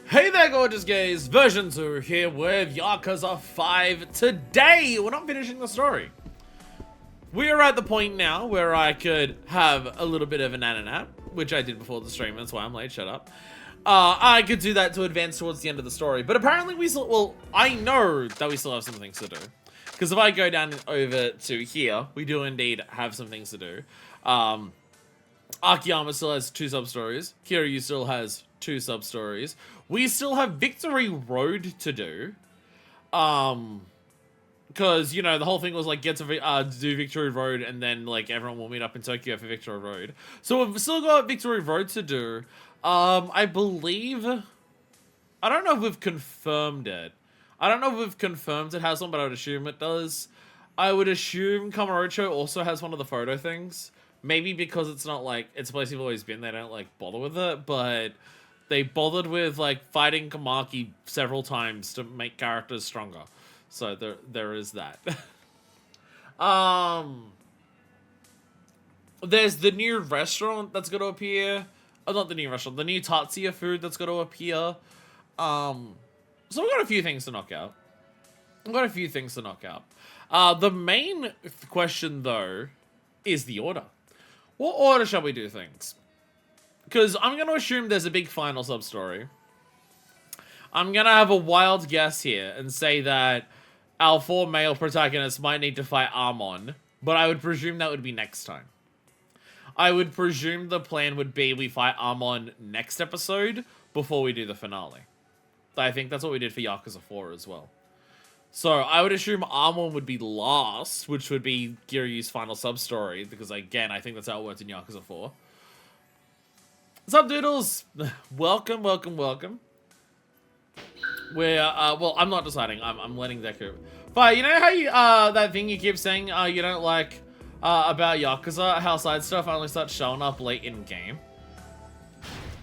Hey there, gorgeous gays! Version 2 here with Yakuza 5. Today, we're not finishing the story. We are at the point now where I could have a little bit of a nap, which I did before the stream, that's why I'm late, shut up. I could do that to advance towards the end of the story, but apparently we still, well, I know that we still have some things to do. Because if I go down over to here, we do indeed have some things to do. Akiyama still has 2 sub-stories. Kiryu still has 2 sub-stories. We still have Victory Road to do. Because, you know, the whole thing was like, get to do Victory Road and then, like, everyone will meet up in Tokyo for Victory Road. So we've still got Victory Road to do. I believe... I don't know if we've confirmed it. I don't know if we've confirmed it has one, but I would assume it does. I would assume Kamurocho also has one of the photo things. Maybe because it's not like, it's a place you've always been, they don't like bother with it, but they bothered with like fighting Kamaki several times to make characters stronger. So there is that. There's the new restaurant that's going to appear. Oh, not the new restaurant, the new Tatsuya food that's going to appear. So we've got a few things to knock out. The main question though is the order. What order shall we do things? Because I'm going to assume there's a big final sub-story. I'm going to have a wild guess here and say that our 4 male protagonists might need to fight Amon, but I would presume that would be next time. I would presume the plan would be we fight Amon next episode before we do the finale. I think that's what we did for Yakuza 4 as well. So, I would assume Amon would be last, which would be Giryu's final sub-story, because, again, I think that's how it worked in Yakuza 4. What's up, doodles? Welcome. We're, well, I'm not deciding. I'm letting Deku. But, you know how you, that thing you keep saying, you don't like, about Yakuza, how side stuff only starts showing up late in-game?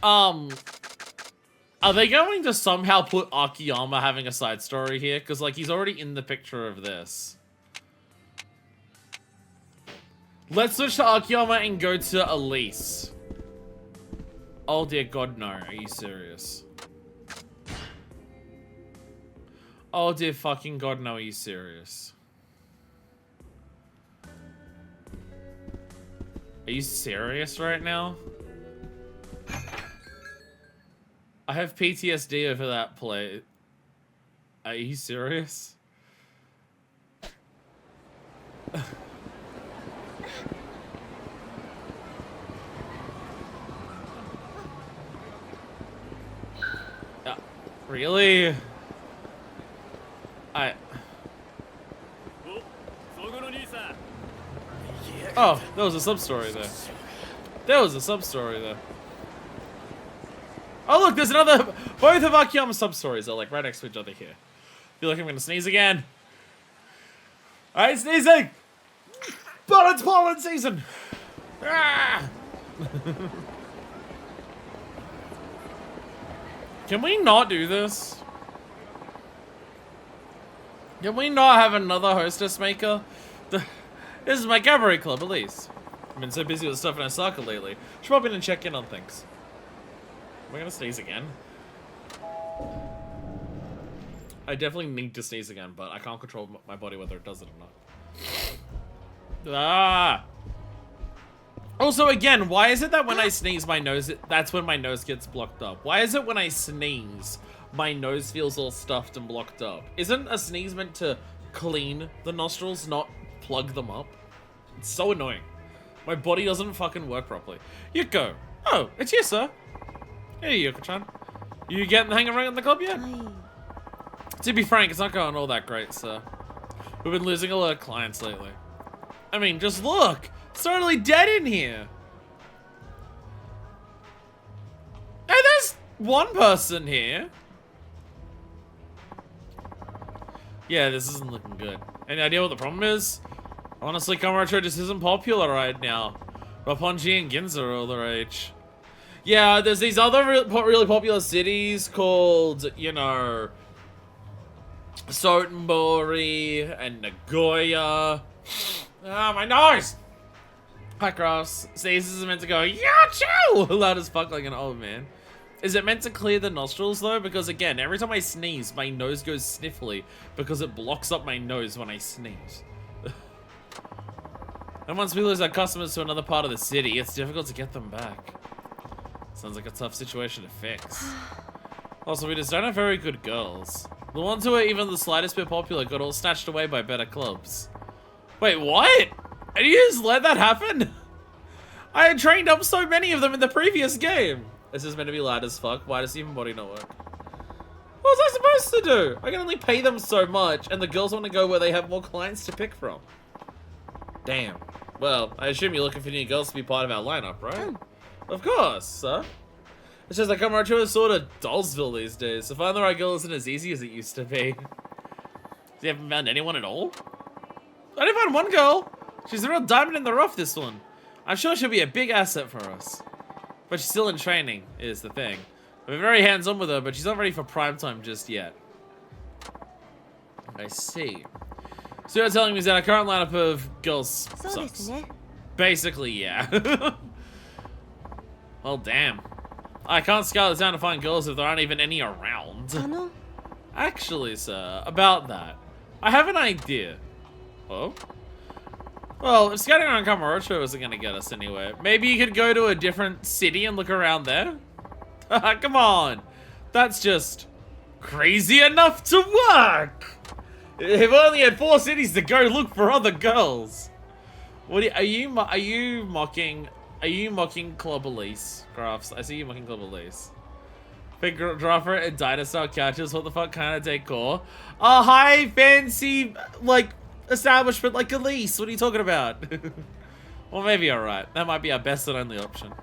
Are they going to somehow put Akiyama having a side story here? Because, like, he's already in the picture of this. Let's switch to Akiyama and go to Elise. Oh, dear God, no. Are you serious? Oh, dear fucking God, no. Are you serious? Are you serious right now? I have PTSD over that play. Are you serious? Really? Oh, there was a sub-story there. Oh look, there's another, both of Akiyama's sub-stories are like right next to each other here. Feel like I'm gonna sneeze again. Alright, sneezing! But it's pollen season! Ah! Can we not do this? Can we not have another hostess maker? This is my cabaret club, at least. I've been so busy with stuff in Osaka lately. Should pop in and check in on things. Am I gonna sneeze again? I definitely need to sneeze again, but I can't control my body whether it does it or not. Ah! Also, again, why is it that when I sneeze, my nose, that's when my nose gets blocked up? Why is it when I sneeze, my nose feels all stuffed and blocked up? Isn't a sneeze meant to clean the nostrils, not plug them up? It's so annoying. My body doesn't fucking work properly. Yuko! Oh, it's you, sir. Hey, Yuko-chan. You getting the hang of running the club yet? To be frank, it's not going all that great, sir. We've been losing a lot of clients lately. I mean, just look! It's totally dead in here! Hey, there's one person here! Yeah, this isn't looking good. Any idea what the problem is? Honestly, Kamurocho just isn't popular right now. Roppongi and Ginza are all the rage. Yeah, there's these other really popular cities called, you know, Sotenbori and Nagoya. Ah, my nose! Hi, Cross. Stasis is meant to go, Yachoo! Loud as fuck like an old man. Is it meant to clear the nostrils though? Because again, every time I sneeze, my nose goes sniffly because it blocks up my nose when I sneeze. And once we lose our customers to another part of the city, it's difficult to get them back. Sounds like a tough situation to fix. Also, we just don't have very good girls. The ones who are even the slightest bit popular got all snatched away by better clubs. Wait, what? And you just let that happen? I had trained up so many of them in the previous game. This is meant to be loud as fuck. Why does even body not work? What was I supposed to do? I can only pay them so much, and the girls want to go where they have more clients to pick from. Damn. Well, I assume you're looking for new girls to be part of our lineup, right? Of course, sir. It's just like Kamarocho is sort of Dollsville these days. To find the right girl isn't as easy as it used to be. So you haven't found anyone at all? I didn't find one girl. She's a real diamond in the rough, this one. I'm sure she'll be a big asset for us. But she's still in training, is the thing. We're very hands-on with her, but she's not ready for prime time just yet. I see. So you're telling me that our current lineup of girls sucks. Basically, yeah. Well, damn. I can't scout the town to find girls if there aren't even any around. Actually, sir, about that, I have an idea. Oh? Well, if scouting around Kamurocho isn't gonna get us anywhere, maybe you could go to a different city and look around there? Come on. That's just crazy enough to work. If only had 4 cities to go look for other girls. What are you mocking Club Elise, Graphs? I see you mocking Club Elise. Big dropper and dinosaur couches. What the fuck kind of decor? A high fancy like establishment like Elise. What are you talking about? Well, maybe you're right. That might be our best and only option.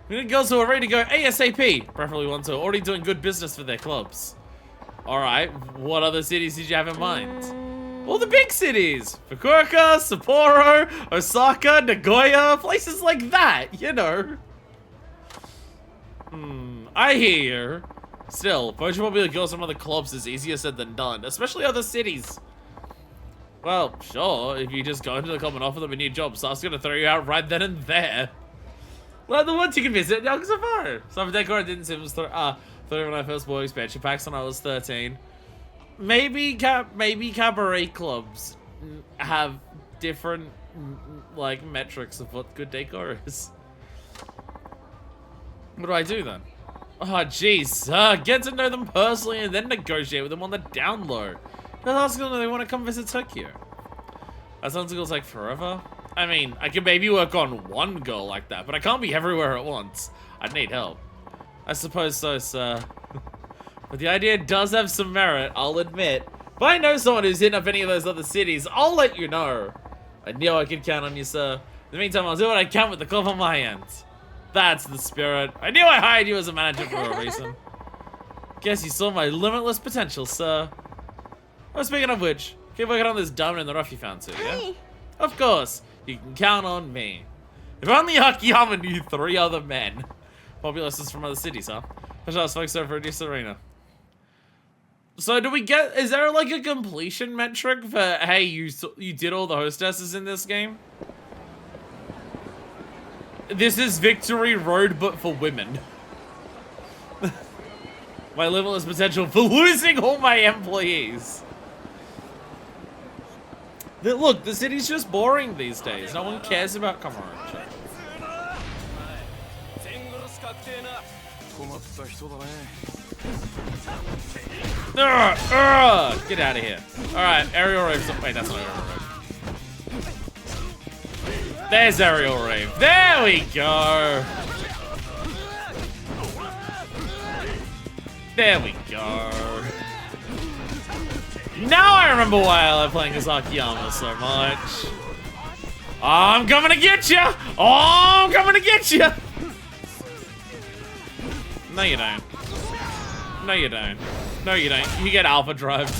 We need girls who are ready to go ASAP. Preferably ones who are already doing good business for their clubs. Alright, what other cities did you have in mind? All the big cities! Fukuoka, Sapporo, Osaka, Nagoya, places like that, you know. I hear you. Still, poaching popular girls from other clubs is easier said than done, especially other cities. Well, sure, if you just go into the club and offer them a new job, so I was gonna throw you out right then and there. Well, the ones you can visit, Yakuza. Some decor I didn't see was when I first bought expansion packs when I was 13. Maybe cabaret clubs have different like metrics of what good decor is. What do I do then? Oh jeez, get to know them personally and then negotiate with them on the down low. They'll ask them if they want to come visit Tokyo. That sounds like it's like forever. I mean, I could maybe work on one girl like that, but I can't be everywhere at once. I'd need help. I suppose so, sir. But the idea does have some merit, I'll admit. If I know someone who's hitting up any of those other cities, I'll let you know. I knew I could count on you, sir. In the meantime, I'll do what I can with the club on my end. That's the spirit. I knew I hired you as a manager for a reason. Guess you saw my limitless potential, sir. Oh, speaking of which, keep working on this diamond in the rough you found too, yeah? Of course. You can count on me. If only Akiyama knew 3 other men. Populaces from other cities, huh? Specialized folks over at this arena. So do we get, is there like a completion metric for, hey, you did all the hostesses in this game? This is Victory Road, but for women. My limitless potential for losing all my employees. Look, the city's just boring these days. No one cares about Kamurocho. Get out of here. Alright, aerial rave. Wait, that's not aerial rave. There's aerial rave. There we go. There we go. Now I remember why I love playing as Akiyama so much. Oh, I'm coming to get you! Oh, I'm coming to get you! No, you don't. No, you don't. No, you don't. You get alpha drived.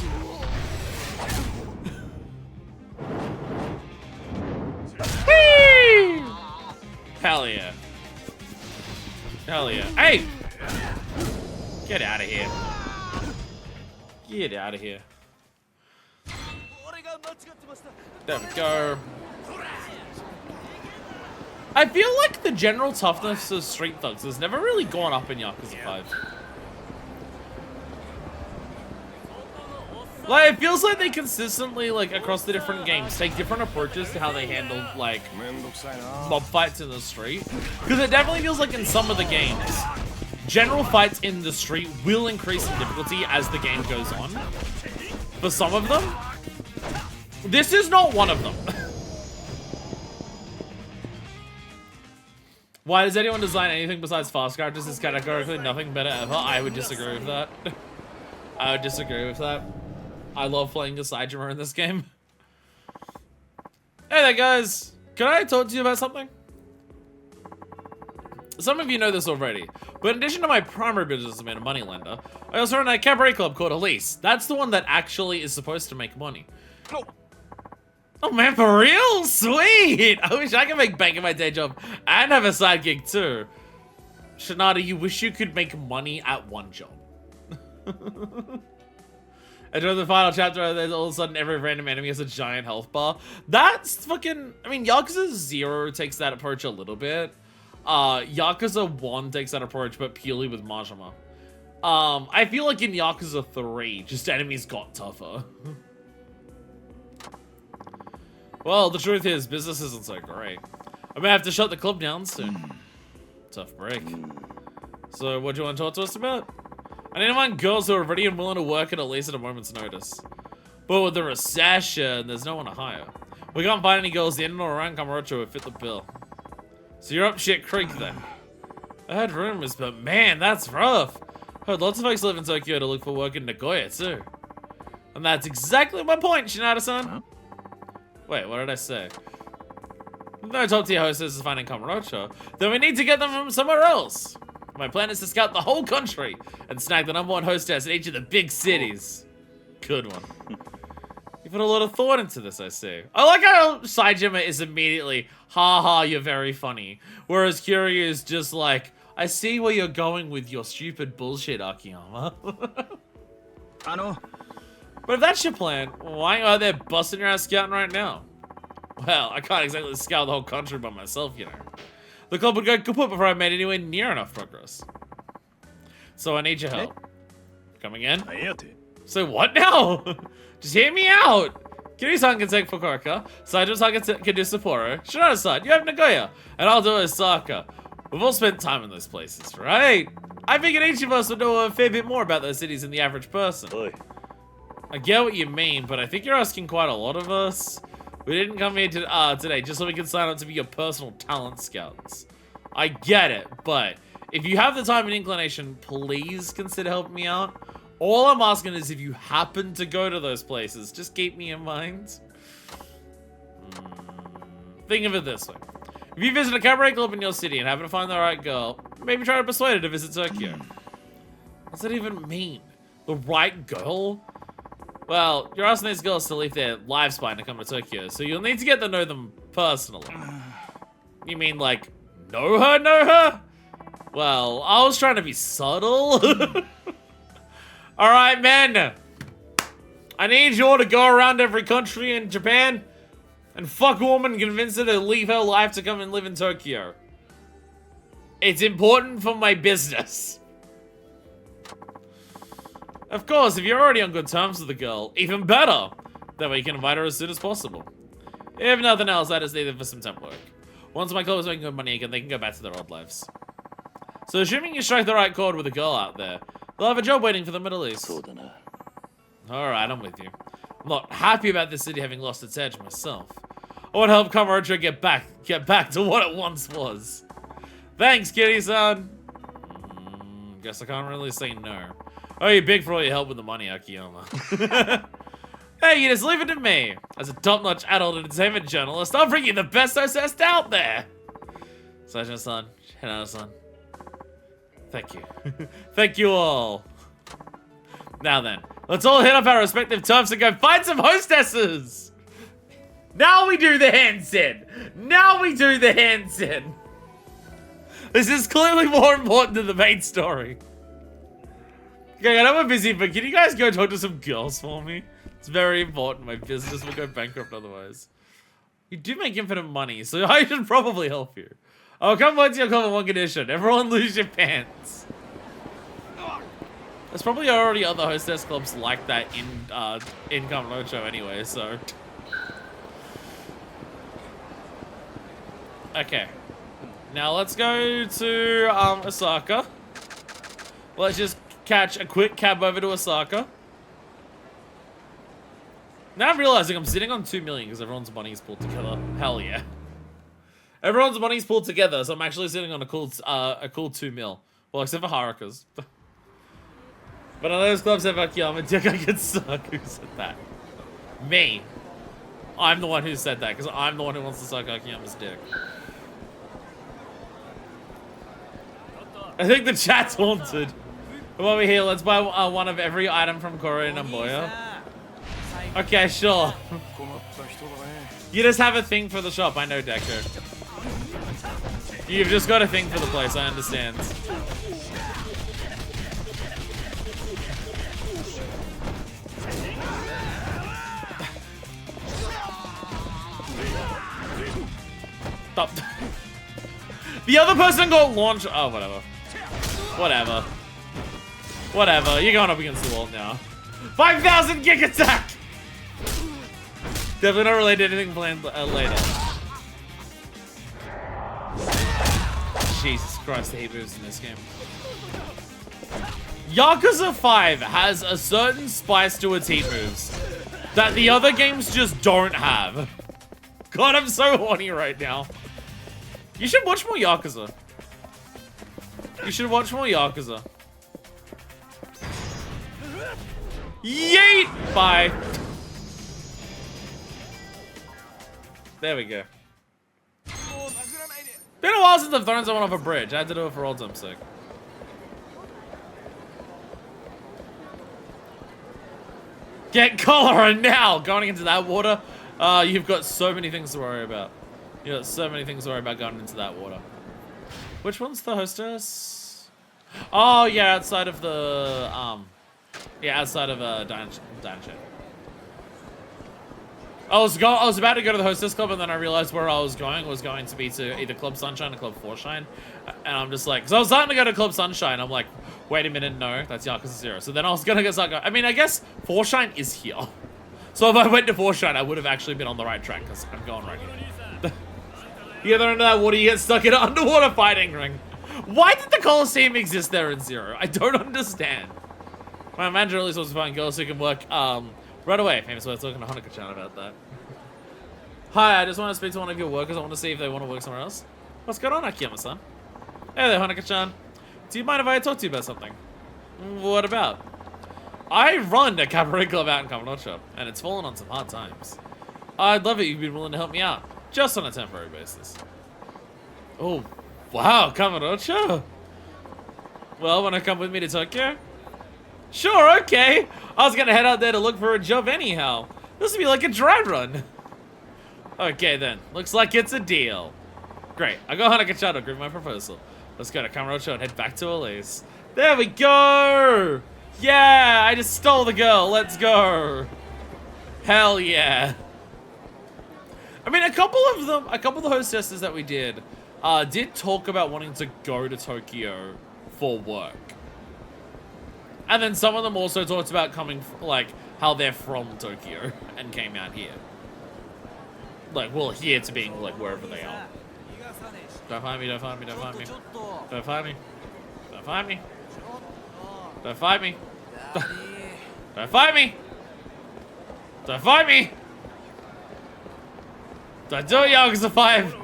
Whee! Hell yeah. Hell yeah. Hey! Get out of here. Get out of here. There we go. I feel like the general toughness of street thugs has never really gone up in Yakuza 5. Like, it feels like they consistently, like, across the different games, take different approaches to how they handle, like, mob fights in the street. Because it definitely feels like in some of the games, general fights in the street will increase in difficulty as the game goes on. For some of them, this is not one of them. Why does anyone design anything besides fast characters? Is categorically nothing better ever. I would disagree with that. I would disagree with that. I love playing as Saijima in this game. Hey there, guys. Can I talk to you about something? Some of you know this already, but in addition to my primary business as a moneylender, I also run a cabaret club called Elise. That's the one that actually is supposed to make money. Oh man, for real? Sweet! I wish I could make bank in my day job and have a side gig too. Shinada, you wish you could make money at one job. And during the final chapter, there's all of a sudden every random enemy has a giant health bar. That's fucking... I mean, Yakuza 0 takes that approach a little bit. Yakuza 1 takes that approach, but purely with Majima. I feel like in Yakuza 3, just enemies got tougher. Well, the truth is, business isn't so great. I may have to shut the club down soon. Tough break. So, what do you want to talk to us about? I need to find girls who are ready and willing to work at least at a moment's notice. But with the recession, there's no one to hire. We can't find any girls in or around Kamurocho who fit the bill. So you're up shit creek then. I heard rumors, but man, that's rough. Heard lots of folks live in Tokyo to look for work in Nagoya too. And that's exactly my point, Shinada-san. Huh? Wait, what did I say? No top tier hostess is finding Kamurocho, then we need to get them from somewhere else. My plan is to scout the whole country and snag the #1 hostess in each of the big cities. Good one. You put a lot of thought into this, I see. I like how Saijima is immediately, haha, you're very funny. Whereas Kiryu is just like, I see where you're going with your stupid bullshit, Akiyama. But if that's your plan, why are you out there busting your ass scouting right now? Well, I can't exactly scout the whole country by myself, you know. The club would go kaput before I made anywhere near enough progress. So I need your help. Coming in? So what now? Just hear me out! Kiryu-san can take Fukuoka, Saito-san can do Sapporo, Shinada-san, you have Nagoya, and I'll do Osaka. We've all spent time in those places, right? I figured each of us would know a fair bit more about those cities than the average person. Oy. I get what you mean, but I think you're asking quite a lot of us. We didn't come here today just so we can sign up to be your personal talent scouts. I get it, but if you have the time and inclination, please consider helping me out. All I'm asking is if you happen to go to those places, just keep me in mind. Think of it this way. If you visit a cabaret club in your city and happen to find the right girl, maybe try to persuade her to visit Tokyo. What's that even mean? The right girl? Well, you're asking these girls to leave their lifespan to come to Tokyo, so you'll need to get to know them personally. You mean like, know her? Well, I was trying to be subtle. Alright, men. I need you all to go around every country in Japan and fuck a woman and convince her to leave her life to come and live in Tokyo. It's important for my business. Of course, if you're already on good terms with the girl, even better. That way you can invite her as soon as possible. If nothing else, I just need them for some temp work. Once my club is making good money again, they can go back to their old lives. So assuming you strike the right chord with a girl out there, they'll have a job waiting for the Middle East. Alright, I'm with you. I'm not happy about this city having lost its edge myself. I want to help Kamurocho get back to what it once was. Thanks, Kitty-san. Guess I can't really say no. Oh, you're big for all your help with the money, Akiyama. Hey, you just leave it to me. As a top-notch adult entertainment journalist, I'll bring you the best hostess out there. Saito-san, Hinata-san. Thank you. Thank you all. Now then, let's all hit up our respective turfs and go find some hostesses. Now we do the handstand. Now we do the handstand. This is clearly more important than the main story. Okay, I know we're busy, but can you guys go talk to some girls for me? It's very important. My business will go bankrupt otherwise. You do make infinite money, so I should probably help you. Oh, come on to your club in one condition. Everyone lose your pants. There's probably already other hostess clubs like that in Kamurocho anyway, so. Okay. Now let's go to Osaka. Let's just catch a quick cab over to Osaka. Now I'm realizing I'm sitting on 2 million because everyone's money's pulled together. Hell yeah. Everyone's money's pulled together, so I'm actually sitting on a cool 2 mil. Well, except for Haruka's. But on those clubs have Akiyama dick, I could suck. Who said that? Me. I'm the one who said that, because I'm the one who wants to suck Akiyama's dick. I think the chat's haunted. Come over here, let's buy one of every item from Koro and Namboya. Okay, sure. You just have a thing for the shop, I know, Deco. You've just got a thing for the place, I understand. Stop. The other person got launched. Oh, whatever. Whatever. Whatever. You're going up against the wall now. 5,000 gig attack! Definitely not related to anything planned later. Jesus Christ, the hate moves in this game. Yakuza 5 has a certain spice to its heat moves that the other games just don't have. God, I'm so horny right now. You should watch more Yakuza. You should watch more Yakuza. Yeet! Bye. There we go. Been a while since I've thrown someone off a bridge. I had to do it for old time's sake. Get cholera now! Going into that water, you've got so many things to worry about. You've got so many things to worry about going into that water. Which one's the hostess? Oh, yeah, outside of the, yeah, outside of, Danchet. I was about to go to the hostess club, and then I realized where I was going to be to either Club Sunshine or Club Foreshine. And I'm just like, so I was starting to go to Club Sunshine. I'm like, wait a minute, no, that's Yakuza 0. So then I was gonna start going. I mean, I guess Foreshine is here. So if I went to Foreshine, I would have actually been on the right track, because I'm going right here. You get under that water, you get stuck in an underwater fighting ring. Why did the Coliseum exist there in 0? I don't understand. My manager really wants to find girls who can work, right away. Famous words talking to Hanuka-chan about that. Hi, I just want to speak to one of your workers. I want to see if they want to work somewhere else. What's going on, Akiyama-san? Hey there, Hanuka-chan. Do you mind if I talk to you about something? What about? I run a cabaret club out in Kamurocho, and it's fallen on some hard times. I'd love it if you'd be willing to help me out, just on a temporary basis. Oh, wow, Kamurocho? Well, wanna come with me to Tokyo? Sure, okay. I was gonna head out there to look for a job anyhow. This would be like a dry run. Okay then, looks like it's a deal. Great, I got Hanuka-chan to agree with my proposal. Let's go to Kamurocho and head back to Elise. There we go! Yeah, I just stole the girl, let's go. Hell yeah. I mean, a couple of the hostesses that we did talk about wanting to go to Tokyo for work. And then some of them also talked about coming, like, how they're from Tokyo and came out here. Like, well, here to being, like, wherever they are. Don't find me, don't find me, don't find me. Don't find me. Don't find me. Don't find me. Don't find me. Don't find me. Don't do it, Yakuza 5.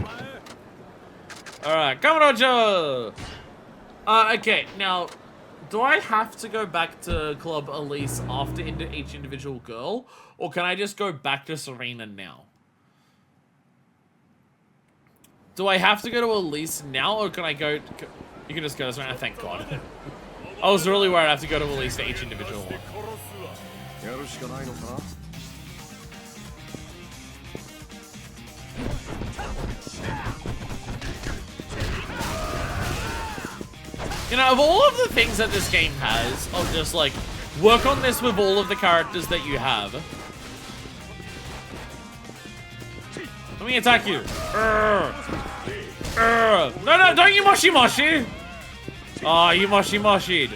Alright, Kamurocho. Okay, now, do I have to go back to Club Elise after each individual girl? Or can I just go back to Serena now? Do I have to go to Elise now, or can I go... You can just go to Serena, thank God. I was really worried I have to go to Elise for each individual one. You know, of all of the things that this game has, I'll just, like, work on this with all of the characters that you have. Let me attack you. No, no, don't you moshi moshi. Oh, you moshi moshied.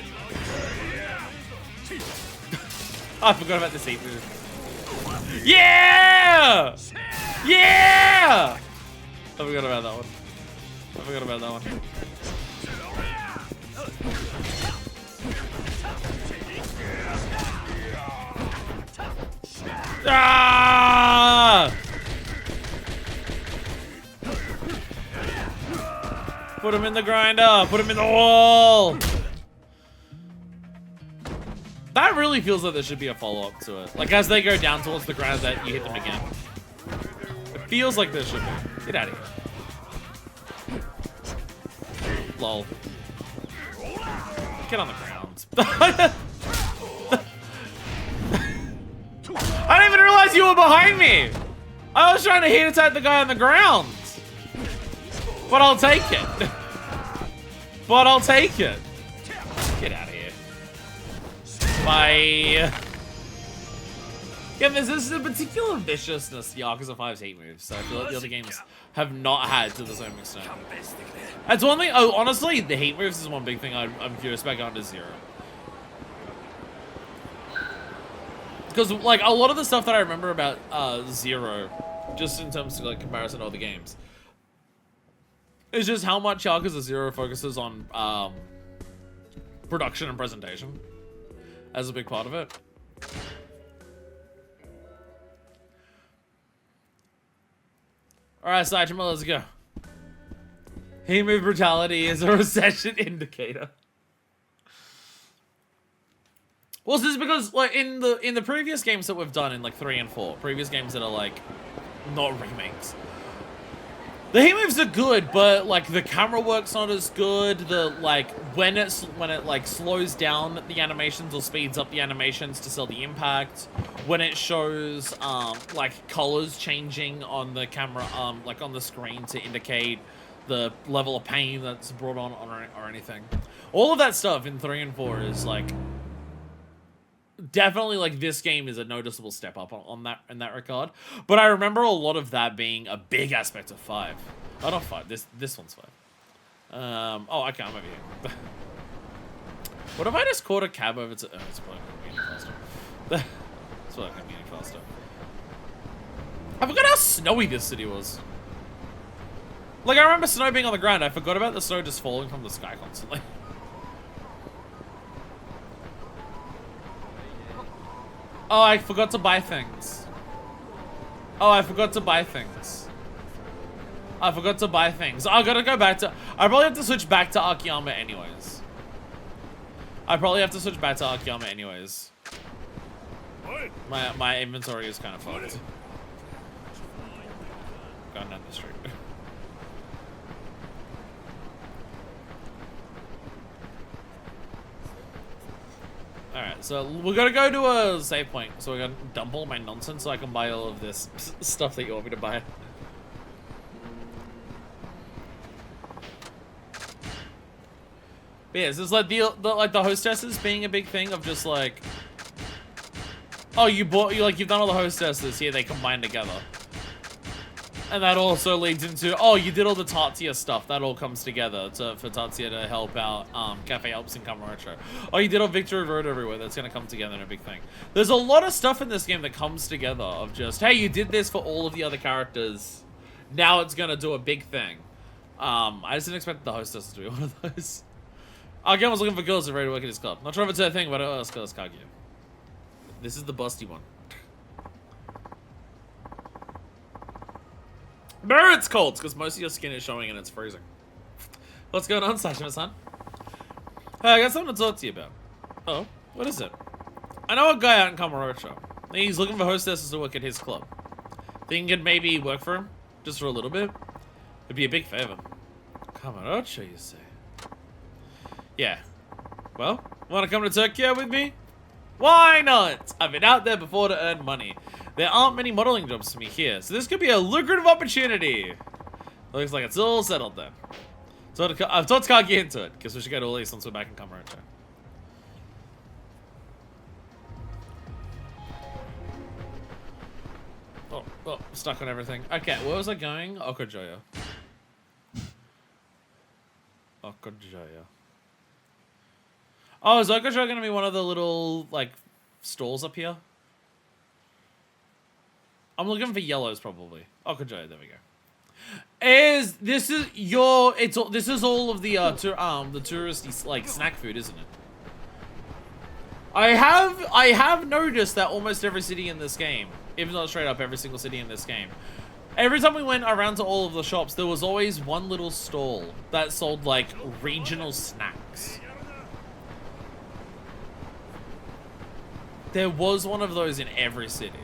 I forgot about this heat move. Yeah! Yeah! I forgot about that one. I forgot about that one. Ah! Put him in the grinder. Put him in the wall. That really feels like there should be a follow-up to it. Like, as they go down towards the ground, that you hit them again. It feels like there should be. Get out of here. Lol. Get on the ground. I didn't even realize you were behind me. I was trying to hit attack the guy on the ground. But I'll take it. But I'll take it. Get out of here. Bye. Yeah, there's a particular viciousness Yakuza 5's hate moves, so I feel like the other games have not had to the same extent. That's one thing. Oh, honestly, the hate moves is one big thing I'm curious about going to Zero. Because, like, a lot of the stuff that I remember about Zero, just in terms of, like, comparison to other games, is just how much Yakuza 0 focuses on production and presentation as a big part of it. Alright, Saitama, let's go. Hate move brutality is a recession indicator. Well, this is because, like, in the previous games that we've done in, like, 3 and 4, previous games that are, like, not remakes, the hit moves are good, but, like, the camera work's not as good. The, like, when it like, slows down the animations or speeds up the animations to sell the impact, when it shows, like, colors changing on the camera, like, on the screen to indicate the level of pain that's brought on or anything. All of that stuff in 3 and 4 is, like, definitely, like, this game is a noticeable step up on that, in that regard. But I remember a lot of that being a big aspect of 5. Oh, not 5. This one's 5. Oh, okay, I'm over here. What if I just caught a cab over to... Oh, it's probably not going to be any faster. It's probably not going to be any faster. I forgot how snowy this city was. Like, I remember snow being on the ground. I forgot about the snow just falling from the sky constantly. Oh, I forgot to buy things. Oh, I forgot to buy things. I forgot to buy things. I gotta go back to... I probably have to switch back to Akiyama anyways. My inventory is kind of fucked. Going down the street. Alright, so we're gonna go to a save point. So we're gonna dump all my nonsense so I can buy all of this stuff that you want me to buy. But yeah, it's like the hostesses being a big thing of just like, oh, you've done all the hostesses here, they combine together. And that also leads into, oh, you did all the Tatsuya stuff. That all comes together for Tatsuya to help out Cafe Alps and Kamurocho. Oh, you did all Victory Road everywhere. That's going to come together in a big thing. There's a lot of stuff in this game that comes together of just, hey, you did this for all of the other characters. Now it's going to do a big thing. I just didn't expect the hostesses to be one of those. Again, I was looking for girls that are ready to work at his club. Not sure if it's a thing, but let's go, Kaguya. This is the busty one. No, it's cold, because most of your skin is showing and it's freezing. What's going on, Sashima-san? Hey, I got something to talk to you about. Oh, what is it? I know a guy out in Kamurocho. He's looking for hostesses to work at his club. Think you could maybe work for him? Just for a little bit? It'd be a big favor. Kamurocho, you say? Yeah. Well, want to come to Tokyo with me? Why not? I've been out there before to earn money. There aren't many modeling jobs for me here, so this could be a lucrative opportunity. Looks like it's all settled then. So I've talked Kaguya into it, because we should go to Elise once we're back in Kamurocho. Oh, stuck on everything. Okay, where was I going? Okojoya. Okojoya. Oh, is Okojoya gonna be one of the little, like, stalls up here? I'm looking for yellows, probably. Okojoya, there we go. This is all of the touristy, like, snack food, isn't it? I have noticed that almost every city in this game, if not straight up every single city in this game, every time we went around to all of the shops, there was always one little stall that sold, like, regional snacks. There was one of those in every city.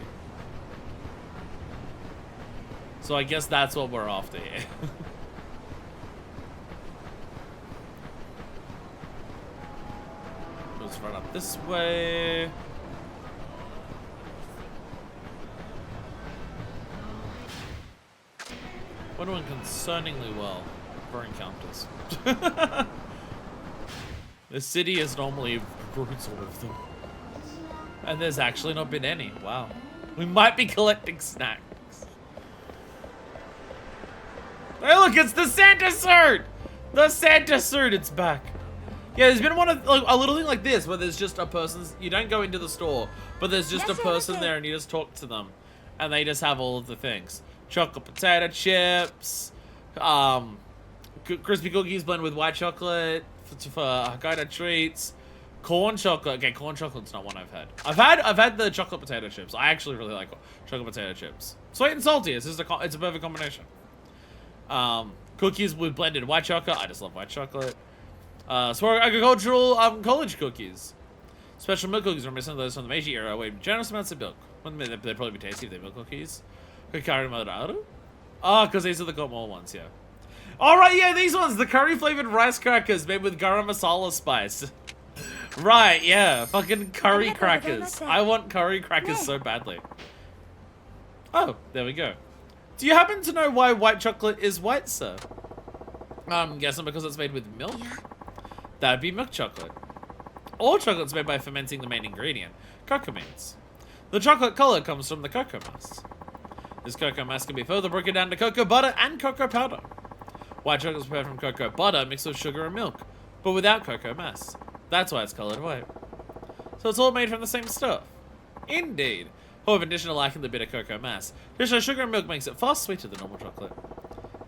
So I guess that's what we're after here. Let's run up this way. We're doing concerningly well for encounters. The city is normally brutal with them. And there's actually not been any. Wow. We might be collecting snacks. Hey, look, it's the Santa suit! The Santa suit, it's back. Yeah, there's been one of, like, a little thing like this where there's just a person's, you don't go into the store, but there's just a person there and you just talk to them. And they just have all of the things. Chocolate potato chips, crispy cookies blended with white chocolate for Hokkaido treats. Corn chocolate. Okay, corn chocolate's not one I've had. I've had the chocolate potato chips. I actually really like chocolate potato chips. Sweet and salty. It's a perfect combination. Cookies with blended white chocolate. I just love white chocolate. Agricultural college cookies. Special milk cookies reminiscent of those from the Meiji era with generous amounts of milk. Wouldn't they'd probably be tasty if they're milk cookies. Hikari Mararu? Oh, because these are the Gotmore ones, yeah. Alright, yeah, these ones. The curry flavored rice crackers made with garam masala spice. Right, yeah. Fucking curry crackers. I want curry crackers so badly. Oh, there we go. Do you happen to know why white chocolate is white, sir? I'm guessing because it's made with milk? That'd be milk chocolate. All chocolate's made by fermenting the main ingredient, cocoa beans. The chocolate color comes from the cocoa mass. This cocoa mass can be further broken down to cocoa butter and cocoa powder. White chocolate is prepared from cocoa butter mixed with sugar and milk, but without cocoa mass. That's why it's colored white. So it's all made from the same stuff. Indeed. However, in addition to lacking the bitter cocoa mass, additional sugar and milk makes it far sweeter than normal chocolate.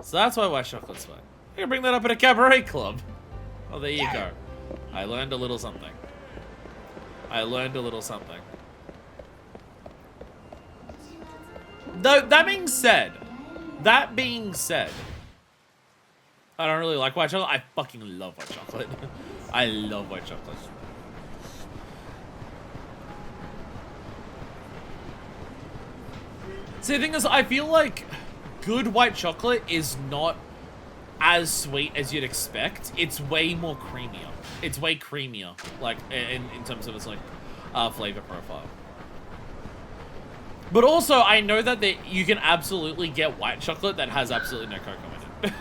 So that's why white chocolate's white. You can bring that up at a cabaret club. Oh, there you go. I learned a little something. I learned a little something. Though, that being said, I don't really like white chocolate. I fucking love white chocolate. I love white chocolate. See, the thing is, I feel like good white chocolate is not as sweet as you'd expect. It's way more creamier. It's way creamier, like, in terms of its, like, flavor profile. But also, I know that you can absolutely get white chocolate that has absolutely no cocoa in it.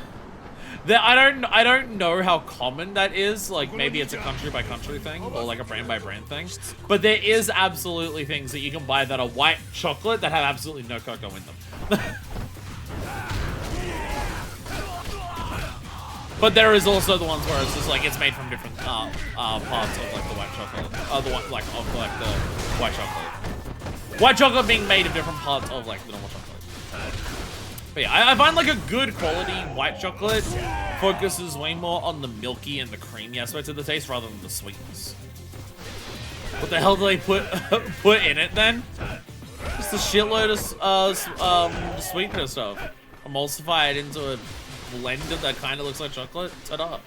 I don't know how common that is. Like, maybe it's a country by country thing or like a brand by brand thing. But there is absolutely things that you can buy that are white chocolate that have absolutely no cocoa in them. But there is also the ones where it's just like it's made from different parts of like the white chocolate, the white chocolate. White chocolate being made of different parts of like the normal chocolate. But yeah, I find like a good quality white chocolate focuses way more on the milky and the creamy aspects of the taste rather than the sweetness. What the hell do they put in it then? Just a shitload of sweetener stuff. Emulsify it into a blender that kind of looks like chocolate. Ta-da.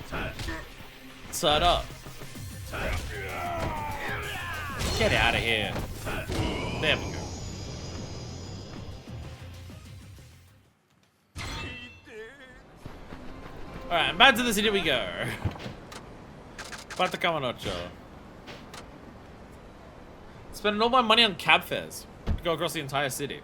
Ta-da. Get out of here. There we go. Alright, back to the city we go. Back to Kamanocho. Spending all my money on cab fares to go across the entire city.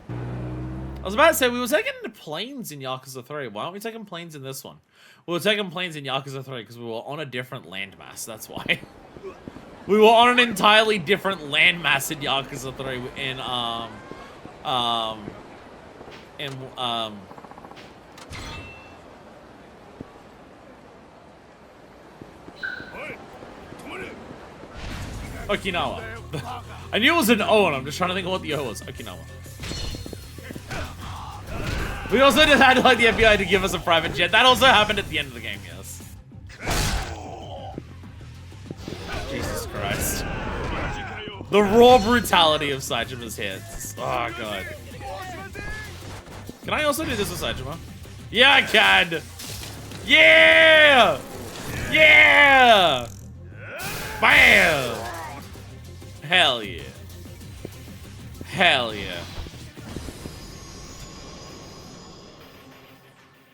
I was about to say, we were taking planes in Yakuza 3. Why aren't we taking planes in this one? We were taking planes in Yakuza 3 because we were on a different landmass, that's why. We were on an entirely different landmass in Yakuza 3 And Okinawa. I knew it was an O, and I'm just trying to think of what the O was. Okinawa. We also just had like the FBI to give us a private jet. That also happened at the end of the game, yes. Jesus Christ. The raw brutality of Saijima's hits. Oh god. Can I also do this with Saijima? Yeah, I can! Yeah! Yeah! Bam! Hell yeah. Hell yeah.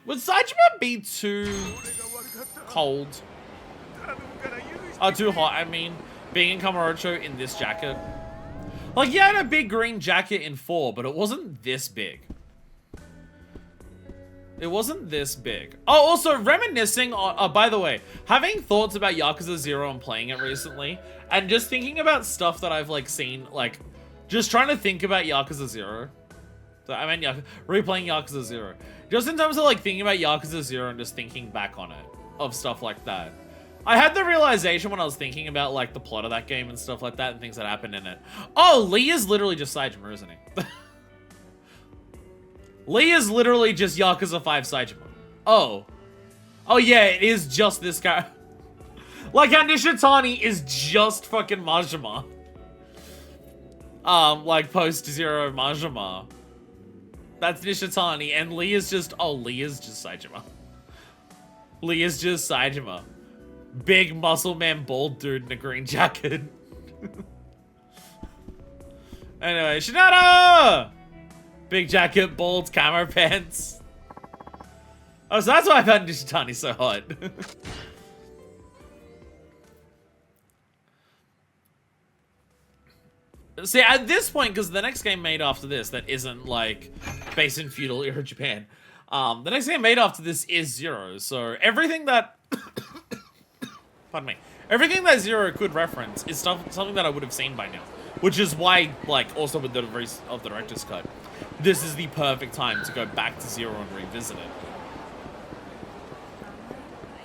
Would Saijima be too cold? Oh, too hot, I mean. Being in Kamurocho in this jacket. Like, he had a big green jacket in 4, but it wasn't this big. It wasn't this big. Oh, also, reminiscing on, by the way, having thoughts about Yakuza 0 and playing it recently, and just thinking about stuff that I've, like, seen, like, just trying to think about Yakuza 0. So, I meant replaying Yakuza 0. Just in terms of, like, thinking about Yakuza 0 and just thinking back on it, of stuff like that. I had the realization when I was thinking about, like, the plot of that game and stuff like that and things that happened in it. Oh, Lee is literally just Saijima, isn't he? Lee is literally just Yakuza 5 Saijima. Oh. Oh yeah, it is just this guy. Like how Nishitani is just fucking Majima. Like post-Zero Majima. That's Nishitani, and Lee is just, oh, Lee is just Saijima. Lee is just Saijima. Big muscle man bald dude in a green jacket. Anyway, Shinada! Big jacket, bald, camo pants. Oh, so that's why I found Nishitani so hot. See, at this point, because the next game made after this that isn't, like, based in feudal era Japan, the next game made after this is Zero, so everything that... pardon me. Everything that Zero could reference is something that I would have seen by now. Which is why, like, also with the release of the director's cut, this is the perfect time to go back to Zero and revisit it.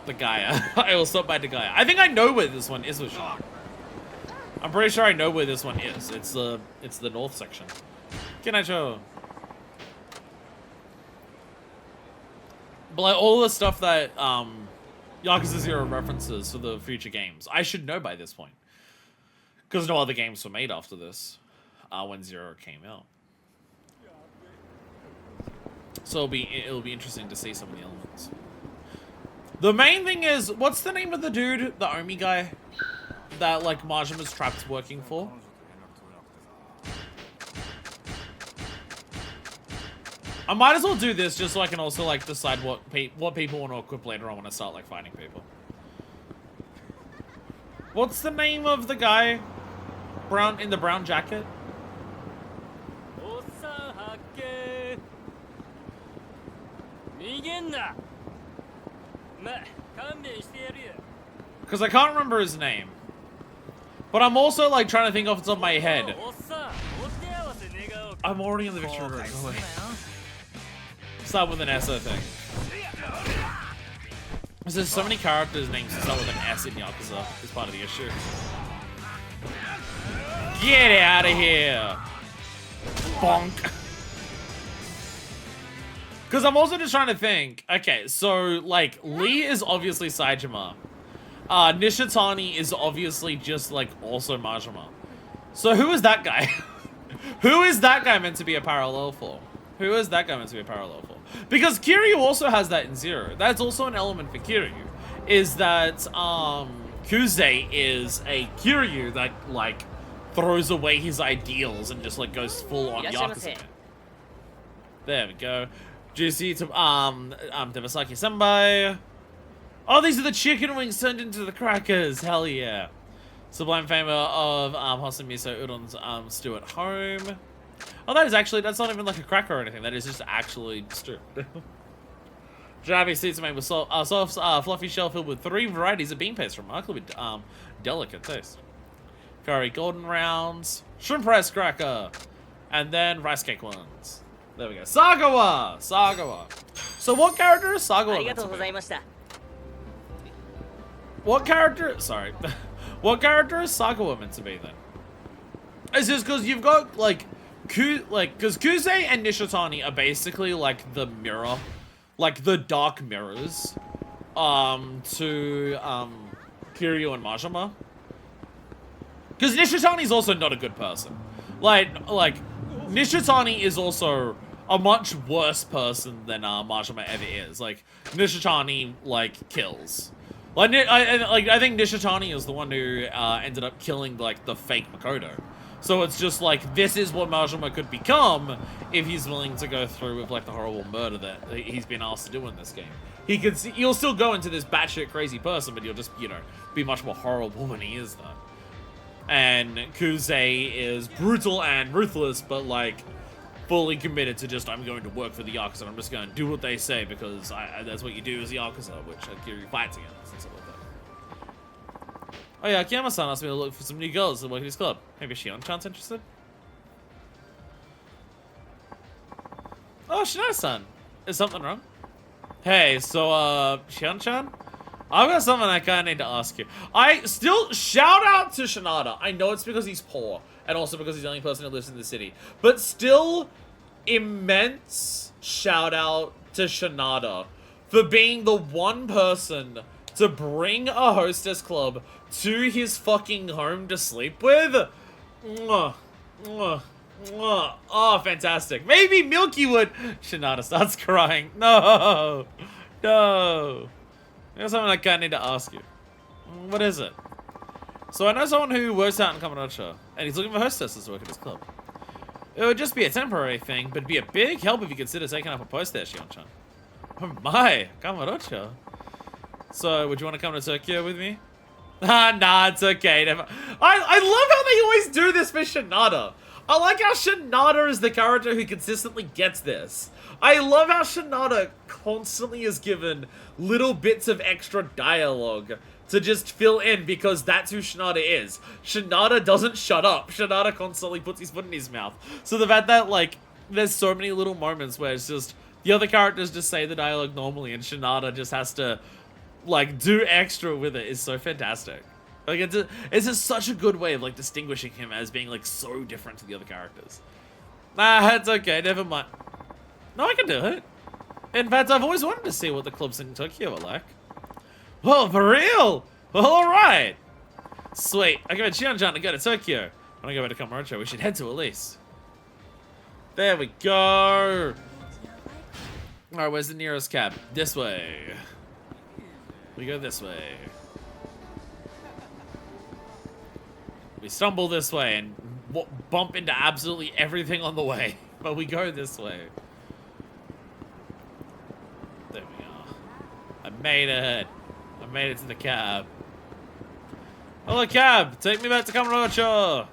The Gaia. I will stop by the Gaia. I think I know where this one is with Sean. I'm pretty sure I know where this one is. It's the north section. Kinacho. But like all the stuff that Yakuza 0 references for the future games, I should know by this point. Because no other games were made after this when Zero came out. So it'll be interesting to see some of the elements. The main thing is, what's the name of the dude, the Omi guy, that like Majima's trapped working for? I might as well do this just so I can also like decide what people want to equip later on when I start like fighting people. What's the name of the guy in the brown jacket? Because I can't remember his name. But I'm also like trying to think off the top of my head. I'm already in the victory room. Oh, wait. Start with an S, I think. There's so many characters' names that start with an S in Yakuza. Is part of the issue. Get out of here! Bonk. Because I'm also just trying to think. Okay, so, like, Lee is obviously Saijima. Nishitani is obviously just, like, also Majima. So who is that guy? Who is that guy meant to be a parallel for? Who is that guy meant to be a parallel for? Because Kiryu also has that in Zero. That's also an element for Kiryu. Is that, Kuze is a Kiryu that, like, throws away his ideals and just, like, goes full on Yakuza. There we go. Juicy to, Devasaki Senpai. Oh, these are the chicken wings turned into the crackers. Hell yeah. Sublime Famer of, Hosen Miso Udon's, stew at home. Oh, that's not even like a cracker or anything. That is just actually stew. Janabe seeds made with soft, fluffy shell filled with 3 varieties of bean paste. Remarkably, delicate taste. Curry golden rounds. Shrimp rice cracker. And then rice cake ones. There we go. Sagawa! Sagawa. So what character is Sagawa meant to be? What character... Sorry. What character is Sagawa meant to be, then? It's just because you've got, like... Because Kuze and Nishitani are basically, like, the mirror. Like, the dark mirrors. To, Kiryu and Majima. Because Nishitani's also not a good person. Like, Nishitani is also a much worse person than Majima ever is. Like, Nishitani, like, kills. Like, I think Nishitani is the one who ended up killing, like, the fake Makoto. So it's just like, this is what Majima could become if he's willing to go through with, like, the horrible murder that he's been asked to do in this game. You'll still go into this batshit crazy person, but you'll just, you know, be much more horrible than he is, though. And Kuze is brutal and ruthless, but, like, fully committed to just, I'm going to work for the Yakuza, and I'm just going to do what they say, because that's what you do as a Yakuza, which Kiryu fights against, and stuff like that. Oh yeah, Akiyama-san asked me to look for some new girls to work at his club. Maybe Shion-chan's interested? Oh, Shinada-san. Is something wrong? Hey, so, Shion-chan? I've got something I kinda need to ask you. Shout out to Shinada. I know it's because he's poor, and also because he's the only person who lives in the city. But still, immense shout out to Shinada for being the one person to bring a hostess club to his fucking home to sleep with. Mwah, mwah, mwah. Oh, fantastic. Maybe Milky would. Shinada starts crying. No. No. There's something I kinda need to ask you. What is it? So I know someone who works out in Kamurocho, and he's looking for hostesses to work at his club. It would just be a temporary thing, but it'd be a big help if you consider taking up a post there, Shion-chan. Oh my, Kamurocho. So, would you want to come to Tokyo with me? Nah, it's okay. Never. I love how they always do this for Shinada. I like how Shinada is the character who consistently gets this. I love how Shinada constantly is given little bits of extra dialogue to just fill in because that's who Shinada is. Shinada doesn't shut up. Shinada constantly puts his foot in his mouth. So the fact that, like, there's so many little moments where it's just, the other characters just say the dialogue normally and Shinada just has to, like, do extra with it is so fantastic. Like, it's just such a good way of, like, distinguishing him as being, like, so different to the other characters. Nah, it's okay, never mind. No, I can do it. In fact, I've always wanted to see what the clubs in Tokyo are like. Well, for real? Well, alright. Sweet. I convinced Shion-chan to go to Tokyo. When I go back to Kamurocho, we should head to at least. There we go. Alright, where's the nearest cab? This way. We go this way. We stumble this way and bump into absolutely everything on the way. But we go this way. There we are. I made it. I made it to the cab. Hello, cab. Take me back to Kamurocho.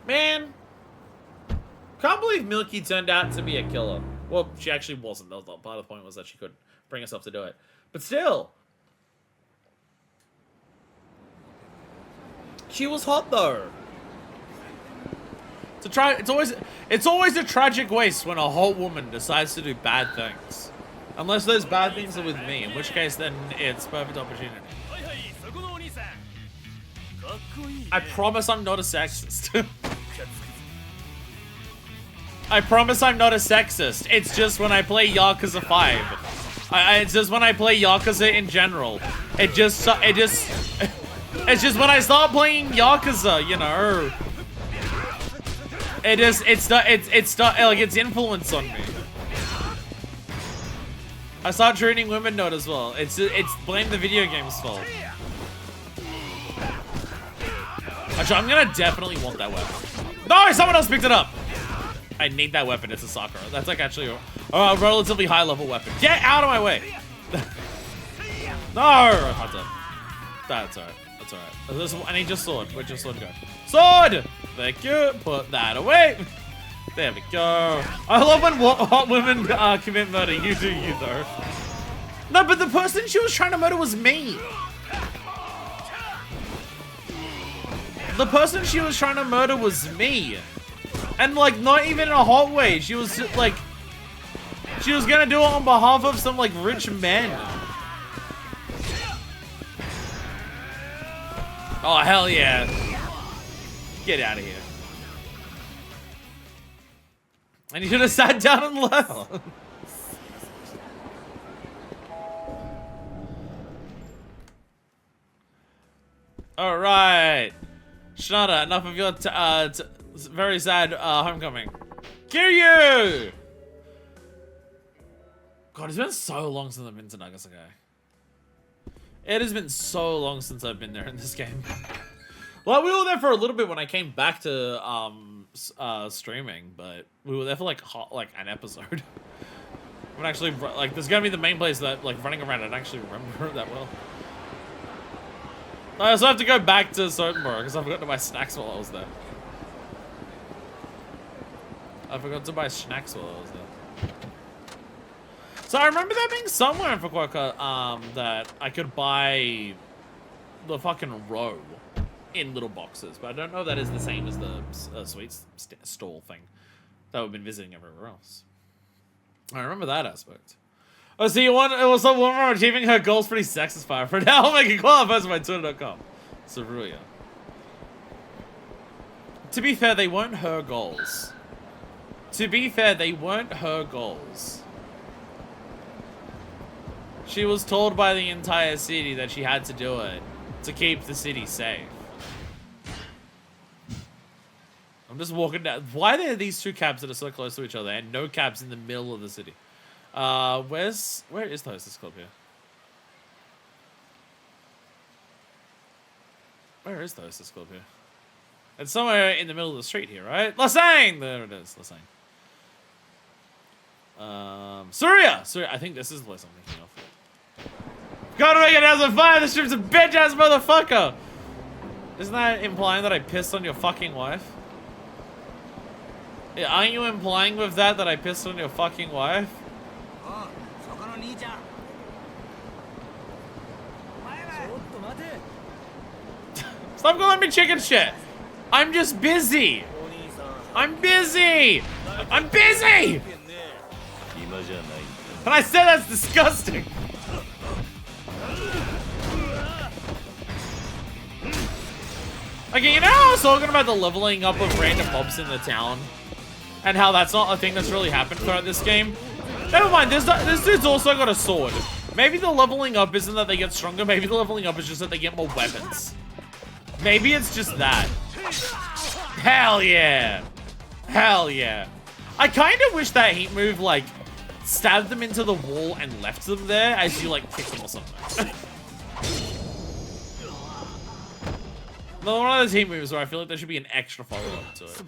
Man. Can't believe Milky turned out to be a killer. Well, she actually wasn't. That was not part of the point, was that she couldn't bring herself to do it. But still. She was hot though. It's always a tragic waste when a hot woman decides to do bad things. Unless those bad things are with me, in which case then it's perfect opportunity. I promise I'm not a sexist. I promise I'm not a sexist. It's just when I play Yakuza 5. It's just when I play Yakuza in general. It's just when I start playing Yakuza, you know. It's influence on me. I start treating women not as well. It's blame the video game's fault. Actually, I'm gonna definitely want that weapon. No, someone else picked it up. I need that weapon. It's a Sakura. That's like actually a relatively high level weapon. Get out of my way. No, that's alright. That's alright. I need your sword. Where'd your sword go? Sword! Thank you. Put that away. There we go. I love when hot women commit murder. You do you, though. No, but the person she was trying to murder was me. the person she was trying to murder was me. And like, not even in a hot way. She was like, she was gonna do it on behalf of some like rich men. Oh, hell yeah. Get out of here. And you should have sat down and left. All right. Shinada, enough of your very sad homecoming. Kiryu! God, it's been so long since I've been to Nagasaki. It has been so long since I've been there in this game. Well, we were there for a little bit when I came back to streaming, but we were there for like an episode. I'm actually like, there's gonna be the main place that like running around. I don't actually remember that well. I also have to go back to Sotenborough because I forgot to buy snacks while I was there. I forgot to buy snacks while I was there. So I remember there being somewhere in Fukuoka that I could buy the fucking roe in little boxes, but I don't know if that is the same as the sweets stall thing that we've been visiting everywhere else. I remember that aspect. Oh, so you want also one more achieving her goals pretty sexist fire. For now, I'll make it qualify by Twitter.com. Saruya. To be fair, they weren't her goals. To be fair, they weren't her goals. She was told by the entire city that she had to do it to keep the city safe. I'm just walking down. Why are there these two cabs that are so close to each other and no cabs in the middle of the city? Where is the hostess club here? Where is the hostess club here? It's somewhere in the middle of the street here, right? Lasang! There it is, Lasang. Surya! I think this is the place I'm thinking of. Gotta make it as a fire! This trip's a bitch-ass motherfucker! Isn't that implying that I pissed on your fucking wife? Yeah, aren't you implying with that I pissed on your fucking wife? Stop calling me chicken shit! I'm just busy! I'm busy! I'm busy! And I said that's disgusting! Okay, you know how I was talking about the leveling up of random mobs in the town? And how that's not a thing that's really happened throughout this game? Never mind, this dude's also got a sword. Maybe the leveling up isn't that they get stronger, maybe the leveling up is just that they get more weapons. Maybe it's just that. Hell yeah! Hell yeah. I kind of wish that heat move, like, stabbed them into the wall and left them there as you, like, kick them or something. No, one of those heat moves where I feel like there should be an extra follow-up to it.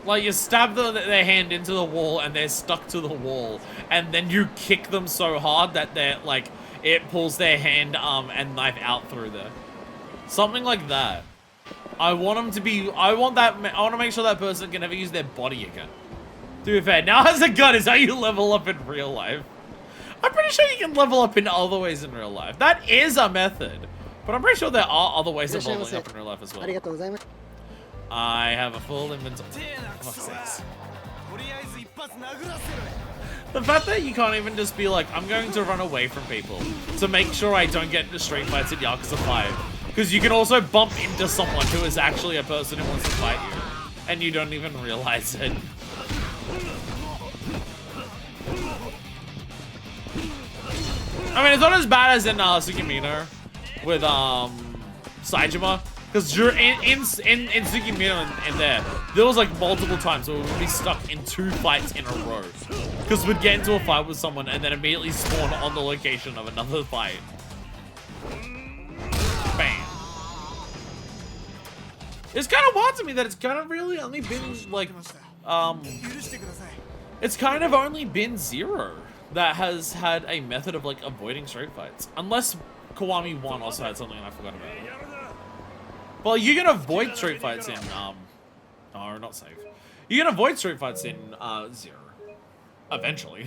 Like, you stab their hand into the wall and they're stuck to the wall, and then you kick them so hard that they're, like, it pulls their hand, and knife out through there. Something like that. I want them to be, I want to make sure that person can never use their body again. To be fair, now as a gun is how you level up in real life. I'm pretty sure you can level up in other ways in real life. That is a method. But I'm pretty sure there are other ways of leveling up in real life as well. I have a full inventory. The fact that you can't even just be like, I'm going to run away from people to make sure I don't get into street fights in Yakuza 5. Because you can also bump into someone who is actually a person who wants to fight you. And you don't even realize it. I mean, it's not as bad as in Tsukimino with Saejima. Because in Tsukimino and there was like multiple times where we would be stuck in 2 fights in a row. Because we'd get into a fight with someone and then immediately spawn on the location of another fight. Bam. It's kind of wild to me that it's kind of really only been like, it's kind of only been Zero that has had a method of like avoiding street fights. Unless Kiwami 1 also had something and I forgot about it. Well, you can avoid street fights in, no, not safe. You can avoid street fights in, Zero. Eventually.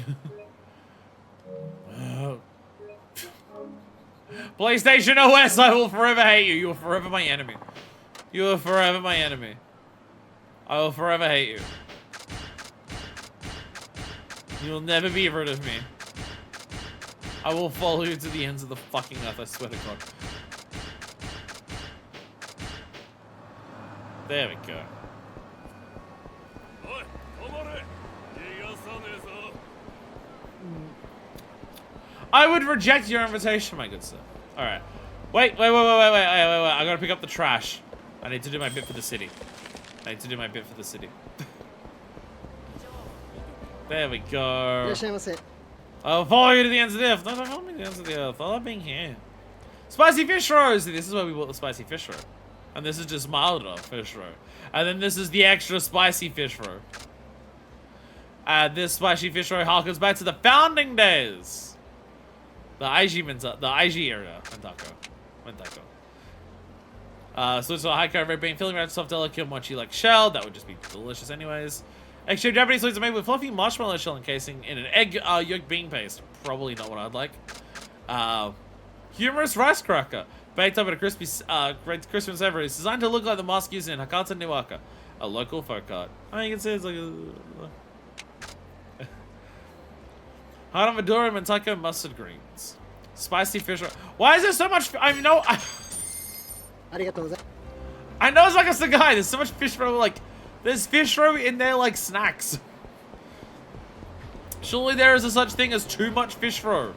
PlayStation OS, I will forever hate you. You are forever my enemy. You are forever my enemy. I will forever hate you. You will never be rid of me. I will follow you to the ends of the fucking earth, I swear to God. There we go. I would reject your invitation, my good sir. Alright. Wait. I gotta pick up the trash. I need to do my bit for the city. There we go. I'll follow you to the ends of the earth. No, don't follow me to the ends of the earth. I love being here. Spicy fish roe. See, this is where we bought the spicy fish roe. And this is just milder fish roe. And then this is the extra spicy fish roe. This spicy fish roe harkens back to the founding days. The IG area. Mentako. So it's a high carb bean, filling around soft, delicate, mochi like shell. That would just be delicious anyways. Extreme Japanese sweets are made with fluffy marshmallow shell encasing in an egg yolk bean paste. Probably not what I'd like. Humorous rice cracker. Baked up in a crispy and savory. It's designed to look like the mask used in Hakata Niwaka, a local folk art. I mean, you can see it's like a... Hana Madura Mentako mustard greens. Spicy fish roe. Why is there so much... I know it's like a sagai. There's so much fish roe, like... There's fish roe in there like snacks. Surely there is a such thing as too much fish roe.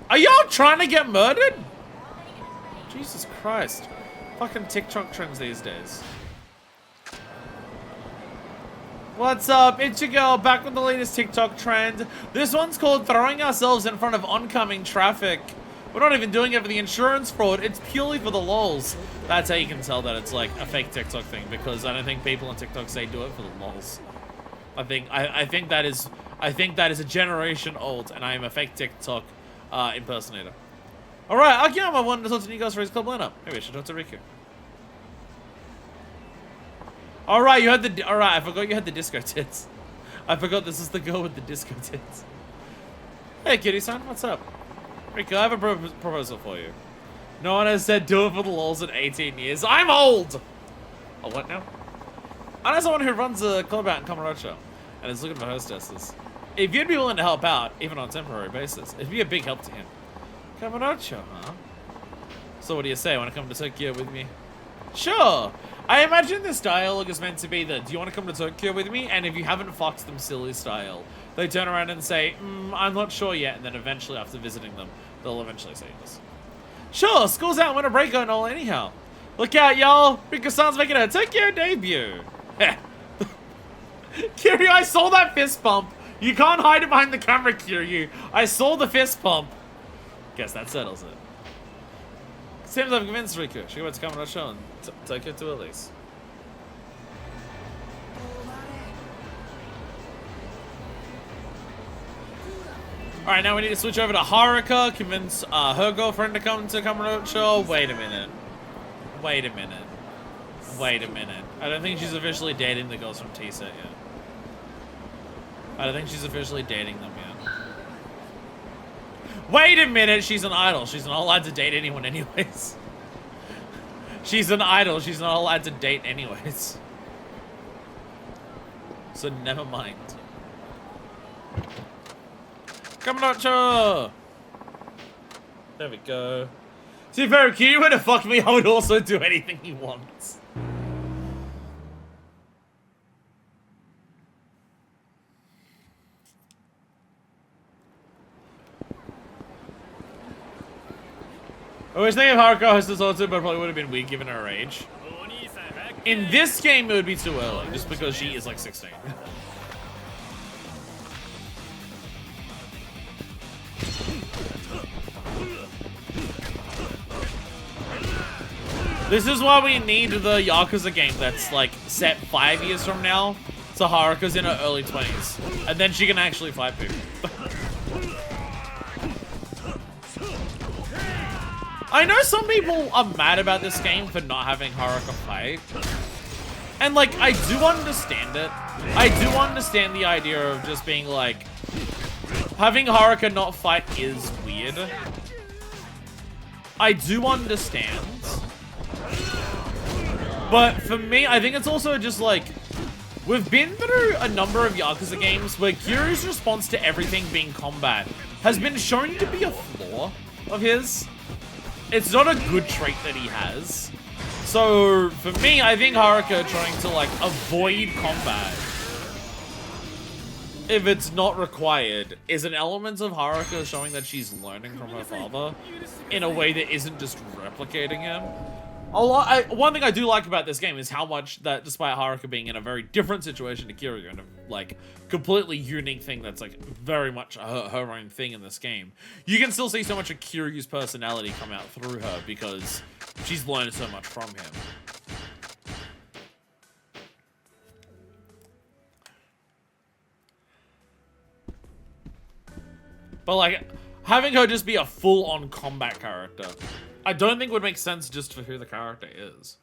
Are y'all trying to get murdered? Jesus Christ. Fucking TikTok trends these days. What's up? It's your girl back with the latest TikTok trend. This one's called throwing ourselves in front of oncoming traffic. We're not even doing it for the insurance fraud. It's purely for the lols. That's how you can tell that it's like a fake TikTok thing, because I don't think people on TikTok say do it for the lols. I think that is a generation old, and I am a fake TikTok impersonator. All right, Akiyama, I wanted to talk to you guys for his club lineup. Maybe I should talk to Riku. All right, you had the. All right, I forgot you had the disco tits. I forgot this is the girl with the disco tits. Hey, kitty-san, what's up? Riku, I have a proposal for you. No one has said do it for the lols in 18 years. I'm old! Oh, what now? I know someone who runs a club out in Kamurocho and is looking for hostesses. If you'd be willing to help out, even on a temporary basis, it'd be a big help to him. Kamurocho, huh? So what do you say? Want to come to Tokyo with me? Sure! I imagine this dialogue is meant to be the, do you want to come to Tokyo with me? And if you haven't fucked them silly style, they turn around and say, I'm not sure yet, and then eventually after visiting them, they'll eventually say yes. Sure, school's out, winter break going all anyhow. Look out, y'all! Riko-san's making her Tokyo debut. Kiryu, I saw that fist pump. You can't hide it behind the camera, Kiryu. I saw the fist pump. Guess that settles it. Seems I've convinced Riku. She went to Kamurocho and Tokyo to Elise. Alright, now we need to switch over to Haruka, convince her girlfriend to come to Kamurocho. Wait a minute. I don't think she's officially dating the girls from T-Set yet. I don't think she's officially dating them yet. Wait a minute, she's an idol. She's not allowed to date anyone anyways. She's an idol. She's not allowed to date anyways. So never mind. Kamurocho! There we go. See, if Kiryu were to fuck me, I would also do anything he wants. I was thinking of Haruka hostess also, but probably would have been weird given her age. In this game, it would be too early, just because she is like 16. This is why we need the Yakuza game that's like set 5 years from now, so Haruka's in her early 20s, and then she can actually fight people. I know some people are mad about this game for not having Haruka fight. And like, I do understand it. I do understand the idea of just being like, having Haruka not fight is weird. I do understand. But for me, I think it's also just like, we've been through a number of Yakuza games where Kiryu's response to everything being combat has been shown to be a flaw of his. It's not a good trait that he has. So for me, I think Haruka trying to like avoid combat, if it's not required, is an element of Haruka showing that she's learning from her father in a way that isn't just replicating him. One thing I do like about this game is how much that, despite Haruka being in a very different situation to Kiryu, and a like completely unique thing that's like very much her own thing in this game, you can still see so much of Kiryu's personality come out through her because she's learned so much from him. But like, having her just be a full-on combat character, I don't think would make sense just for who the character is.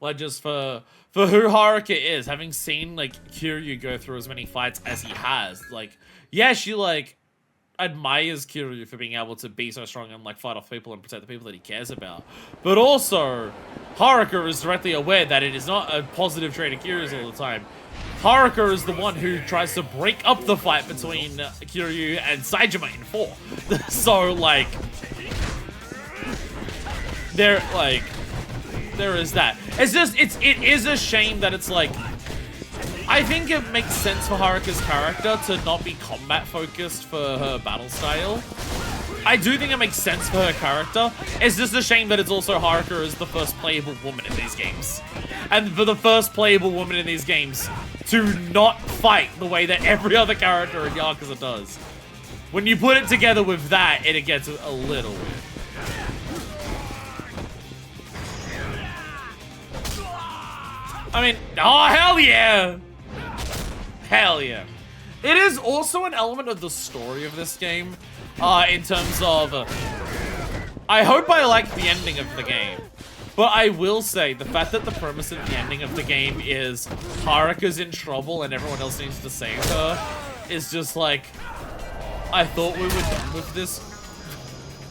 Like, just for who Haruka is, having seen, like, Kiryu go through as many fights as he has, like, yeah, she, like, admires Kiryu for being able to be so strong and, like, fight off people and protect the people that he cares about. But also, Haruka is directly aware that it is not a positive trait of Kiryu's all the time. Haruka is the one who tries to break up the fight between Kiryu and Saejima in 4. So, like, there is that. It's just, it is a shame that it's like, I think it makes sense for Haruka's character to not be combat focused for her battle style. I do think it makes sense for her character. It's just a shame that it's also Haruka is the first playable woman in these games. And for the first playable woman in these games to not fight the way that every other character in Yakuza does. When you put it together with that, it gets a little weird. I mean, oh, hell yeah! Hell yeah. It is also an element of the story of this game, in terms of, I hope I like the ending of the game, but I will say, the fact that the premise of the ending of the game is Haruka's in trouble and everyone else needs to save her, is just like, I thought we were done with this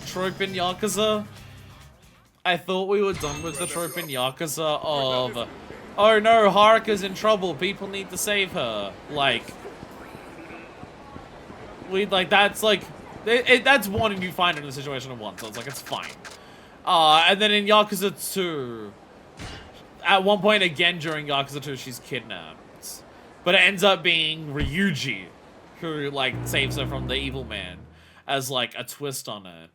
trope in Yakuza. I thought we were done with the trope in Yakuza of, oh no, Haruka's in trouble, people need to save her. Like, that's like, that's one and you find it in a situation of one, so it's like, it's fine. And then in Yakuza 2, at one point again during Yakuza 2, she's kidnapped. But it ends up being Ryuji who, like, saves her from the evil man as, like, a twist on it.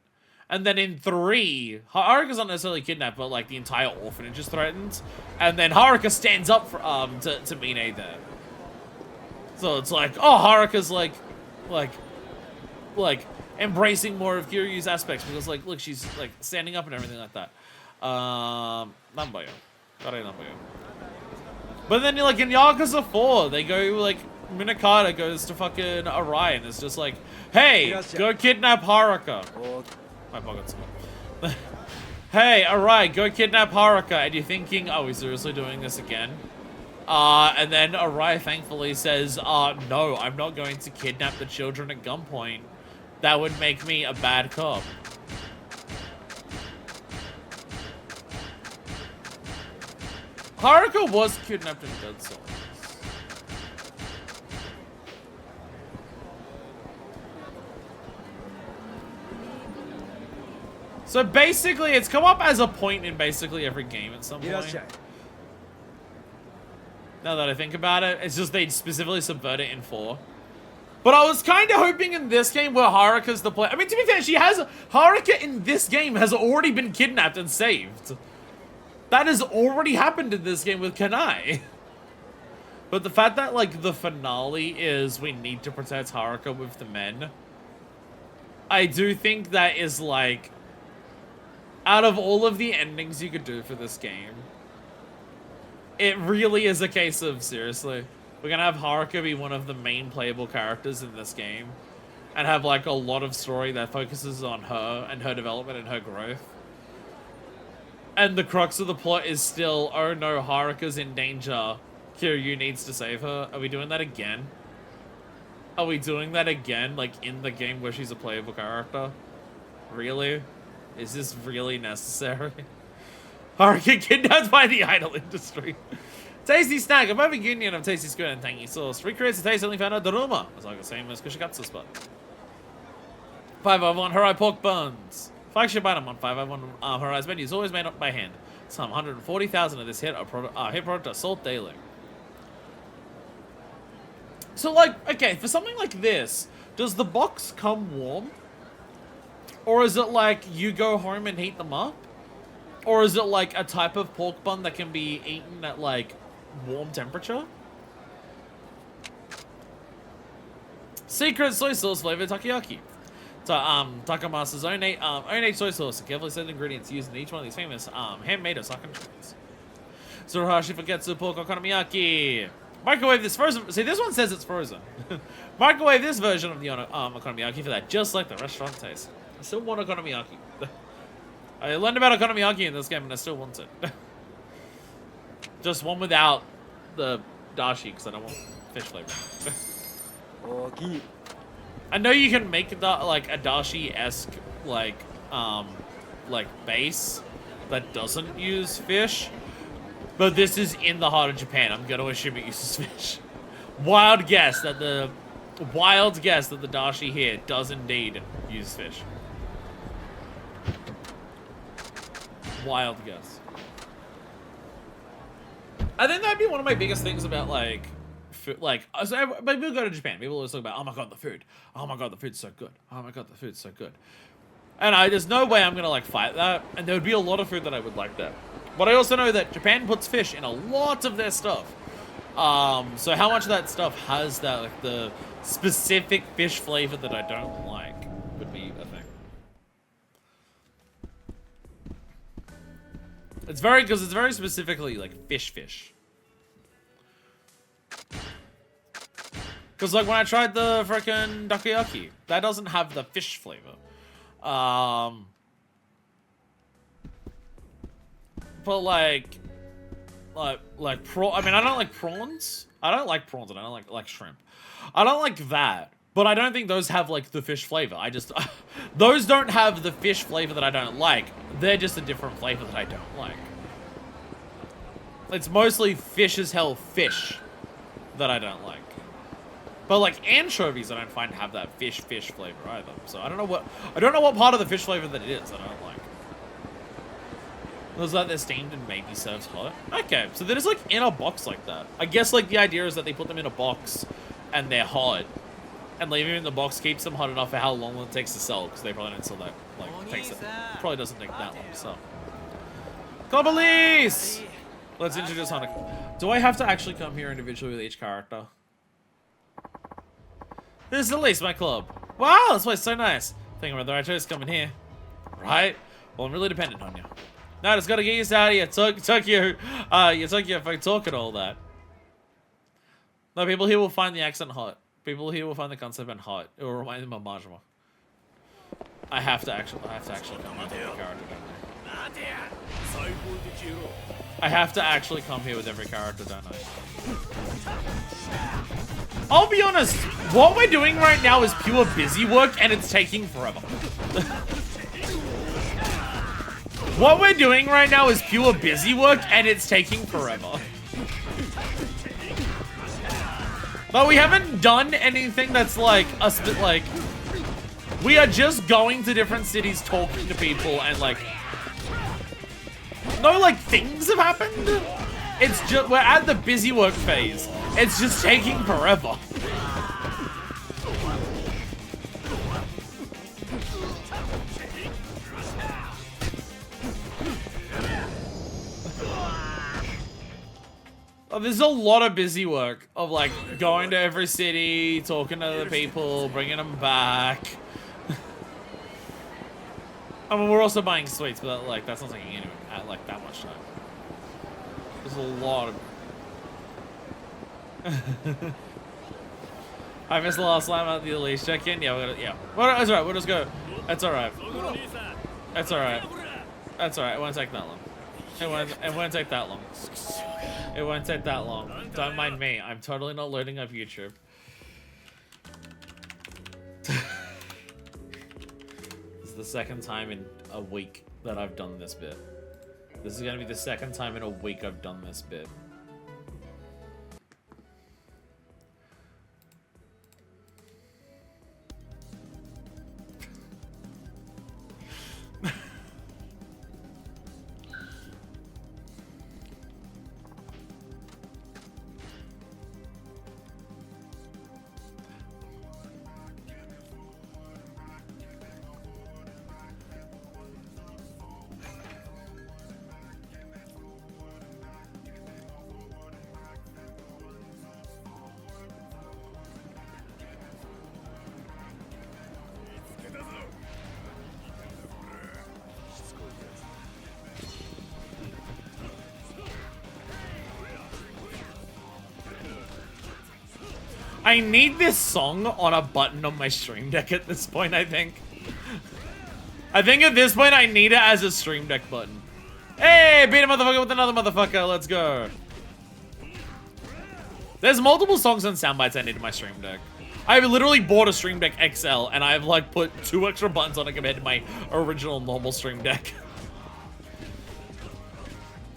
And then in 3, Haruka's not necessarily kidnapped, but, like, the entire orphanage is threatened. And then Haruka stands up for, to Mine there. So it's like, oh, Haruka's, like, embracing more of Kiryu's aspects because, like, look, she's, like, standing up and everything like that. Nambayo. But then, like, in Yakuza 4, they go, like, Minakata goes to fucking Arai and it's just like, hey, go kidnap Haruka. My pocket's full. Hey, Arai, go kidnap Haruka. And you're thinking, oh, he's seriously doing this again? And then Arai thankfully says, no, I'm not going to kidnap the children at gunpoint. That would make me a bad cop. Haruka was kidnapped in Dead Souls. So basically, it's come up as a point in basically every game at some point. Now that I think about it, it's just they specifically subvert it in 4. But I was kind of hoping in this game where Haruka's the player. I mean, to be fair, Haruka in this game has already been kidnapped and saved. That has already happened in this game with Kanai. But the fact that, like, the finale is we need to protect Haruka with the men, I do think that is, like, out of all of the endings you could do for this game, it really is a case of, seriously, we're gonna have Haruka be one of the main playable characters in this game and have, like, a lot of story that focuses on her and her development and her growth. And the crux of the plot is still, oh no, Haruka's in danger. Kiryu needs to save her. Are we doing that again? Are we doing that again, like, in the game where she's a playable character? Really? Is this really necessary? Hurricane kidnapped by the idol industry. Tasty snack, a perfect union of tasty squid and tangy sauce. Recreates the taste only found at Daruma. It's like the same as Kushikatsu spot. 501 Harai pork buns. Flagship item on 501 Harai's menu is always made up by hand. Some 140,000 of this hit product are sold daily. So, like, okay, for something like this, does the box come warm? Or is it like you go home and heat them up? Or is it like a type of pork bun that can be eaten at like warm temperature? Secret soy sauce flavored takoyaki. So, Takamasa's own soy sauce, carefully set ingredients used in each one of these famous handmade Osaka treats. Tsuruhashi Fuketsu pork okonomiyaki. Microwave this frozen. See, this one says it's frozen. Microwave this version of the okonomiyaki for that, just like the restaurant taste. I still want okonomiyaki. I learned about okonomiyaki in this game, and I still want it. Just one without the dashi, because I don't want fish flavor. I know you can make like a dashi-esque like base that doesn't use fish, but this is in the heart of Japan. I'm gonna assume it uses fish. Wild guess that the dashi here does indeed use fish. Wild guess. I think that'd be one of my biggest things about like so people go to Japan. People always talk about, oh my god, the food. Oh my god, the food's so good. Oh my god, the food's so good. And there's no way I'm gonna like fight that. And there would be a lot of food that I would like there. But I also know that Japan puts fish in a lot of their stuff. So how much of that stuff has that like the specific fish flavor that I don't like would be a thing. It's very specifically like fish. Because like when I tried the frickin' takoyaki, that doesn't have the fish flavor. But I mean, I don't like prawns. I don't like prawns and I don't like shrimp. I don't like that. But I don't think those have like the fish flavor. Those don't have the fish flavor that I don't like. They're just a different flavor that I don't like. It's mostly fish as hell fish that I don't like. But like anchovies I don't find have that fish flavor either. So I don't know what part of the fish flavor that it is that I don't like. It was like they're steamed and maybe served hot. Okay, so they're just like in a box like that. I guess like the idea is that they put them in a box and they're hot. And leaving them in the box keeps them hot enough for how long it takes to sell, because they probably don't sell that, like, probably doesn't take that long to sell. Police! Let's introduce Hanukkah. Do I have to actually come here individually with each character? This is at least my club. Wow, this place is so nice. Think about the right choice coming here. Right? Well, I'm really dependent on you. Now I just gotta get used out of your Tokyo talk and all that. No, people here will find the accent hot. People here will find the concept and hot. It will remind them of Majima. I have to actually come here with every character, don't I? I have to actually come here with every character, don't I? I'll be honest, what we're doing right now is pure busy work and it's taking forever. What we're doing right now is pure busy work and it's taking forever. But we haven't done anything that's like we are just going to different cities, talking to people, and like no like things have happened. It's just we're at the busy work phase. It's just taking forever. Oh, there's a lot of busy work of like going to every city, talking to other people, bringing them back. I mean, we're also buying sweets, but like that's not taking anyone at like that much time. There's a lot of. I missed the last line about the Elise check-in. Yeah, Well, that's alright. We'll just go. That's alright. That's alright. That's alright. It won't take that long. It won't take that long. It won't take that long. Don't mind me. I'm totally not loading up YouTube. the second time in a week that I've done this bit. This is gonna be the second time in a week I've done this bit. I need this song on a button on my stream deck at this point, I think. I think at this point I need it as a stream deck button. Hey, beat a motherfucker with another motherfucker, let's go. There's multiple songs and soundbites I need in my stream deck. I've literally bought a stream deck XL and I've like put 2 extra buttons on it compared to my original normal stream deck.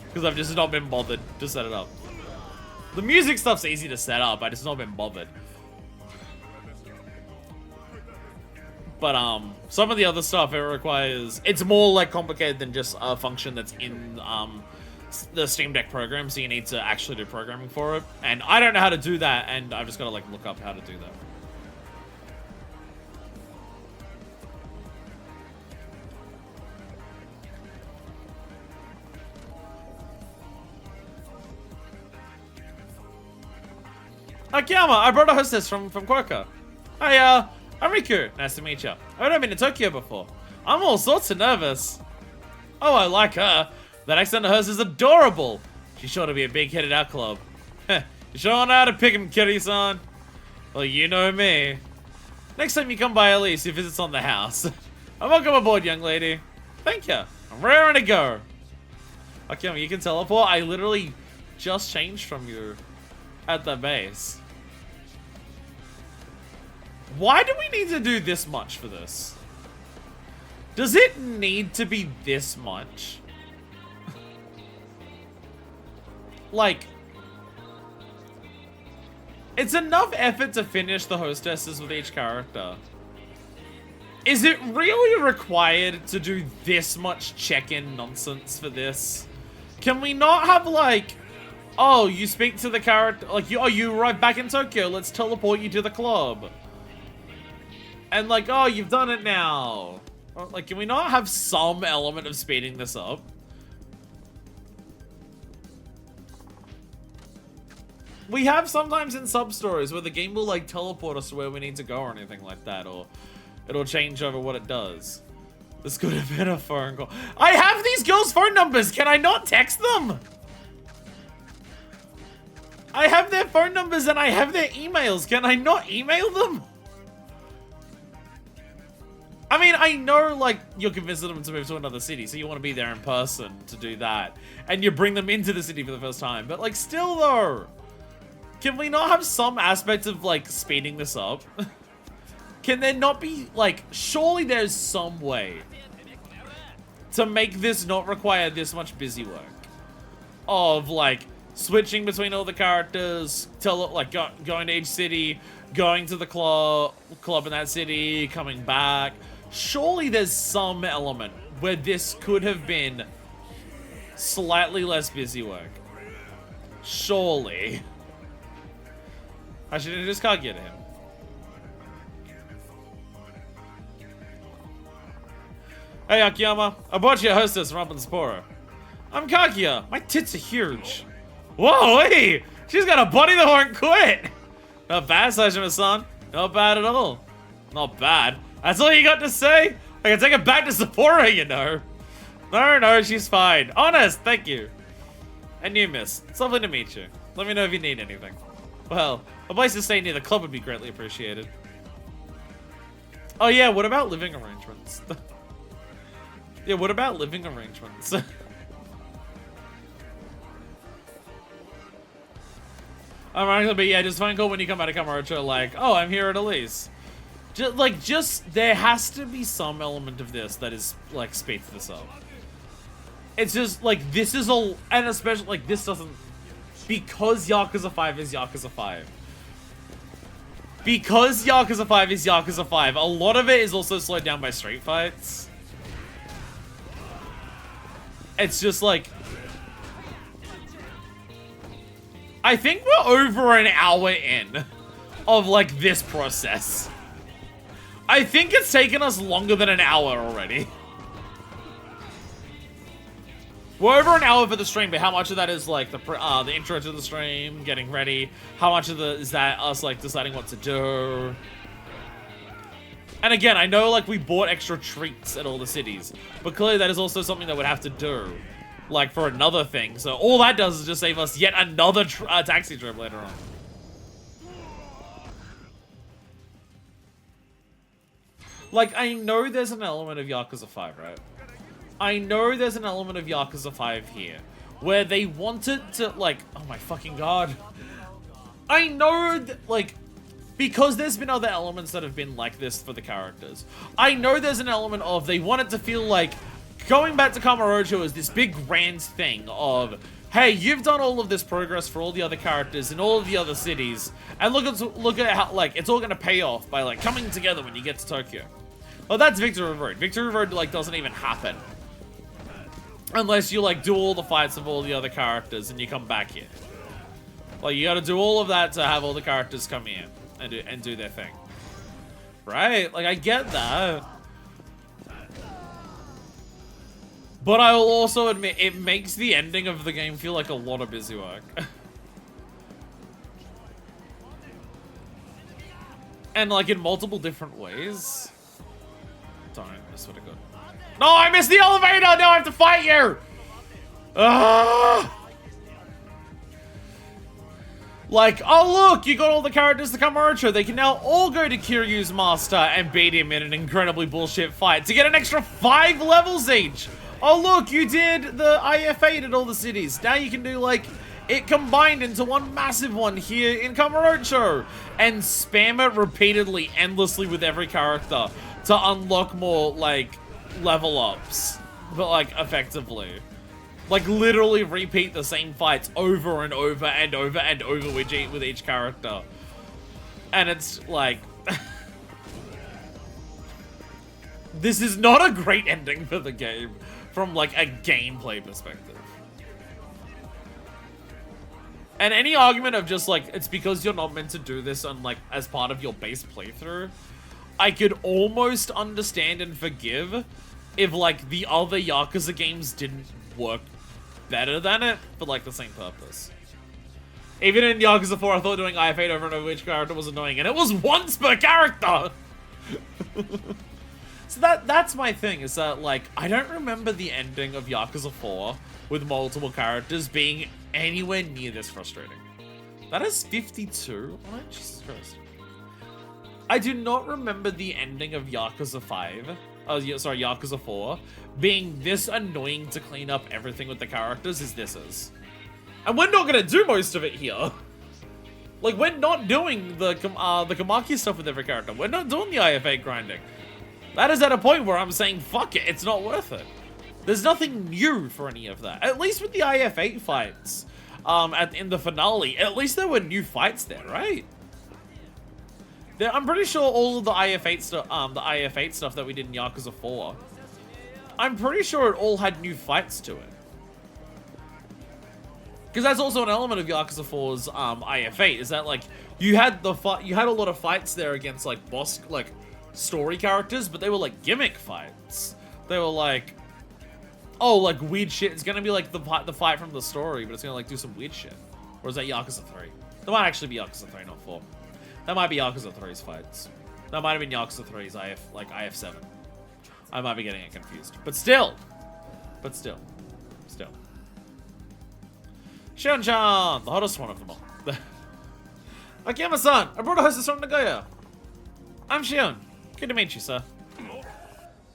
Because I've just not been bothered to set it up. The music stuff's easy to set up, I just not been bothered. But some of the other stuff it requires, it's more like complicated than just a function that's in the Steam Deck program, so you need to actually do programming for it. And I don't know how to do that, and I've just got to like look up how to do that. Akiyama, I brought a hostess from Quokka. Hi, I'm Riku. Nice to meet you. I've never been to Tokyo before. I'm all sorts of nervous. Oh, I like her. That accent of hers is adorable. She's sure to be a big hit at our club. You sure know how to pick 'em, Kitty-san. Well, you know me. Next time you come by Elise, who visits on the house. I'm welcome aboard, young lady. Thank you. I'm raring to go. Okay, you can teleport. I literally just changed from you at the base. Why do we need to do this much for this? Does it need to be this much? Like, it's enough effort to finish the hostesses with each character. Is it really required to do this much check-in nonsense for this? Can we not have like, oh, you speak to the character, like, you arrive back in Tokyo, let's teleport you to the club. And like, oh, you've done it now. Like, can we not have some element of speeding this up? We have sometimes in sub-stories where the game will like teleport us to where we need to go or anything like that, or it'll change over what it does. This could have been a phone call. I have these girls' phone numbers, can I not text them? I have their phone numbers and I have their emails, can I not email them? I mean, I know, like, you're convincing them to move to another city, so you want to be there in person to do that. And you bring them into the city for the first time. But, like, still, though, can we not have some aspect of, like, speeding this up? Can there not be, like, surely there's some way to make this not require this much busy work? Of, like, switching between all the characters, going to each city, going to the club in that city, coming back. Surely there's some element where this could have been slightly less busy work. Surely. I should just can't get him. Hey Akiyama, I bought you a hostess from up in Sapporo. I'm Kaguya. My tits are huge. Whoa, hey! She's got a body that won't quit! Not bad, Sajima-san. Not bad at all. Not bad. That's all you got to say? I can take her back to Sapporo, you know. No, she's fine. Honest, thank you. And you, miss. It's lovely to meet you. Let me know if you need anything. Well, a place to stay near the club would be greatly appreciated. Oh yeah, what about living arrangements? Yeah, what about living arrangements? Ironically, but yeah, just phone call when you come out of Kamurocho like, oh, I'm here at Elise. Just there has to be some element of this that is like speeds this up. It's just like this is all, and especially like this doesn't, because Yakuza 5 is Yakuza 5. Because Yakuza 5 is Yakuza 5, a lot of it is also slowed down by street fights. It's just like, I think we're over an hour in of like this process. I think it's taken us longer than an hour already. We're over an hour for the stream, but how much of that is like the intro to the stream, getting ready? How much of is that us like deciding what to do? And again, I know like we bought extra treats at all the cities, but clearly that is also something that we'd have to do, like for another thing. So all that does is just save us yet another taxi trip later on. Like, I know there's an element of Yakuza 5, right? I know there's an element of Yakuza 5 here, where they wanted to, like, oh my fucking god. I know, like, because there's been other elements that have been like this for the characters. I know there's an element of, they want it to feel like, going back to Kamurocho is this big grand thing of, hey, you've done all of this progress for all the other characters in all of the other cities, and look at how, like, it's all gonna pay off by, like, coming together when you get to Tokyo. Well, that's Victory Road. Victory Road, like, doesn't even happen. Unless you, like, do all the fights of all the other characters and you come back here. Like, you gotta do all of that to have all the characters come here and do their thing. Right? Like, I get that. But I will also admit, it makes the ending of the game feel like a lot of busy work. And, like, in multiple different ways. Darn it, I swear to God. No, I missed the elevator! Now I have to fight you! Like, oh look, you got all the characters to Kamurocho. They can now all go to Kiryu's master and beat him in an incredibly bullshit fight to get an extra 5 levels each. Oh look, you did the IF8 at all the cities. Now you can do, like, it combined into one massive one here in Kamurocho. And spam it repeatedly, endlessly with every character to unlock more, like, level ups. But, like, effectively. Like, literally repeat the same fights over and over and over and over with each character. And it's, like... this is not a great ending for the game from, like, a gameplay perspective. And any argument of just, like, it's because you're not meant to do this on, like, as part of your base playthrough, I could almost understand and forgive if, like, the other Yakuza games didn't work better than it for, like, the same purpose. Even in Yakuza 4, I thought doing IF8 over and over each character was annoying, and it was once per character! So that's my thing, is that, like, I don't remember the ending of Yakuza 4 with multiple characters being anywhere near this frustrating. That is 52? Oh, Jesus Christ. I do not remember the ending of Yakuza 5, sorry, Yakuza 4, being this annoying to clean up everything with the characters as this is. And we're not gonna do most of it here. Like, we're not doing the Kamaki stuff with every character. We're not doing the IF8 grinding. That is at a point where I'm saying, fuck it, it's not worth it. There's nothing new for any of that. At least with the IF8 fights, in the finale, at least there were new fights there, right? I'm pretty sure all of the IF8 stuff that we did in Yakuza 4, I'm pretty sure it all had new fights to it. Because that's also an element of Yakuza 4's IF8, is that, like, you had a lot of fights there against, like, boss, like, story characters, but they were, like, gimmick fights. They were, like, oh, like, weird shit. It's gonna be, like, the fight from the story, but it's gonna, like, do some weird shit. Or is that Yakuza 3? That might actually be Yakuza 3, not 4. That might be Yakuza 3's fights. That might have been Yakuza 3's IF7. I might be getting it confused. But still. Shion-chan, the hottest one of them all. Akiyama-san, I brought a hostess from Nagoya. I'm Shion. Good to meet you, sir.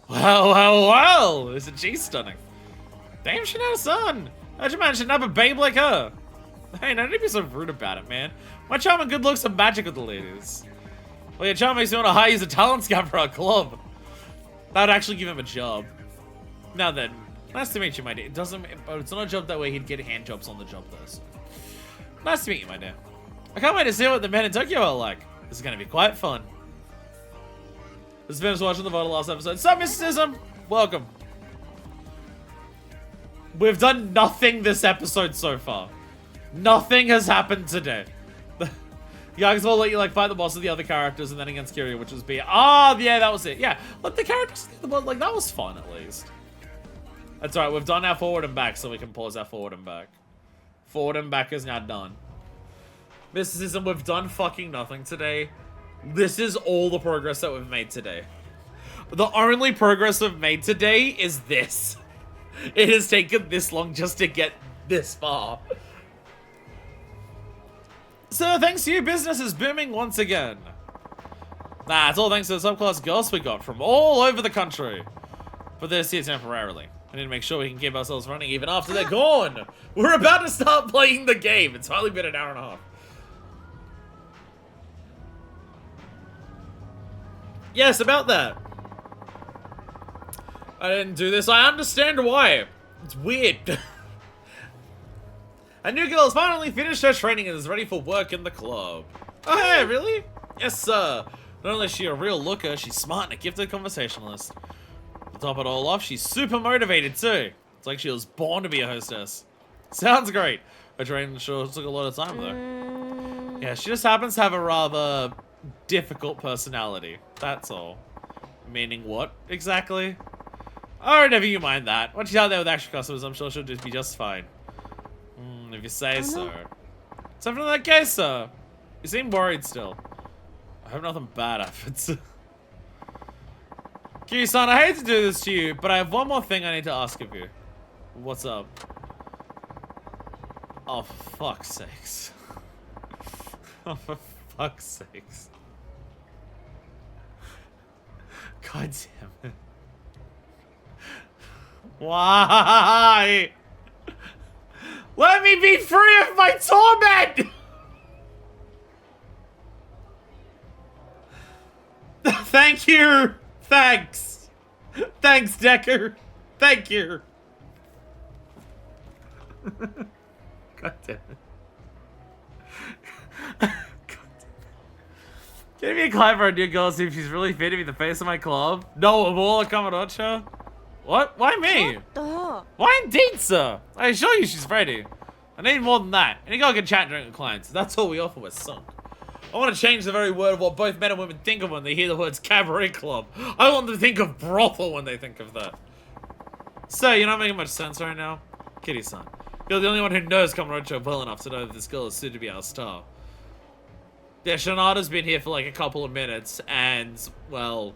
Well, isn't she stunning? Damn, Shinoda-san. How'd you manage to nab a babe like her? Hey, no need to be so rude about it, man. My charm and good looks are magic with the ladies. Well, your charm makes me want to hire you as a talent scout for our club. That would actually give him a job. Now then, nice to meet you, my dear. It's not a job that way he'd get hand jobs on the job, though. So. Nice to meet you, my dear. I can't wait to see what the men in Tokyo are like. This is going to be quite fun. This is finished watching the VOD last episode. Sup, mysticism? Welcome. We've done nothing this episode so far. Nothing has happened today. Yakuza will let you like fight the boss of the other characters and then against Kiryu, which was B. Oh, yeah, that was it. Yeah, look, the characters, like, that was fun at least. That's alright, we've done our forward and back, so we can pause our forward and back. Forward and back is now done. Mysticism, we've done fucking nothing today. This is all the progress that we've made today. The only progress we've made today is this. It has taken this long just to get this far. So thanks to you, business is booming once again. Nah, it's all thanks to the subclass girls we got from all over the country. But they're here temporarily. I need to make sure we can keep ourselves running even after they're gone. We're about to start playing the game. It's hardly been an hour and a half. Yes, about that. I didn't do this. I understand why. It's weird. A new girl has finally finished her training and is ready for work in the club. Oh, hey, really? Yes, sir. Not only is she a real looker, she's smart and a gifted conversationalist. To top it all off, she's super motivated too. It's like she was born to be a hostess. Sounds great. Her training sure took a lot of time though. Yeah, she just happens to have a rather difficult personality. That's all. Meaning what, exactly? Oh, never you mind that. Once she's out there with actual customers, I'm sure she'll just be just fine. If you say so. Something in that case, sir. You seem worried still. I hope nothing bad happens. Kiryu-san, I hate to do this to you, but I have one more thing I need to ask of you. What's up? Oh, for fuck's sakes. Oh, for fuck's sakes. God damn it. Why? Let me be free of my torment! Thank you! Thanks! Thanks, Decker! Thank you! God damn it. God damn it. Give me a climb for a new girl, see if she's really fit to be the face of my club. No, of all the Kamarocha? What? Why me? Why indeed, sir? I assure you she's ready. I need more than that. Any girl can chat and drink with clients. That's all we offer, we're sunk. I want to change the very word of what both men and women think of when they hear the words cabaret club. I want them to think of brothel when they think of that. So, you're not making much sense right now? Kitty-san, you're the only one who knows Kamarocho well enough to know that this girl is soon to be our star. Yeah, Shinada's been here for like a couple of minutes, and, well,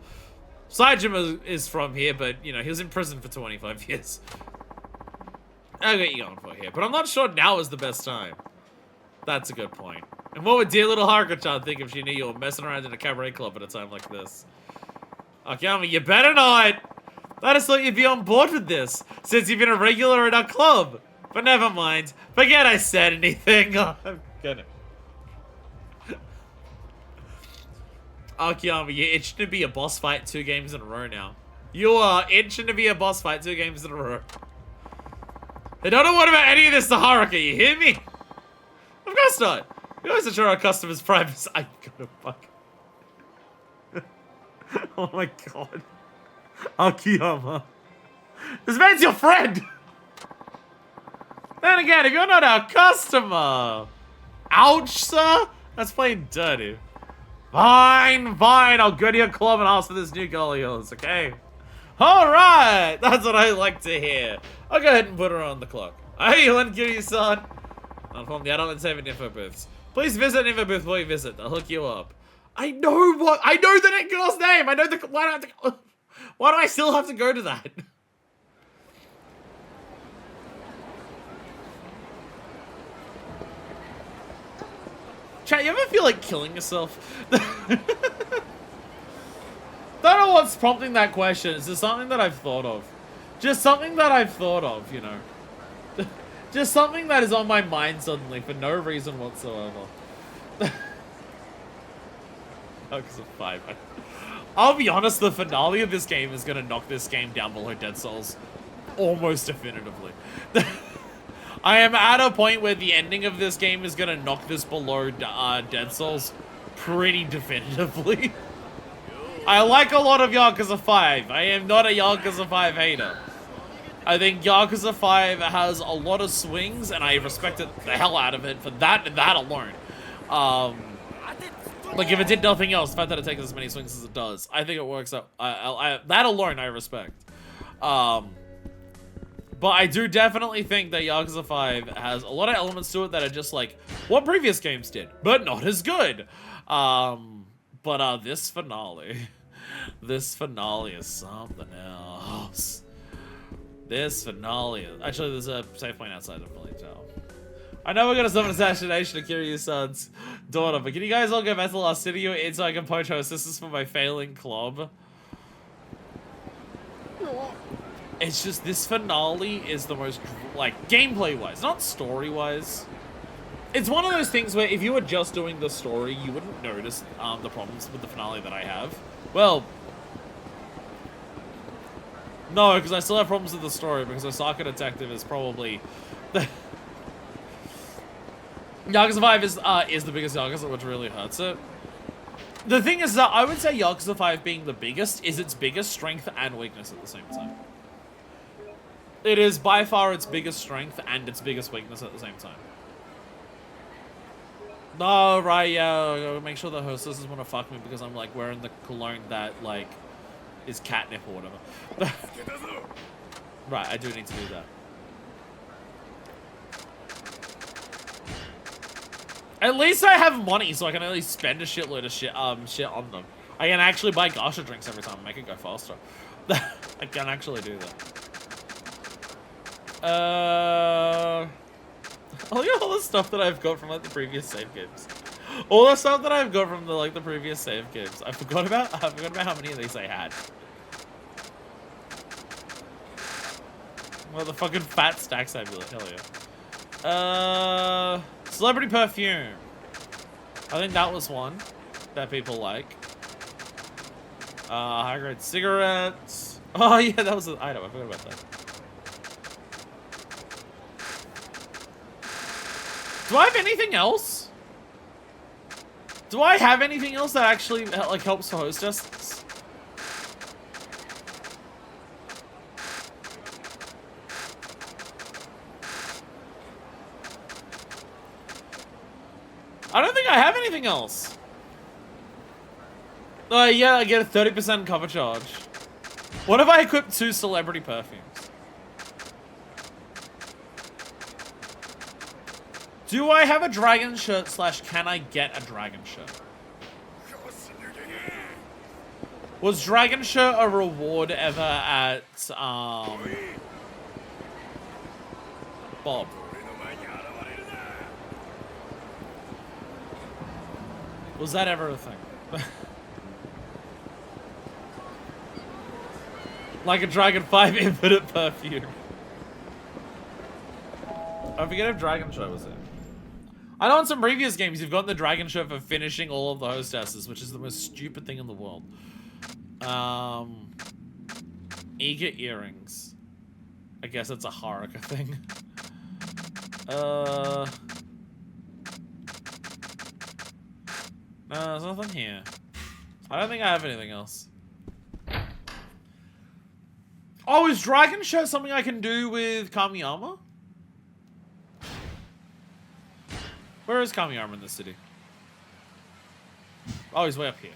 Saijima is from here, but, you know, he was in prison for 25 years. I'll get you going for here, but I'm not sure now is the best time. That's a good point. And what would dear little Haruka-chan think if she knew you were messing around in a cabaret club at a time like this? Akiyama, you better not! I just thought you'd be on board with this, since you've been a regular at our club. But never mind. Forget I said anything. I'm gonna... Akiyama, you're itching to be a boss fight 2 games in a row now. You are itching to be a boss fight 2 games in a row. I don't know what about any of this to Haruka, you hear me? Of course not. We always ensure our customers' privacy. I gotta fuck. Oh my god. Akiyama. This man's your friend! Then again, if you're not our customer. Ouch, sir? That's plain dirty. Fine, fine. I'll go to your club and ask for this new girl of yours, okay? Alright! That's what I like to hear. I'll go ahead and put her on the clock. Hey, Kiryu-san. I'm from the Adult Entertainment Info booths. Please visit an info booth before you visit. I'll hook you up. I know what. I know the girl's name. I know the. Why do I still have to go to that? Chat, you ever feel like killing yourself? Don't know what's prompting that question. It's just something that I've thought of. Just something that I've thought of, you know. Just something that is on my mind suddenly for no reason whatsoever. Yakuza 5. I'll be honest, the finale of this game is gonna knock this game down below Dead Cells. Almost definitively. I am at a point where the ending of this game is gonna knock this below Dead Cells pretty definitively. I like a lot of Yakuza 5. I am not a Yakuza 5 hater. I think Yakuza 5 has a lot of swings, and I respect it the hell out of it for that and that alone. Like, if it did nothing else, the fact that it takes as many swings as it does, I think it works out. That alone I respect. But I do definitely think that Yakuza 5 has a lot of elements to it that are just like what previous games did, but not as good. But this finale is something else. This finale is... Actually, there's a safe point outside the village tell. I know we're gonna summon assassination of Kiryu-san's daughter, but can you guys all go back to the last city in so I can poach hostesses for my failing club? It's just, this finale is the most, like, gameplay-wise, not story-wise. It's one of those things where if you were just doing the story, you wouldn't notice the problems with the finale that I have. Well, no, because I still have problems with the story, because Osaka Detective is probably... Yakuza 5 is the biggest Yakuza, which really hurts it. The thing is that I would say Yakuza 5 being the biggest is its biggest strength and weakness at the same time. It is by far its biggest strength and its biggest weakness at the same time. No, right, yeah, make sure the hostesses want to fuck me because I'm, like, wearing the cologne that, like, is catnip or whatever. Right, I do need to do that. At least I have money, so I can at least spend a shitload of shit on them. I can actually buy gacha drinks every time and make it go faster. I can actually do that. Look at all the stuff that I've got from, like, the previous save games. All the stuff that I've got from the, like, the previous save games. I forgot about how many of these I had. Well, the fucking fat stacks amulet, hell yeah. Celebrity perfume. I think that was one that people like. High grade cigarettes. Oh yeah, that was an item. I forgot about that. Do I have anything else? Do I have anything else that actually like helps for hostesses? I don't think I have anything else. Yeah, I get a 30% cover charge. What if I equip 2 celebrity perfumes? Do I have a dragon shirt / can I get a dragon shirt? Was dragon shirt a reward ever at, Bob? Was that ever a thing? Like a Dragon 5 infinite perfume. I forget if Dragon Shirt was it. I know in some previous games you've gotten the Dragon Shirt for finishing all of the hostesses, which is the most stupid thing in the world. Eager earrings. I guess it's a Haruka thing. No, there's nothing here. I don't think I have anything else. Oh, is Dragon Shirt something I can do with Kamiyama? Where is Kamiyama in this city? Oh, he's way up here.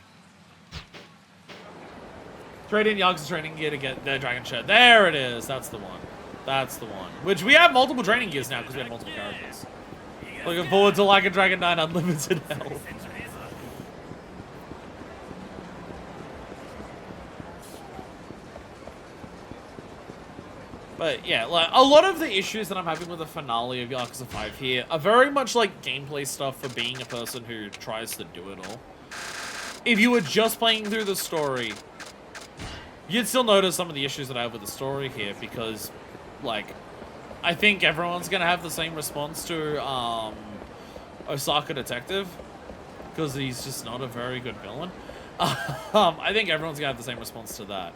Trade in Yakuza training gear to get the Dragon Shirt. There it is. That's the one. That's the one. Which we have multiple training gears now because we have multiple characters. Looking forward to Like a Dragon 9 Unlimited Health. But yeah, like a lot of the issues that I'm having with the finale of Yakuza 5 here are very much like gameplay stuff for being a person who tries to do it all. If you were just playing through the story, you'd still notice some of the issues that I have with the story here because, like, I think everyone's gonna have the same response to Osaka Detective because he's just not a very good villain. I think everyone's gonna have the same response to that.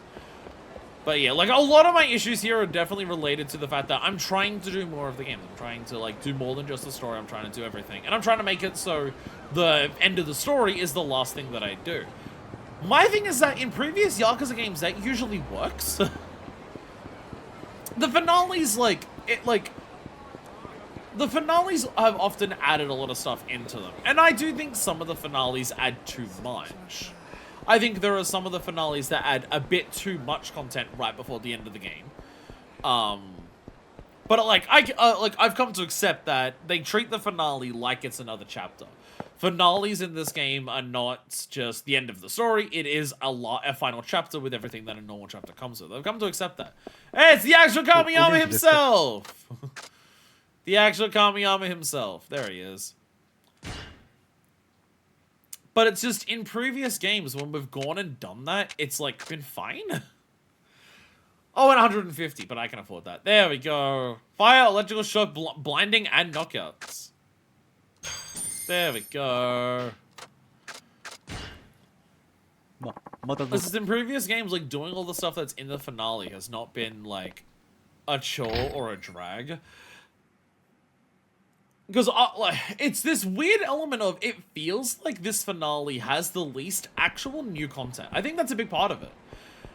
But yeah, like, a lot of my issues here are definitely related to the fact that I'm trying to do more of the game. I'm trying to, like, do more than just the story. I'm trying to do everything. And I'm trying to make it so the end of the story is the last thing that I do. My thing is that in previous Yakuza games, that usually works. The finales, the finales have often added a lot of stuff into them. And I do think some of the finales add too much. I think there are some of the finales that add a bit too much content right before the end of the game. But like I've come to accept that they treat the finale like it's another chapter. Finales in this game are not just the end of the story. It is a final chapter with everything that a normal chapter comes with. I've come to accept that. Hey, it's the actual Kamiyama himself! The actual Kamiyama himself. There he is. But it's just, in previous games, when we've gone and done that, it's, like, been fine. Oh, and 150, but I can afford that. There we go. Fire, electrical shock, blinding, and knockouts. There we go. This is in previous games, like, doing all the stuff that's in the finale has not been, like, a chore or a drag. Because it's this weird element of, it feels like this finale has the least actual new content. I think that's a big part of it.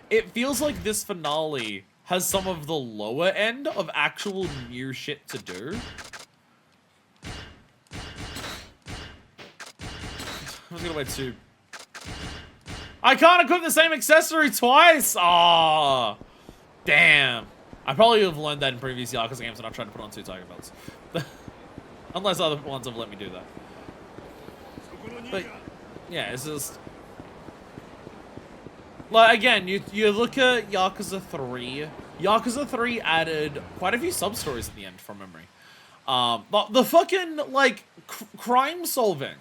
It feels like this finale has some of the lower end of actual new shit to do. I'm gonna wait too. I can't equip the same accessory twice! Aww. Damn. I probably have learned that in previous Yakuza games and I've tried to put on 2 tiger belts. Unless other ones have let me do that. But, yeah, it's just... Like, again, you look at Yakuza 3. Yakuza 3 added quite a few sub-stories at the end, from memory. But the fucking, like, crime solving.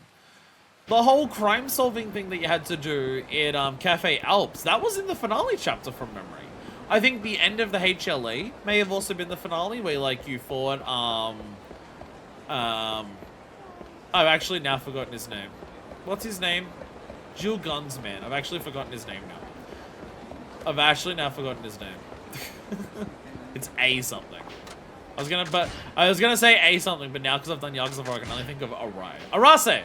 The whole crime solving thing that you had to do in Cafe Alps, that was in the finale chapter, from memory. I think the end of the HLE may have also been the finale, where, like, you fought, I've actually now forgotten his name. What's his name? Jill Gunsman. I've actually forgotten his name now. I've actually now forgotten his name. It's A something. I was gonna say A something, but now because I've done Yakuza 4, I can only think of Arai. Arase!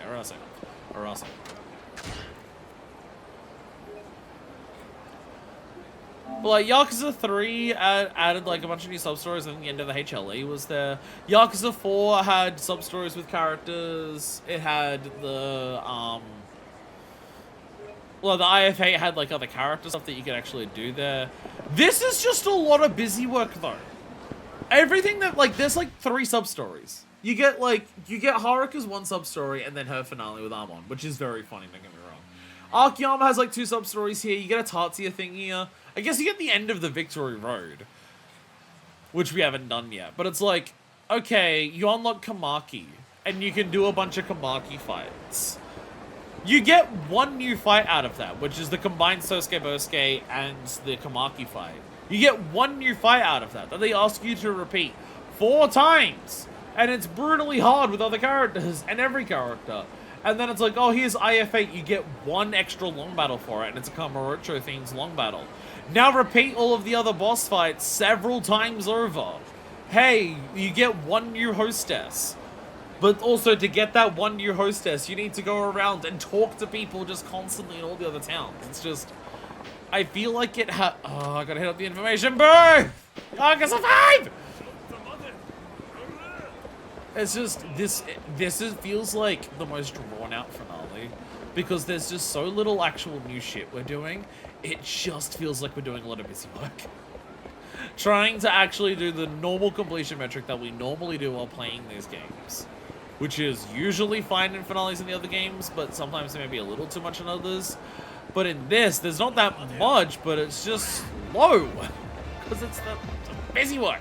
But like, Yakuza 3 added like a bunch of new sub-stories. I think the end of the HLE was there. Yakuza 4 had sub-stories with characters. It had the, well, the IFA had like other character stuff that you could actually do there. This is just a lot of busy work though. Everything that, like, there's like 3 sub-stories. You get Haruka's 1 sub-story and then her finale with Amon, which is very funny, don't get me wrong. Akiyama has like 2 sub-stories here. You get a Tatsuya thing here. I guess you get the end of the Victory Road, which we haven't done yet. But it's like, okay, you unlock Kamaki, and you can do a bunch of Kamaki fights. You get 1 new fight out of that, which is the combined Sosuke Bosuke and the Kamaki fight. You get 1 new fight out of that they ask you to repeat 4 times. And it's brutally hard with other characters and every character. And then it's like, oh, here's IF8, you get 1 extra long battle for it, and it's a Kamurocho themed long battle. Now repeat all of the other boss fights several times over. Hey, you get 1 new hostess. But also, to get that 1 new hostess, you need to go around and talk to people just constantly in all the other towns. It's just, I feel like it oh, I gotta hit up the information booth! Yakuza 5! It's just, this feels like the most drawn out finale, because there's just so little actual new shit we're doing. It just feels like we're doing a lot of busy work. Trying to actually do the normal completion metric that we normally do while playing these games, which is usually fine in finales in the other games, but sometimes there may be a little too much in others. But in this, there's not that much, but it's just low, because it's the busy work.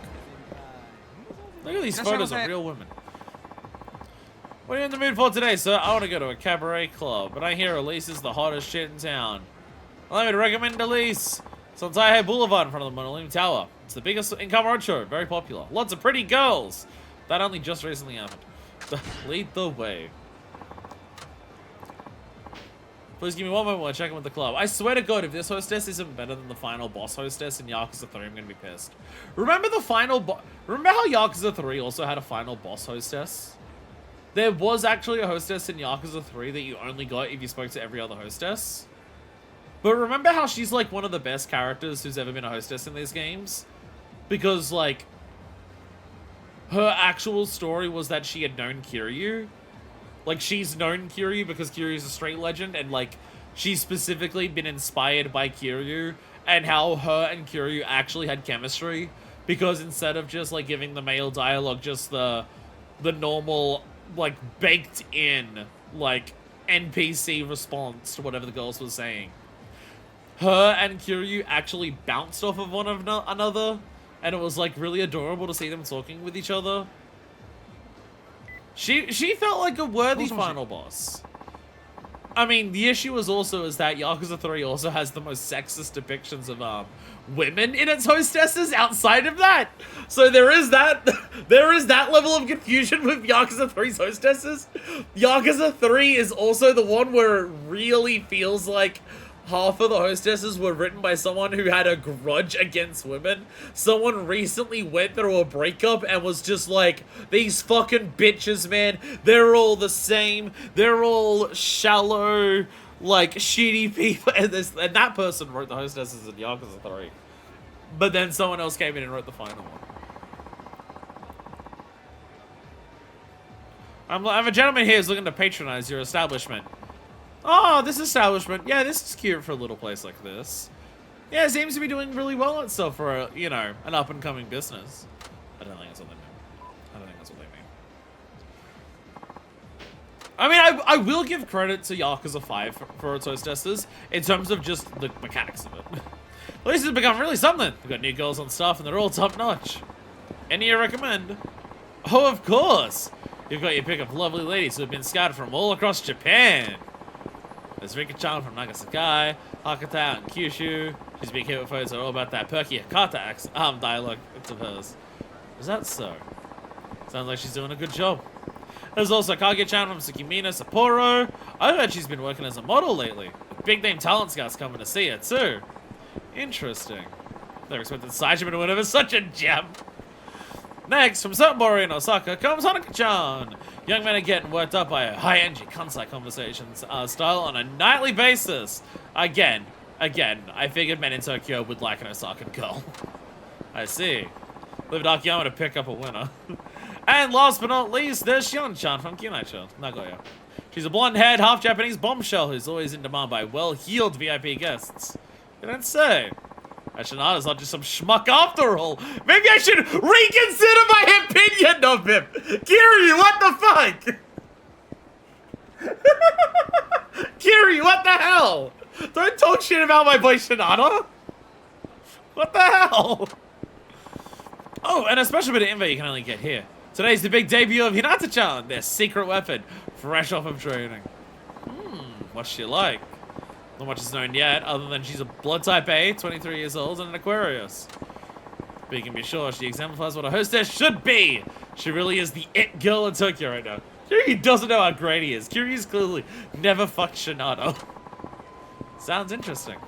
Look at these photos of real women. What are you in the mood for today, sir? I want to go to a cabaret club, but I hear Elise is the hottest shit in town. Allow me to recommend Elise. It's on Taihei Boulevard in front of the Monolith Tower. It's the biggest in Kamurocho, very popular. Lots of pretty girls. That only just recently happened. Lead the way. Please give me one moment while I check in with the club. I swear to God, if this hostess isn't better than the final boss hostess in Yakuza 3, I'm gonna be pissed. Remember the final remember how Yakuza 3 also had a final boss hostess? There was actually a hostess in Yakuza 3 that you only got if you spoke to every other hostess. But remember how she's like one of the best characters who's ever been a hostess in these games? Because like, her actual story was that she had known Kiryu. Like, she's known Kiryu because Kiryu's a street legend, and, like, she's specifically been inspired by Kiryu, and how her and Kiryu actually had chemistry, because instead of just, like, giving the male dialogue just the normal, like, baked-in, like, NPC response to whatever the girls were saying, her and Kiryu actually bounced off of one another, and it was, like, really adorable to see them talking with each other. She felt like a worthy final boss. I mean, the issue is that Yakuza 3 also has the most sexist depictions of women in its hostesses outside of that. So there is that level of confusion with Yakuza 3's hostesses. Yakuza 3 is also the one where it really feels like half of the hostesses were written by someone who had a grudge against women. Someone recently went through a breakup and was just like, these fucking bitches, man, they're all the same. They're all shallow, like, shitty people. And that person wrote the hostesses in Yakuza 3. But then someone else came in and wrote the final one. I have a gentleman here who's looking to patronize your establishment. Oh, this establishment. Yeah, this is cute for a little place like this. Yeah, it seems to be doing really well itself for a, you know, an up-and-coming business. I don't think that's what they mean. I don't think that's what they mean. I mean, I will give credit to Yakuza 5 for its hostesses in terms of just the mechanics of it. At least it's become really something. We've got new girls on staff and they're all top-notch. Any you recommend? Oh, of course. You've got your pick of lovely ladies who have been scouted from all across Japan. There's Rika-chan from Nagasaki, Hakata and Kyushu. She's been here with photos that are all about that perky Hakata dialogue of hers. Is that so? Sounds like she's doing a good job. There's also Kage-chan from Tsukimina Sapporo. I heard she's been working as a model lately. Big name talent scouts coming to see her too. Interesting. Never expected Saijima to win over such a gem. Next, from Sapporo in Osaka, comes Hanuka-chan. Young men are getting worked up by a high-energy kansai conversations style on a nightly basis. Again, I figured men in Tokyo would like an Osakan girl. I see. Lived Akiyama to pick up a winner. And last but not least, there's Shion-chan from Kinaicho, Nagoya. She's a blonde-haired, half-Japanese bombshell who's always in demand by well-heeled VIP guests. You don't say. Shinada's not just some schmuck after all. Maybe I should reconsider my opinion of him. Kiryu, what the fuck? Kiryu, what the hell? Don't talk shit about my boy Shinada. What the hell? Oh, and a special bit of info you can only get here. Today's the big debut of Hinata-chan, their secret weapon, fresh off of training. What's she like? Not much is known yet, other than she's a blood type A, 23 years old, and an Aquarius. But you can be sure she exemplifies what a hostess should be. She really is the it girl in Tokyo right now. Kiryu doesn't know how great he is. Kiryu's clearly never fucked Shinado. Sounds interesting.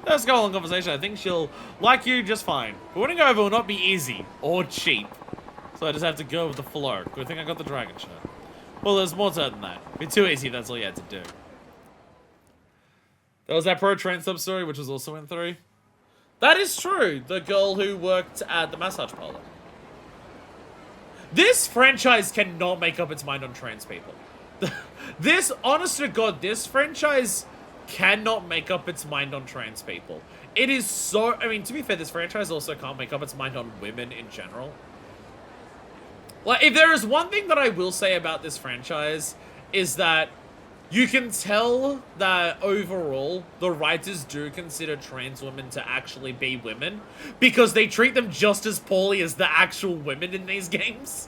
Let's go on conversation. I think she'll like you just fine. But winning over will not be easy or cheap. So I just have to go with the flow. Good thing I got the dragon shirt. Well, there's more to it than that. It'd be too easy if that's all you had to do. There was that Pro Train sub-story, which was also in 3. That is true. The girl who worked at the massage parlor. This franchise cannot make up its mind on trans people. This, honest to God, this franchise cannot make up its mind on trans people. It is so... I mean, to be fair, this franchise also can't make up its mind on women in general. Like, if there is one thing that I will say about this franchise, is that you can tell that overall, the writers do consider trans women to actually be women, because they treat them just as poorly as the actual women in these games.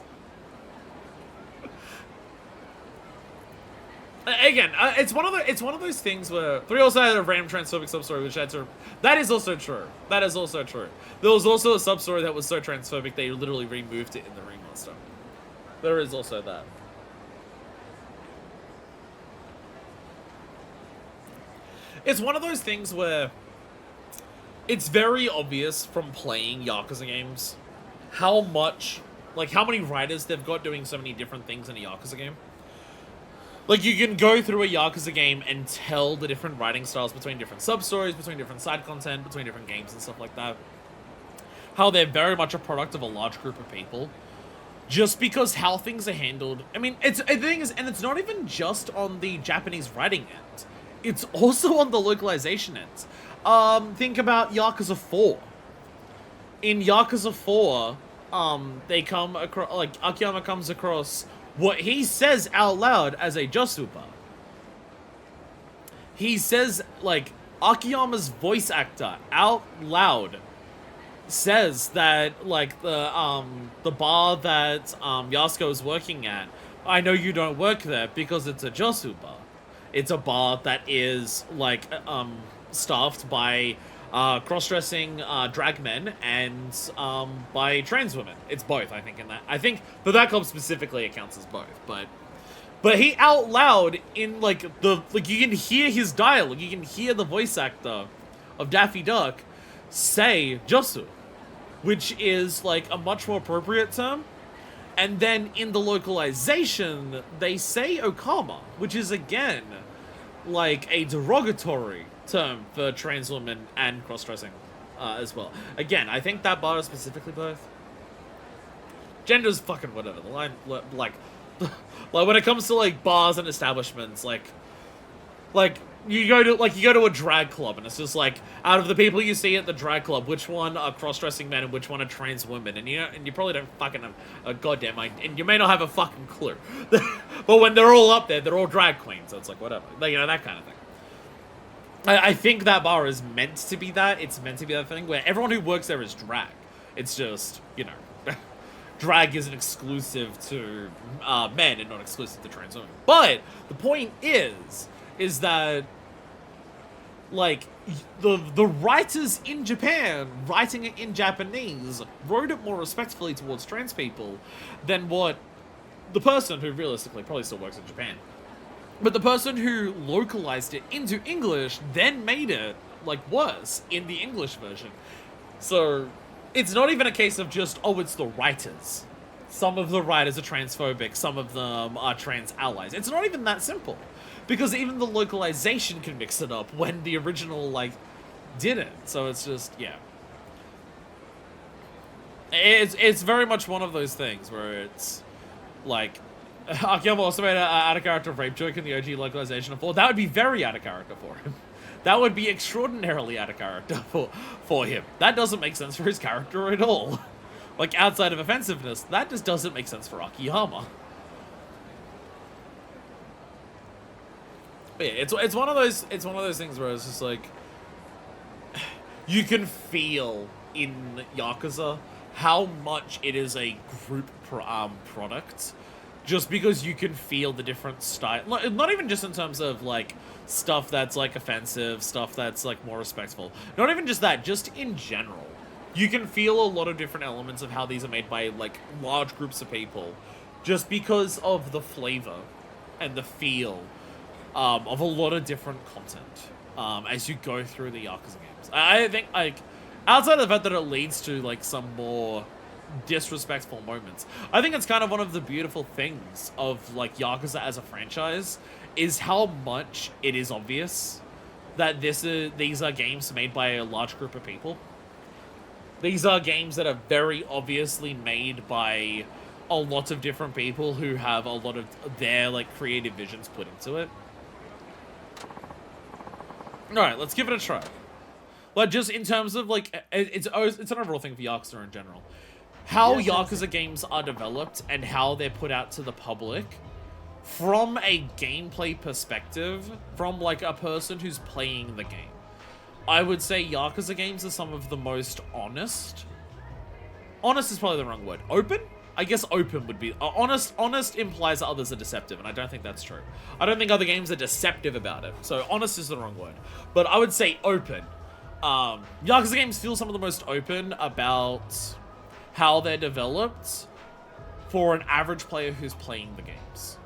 Again, it's one of those things where 3 also had a random transphobic sub-story, which had to... That is also true. That is also true. There was also a sub-story that was so transphobic they literally removed it in the remaster. There is also that. It's one of those things where it's very obvious from playing Yakuza games how much, like, how many writers they've got doing so many different things in a Yakuza game. Like, you can go through a Yakuza game and tell the different writing styles between different sub-stories, between different side content, between different games and stuff like that. How they're very much a product of a large group of people. Just because how things are handled. I mean, the thing is, and it's not even just on the Japanese writing end. It's also on the localization end. Think about Yakuza 4. In Yakuza 4, they come across, like, Akiyama comes across what he says out loud as a Josuba. He says, like, Akiyama's voice actor out loud says that, like, the bar that Yasuko is working at, I know you don't work there because it's a Josuba. It's a bar that is, like, staffed by cross-dressing drag men and by trans women. It's both, I think, in that. I think for that club specifically it counts as both, but he out loud in, like, you can hear his dialogue, you can hear the voice actor of Daffy Duck say Josu, which is, like, a much more appropriate term. And then in the localization, they say Okama, which is, again, like, a derogatory term for trans women and cross-dressing as well. Again, I think that bar is specifically both. Gender's fucking whatever. The line, like when it comes to, like, bars and establishments, like you go to a drag club and it's just like, out of the people you see at the drag club, which one are cross-dressing men and which one are trans women, and you probably don't fucking have a goddamn idea, and you may not have a fucking clue. But when they're all up there, they're all drag queens, so it's like, whatever, like, you know, that kind of thing. I think that bar is meant to be that. It's meant to be that thing where everyone who works there is drag. It's just, you know, drag isn't exclusive to men and not exclusive to trans women. But the point is that, like, the writers in Japan writing it in Japanese wrote it more respectfully towards trans people than what the person who realistically probably still works in Japan, but the person who localized it into English then made it, like, worse in the English version. So it's not even a case of just, oh, it's the writers. Some of the writers are transphobic, some of them are trans allies. It's not even that simple. Because even the localization can mix it up when the original, like, didn't. So it's just, yeah. It's very much one of those things where it's, like, Akiyama also made an out-of-character rape joke in the OG localization of 4. That would be very out-of-character for him. That would be extraordinarily out-of-character for him. That doesn't make sense for his character at all. Like, outside of offensiveness, that just doesn't make sense for Akiyama. But yeah, it's one of those things where it's just like, you can feel in Yakuza how much it is a group product, just because you can feel the different style. Not even just in terms of, like, stuff that's, like, offensive, stuff that's, like, more respectful. Not even just that, just in general. You can feel a lot of different elements of how these are made by, like, large groups of people, just because of the flavor and the feel of a lot of different content as you go through the Yakuza games. I think, like, outside of the fact that it leads to, like, some more disrespectful moments, I think it's kind of one of the beautiful things of, like, Yakuza as a franchise is how much it is obvious that these are games made by a large group of people. These are games that are very obviously made by a lot of different people who have a lot of their, like, creative visions put into it. Alright, let's give it a try. Like, just in terms of, like, it's an overall thing for Yakuza in general. How Yakuza games are developed and how they're put out to the public from a gameplay perspective, from, like, a person who's playing the game. I would say Yakuza games are some of the most honest. Honest is probably the wrong word. Open? I guess open would be... honest implies that others are deceptive, and I don't think that's true. I don't think other games are deceptive about it, so honest is the wrong word. But I would say open. Yakuza games feel some of the most open about how they're developed for an average player who's playing the games.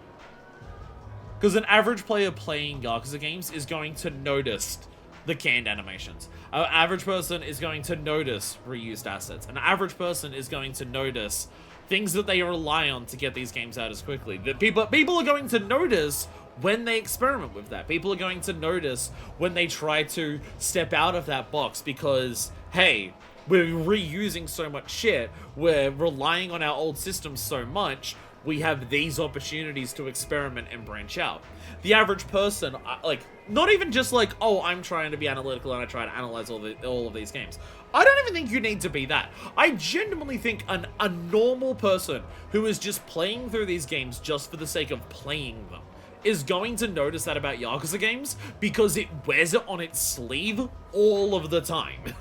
Because an average player playing Yakuza games is going to notice the canned animations. An average person is going to notice reused assets. An average person is going to notice things that they rely on to get these games out as quickly. That people are going to notice when they experiment with that. People are going to notice when they try to step out of that box because, hey, we're reusing so much shit, we're relying on our old systems so much, we have these opportunities to experiment and branch out. The average person, like, not even just like, oh, I'm trying to be analytical and I try to analyze all of these games. I don't even think you need to be that. I genuinely think a normal person who is just playing through these games just for the sake of playing them is going to notice that about Yakuza games because it wears it on its sleeve all of the time.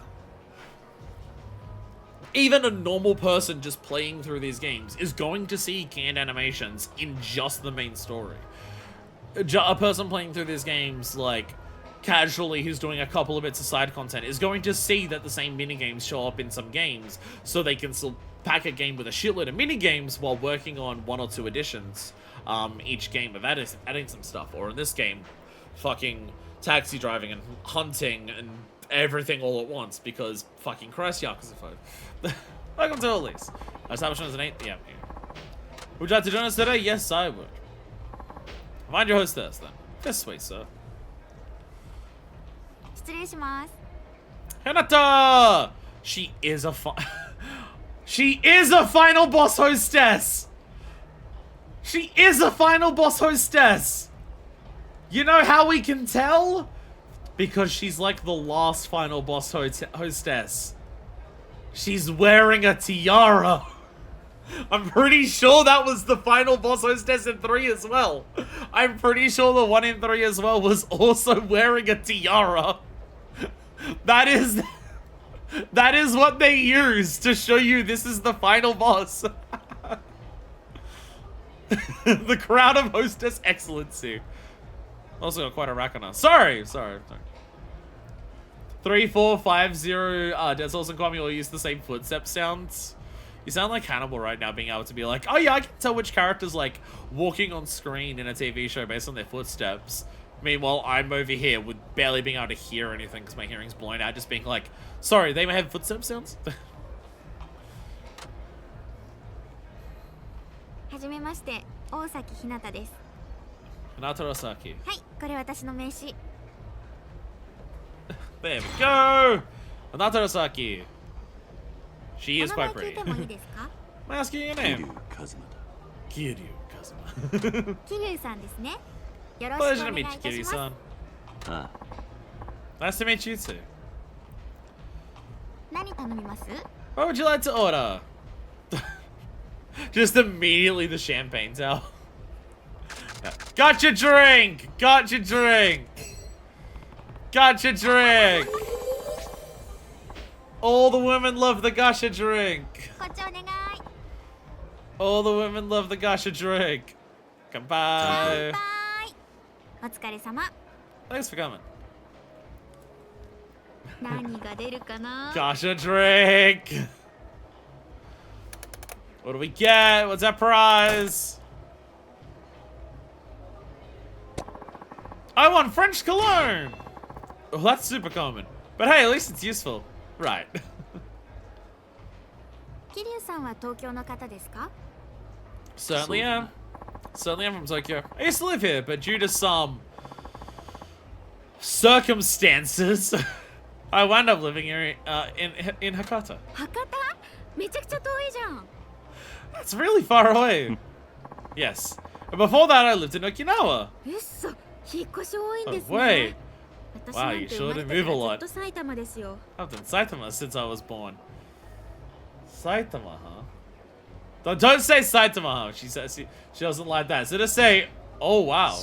Even a normal person just playing through these games is going to see canned animations in just the main story. A person playing through these games, like, casually, who's doing a couple of bits of side content, is going to see that the same minigames show up in some games, so they can still pack a game with a shitload of minigames while working on 1 or 2 additions each game of adding some stuff. Or in this game, fucking taxi driving and hunting and everything all at once, because fucking Christ, Yakuza 5. Welcome to Elise. Establishment is an 8. Yeah. Would you like to join us today? Yes, I would. Find your hostess then. This way, sir. Hinata! She is a She is a final boss hostess! She is a final boss hostess! You know how we can tell? Because she's like the last final boss hostess. She's wearing a tiara. I'm pretty sure that was the final boss hostess in 3 as well. I'm pretty sure the one in 3 as well was also wearing a tiara. That is what they use to show you this is the final boss. The crown of hostess excellency. Also got quite a rack on us. Sorry. 3, 4, 5, 0. Dead Souls and Kwame all use the same footstep sounds. You sound like Hannibal right now, being able to be like, oh yeah, I can tell which character's like walking on screen in a TV show based on their footsteps. Meanwhile, I'm over here with barely being able to hear anything because my hearing's blown out, just being like, sorry, they may have footstep sounds? はじめまして、大崎ひなたです。Hinata Rosaki. はい、これ私の名刺。 There we go! Hinata Rosaki. She is quite pretty. お名前聞いてもいいですか？ May I ask you your name? Kiryu Kazuma. 桐生さんですね。よろしくお Pleasure 願 to いい meet た you, します。 Kiryu-san. Nice to meet you too. 何頼みます？ What would you like to order? Just immediately the champagne towel. Got your drink! Got your drink! Got your drink! All the women love the gacha drink. こっちお願い。 All the women love the gacha drink. 乾杯. 乾杯。お疲れ様。 Thanks for coming. 何が出るかな？ Gacha drink. What do we get? What's our prize? I want French cologne. Oh, that's super common. But hey, at least it's useful. Right. 桐生さんは東京の方ですか？ Certainly am. Certainly am from Tokyo. I used to live here, but due to some circumstances, I wound up living here in Hakata. 博多？めちゃくちゃ遠いじゃん。 That's really far away. Yes. And before that, I lived in Okinawa. うっそ、引っ越し多いんです Oh, wait. ね。私 Wow, なん you て sure 生ま did れて move か a ら lot. ずっと埼玉ですよ。 I've been in Saitama since I was born. Saitama, huh? Don't say Saitama, huh? She says she doesn't like that. So just say, oh wow.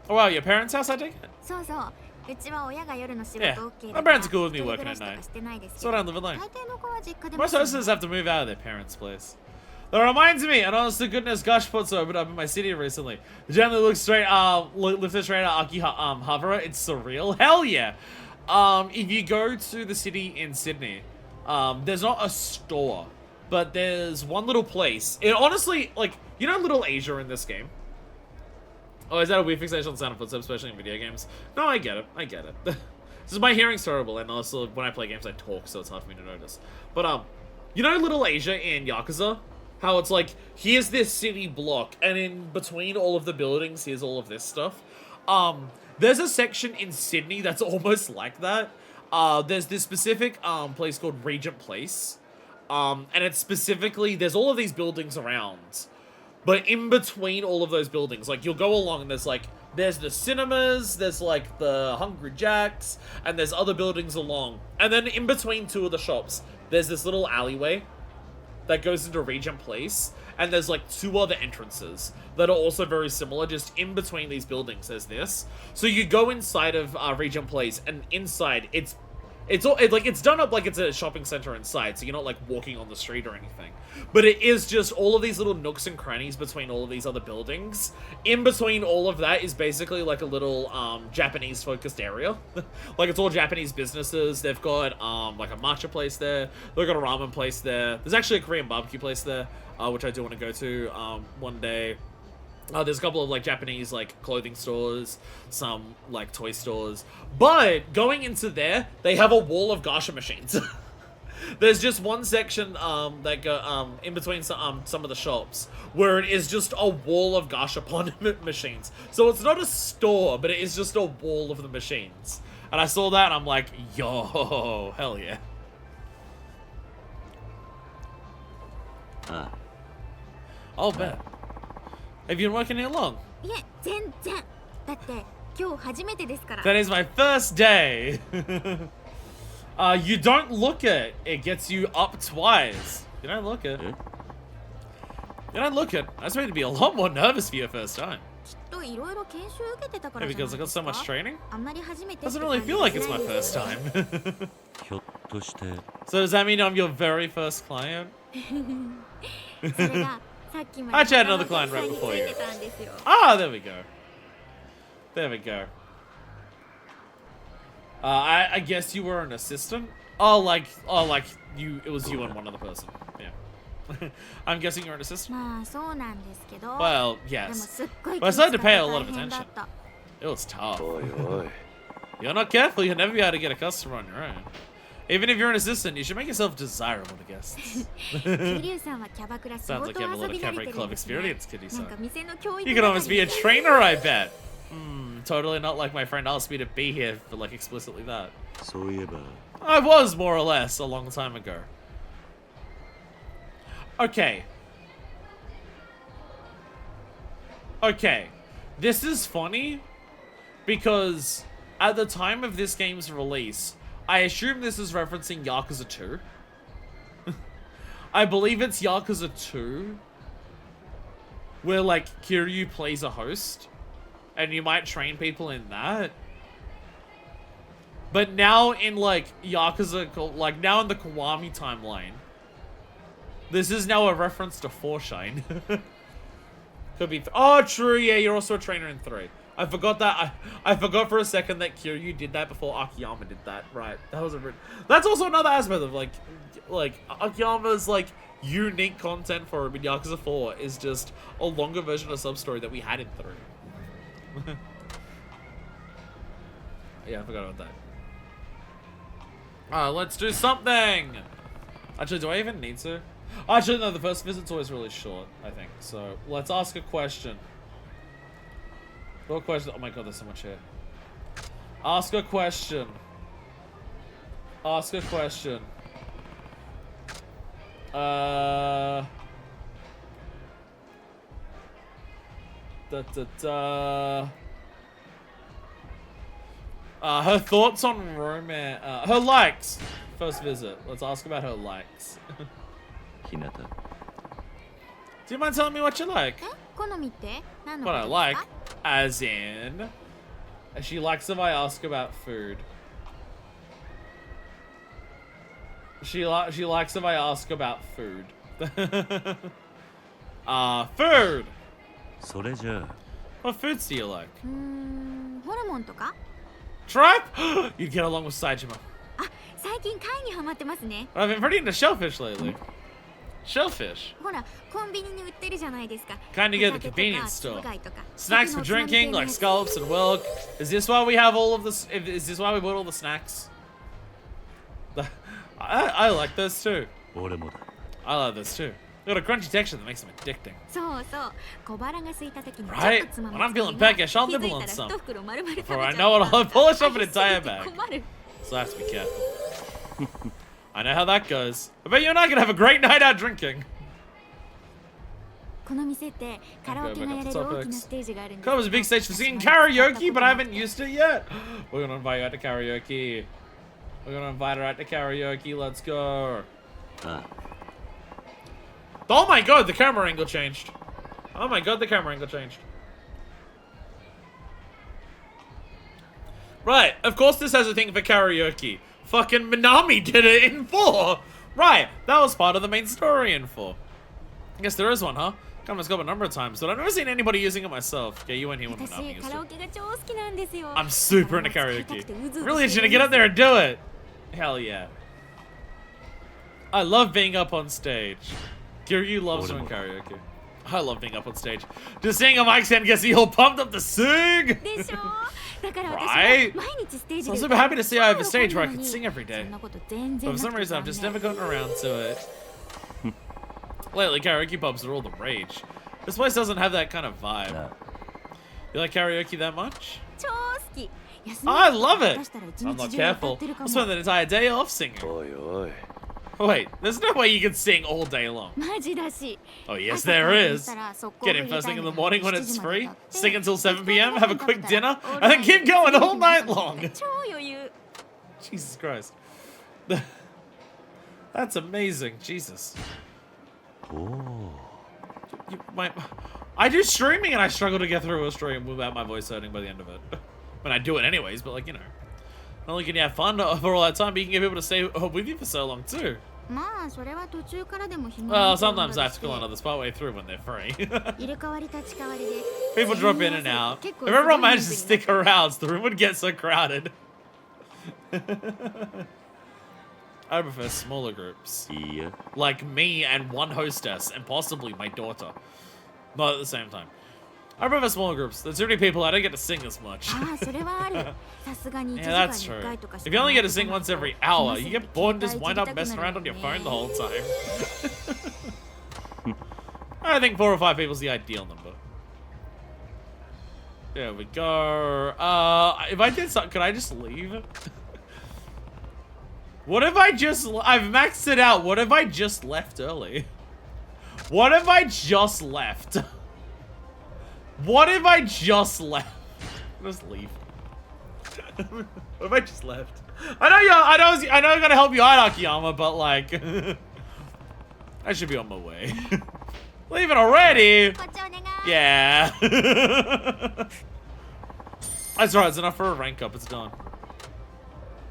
Oh wow, your parents' house, I think? そうそう。うちは親が夜の仕事 Yeah, OK my だから parents are cool with me 一人 working 暮ら at しと night. かしてないです So け I ど don't live alone. 大抵の子は実家で Most すよ hostesses have to move out of their parents' place. That reminds me, and honest to goodness, gosh, puts opened up in my city recently. Generally looks straight, lifted straight out Akihabara. It's surreal. Hell yeah. If you go to the city in Sydney, there's not a store, but there's one little place. It honestly, like, you know Little Asia in this game? Oh, is that a weird fixation on the sound of footsteps, especially in video games? No, I get it. I get it. This is my hearing's terrible, and also when I play games, I talk, so it's hard for me to notice. But, you know Little Asia in Yakuza? How it's like, here's this city block, and in between all of the buildings, here's all of this stuff. There's a section in Sydney that's almost like that. There's this specific, place called Regent Place. And it's specifically, there's all of these buildings around. But in between all of those buildings, like, you'll go along and there's the cinemas, there's, like, the Hungry Jacks, and there's other buildings along. And then in between two of the shops, there's this little alleyway that goes into Regent Place, and there's, like, two other entrances that are also very similar. Just in between these buildings, there's this. So you go inside of Regent Place, and inside, it's done up like it's a shopping center inside, so you're not like walking on the street or anything. But it is just all of these little nooks and crannies between all of these other buildings. In between all of that is basically like a little Japanese focused area. Like it's all Japanese businesses. They've got like a matcha place there. They've got a ramen place there. There's actually a Korean barbecue place there, which I do want to go to one day. There's a couple of, like, Japanese, like, clothing stores, some, like, toy stores. But, going into there, they have a wall of gacha machines. There's just one section, that go, in between some of the shops, where it is just a wall of gashapon machines. So it's not a store, but it is just a wall of the machines. And I saw that, and I'm like, yo, hell yeah. I'll bet. Have you been working here long? いえ、全然。だって今日初めてですから。 That is my first day. You don't look it. It gets you up twice. You don't look it. You don't look it. I expect to be a lot more nervous for your first time. きっといろいろ研修受けてたから Maybe じゃない because I で got す so か。 much training. あんまり初めてって Doesn't 感 really じ feel like it's じゃ my ないです first time. ひょっとして So does that mean I'm your very first client? それがさっきまで Actually, I had another client right に before つい you. てたんですよ。 Ah, there we go. There we go. I guess you were an assistant? Oh, like you, it was you and one other person. Yeah. I'm guessing you're an assistant? まあそうなんですけど。 Well, でも yes. すっごい But I 気遣 started って to 大 pay a lot of 変だ attention. った。 It was tough. おいおい You're not careful, you'll never be able to get a customer on your own. Even if you're an assistant, you should make yourself desirable to guests. 桐生さんはキャバクラ相 Sounds like 当 you have a lot 遊 of び慣れ cabaret てるん club ですね。 experience, Kitty なんか son. 店の教育 You could 係 almost be a みたい trainer, I bet. Totally not like my friend asked me to be here for like explicitly that. そういえば I was more or less a long time ago. Okay. Okay. This is funny because at the time of this game's release, I assume this is referencing Yakuza 2. I believe it's Yakuza 2 where like Kiryu plays a host and you might train people in that. But now in like Yakuza, like now in the Kiwami timeline, this is now a reference to Forshine. Could be. Oh, true. Yeah, you're also a trainer in 3. I forgot that. I forgot for a second that Kiryu did that before Akiyama did that. Right. That was a. That's also another aspect of like Akiyama's like unique content for him in Yakuza 4 is just a longer version of sub story that we had in 3. Yeah, I forgot about that. Let's do something! Actually, do I even need to? Actually, no, the first visit's always really short, I think. So, let's ask a question. What question? Oh my god, there's so much here. Ask a question. Ask a question. Da da da. Her thoughts on romance. Her likes. First visit. Let's ask about her likes. ひなた Do you mind telling me what you like? え、好みって何のこ What と I です like. か？ As in. She likes if I ask about food. She likes if I ask about food. Food! それじゃあ What foods do you like? ホルモンとか？ Tripe? You'd get along with Saejima. あ、最近貝にハマってますね。 I've been pretty into shellfish lately. Shellfish. ほらコンビニに売ってるじゃないですか。 Kind of get the ホタテとか convenience store. つぶ貝とか Snacks for 時のおつまみ系 drinking のや like つ scallops and milk. Is this why we have all of this? Is this why we bought all the snacks? I like those too. 俺もだ。 I like those too. They got a crunchy texture that makes them addicting. そうそう小腹が空いた時にちょ Right? っとつまみ When I'm つけ feeling るな peckish, I'll 気づ nibble い on たら some. 一袋丸々食べちゃ Before う I know it, I'll polish up an ありすぎ entire て bag. 困る So I have to be careful. I know how that goes. I bet you and I can have a great night out drinking. この店ってカラオケがやれる大きなステージがあるんです That was a big stage for singing karaoke, but I haven't used it yet. We're gonna invite you out to karaoke. We're gonna invite her out to karaoke. Let's go. あ Oh my god, the camera angle changed. Oh my god, the camera angle changed. Right, of course this has a thing for karaoke. Fucking Minami did it in 4. Right, that was part of the main story in 4. I guess there is one, huh? Come, it's got a number of times, but I've never seen anybody using it myself. Okay, you went here when 私 Minami used カラオ it. ケが超好きなんですよ I'm super into だから karaoke. 使いたくてうずうず Really して itching る to ん get です up there and do it. Hell yeah. I love being up on stage. Kiryu loves doing karaoke. I love being up on stage. Just seeing a mic stand gets me all pumped up to sing. でしょだから私は Right? 毎日ステージ So で I'm 歌 super う happy to see I have a 超 stage where I 喜ん can だのに sing every day. そんなこと全然 But な for く some て reason I've 残 just 念 never gotten around to it. Lately, karaoke pubs are all the rage. This place doesn't have that kind of vibe. な You like karaoke that much? 超好き休み I love it. 出したら一 I'm 日 not 中歌っ careful. てるか I'll も spend the entire day off singing. おいおい Wait, there's no way you can sing all day long. マジだし Oh, yes, 朝 there 開店 is. したら速攻 Get フ in リー first タイ thing in ム the で morning when 7 it's 時まで free, 歌って sing until 7 p.m., 適当 have a にご飯 quick 食べた dinner, ら and then keep going all night 次の long. 日超余裕 Jesus Christ. That's amazing. Jesus. おお I do streaming and I struggle to get through a stream without my voice hurting by the end of it. I mean, I do it anyways, but like, you know. Not only can you have fun for all that time, but you can get people to stay with you for so long too. まあそれは途中からでも暇 Well, な人 sometimes I だ have し to call on others partway through when they're free. 入れ替わり立ち替わりで People drop in and out. 結 If 構すごい everyone 人 managed to 数に stick around, the room would get so crowded. I prefer smaller groups. いいや Like me and one hostess, and possibly my daughter. Not at the same time. I prefer smaller groups. There's too many people, I don't get to sing as much. ああそれはあるさすがに1 Yeah, 時間 that's に true. 1回とかし If か you only な get to く sing なる once と every hour, 暇す you ぎて get bored and just 携帯 wind up いじり messing たくな around on る your ね phone the whole time. I think 4 or 5 people is the ideal number. There we go. If I did something, could I just leave? What if I just... I've maxed it out. What if I just left early? What if I just left? What if I just left? Just leave. What if I just left? I know I'm gonna help you out, Akiyama, but like... I should be on my way. Leaving already? こっちお願い Yeah. That's right, it's enough for a rank up, it's done.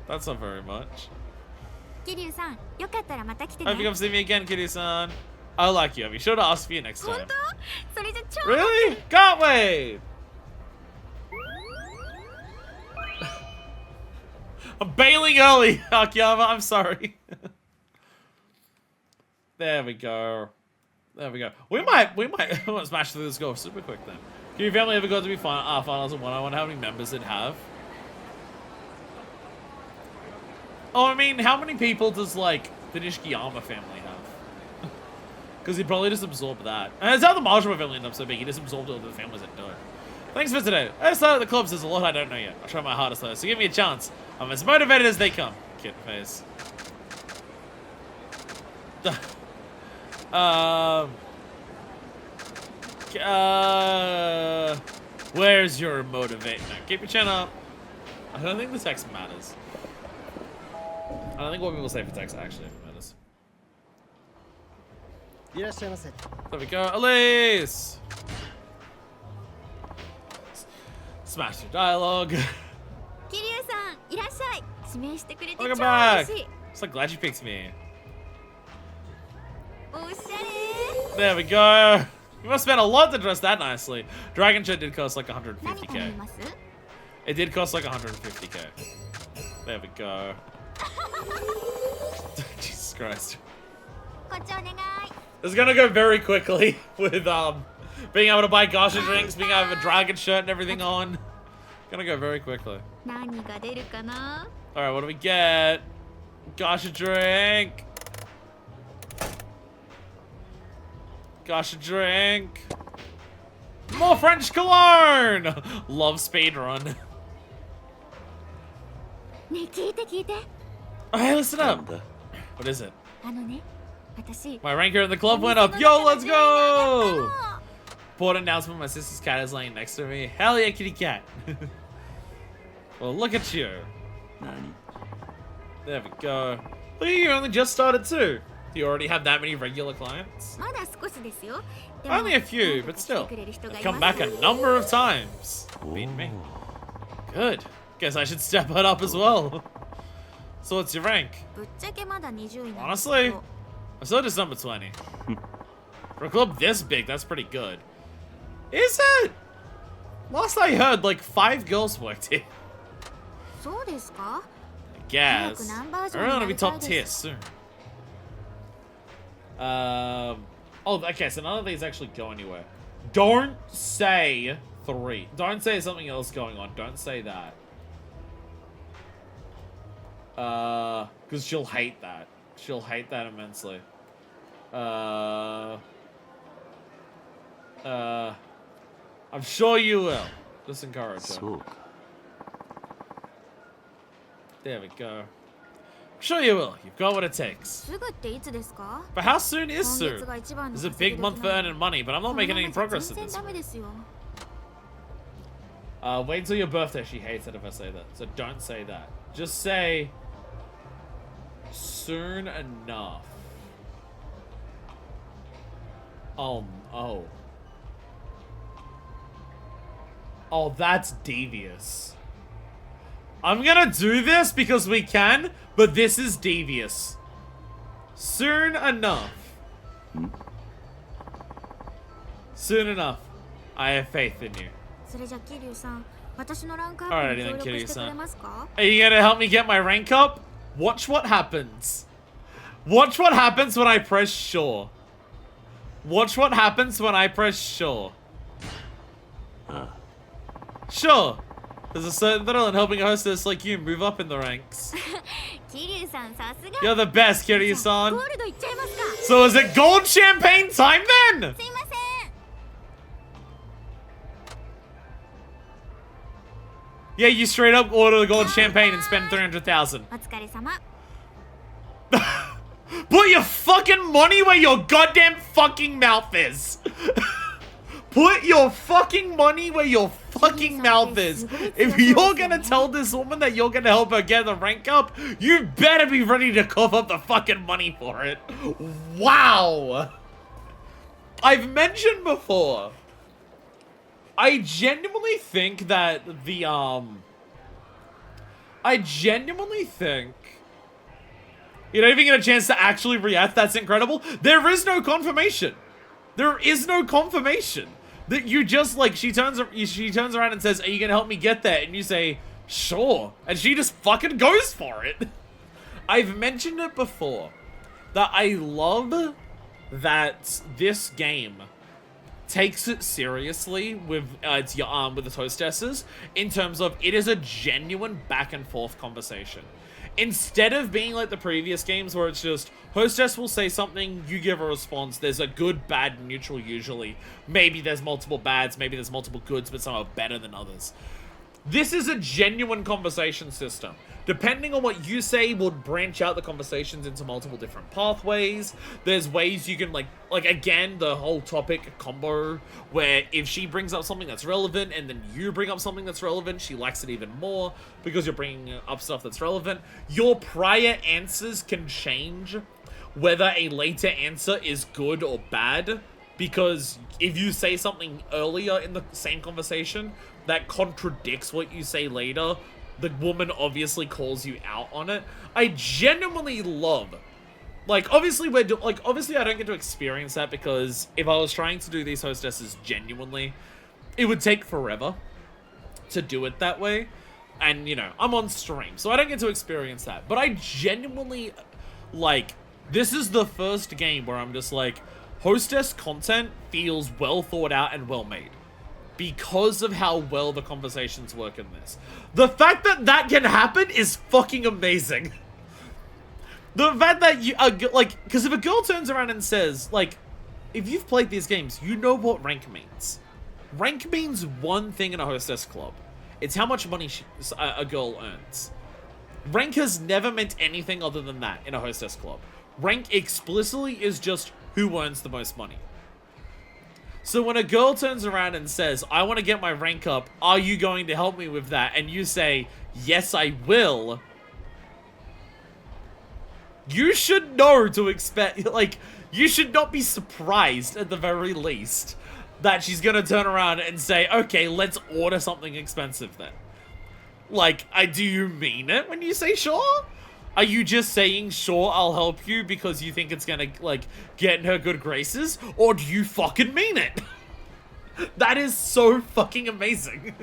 That's not very much. 桐生さんよかったらまた来て Hope ね you come see me again, Kiryu-san. I like you. I'll be sure to ask for you next 本 time. 当それじゃ超 Really? Can't wait! I'm bailing early, Akiyama. I'm sorry. There we go. There we go. We might smash through this goal super quick then. Can your family ever go to be finals in one? I wonder how many members it have. Oh, I mean, how many people does like the Nishikiyama family have? Because he'd probably just absorb that. And it's how the Marshall family ended up so big. He just absorbed all the families that do it. Thanks for today. I started the clubs. There's a lot I don't know yet. I'll try my hardest though, so give me a chance. I'm as motivated as they come. Kid face. Where's your motivate? No, keep your chin up. I don't think the text matters. I don't think what people say for text actually matters. いらっしゃいませ。 There we go, Elise! Smash your dialogue. 桐生さんいらっしゃい指名してくれて超 Welcome 嬉 back! しい So glad you picked me. おしゃれ There we go. You must spend a lot to dress that nicely. Dragon Shit did cost like 何頼 150k. みます It did cost like 150k. There we go. Jesus Christ. こっちお願い It's gonna go very quickly with being able to buy gacha drinks, being able to have a dragon shirt and everything on. Gonna go very quickly. 何が出るかな Alright, what do we get? Gacha drink. Gacha drink. More French cologne! Love speedrun. ねえ聞いて聞いて Hey, listen な up. んだ What is it? あのね私 My rank here in the club went up. Yo, let's go! Important announcement, my sister's cat is laying next to me. Hell yeah, kitty cat. Well, look at you. 何 There we go. Look, you only just started too. Do you already have that many regular clients? まだ少しですよでも Only a few, but 来 still. てくれる人が I've い come ます back a number of times. Beat me. Good. Guess I should step it up as well. So what's your rank? ぶっちゃけまだ20位なんです Honestly, けど I'm still just number 20. For a club this big, that's pretty good. Is it? Last I heard, like 5 girls worked here. そうですか I guess. I really want to be top tier soon. Oh, okay, so none of these actually go anywhere. Don't say 3. Don't say something else going on. Don't say that. Because she'll hate that. She'll hate that immensely. I'm sure you will. Just encourage her. そうか There we go. I'm sure you will. You've got what it takes. すぐっていつですか But how soon is 今 soon? 月が一番の This is a 稼 big ぎ month 時 for なの earning money, but I'm こ not の making ま any まじゃ progress 全 in 然 this ダ one. メですよ Wait till your birthday. She hates it if I say that. So don't say that. Just say soon enough. Oh. Oh, that's devious. I'm gonna do this because we can, but this is devious. Soon enough. Soon enough. I have faith in you. それじゃ桐生さん私のランクアッ Alright, プに then 協力 Kiryu-san. してくれますか Are you gonna help me get my rank up? Watch what happens. Watch what happens when I press sure. Watch what happens when I press sure. Sure. There's a certain thrill in helping a hostess like you move up in the ranks. 桐生さんさすが You're the best, ゴ Kiryu-san. ールドいっちゃいますか So is it gold champagne time then? すいません Yeah, you straight up order the gold champagne and spend 300,000. お疲れ様 Put your fucking money where your goddamn fucking mouth is. Put your fucking money where your fucking mouth is. If you're gonna tell this woman that you're gonna help her get the rank up, you better be ready to cough up the fucking money for it. Wow. I've mentioned before, I genuinely think that you don't even get a chance to actually react. That's incredible. There is no confirmation. There is no confirmation. That you just, like, she turns around and says, are you gonna help me get there? And you say, sure. And she just fucking goes for it. I've mentioned it before. That I love that this game takes it seriously with its hostesses in terms of it is a genuine back and forth conversation. Instead of being like the previous games where it's just hostess will say something, you give a response, there's a good, bad, neutral usually. Maybe there's multiple bads, maybe there's multiple goods, but some are better than others. This is a genuine conversation system. Depending on what you say will branch out the conversations into multiple different pathways. There's ways you can like again, the whole topic combo where if she brings up something that's relevant and then you bring up something that's relevant, she likes it even more because you're bringing up stuff that's relevant. Your prior answers can change whether a later answer is good or bad, because if you say something earlier in the same conversation that contradicts what you say later, the woman obviously calls you out on it. I genuinely love, like, obviously obviously I don't get to experience that because if I was trying to do these hostesses genuinely, it would take forever to do it that way. And, you know, I'm on stream, so I don't get to experience that. But I genuinely, like, this is the first game where I'm just like, hostess content feels well thought out and well made because of how well the conversations work in this. The fact that that can happen is fucking amazing. The fact that you like, because if a girl turns around and says, like, if you've played these games, you know what rank means. Rank means one thing in a hostess club. It's how much money a girl earns. Rank has never meant anything other than that in a hostess club. Rank explicitly is just who earns the most money. So when a girl turns around and says, I want to get my rank up, are you going to help me with that? And you say, yes, I will. You should know to expect, like, you should not be surprised at the very least that she's gonna turn around and say, okay, let's order something expensive then. Like, do you mean it when you say sure? Are you just saying, sure, I'll help you because you think it's gonna, like, get in her good graces? Or do you fucking mean it? That is so fucking amazing.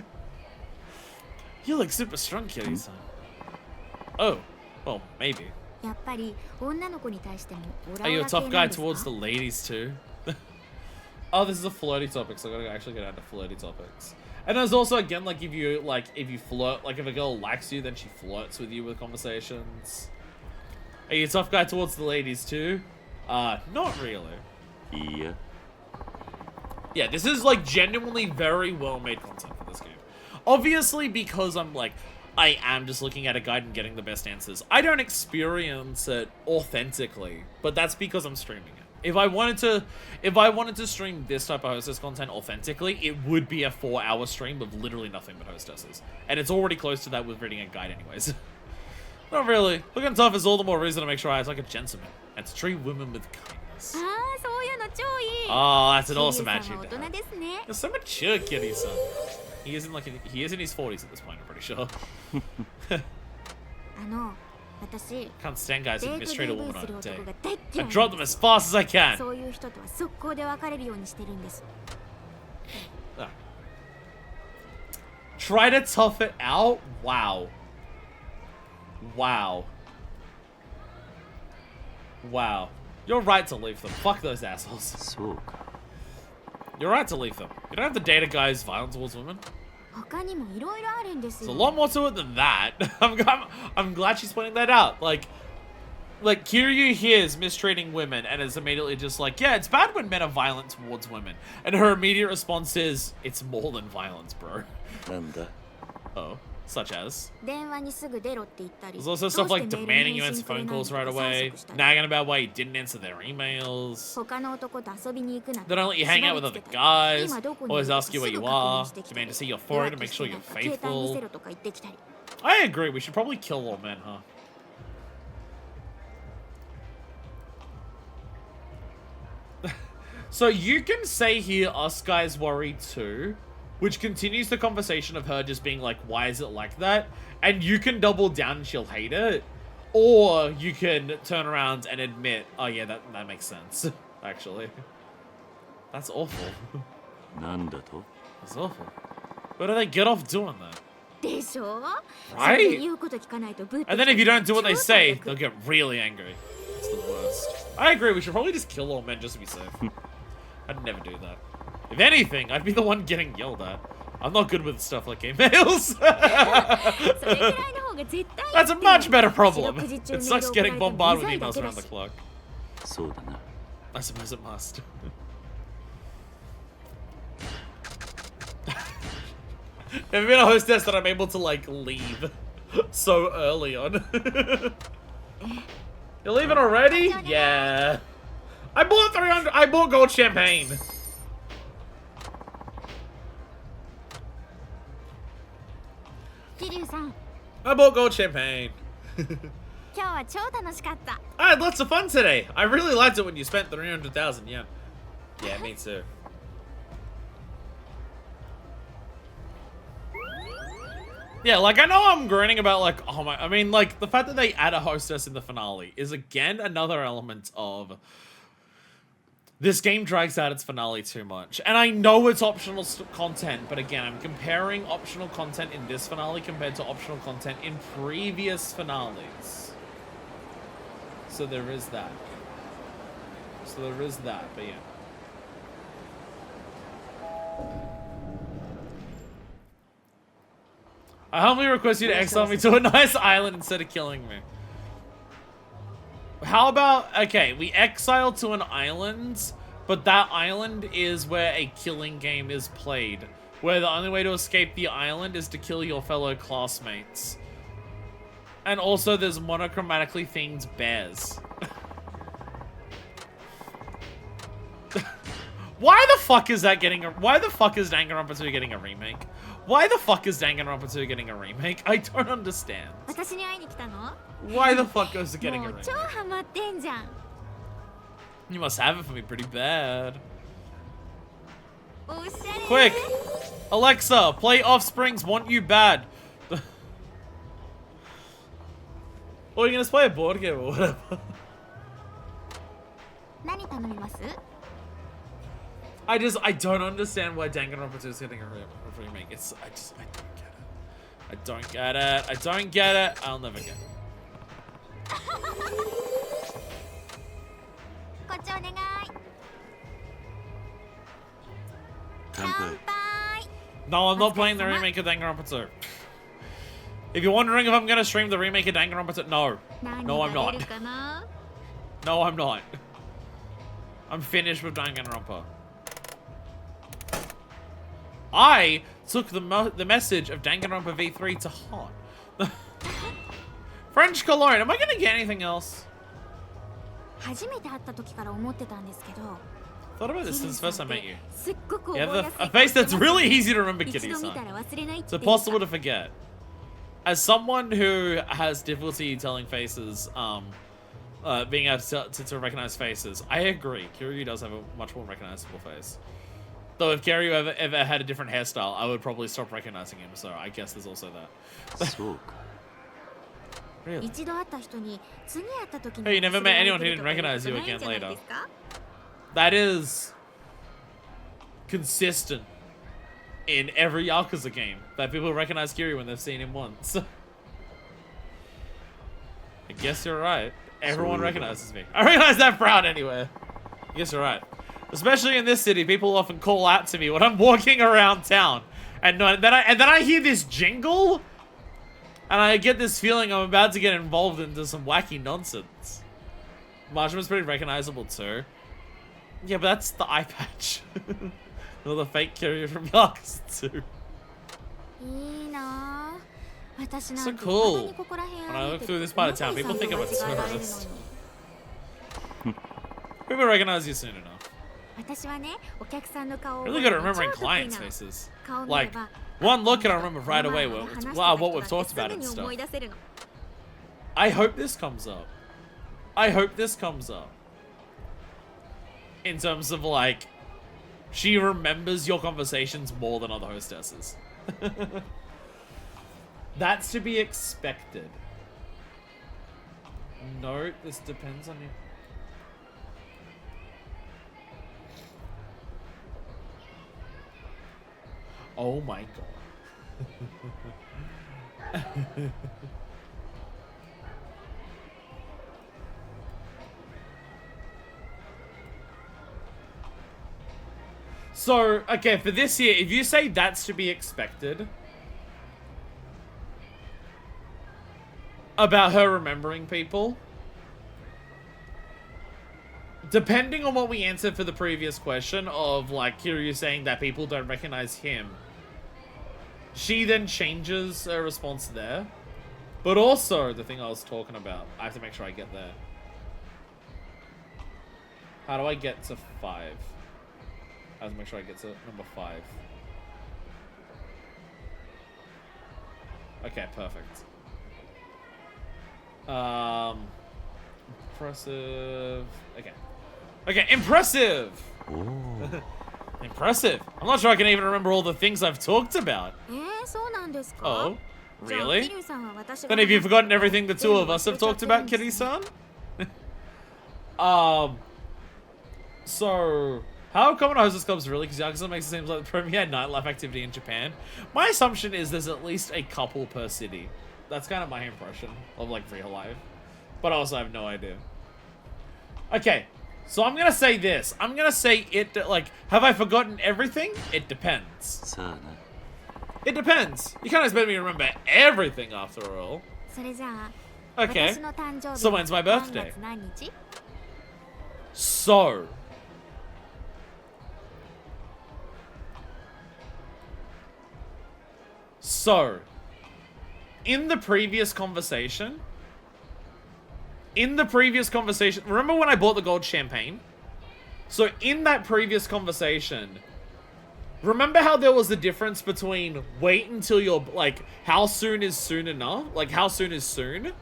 You look super strong, Kitty-san. Oh, well, maybe. やっぱり女の子に対してもオラ Are オ you a ラ tough 系な guy んです towards か the ladies too? Oh, this is a flirty topic, so I gotta actually get out of flirty topics. And there's also, again, like, if you flirt, like, if a girl likes you, then she flirts with you with conversations. Are you a tough guy towards the ladies too? Not really. Yeah. Yeah, this is, like, genuinely very well-made content for this game. Obviously, because I am just looking at a guide and getting the best answers. I don't experience it authentically, but that's because I'm streaming it. If I wanted to stream this type of hostess content authentically, it would be a 4-hour stream of literally nothing but hostesses. And it's already close to that with reading a guide anyways. Not really. Looking tough is all the more reason to make sure I act like a gentleman and to treat women with kindness. ああそういうの超いい Oh, that's an awesome シリウさん attitude は to 大人 have. ですね You're so mature, Kitty-san. He is in his 40s at this point, I'm pretty sure. あの私 Can't stand guys who デート mistreat a デビュ woman ーする on a 男 date. が大っ I 嫌い drop なん them で as す fast as I can. そういう人とは速攻で別れるようにしてるんです Ah. Try to tough it out? Wow. Wow. Wow. You're right to leave them. Fuck those assholes. そうか。 You're right to leave them. You don't have to date a guy who's violent towards women. 他にもいろいろあるんです There's よ a lot more to it than that. I'm glad she's pointing that out. Like Kiryu hears mistreating women and is immediately just like, yeah, it's bad when men are violent towards women. And her immediate response is, it's more than violence, bro. なんだ。 Oh, such as? 電話にすぐ出ろって言ったり There's also どう stuff して like メールに demanding you 返 answer 信くれ phone ない calls の right か away, 催促したり nagging about why you didn't answer their emails. 他の男と遊びに行くな They don't let you hang out with other guys, always ask you where you are, demand to see your 手 forehead 分 to け make し sure てな you're んか携帯見せ faithful. ろとか言ってきたり I agree, we should probably kill all men, huh? So you can say here, us guys worry too, which continues the conversation of her just being like, why is it like that? And you can double down and she'll hate it. Or you can turn around and admit, oh yeah, that makes sense, actually. That's awful. なんだと That's awful. Where do they get off doing that? でしょ Right? それで言うこと聞かないとぶって And then if you don't do what they 超 say, 最悪 they'll get really angry. It's the worst. I agree, we should probably just kill all men just to be safe. I'd never do that. If anything, I'd be the one getting yelled at. I'm not good with stuff like emails. それくらいの方が絶対いい That's a much better 四 problem. 六時中 It メール sucks 送られ getting て bombarded うざ with いだ emails け around だ the し clock. そうだな。 I suppose it must. Never been a hostess that I'm able to, like, leave so early on. You're leaving already? Yeah. I bought 300. I bought gold champagne.桐生さん I bought gold champagne. 今日は超楽しかった I had lots of fun today. I really liked it when you spent 300,000 yen. Yeah, me too. Yeah, like, I know I'm groaning about, like, oh my, I mean, like, the fact that they add a hostess in the finale is, again, another element of this game drags out its finale too much. And I know it's optional content, but again, I'm comparing optional content in this finale compared to optional content in previous finales. So there is that. So there is that, but yeah. I humbly request you to exile me to a nice island instead of killing me. How about, okay, we exile to an island, but that island is where a killing game is played. Where the only way to escape the island is to kill your fellow classmates. And also there's monochromatically themed bears. Why the fuck is that getting a, why the fuck is Danganronpa 2 getting a remake? Why the fuck is Danganronpa 2 getting a remake? I don't understand. 私に会いに来たの？ Why the fuck is it getting a もう remake? 超ハマってんじゃん。 You must have it for me pretty bad. おしゃれ。 Quick! Alexa, play Offspring's Want You Bad. Or you gonna play a board game or whatever. 何頼みます？ I don't understand why Danganronpa 2 is getting a remake. It's, I don't get it. I don't get it. I'll never get it. こっちお願い。乾杯。 No, I'm not playing the remake of Danganronpa 2. If you're wondering if I'm gonna stream the remake of Danganronpa 2, no. No, I'm not. 何が出るかな？ No, I'm not. I'm finished with Danganronpa. I took the message of Danganronpa V3 to heart. French cologne. Am I gonna get anything else? 初めて会った時から思ってたんですけど。 Thought about this since first I met you. すっごく You 覚え have やすい a face that's really easy to remember, 一度見 Kitty-san. たら忘れないって It's impossible to forget. As someone who has difficulty telling faces, being able to recognize faces, I agree. Kiryu does have a much more recognizable face. Though if Kiryu ever had a different hairstyle, I would probably stop recognizing him. So I guess there's also that. そうか。 Really? 一度会った人に次会った時に Hey, you never met anyone who 忘れられてる didn't とかいう recognize こと you ないん again じゃない later. ですか？ That is consistent in every Yakuza game that people recognize Kiryu when they've seen him once. I guess you're right. Everyone recognizes me. I recognize that frown anywhere. I guess you're right. Especially in this city, people often call out to me when I'm walking around town, and then I hear this jingle, and I get this feeling I'm about to get involved into some wacky nonsense. Marsha's pretty recognizable too. Yeah, but that's the eye patch. Or the fake Kiryu from Yakuza 2. いいなぁ。私な So んて cool. 未だにここら辺 When I 歩い look て through る this part of town, 仲井 people さん think と I'm a 間違えられるの tourist. に。 People recognize you soon enough. 私はね、お客さんの顔を Really good at remembering clients' faces. 顔を見れ Like, ば one look and I remember right away この what, 前まで話してた wow, 人 what we've だって talked す about ぐ and に stuff. 思い出せるの。 I hope this comes up. I hope this comes up. In terms of like, she remembers your conversations more than other hostesses. That's to be expected. No, this depends on you. Oh my god. So, okay, for this year, if you say that's to be expected about her remembering people, depending on what we answered for the previous question of, like, Kiryu saying that people don't recognize him, she then changes her response there. But also, the thing I was talking about, I have to make sure I get there. How do I get to 5? I have to make sure I get to number 5. Okay, perfect. Impressive. Okay. Okay, impressive! おお。 Impressive. I'm not sure I can even remember all the things I've talked about. そうなんですか？ Oh, じゃあ really? 桐生さんは私が Then have you forgotten everything the two of us have talked about, Kitty-san? So, how common are hostess clubs really? Because Yakuza makes it seem like the premier nightlife activity in Japan. My assumption is there's at least a couple per city. That's kind of my impression of, like, real life. But also, I have no idea. Okay, So I'm gonna say this. I'm gonna say it, like, have I forgotten everything? It depends. さあな It depends. You can't expect me to remember everything after all. それじゃあ Okay. 私の誕生日 So when's my 何 birthday? 月何日 So. So. In the previous conversation, remember when I bought the gold champagne? So in that previous conversation, remember how there was the difference between wait until you're, like, how soon is soon enough? Like, how soon is soon?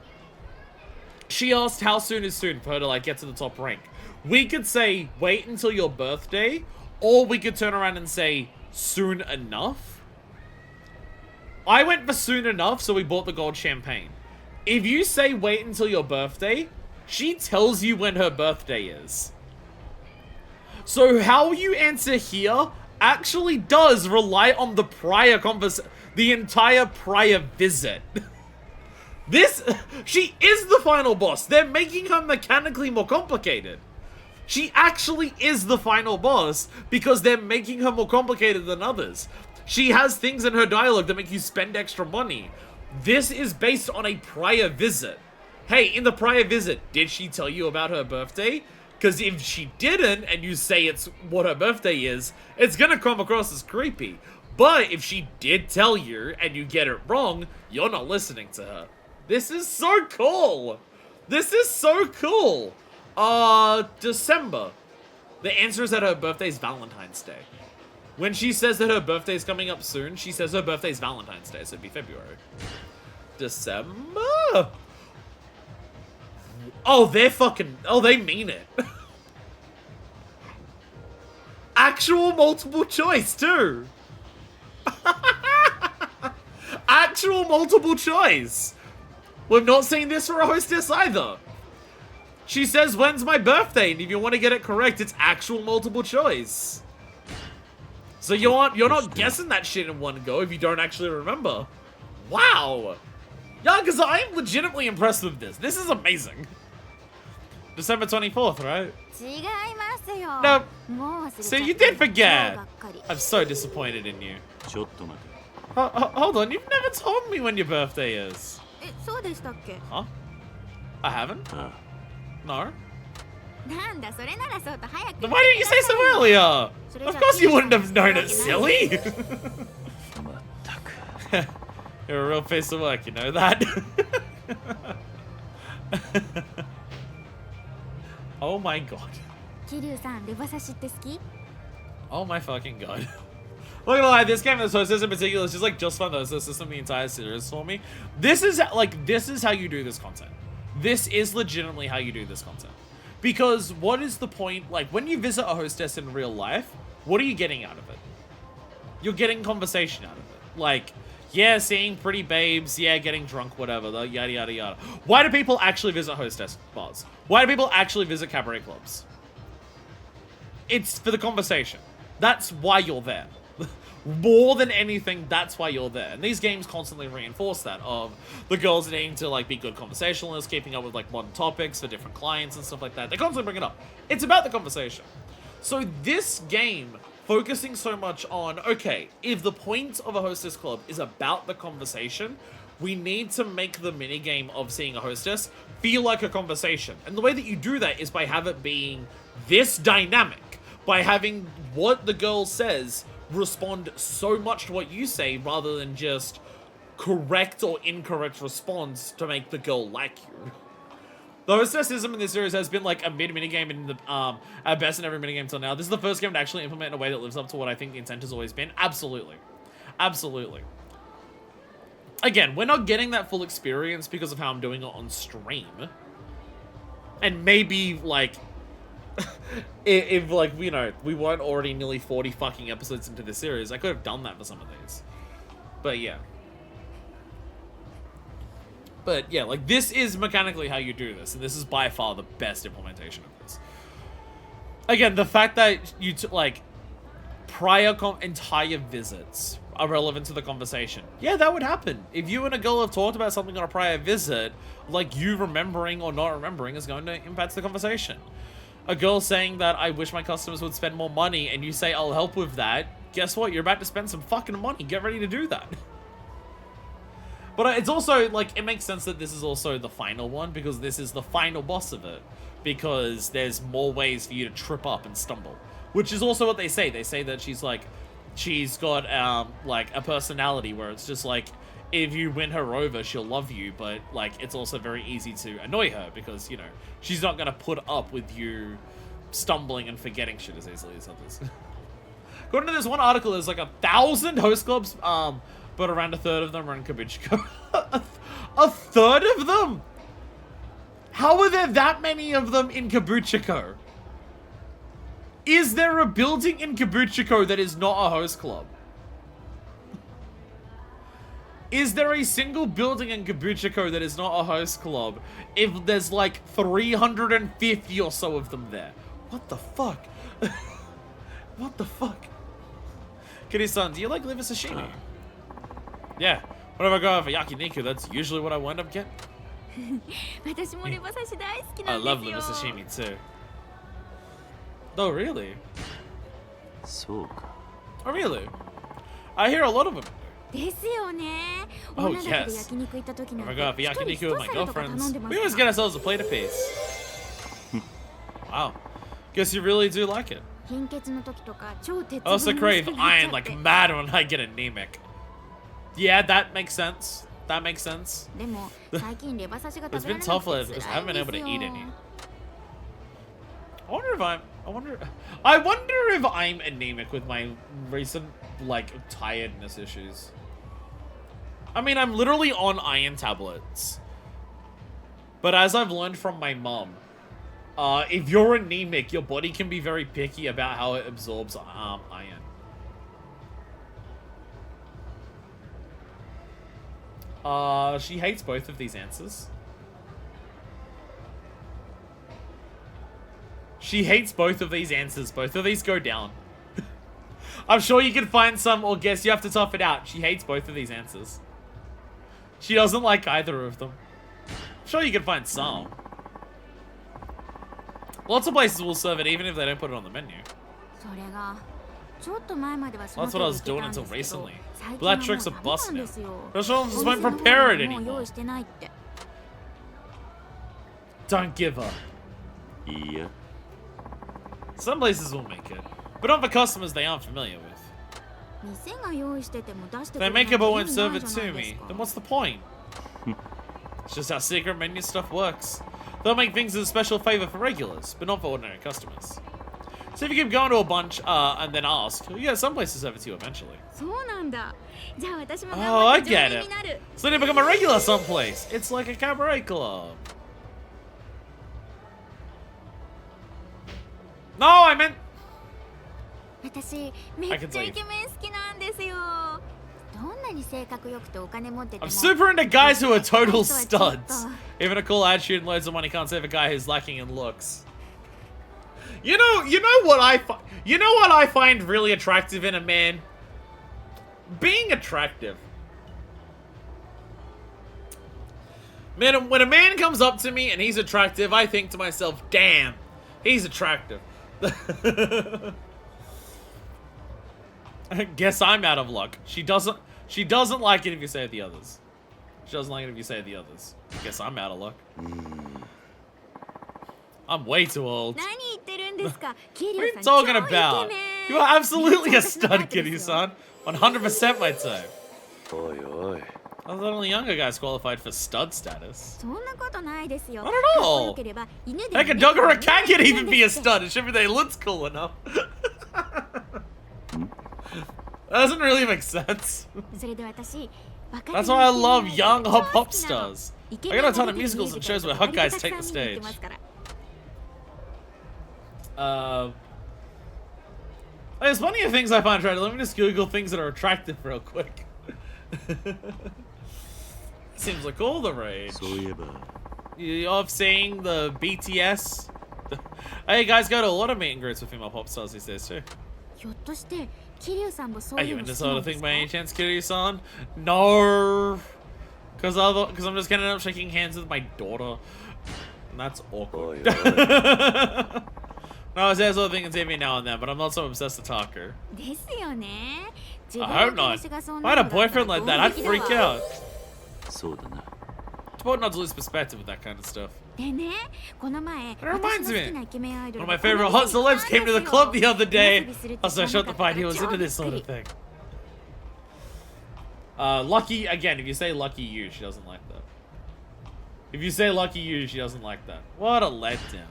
She asked how soon is soon for her to, like, get to the top rank. We could say wait until your birthday, or we could turn around and say soon enough. I went for soon enough, so we bought the gold champagne. If you say wait until your birthday, she tells you when her birthday is. So how you answer here actually does rely on the prior the entire prior visit. She is the final boss. They're making her mechanically more complicated. She actually is the final boss because they're making her more complicated than others. She has things in her dialogue that make you spend extra money. This is based on a prior visit. Hey, in the prior visit, did she tell you about her birthday? Because if she didn't, and you say it's what her birthday is, it's gonna come across as creepy. But if she did tell you, and you get it wrong, you're not listening to her. This is so cool! This is so cool! December. The answer is that her birthday is Valentine's Day. When she says that her birthday is coming up soon, she says her birthday is Valentine's Day, so it'd be February. December? Oh, they mean it. Actual multiple choice, too. Actual multiple choice. We've not seen this for a hostess either. She says, when's my birthday? And if you want to get it correct, it's actual multiple choice. So you're not guessing that shit in one go if you don't actually remember. Wow. Yakuza, I am legitimately impressed with this. This is amazing. December 24th, right? 違いますよ No. もう忘れちゃった See, you did forget. 今日ばっかり I'm so disappointed in you. ちょっと待て Hold on, you've never told me when your birthday is. えそうでしたっけ Huh? I haven't? あ No? なんだそれならそうと早く Then why didn't you say so earlier? Of course you wouldn't have known it, silly. あまったく You're a real piece of work, you know that? Oh my god. 桐生さんレバ刺しって好き Oh my fucking god. Not gonna lie, this game, this hostess in particular, is just like just fun. This system, the entire series for me. This is how you do this content. This is legitimately how you do this content. Because what is the point? Like when you visit a hostess in real life, what are you getting out of it? You're getting conversation out of it. Like, yeah, seeing pretty babes, yeah, getting drunk, whatever, yada yada yada. Why do people actually visit hostess bars? Why do people actually visit cabaret clubs? It's for the conversation. That's why you're there. More than anything, that's why you're there. And these games constantly reinforce that of the girls needing to like be good conversationalists, keeping up with like modern topics for different clients and stuff like that. They constantly bring it up. It's about the conversation. So this game focusing so much on, okay, if the point of a hostess club is about the conversation, we need to make the minigame of seeing a hostess feel like a conversation. And the way that you do that is by have it being this dynamic, by having what the girl says respond so much to what you say rather than just correct or incorrect response to make the girl like you. The hostessism in this series has been like a minigame in the at best in every minigame till now. This is the first game to actually implement in a way that lives up to what I think the intent has always been. Absolutely. Absolutely. Again, we're not getting that full experience because of how I'm doing it on stream. And maybe like if like, you know, we weren't already nearly 40 fucking episodes into the series, I could have done that for some of these. But yeah. But yeah, like this is mechanically how you do this, and this is by far the best implementation of this. Again, the fact that you like prior entire visits are relevant to the conversation. Yeah, that would happen. If you and a girl have talked about something on a prior visit, like you remembering or not remembering is going to impact the conversation. a girl saying that I wish my customers would spend more money, and you say I'll help with that, guess what? You're about to spend some fucking money. Get ready to do that. But it's also, like, it makes sense that this is also the final one, because this is the final boss of it. Because there's more ways for you to trip up and stumble. Which is also what they say. They say that she's, like, she's got, like, a personality where it's just, like, if you win her over, she'll love you, but, like, it's also very easy to annoy her, because, you know, she's not gonna put up with you stumbling and forgetting shit as easily as others. According to this one article, there's, like, 1,000 host clubs, but around a third of them are in Kabuchiko. A third of them? How are there that many of them in Kabuchiko? Is there a building in Kabuchiko that is not a host club? Is there a single building in Kabuchiko that is not a host club if there's like 350 or so of them there? What the fuck? What the fuck? Kitty-san, do you like liver sashimi? Yeah. Whenever I go out for yakiniku, that's usually what I wind up getting. I love liver sashimi too. Oh, really? So. Oh, really? I hear a lot of them. ですよね。 Oh, 女だけで yes. 焼肉行った時 When な I ん go out て for 一人 yakiniku with 一 my 皿とか頼 girlfriends, んでま we す always から get ourselves a plate apiece. Wow. Guess you really do like it. 貧血の時とか超鉄 I also 分 crave になっちゃ iron っ like て mad when I get anemic. Yeah, that makes sense. That makes sense. でも最近レバ刺しが It's 食べら been れな tough くて lately because I 辛い haven't ん been で able す to よ eat any. I wonder if I'm anemic with my recent, like, tiredness issues. I mean, I'm literally on iron tablets. But as I've learned from my mom, if you're anemic, your body can be very picky about how it absorbs iron. She hates both of these answers. She hates both of these answers. Both of these go down. I'm sure you can find some, or guess you have to tough it out. She hates both of these answers. She doesn't like either of them. I'm sure you can find some. Lots of places will serve it even if they don't put it on the menu. それがちょっと前まではそ Well, の that's what I 程 was 度 doing 行けたん until ですけど recently. 最 But 近は that もう trick's a ダメ bust なん now. ですよ Restaurants お just 店 won't の方 prepare it もう用 anymore. 意してないって Don't give up. いや Some places will make it, but not for customers they aren't familiar with. 店が用意してても出して If く they れ make な it いと but 意 won't 味 serve ない it じゃな to いです me, か then what's the point? It's just how secret menu stuff works. They'll make things as a special favor for regulars, but not for ordinary customers. So if you keep going to a bunch and then ask, yeah, some places serve it to you eventually. そうなんだじゃあ私も Oh, 頑 I 張って常 get 連 it. になる So then you become a regular someplace. It's like a cabaret club. No, I meant... 私めっちゃイケメン好きなんですよどんなに性格良くてお金持ってて I'm も super into guys who are total その人はちょっと studs. Even a cool attitude and loads of money can't save a guy who's lacking in looks. You know what I find really attractive in a man? Being attractive. Man, when a man comes up to me and he's attractive, I think to myself, damn, he's attractive. I guess I'm out of luck. She doesn't like it if you say it the others. She doesn't like it if you say it the others. Guess I'm out of luck. I'm way too old. 何言ってるんですかキリ What are ュ you ウさん talking 超イケ about? メ You ン are absolutely a めっちゃ私のタイ stud, プです kitty よ son. 100% might say. おいおい I thought only younger guys qualified for stud status. そんなことないですよ Not at かっこ all. よければ犬でも Heck, a 猫 dog で or も a cat can 何 even で be も a いいんですよ stud. It should be they looks cool enough. That doesn't really make sense. それで私若手 That's の why I イケメン love が young 超 hop 好 pop きなの stars. イケ I メン got a が ton 出 of てるミュー musicals ジ and カル shows と where か hot 割と guys たくさ take ん the 見に行って stage. ますから There's plenty of things I find attractive. Let me just Google things that are attractive real quick. Seems like all the rage. そういえば You're seeing the BTS? Hey, guys go to a lot of meet and greets with female pop stars these days too. ひょっとして桐生さんもそう Are い you うの into 好き sort なん of で thing す by か any chance, Kiryu-san? No. Because I'm just gonna end up shaking hands with my daughter. And that's おい awkward. おい No, I say that sort of thing on TV now and then, but I'm not so obsessed with Taku. I hope not. If I had a boyfriend like that, I'd freak out. そうだな。 It's important not to lose perspective with that kind of stuff. でね、この前、 It reminds 私の me. 好きなイケメンアイド One ル of my が favorite hot celebs came to the club the other day. 夜遊びするって Also, I 知ら shot な the かった fight. He was 超 into びっ this く sort り of thing. Lucky again. If you say lucky you, she doesn't like that. If you say lucky you, she doesn't like that. What a letdown.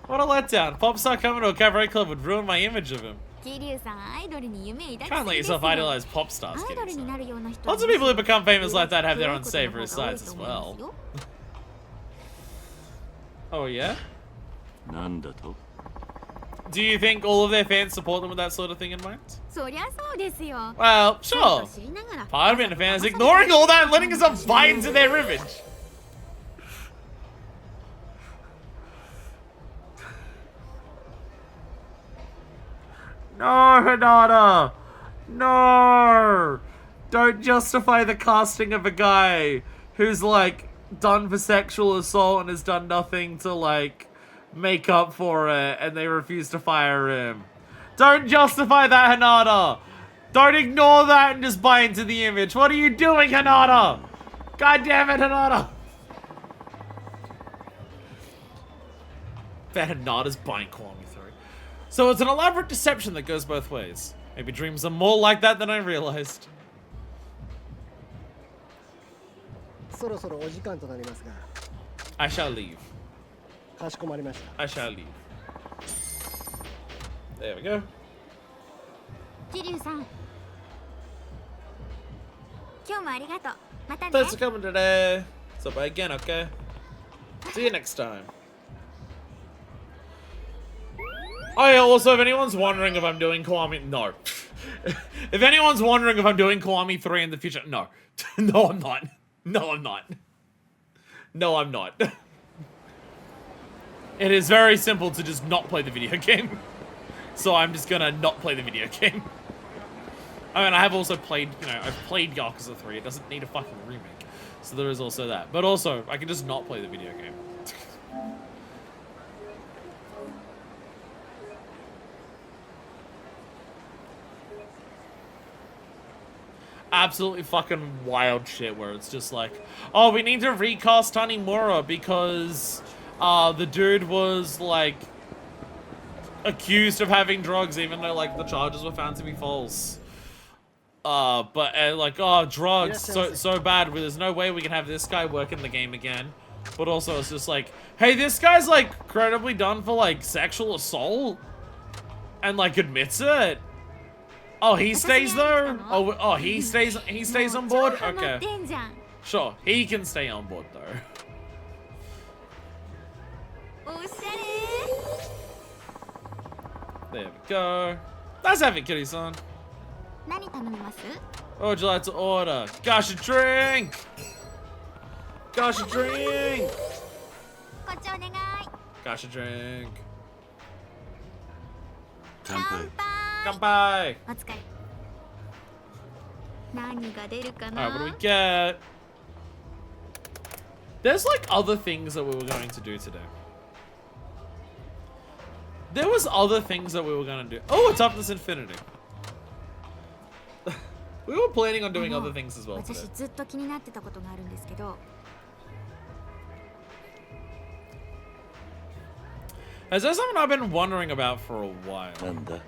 What a letdown. Popstar coming to a cabaret club would ruin my image of him. 桐生さん、アイドルに夢抱き Can't す let ぎですよ yourself idolize pop stars, アイドル kidding. になるような人 Lots of people who become famous like that have their own savory sides as well. Oh yeah? なんだと？ Do you think all of their fans support them with that sort of thing in mind? そりゃそうですよ Well, sure. 知りながら Part of being a fan is ignoring all that and letting yourself buy into their image. No, Hinata! No! Don't justify the casting of a guy who's, like, done for sexual assault and has done nothing to, like, make up for it, and they refuse to fire him. Don't justify that, Hinata! Don't ignore that and just buy into the image. What are you doing, Hinata? God damn it, Hinata! Bet Hinata's buying Kwame 3. So it's an elaborate deception that goes both ways. Maybe dreams are more like that than I realized. そろそろお時間となりますが、 I shall leave. かしこまりました。 I shall leave. There we go. 桐生さん今日もありがとうまたね Thanks for coming today. So bye again, okay? See you next time. Oh yeah, also if anyone's wondering if I'm doing Kiwami, no. If anyone's wondering if I'm doing Kiwami 3 in the future, no. No, I'm not. No, I'm not. No, I'm not. It is very simple to just not play the video game. So I'm just gonna not play the video game. I mean, I have also played, you know, I've played Yakuza 3. It doesn't need a fucking remake. So there is also that. But also, I can just not play the video game. Absolutely fucking wild shit where it's just like, oh, we need to recast Tanimura because the dude was like accused of having drugs even though like the charges were found to be false. But like, oh, drugs, so bad, there's no way we can have this guy work in the game again. But also it's just like, hey, this guy's like credibly done for like sexual assault and like admits it. Oh, he stays though? Oh, he stays on board? Okay. Sure, he can stay on board though. There we go. Let's have it, Kitty-san. What would you like to order? Gosh, a drink! Gosh, a drink! Gosh, a drink. 乾杯。 Kanpai! お疲れ何が出るか Alright, な what do we get? There's like other things that we were going to do today. There was other things that we were going to do. Oh, it's Toughness Infinity. We were planning on doing other things as well today. 私ずっと気になってたことがあるんですけど Is there something I've been wondering about for a while? なんだ？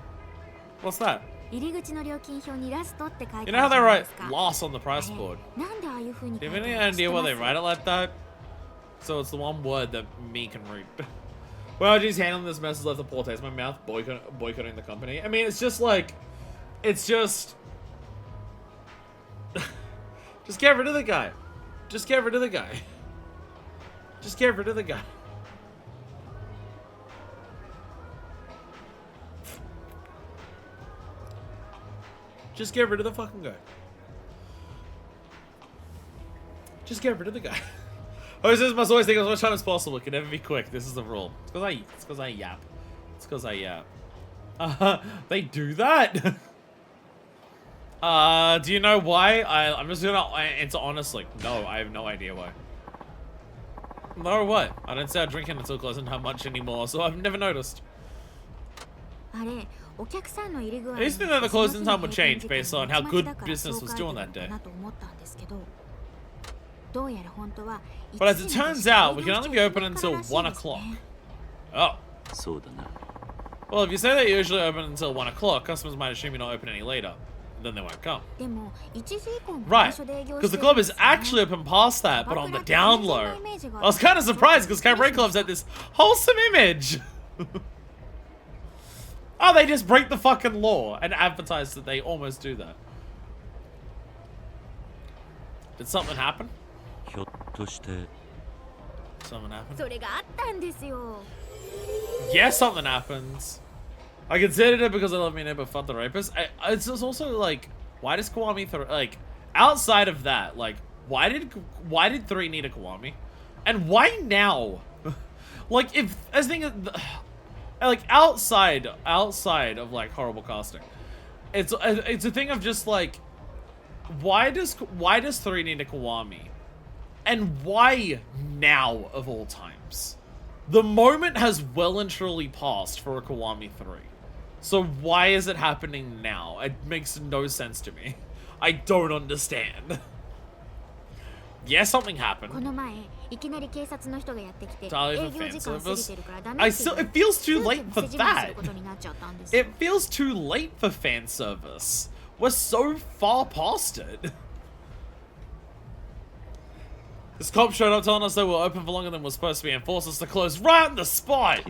What's that? 入り口の料金表にラストって書い You て know あ how る they じゃない write ですか loss on the price board? なんでああいう風に Do 書 you い have て any あるか知って idea why ま they す write it like that? So it's the one word that me can read. Well, geez, handling this mess has left a poor taste in my mouth, boycotting the company. I mean, it's just like, it's just... just get rid of the guy. Just get rid of the guy. Just get rid of the guy. Just get rid of the fucking guy. Just get rid of the guy. Hostess must always take as much time as possible. It can never be quick. This is the rule. It's because I yap. It's because I yap. They do that? Do you know why? I'm just gonna answer honestly. No, I have no idea why. No, what? I don't start drinking until closing time much anymore, so I've never noticed. I used to think that the closing time would change based on how good business was doing that day. But as it turns out, we can only be open until 1 o'clock. Oh. Well, if you say they usually open until 1 o'clock, customers might assume you're not open any later. And then they won't come. Right, because the club is actually open past that, but on the down low. I was kind of surprised because Cabaret Club's had this wholesome image. Oh, they just break the fucking law and advertise that they almost do that. Did something happen? Something happened? Yes, something happens. I considered it because I love me but fuck the rapist. It's just also like, why does Kiwami like outside of that, like why did 3 need a Kiwami? And why now? Like if as thing like outside of like horrible casting. It's a thing of just like why does 3 need a Kiwami? And why now of all times? The moment has well and truly passed for a Kiwami 3. So why is it happening now? It makes no sense to me. I don't understand. Yeah, something happened. It feels too late for that. It feels too late for fan service. We're so far past it. This cop showed up telling us they were open for longer than we're supposed to be and forced us to close right on the spot.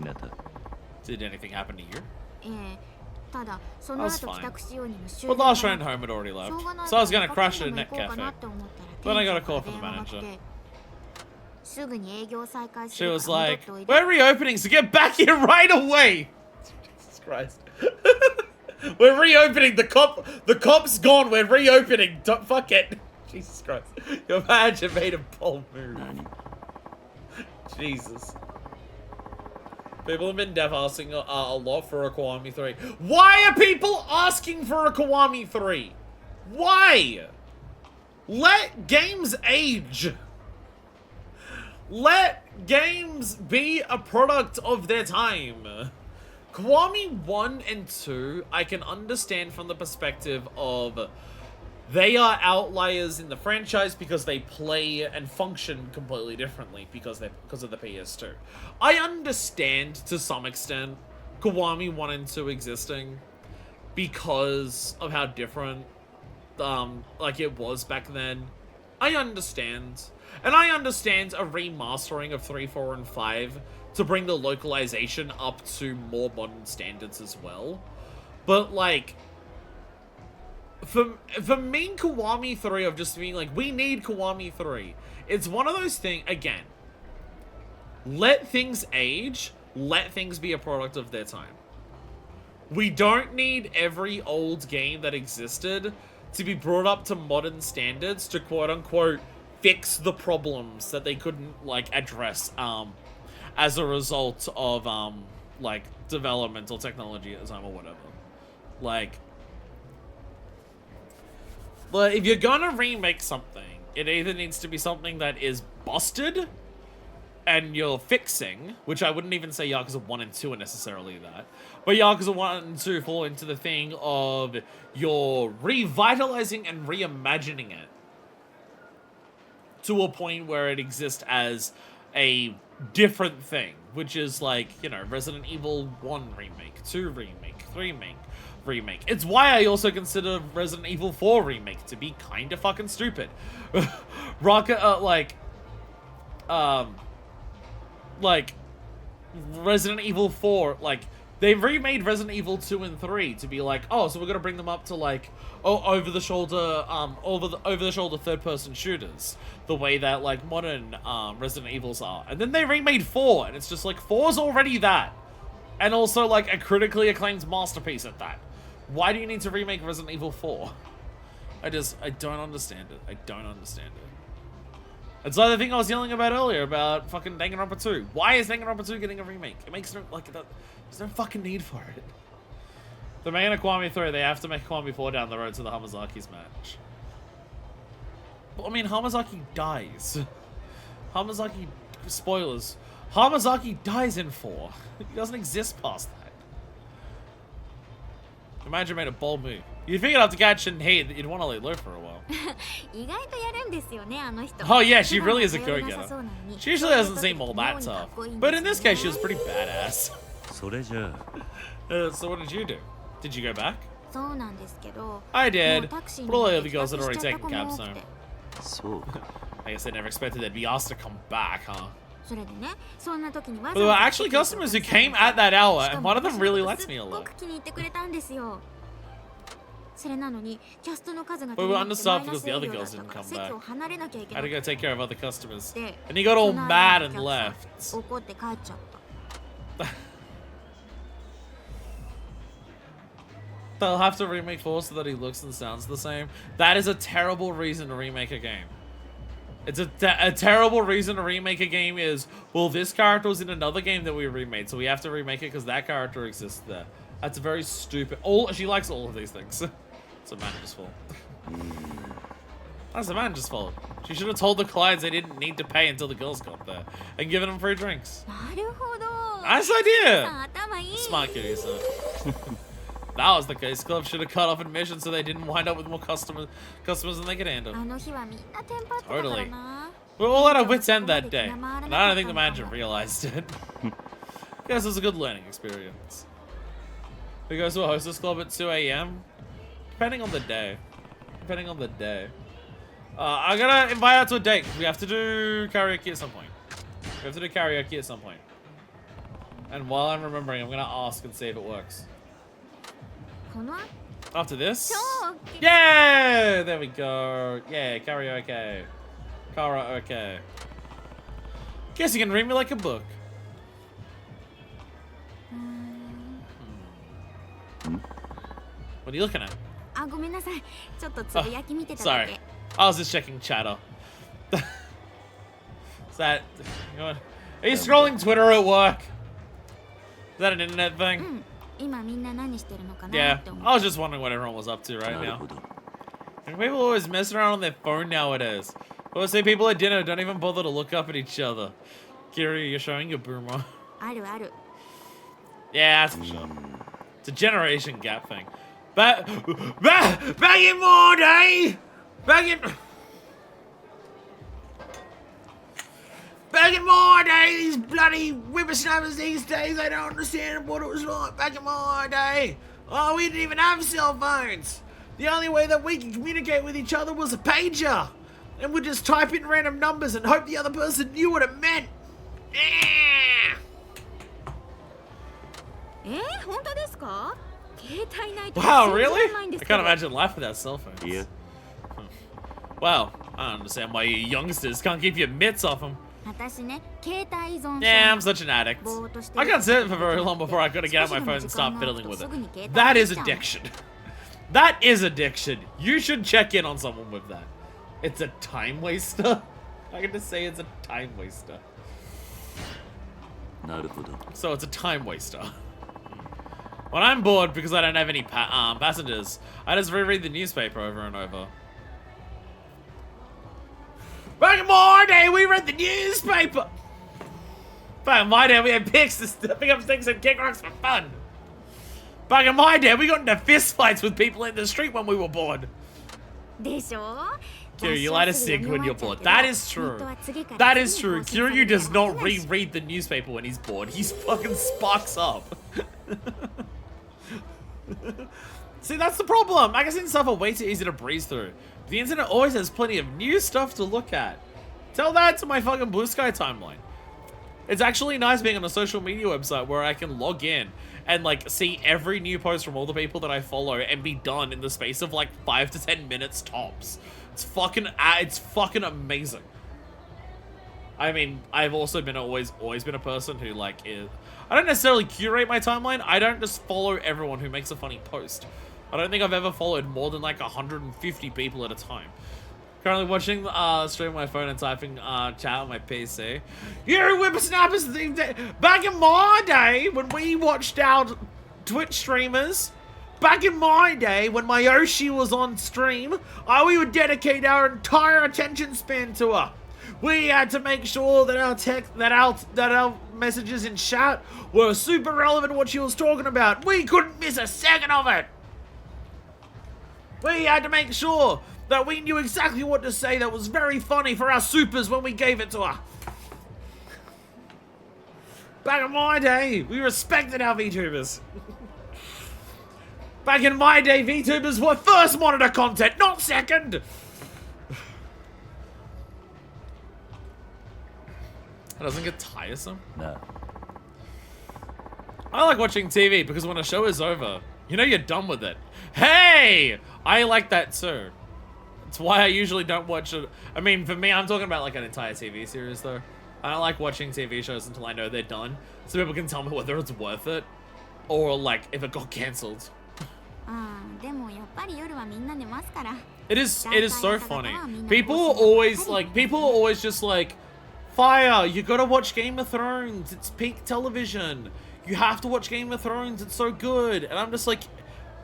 Did anything happen to you? I was fine. But last round home had already left, so I was going to crash at a net cafe. Then I got a call from the manager. She was like, we're reopening, so get back here right away! Jesus Christ. We're reopening, the cop's gone, we're reopening, don't fuck it. Jesus Christ. Your manager made a bold move. Jesus. People have been deaf asking a lot for a Kiwami 3. Why are people asking for a Kiwami 3? Why? Let games age. Let games be a product of their time. Kiwami 1 and 2, I can understand from the perspective of they are outliers in the franchise because they play and function completely differently because of the PS2. I understand to some extent Kiwami 1 and 2 existing because of how different like it was back then. I understand. And I understand a remastering of 3, 4, and 5 to bring the localization up to more modern standards as well. But like for me, Kiwami 3 of just being like, we need Kiwami 3. It's one of those things, again, let things age, let things be a product of their time. We don't need every old game that existed to be brought up to modern standards to quote-unquote fix the problems that they couldn't, like, address, as a result of, like, developmental technology at the time or whatever. Like, but if you're gonna remake something, it either needs to be something that is busted and you're fixing, which I wouldn't even say Yakuza 1 and 2 are necessarily that, but Yakuza 1 and 2 fall into the thing of you're revitalizing and reimagining it to a point where it exists as a different thing, which is like, you know, Resident Evil 1 remake, 2 remake, 3 remake. It's why I also consider Resident Evil 4 remake to be kind of fucking stupid. Like Resident Evil 4, like they remade Resident Evil 2 and 3 to be like, oh, so we're gonna bring them up to like over the shoulder third-person shooters, the way that like modern Resident Evils are. And then they remade 4, and it's just like 4's already that, and also like a critically acclaimed masterpiece at that. Why do you need to remake Resident Evil 4? I don't understand it. I don't understand it. It's like the thing I was yelling about earlier about fucking Danganronpa 2. Why is Danganronpa 2 getting a remake? It makes no, like, there's no fucking need for it. They're making a Kiwami 3, they have to make Kiwami 4 down the road to the Hamazaki's match. Well, I mean, Hamazaki dies. Hamazaki spoilers. Hamazaki dies in 4. He doesn't exist past that. Imagine made a bold move. You'd figure out to catch and hate that you'd want to lay low for a while. 意外とやるんですよね、あの人。 Oh yeah, she really is a go-getter. She usually doesn't seem all that tough. But in this case, she was pretty badass. それじゃあ So what did you do? Did you go back? そうなんですけど。 I did. もうタクシーに But all the 乗っ other て girls had 帰宅 already しちゃった taken 子も cabs 多く home. て。そうか I guess they never expected they'd be asked to come back, huh? それでね、そんな時にわ But ざ there わ were ざ actually customers who came at that hour, しか and も one of them 私 really のこと lets me a すっご lot. く気に入ってくれたんですよ。それなのにキャストの数が But we 足り were なくて understaffed マイナ because ス the 営 other 業だ girls った didn't から come 席 back. を離れなきゃいけ I な had to く go take care of other customers. て And he got all その mad 間 and にお客さん left. 怒って帰っちゃった They'll have to remake 4 so that he looks and sounds the same. That is a terrible reason to remake a game. It's a terrible reason to remake a game is, well, this character was in another game that we remade, so we have to remake it because that character exists there. That's very stupid. She likes all of these things. It's a manager's fault. That's a manager's fault. She should have told the clients they didn't need to pay until the girls got there and given them free drinks. なるほど Nice さ idea. あ頭いい Smart kitty, so. That was the case. Club should have cut off admission so they didn't wind up with more customers than they could handle. あの日はみんなテンパってたからな We were all at our wits' end that day, and I don't think the manager realized it. Guess it was a good learning experience. Who goes to a hostess club at 2 a.m.? Depending on the day. Depending on the day. I'm gonna invite her to a date. We have to do karaoke at some point. We have to do karaoke at some point. And while I'm remembering, I'm gonna ask and see if it works. この After this? 超 Yeah! There we go. Yeah, karaoke. Karaoke. Guess you can read me like a book. What are you looking at? あ、ごめんなさいちょっとつぶやき見てただ Sorry. け I was just checking chatter. Is that... Are you scrolling Twitter at work? Is that an internet う thing? ん今みんな何してるのかな Yeah. って思 I う was just wondering what everyone was up to right なる now. ほど And people always mess around on their phone nowadays. Or say people at dinner don't even bother to look up at each other. Kiri, you're showing your boomer. あるある Yeah, that's for sure. It's a generation gap thing. Back in my day! Back in my day, these bloody whippersnappers these days, they don't understand what it was like back in my day. Oh, we didn't even have cell phones. The only way that we could communicate with each other was a pager. And we'd just type in random numbers and hope the other person knew what it meant. Yeah. 本当ですか携帯ないと Wow, 信じら really? れないんで I すけ can't ど imagine life without cell phones. いや Well, I don't understand why you youngsters can't keep your mitts off them. 私ね携帯依存症 Yeah, I'm such an addict. ぼーっとして I る can't sit for very long before I gotta get out my phone and start fiddling with it. That is addiction. That is addiction. You should check in on someone with that. It's a time waster. I can just say it's a time waster. なるほど So it's a time waster. When I'm bored because I don't have any passengers, I just reread the newspaper over and over. Back in my day, we read the newspaper. Back in my day, we had pick up sticks and kick rocks for fun. Back in my day, we got into fist fights with people in the street when we were bored. でしょ Kiryu, you light a cig when you're bored. That is true. That is true. Kiryu does not reread the newspaper when he's bored. He fucking sparks up. See, that's the problem. Magazine stuff are way too easy to breeze through. The internet always has plenty of new stuff to look at. Tell that to my fucking Blue Sky timeline. It's actually nice being on a social media website where I can log in and like see every new post from all the people that I follow and be done in the space of like 5 to 10 minutes tops. It's fucking amazing. I mean, I've also been always been a person who like I don't necessarily curate my timeline. I don't just follow everyone who makes a funny post. I don't think I've ever followed more than like 150 people at a time. Currently watching stream on my phone and typing chat on my PC. You whippersnappers! Back in my day, when we watched our Twitch streamers, back in my day, when my Yoshi was on stream, we would dedicate our entire attention span to her. We had to make sure that our messages in chat were super relevant to what she was talking about. We couldn't miss a second of it. We had to make sure that we knew exactly what to say that was very funny for our supers when we gave it to her. Back in my day, we respected our VTubers. Back in my day, VTubers were first monitor content, not second. That doesn't get tiresome. No. I like watching TV because when a show is over, you know you're done with it. Hey! I like that too. That's why I usually don't watch it. I mean, for me, I'm talking about like an entire TV series though. I don't like watching TV shows until I know they're done, so people can tell me whether it's worth it, or like if it got cancelled. It is so funny. People are always just like, Fire, you gotta watch Game of Thrones. It's peak television. You have to watch Game of Thrones. It's so good. And I'm just like,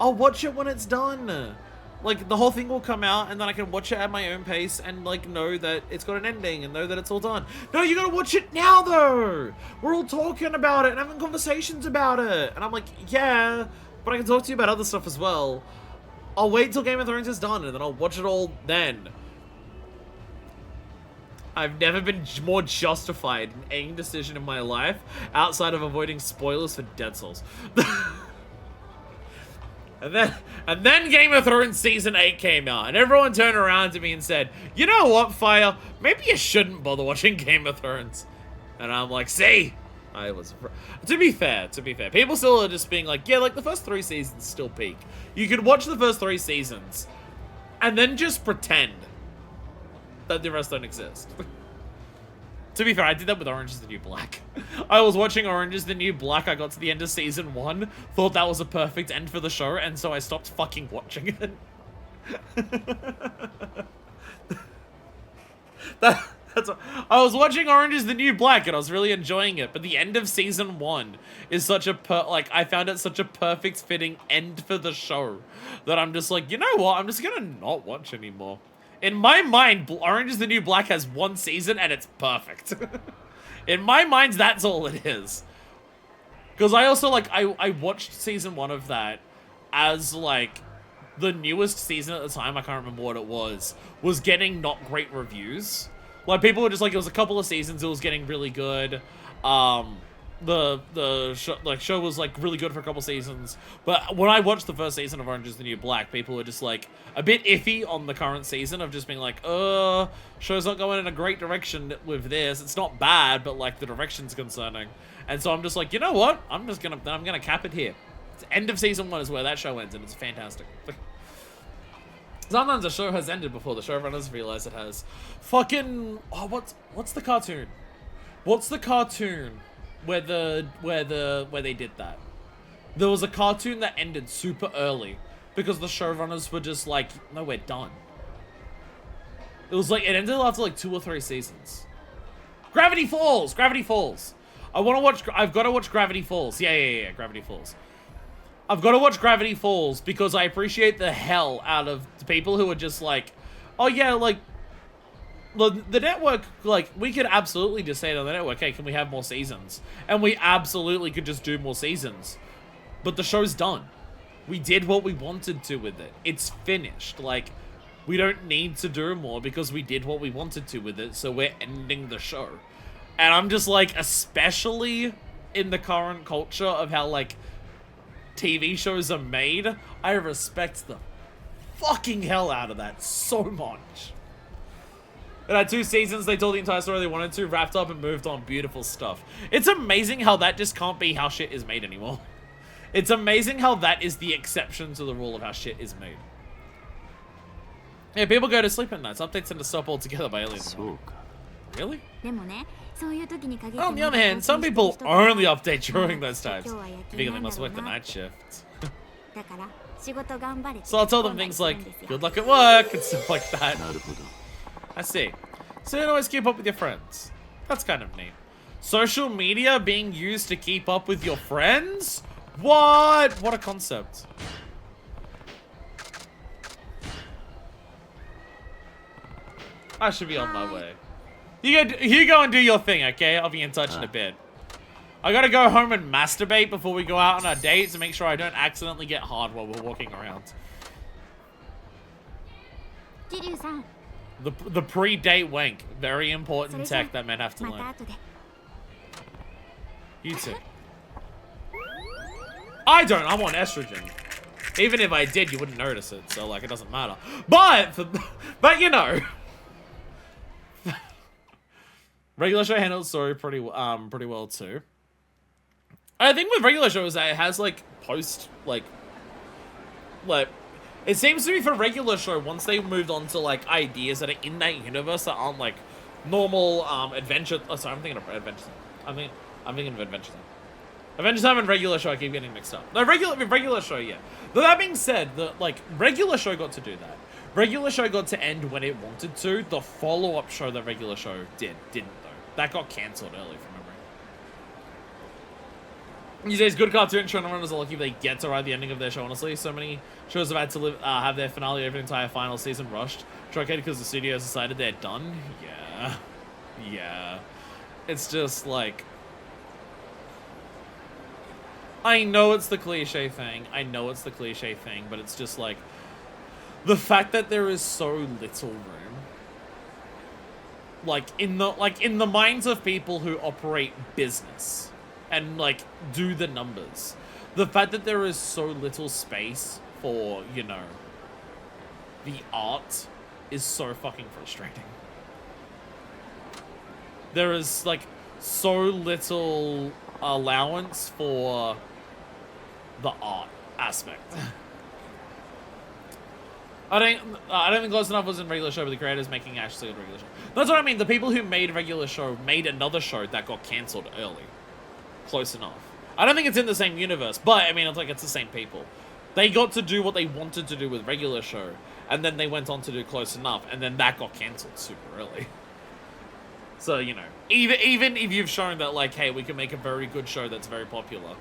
I'll watch it when it's done. Like, the whole thing will come out, and then I can watch it at my own pace and, like, know that it's got an ending and know that it's all done. No, you gotta watch it now, though! We're all talking about it and having conversations about it. And I'm like, yeah, but I can talk to you about other stuff as well. I'll wait till Game of Thrones is done, and then I'll watch it all then. I've never been more justified in any decision in my life outside of avoiding spoilers for Dead Souls. And then Game of Thrones Season 8 came out, and everyone turned around to me and said, you know what, Fire? Maybe you shouldn't bother watching Game of Thrones. And I'm like, see? I was... To be fair, people still are just being like, yeah, like, the first 3 seasons still peak. You could watch the first 3 seasons, and then just pretend that the rest don't exist. To be fair, I did that with Orange is the New Black. I was watching Orange is the New Black, I got to the end of Season 1, thought that was a perfect end for the show, and so I stopped fucking watching it. I was watching Orange is the New Black, and I was really enjoying it, but the end of Season 1 is such a I found it such a perfect fitting end for the show, that I'm just like, you know what, I'm just gonna not watch anymore. In my mind, Orange is the New Black has 1 season and it's perfect. In my mind, that's all it is. Because I also, like, I watched Season 1 of that as, like, the newest season at the time, I can't remember what it was getting not great reviews. Like, people were just like, it was a couple of seasons, it was getting really good. The show was like really good for a couple seasons, but when I watched the first season of Orange is the New Black, people were just like a bit iffy on the current season of just being like, show's not going in a great direction with this. It's not bad, but like the direction's concerning. And so I'm just like, you know what? I'm gonna cap it here. The end of Season 1 is where that show ends, and it's fantastic. Sometimes a show has ended before the showrunners realize it has. Fucking what's the cartoon? What's the cartoon where they did that? There was a cartoon that ended super early because the showrunners were just like, no, we're done. It was like, it ended after like 2 or 3 seasons. Gravity Falls! Gravity Falls! I've got to watch Gravity Falls. Yeah, Gravity Falls. I've got to watch Gravity Falls because I appreciate the hell out of the people who are just like, oh yeah, like, the network, like, we could absolutely just say to the network, hey, can we have more seasons? And we absolutely could just do more seasons. But the show's done. We did what we wanted to with it. It's finished. Like, we don't need to do more because we did what we wanted to with it, so we're ending the show. And I'm just like, especially in the current culture of how, like, TV shows are made, I respect the fucking hell out of that so much. It had 2 seasons, they told the entire story they wanted to, wrapped up and moved on. Beautiful stuff. It's amazing how that just can't be how shit is made anymore. It's amazing how that is the exception to the rule of how shit is made. Yeah, people go to sleep at nights. Updates tend to stop altogether by early in the morning. Really? On the other hand, some people only update during those times, because they must work the night shift. So I'll tell them things like, good luck at work, and stuff like that. I see. So you don't always keep up with your friends. That's kind of neat. Social media being used to keep up with your friends? What? What a concept. I should be on my way. You go and do your thing, okay? I'll be in touch in a bit. I gotta go home and masturbate before we go out on our dates to make sure I don't accidentally get hard while we're walking around. Kiryu-san. The pre-date wank. Very important tech that men have to learn. You too. I don't. I'm on estrogen. Even if I did, you wouldn't notice it. So, like, it doesn't matter. But you know. Regular show handled the story pretty well too. I think with regular shows that it has like like it seems to be for regular show once they moved on to like ideas that are in that universe that aren't like normal adventure. Oh, sorry, I'm thinking of Adventure Time. I'm thinking of Adventure Time. Adventure Time and regular show I keep getting mixed up. No, regular show, yeah. But that being said, regular show got to do that. Regular show got to end when it wanted to. The follow-up show that regular show didn't though. That got cancelled early from memory. These days, good cartoon showrunners are lucky if they get to write the ending of their show, honestly. So many shows have had to have their finale of an entire final season rushed. Truncated because the studios decided they're done. Yeah. It's just like... I know it's the cliche thing, but it's just like... The fact that there is so little room... in the minds of people who operate business... and like do the numbers, the fact that there is so little space for, you know, the art is so fucking frustrating. There is like so little allowance for the art aspect. I don't think Close Enough was in regular show, but the creators making actually a regular show. That's what I mean. The people who made regular show made another show that got cancelled early. Close Enough. I don't think it's in the same universe, but I mean, it's the same people. They got to do what they wanted to do with regular show, and then they went on to do Close Enough, and then that got cancelled super early. So, you know, even if you've shown that, like, hey, we can make a very good show that's very popular,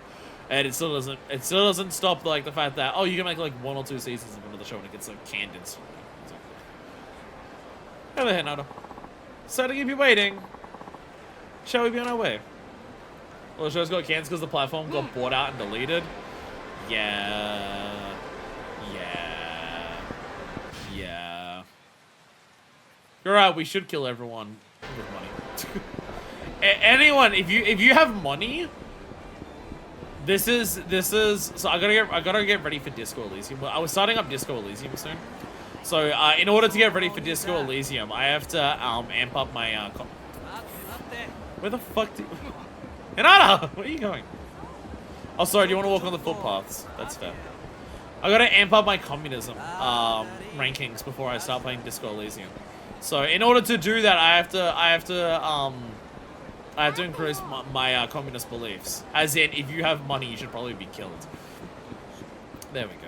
and it still doesn't stop, like, the fact that, oh, you can make, like, 1 or 2 seasons of another show and it gets, like, canned instantly. Hello, Hinata. Sorry to keep you waiting. Shall we be on our way? Well, the show's got cancelled because the platform got bought out and deleted. Yeah. You're right, we should kill everyone with money. Anyone, if you have money, this is so I gotta get ready for Disco Elysium. I was starting up Disco Elysium soon. So in order to get ready for Disco Elysium, I have to amp up my where the fuck do Hinata! Where are you going? Oh, sorry, do you want to walk on the footpaths? That's fair. I gotta amp up my communism rankings before I start playing Disco Elysium. So, in order to do that, I have to increase my communist beliefs. As in, if you have money, you should probably be killed. There we go.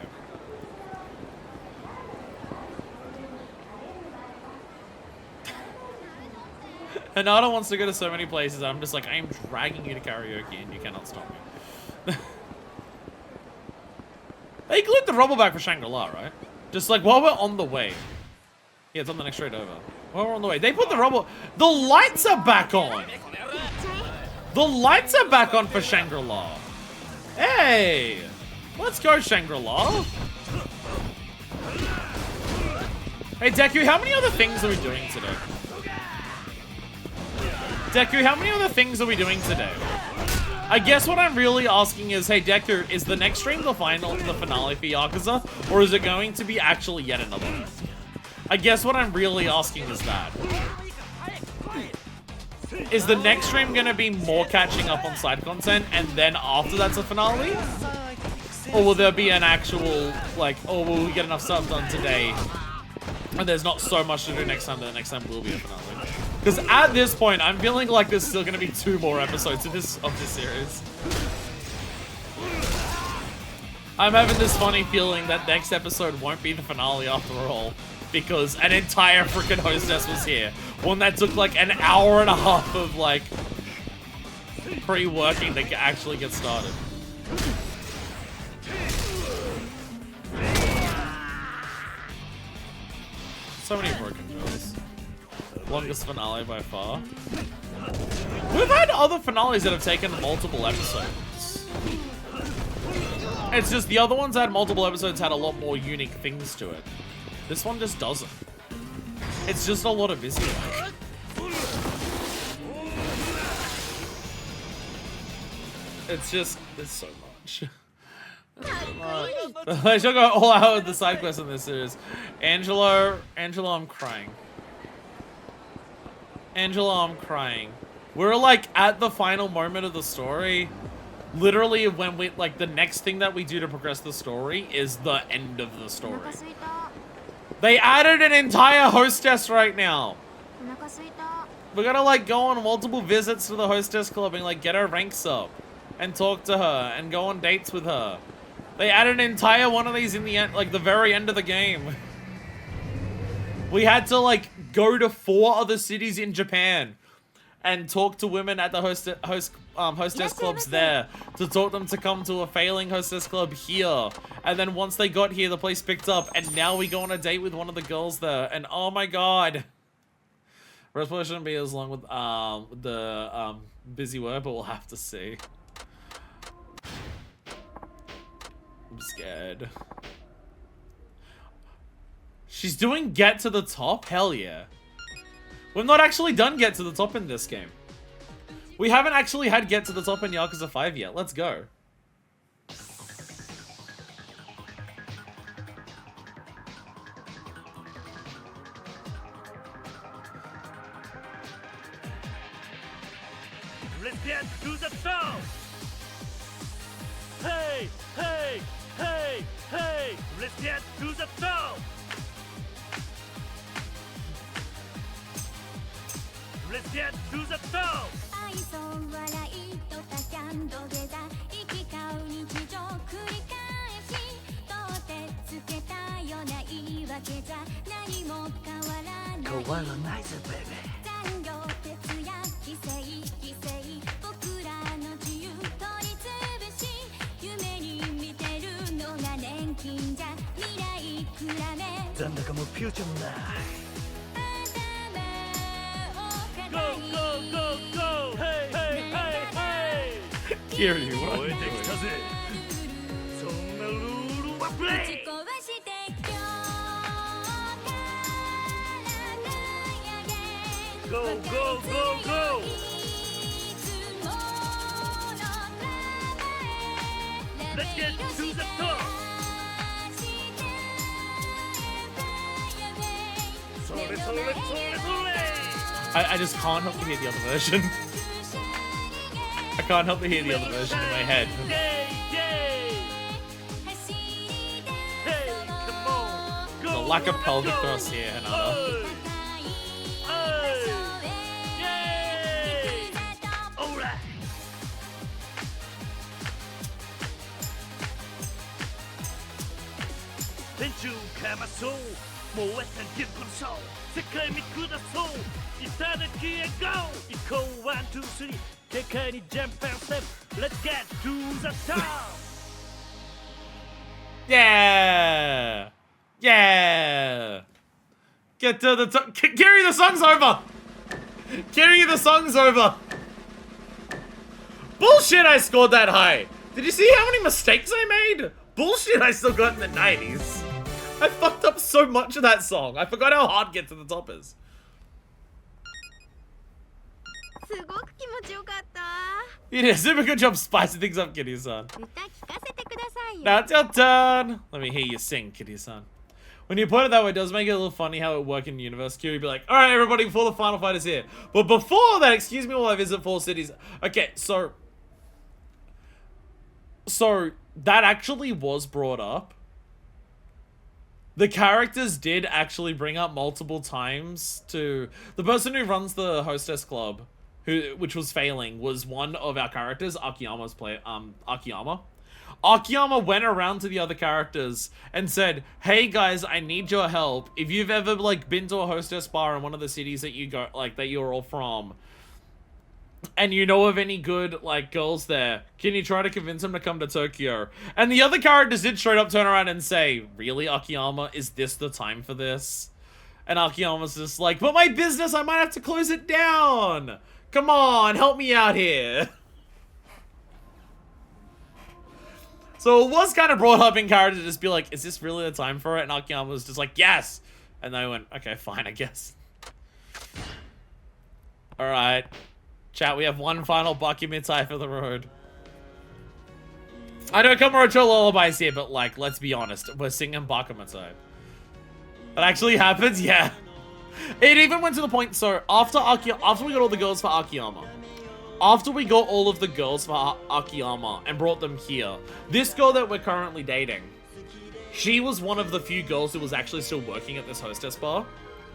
Hinata wants to go to so many places, I'm just like, I am dragging you to karaoke and you cannot stop me. They glued the rubble back for Shangri-La, right? Just like while we're on the way. Yeah, it's on the next straight over. While we're on the way. They put the rubble... The lights are back on! The lights are back on for Shangri-La. Hey! Let's go, Shangri-La. Hey, Deku, how many other things are we doing today? Deku, how many other things are we doing today? I guess what I'm really asking is, hey Deku, is the next stream the finale for Yakuza? Or is it going to be actually yet another one? I guess what I'm really asking is that. Is the next stream gonna be more catching up on side content and then after that's a finale? Or will there be an actual, like, oh, will we get enough stuff done today and there's not so much to do next time that the next time will be a finale? Because at this point, I'm feeling like there's still going to be 2 more episodes of this series. I'm having this funny feeling that next episode won't be the finale after all, because an entire freaking hostess was here. One that took like an hour and a half of like pre-working to actually get started. So many broken jokes. Longest finale by far. We've had other finales that have taken multiple episodes. It's just the other ones that had multiple episodes had a lot more unique things to it. This one just doesn't. It's just a lot of busy work. It's just, there's so much. I should go all out with the side quests in this series. Angelo, I'm crying. Angelo, I'm crying. We're like at the final moment of the story. Literally when we, like the next thing that we do to progress the story is the end of the story. They added an entire hostess right now. We're gonna like go on multiple visits to the hostess club and like get her ranks up. And talk to her and go on dates with her. They added an entire one of these in the end, like the very end of the game. We had to like go to 4 other cities in Japan and talk to women at the hostess clubs there to talk them to come to a failing hostess club here. And then once they got here, the place picked up, and now we go on a date with one of the girls there. And oh my god, rest play shouldn't be as long with the busy work, but we'll have to see. I'm scared. She's doing get to the top? Hell yeah. We've not actually done get to the top in this game. We haven't actually had get to the top in Yakuza 5 yet. Let's go. Let's get to the top! Hey! Hey! Hey! Hey! Let's get to the top! Let's get to the top! 愛想笑いとたキャンドルだ行き交う日常繰り返しどうってつけたような言い訳じゃ何も変わらない変わらないぜ、ベイベー。残業徹夜犠牲僕らの自由取り潰し夢に見てるのが年金じゃ未来比べ残高もフューチャーもない。Go, go, go, go! Hey, hey, hey, hey! Kiryu, what are you 燃えてきた doing? ぜ。そんなルールはプレイ。壊して今日から輝け Go, go, go, go! いつもの名前 Let's get to the top! それそれそれそれ I just can't help but hear the other version. I can't help but hear the other version in my head. Yay, yay! Hey, come on! Go, The lack of go, pelvic go. thrust here, Hanada. Hey! Yay! Alright! Benchu Kamaso! 燃えたギフトのソウル世界見下そういただきへ GO! 行こう1、2、3世界にジャンプ and step Let's get to the top! Yeah! Yeah! Get to the top. Kiryu, the song's over! Kiryu, the song's over! Bullshit, I scored that high! Did you see how many mistakes I made? Bullshit, I still got in the 90s. I fucked up so much of that song. I forgot how hard Get to the Top is. すごく気持ちよかった You did a super good job spicing things up, Kitty-san. 歌聞かせてくださいよ Now it's your turn. Let me hear you sing, Kitty-san. When you put it that way, it does make it a little funny how it would work in Universe Q. You'd be like, all right, everybody, before the final fight is here. But before that, excuse me while I visit 4 cities. Okay, so that actually was brought up. The characters did actually bring up multiple times to the person who runs the hostess club, which was failing, was one of our characters, Akiyama's Akiyama. Akiyama went around to the other characters and said, hey guys, I need your help. If you've ever like been to a hostess bar in one of the cities that you go that you're all from, and you know of any good like girls there, can you try to convince them to come to Tokyo? And the other characters did straight up turn around and say, really, Akiyama, is this the time for this? And Akiyama's just like, but my business, I might have to close it down. Come on, help me out here. So it was kind of brought up in character to just be like, is this really the time for it? And Akiyama was just like, yes. And they went, okay, fine, I guess. Alright. Chat, we have one final Bakumitai for the road. I know Kamurocho Lullaby's here, but like, let's be honest. We're singing Bakumitai. That actually happens? Yeah. It even went to the point, so after we got all the girls for Akiyama, after we got all of the girls for Akiyama and brought them here, this girl that we're currently dating, she was one of the few girls who was actually still working at this hostess bar.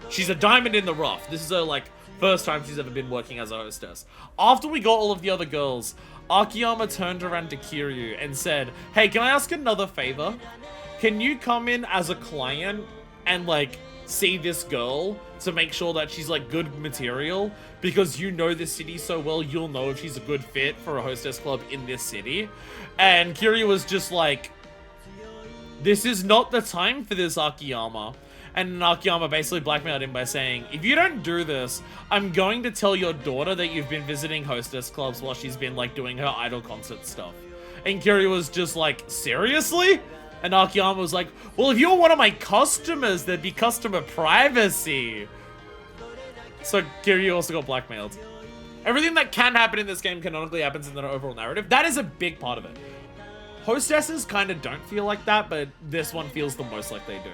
She's a diamond in the rough. This is her, like, first time she's ever been working as a hostess. After we got all of the other girls, Akiyama turned around to Kiryu and said, hey, can I ask another favor? Can you come in as a client and, like, see this girl to make sure that she's, like, good material? Because you know this city so well, you'll know if she's a good fit for a hostess club in this city. And Kiryu was just like, this is not the time for this, Akiyama. And Akiyama basically blackmailed him by saying, if you don't do this, I'm going to tell your daughter that you've been visiting hostess clubs while she's been, like, doing her idol concert stuff. And Kiryu was just like, seriously? And Akiyama was like, well, if you're one of my customers, there'd be customer privacy. So Kiryu also got blackmailed. Everything that can happen in this game canonically happens in the overall narrative. That is a big part of it. Hostesses kind of don't feel like that, but this one feels the most like they do.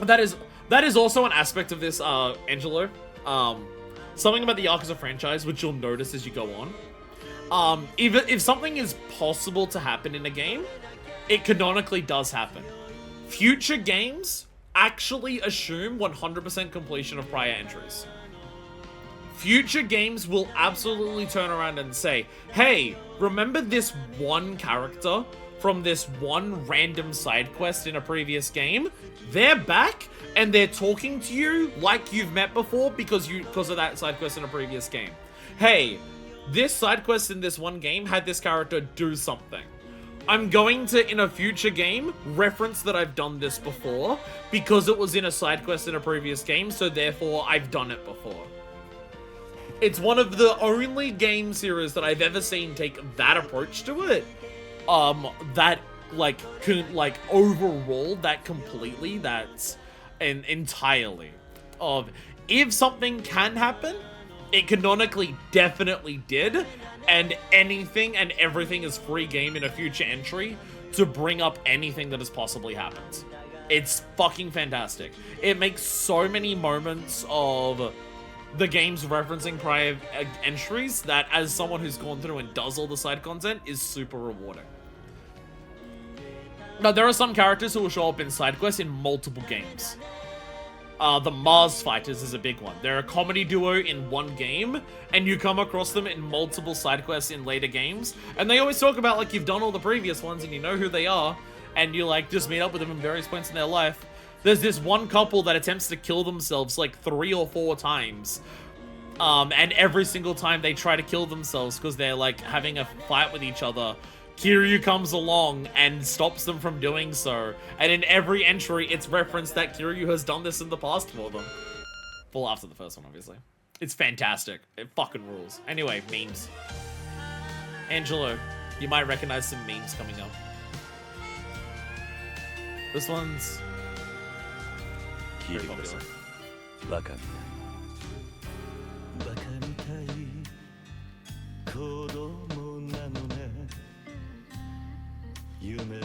That is also an aspect of this, Angelo. Something about the Yakuza franchise, which you'll notice as you go on. If something is possible to happen in a game, it canonically does happen. Future games actually assume 100% completion of prior entries. Future games will absolutely turn around and say, hey, remember this one character from this one random side quest in a previous game? They're back and they're talking to you like you've met before because of that side quest in a previous game. Hey, this side quest in this one game had this character do something. I'm going to, in a future game, reference that I've done this before because it was in a side quest in a previous game, so therefore I've done it before. It's one of the only game series that I've ever seen take that approach to it. That, like, overall, that completely, that's entirely of, if something can happen, it canonically definitely did, and anything and everything is free game in a future entry to bring up anything that has possibly happened. It's fucking fantastic. It makes so many moments of the game's referencing prior entries that, as someone who's gone through and does all the side content, is super rewarding. Now, there are some characters who will show up in side quests in multiple games. The Mars Fighters is a big one. They're a comedy duo in one game, and you come across them in multiple side quests in later games. And they always talk about, like, you've done all the previous ones and you know who they are, and you, like, just meet up with them in various points in their life. There's this one couple that attempts to kill themselves, like, 3 or 4 times. And every single time they try to kill themselves because they're, like, having a fight with each other, Kiryu comes along and stops them from doing so. And in every entry, it's referenced that Kiryu has done this in the past for them. Well, after the first one, obviously. It's fantastic. It fucking rules. Anyway, memes. Angelo, you might recognize some memes coming up. This one's very popular. バカバカみたい子供なのね夢を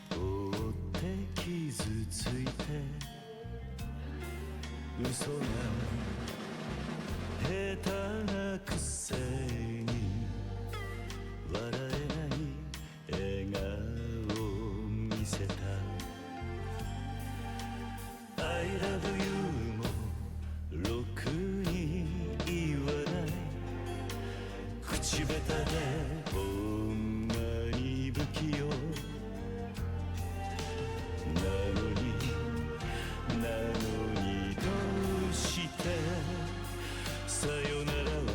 追って傷ついて嘘が下手なくせに笑えない笑顔を見せた I love you もろくに言わない口下手でほんまに不器用なのにどうしてさよならは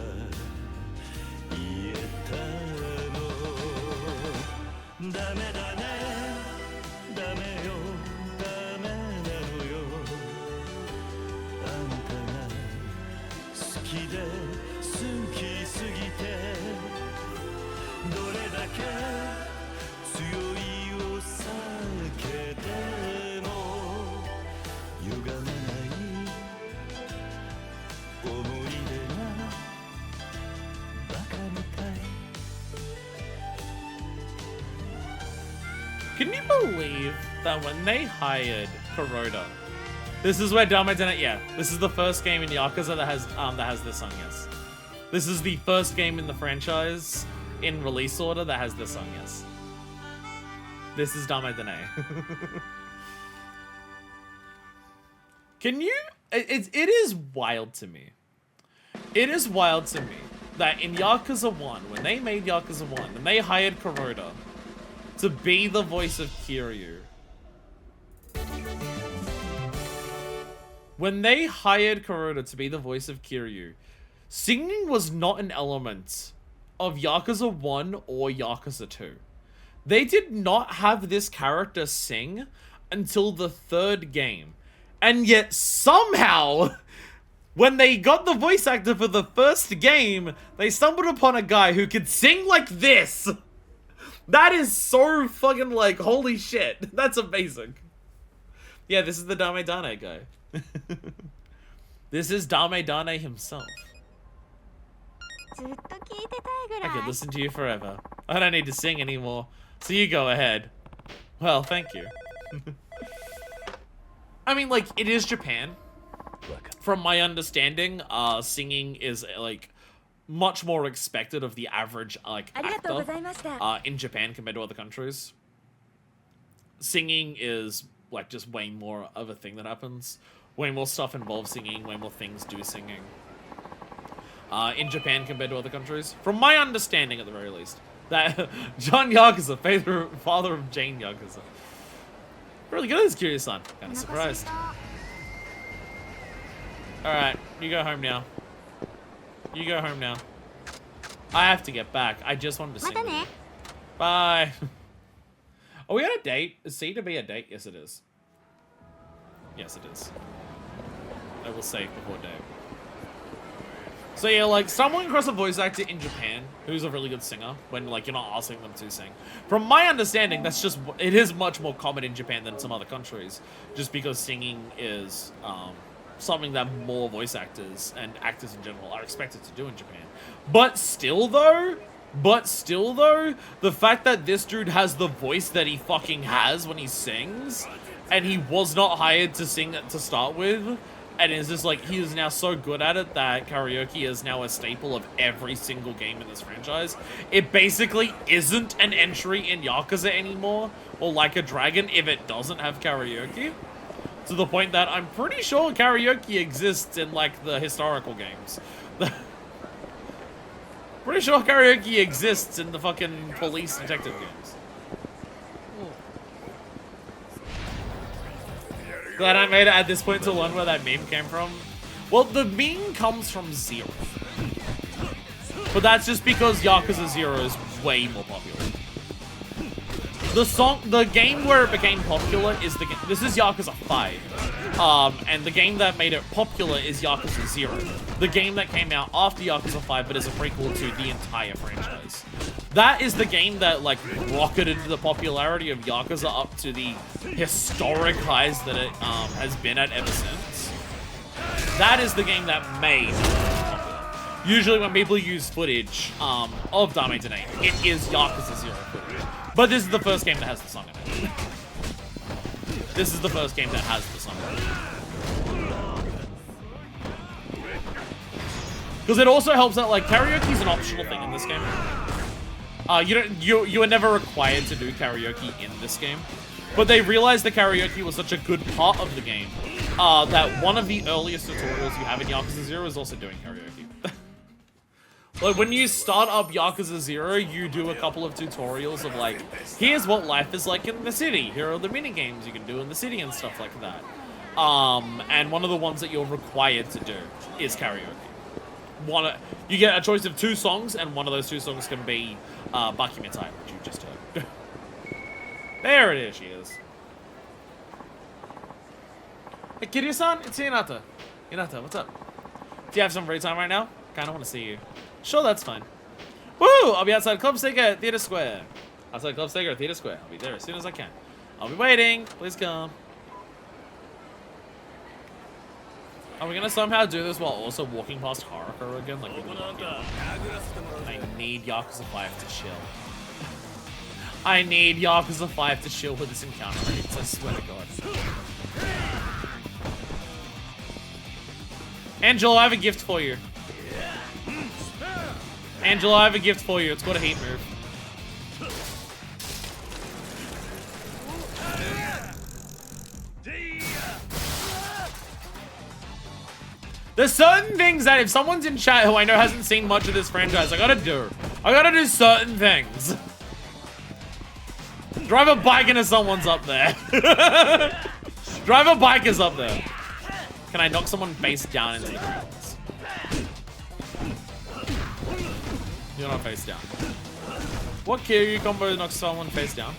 Can you believe that when they hired Kuroda, this is where Dame Dene, yeah, this is the first game in Yakuza that has this song, yes. This is the first game in the franchise in release order that has this song, yes. This is Dame Dene. Can you, it is wild to me. It is wild to me that in Yakuza 1, when they made Yakuza 1, and they hired Kuroda to be the voice of Kiryu. When they hired Kuroda to be the voice of Kiryu, singing was not an element of Yakuza 1 or Yakuza 2. They did not have this character sing until the third game. And yet somehow, when they got the voice actor for the first game, they stumbled upon a guy who could sing like this. That is so fucking like, holy shit. That's amazing. Yeah, this is the Dame Dane guy. This is Dame Dane himself. I could listen to you forever. I don't need to sing anymore, so you go ahead. Well, thank you. I mean, like, it is Japan. From my understanding, singing is, like, much more expected of the average, like, actor in Japan compared to other countries. Singing is, like, just way more of a thing that happens. Way more stuff involves singing, way more things do singing. In Japan compared to other countries. From my understanding, at the very least. That John Yakuza, father of Jane Yakuza. Really good at this Kiryu-san. Kind of surprised. Alright, you go home now. You go home now. I have to get back. I just wanted to sing with you. Bye. Are we on a date? Is C to be a date? Yes, it is. Yes, it is. I will save before date. So yeah, like, someone across a voice actor in Japan who's a really good singer when, like, you're not asking them to sing. From my understanding, that's just, it is much more common in Japan than some other countries. Just because singing is, something that more voice actors and actors in general are expected to do in Japan. But still though, the fact that this dude has the voice that he fucking has when he sings, and he was not hired to sing it to start with, and is just like, he is now so good at it that karaoke is now a staple of every single game in this franchise. It basically isn't an entry in Yakuza anymore, or Like a Dragon, if it doesn't have karaoke. To the point that I'm pretty sure karaoke exists in, like, the historical games. Pretty sure karaoke exists in the fucking police detective games. Glad I made it at this point to learn where that meme came from. Well, the meme comes from Zero. But that's just because Yakuza 0 is way more popular. The game where it became popular is the game. This is Yakuza 5. And the game that made it popular is Yakuza 0. The game that came out after Yakuza 5, but is a prequel to the entire franchise. That is the game that, like, rocketed the popularity of Yakuza up to the historic highs that it has been at ever since. That is the game that made it popular. Usually when people use footage of Dame Dene, it is Yakuza 0 footage. But this is the first game that has the song in it. This is the first game that has the song in it. Because it also helps that, like, karaoke is an optional thing in this game. You are never required to do karaoke in this game. But they realized the karaoke was such a good part of the game that one of the earliest tutorials you have in Yakuza 0 is also doing karaoke. Like, when you start up Yakuza 0, you do a couple of tutorials of, like, here's what life is like in the city. Here are the mini games you can do in the city and stuff like that. And one of the ones that you're required to do is karaoke. You get a choice of 2 songs, and one of those 2 songs can be Baki Mitai, which you just heard. There it is, she is. Hey, Kiryu-san, it's Hinata. Hinata, what's up? Do you have some free time right now? Kinda wanna see you. Sure, that's fine. Woo! I'll be outside Club Sega at Theater Square. Outside Club Sega at Theater Square. I'll be there as soon as I can. I'll be waiting. Please come. Are we gonna somehow do this while also walking past Haruka again? Like, I need Yakuza 5 to chill. I need Yakuza 5 to chill with this encounter rates, I swear to God. Angela, I have a gift for you. Angela, I have a gift for you. It's called a heat move. There's certain things that if someone's in chat who I know hasn't seen much of this franchise, I gotta do certain things. Drive a bike into someone's up there. Drive a bike is up there. Can I knock someone face down into the ground? You're not face down. What Kiryu combo knocks someone face down?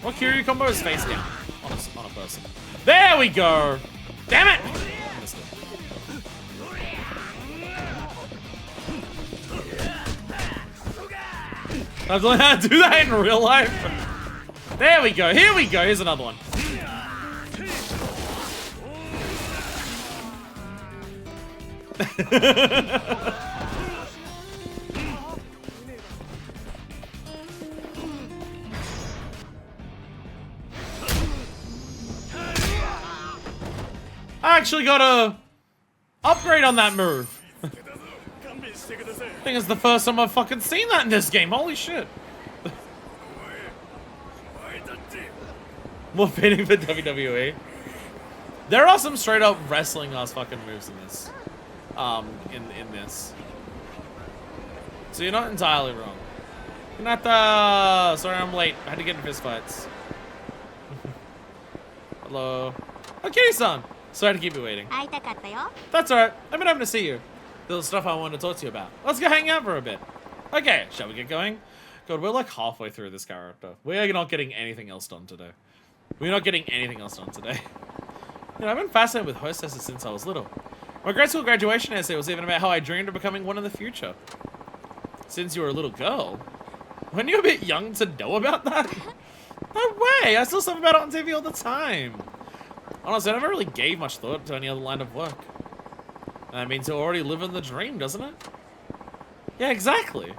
What Kiryu combo is face down on a person? There we go! Damn it! Missed it. I've learned how to do that in real life. There we go. Here we go. Here's another one. I actually got a upgrade on that move. I think it's the first time I've fucking seen that in this game. Holy shit. More fitting for WWE. There are some straight up wrestling ass fucking moves in this. In this. So you're not entirely wrong. You're not sorry I'm late. I had to get in fist fights. Hello. Oh, Kitty-san. Sorry to keep you waiting. That's alright. I've been having to see you. There's stuff I wanted to talk to you about. Let's go hang out for a bit. Okay, shall we get going? God, we're like halfway through this character. We're not getting anything else done today. We're not getting anything else done today. You know, I've been fascinated with hostesses since I was little. My grade school graduation essay was even about how I dreamed of becoming one in the future. Since you were a little girl, weren't you a bit young to know about that? No way! I still stuff about it on TV all the time. Honestly, I never really gave much thought to any other line of work. That means you're already living the dream, doesn't it? Yeah, exactly.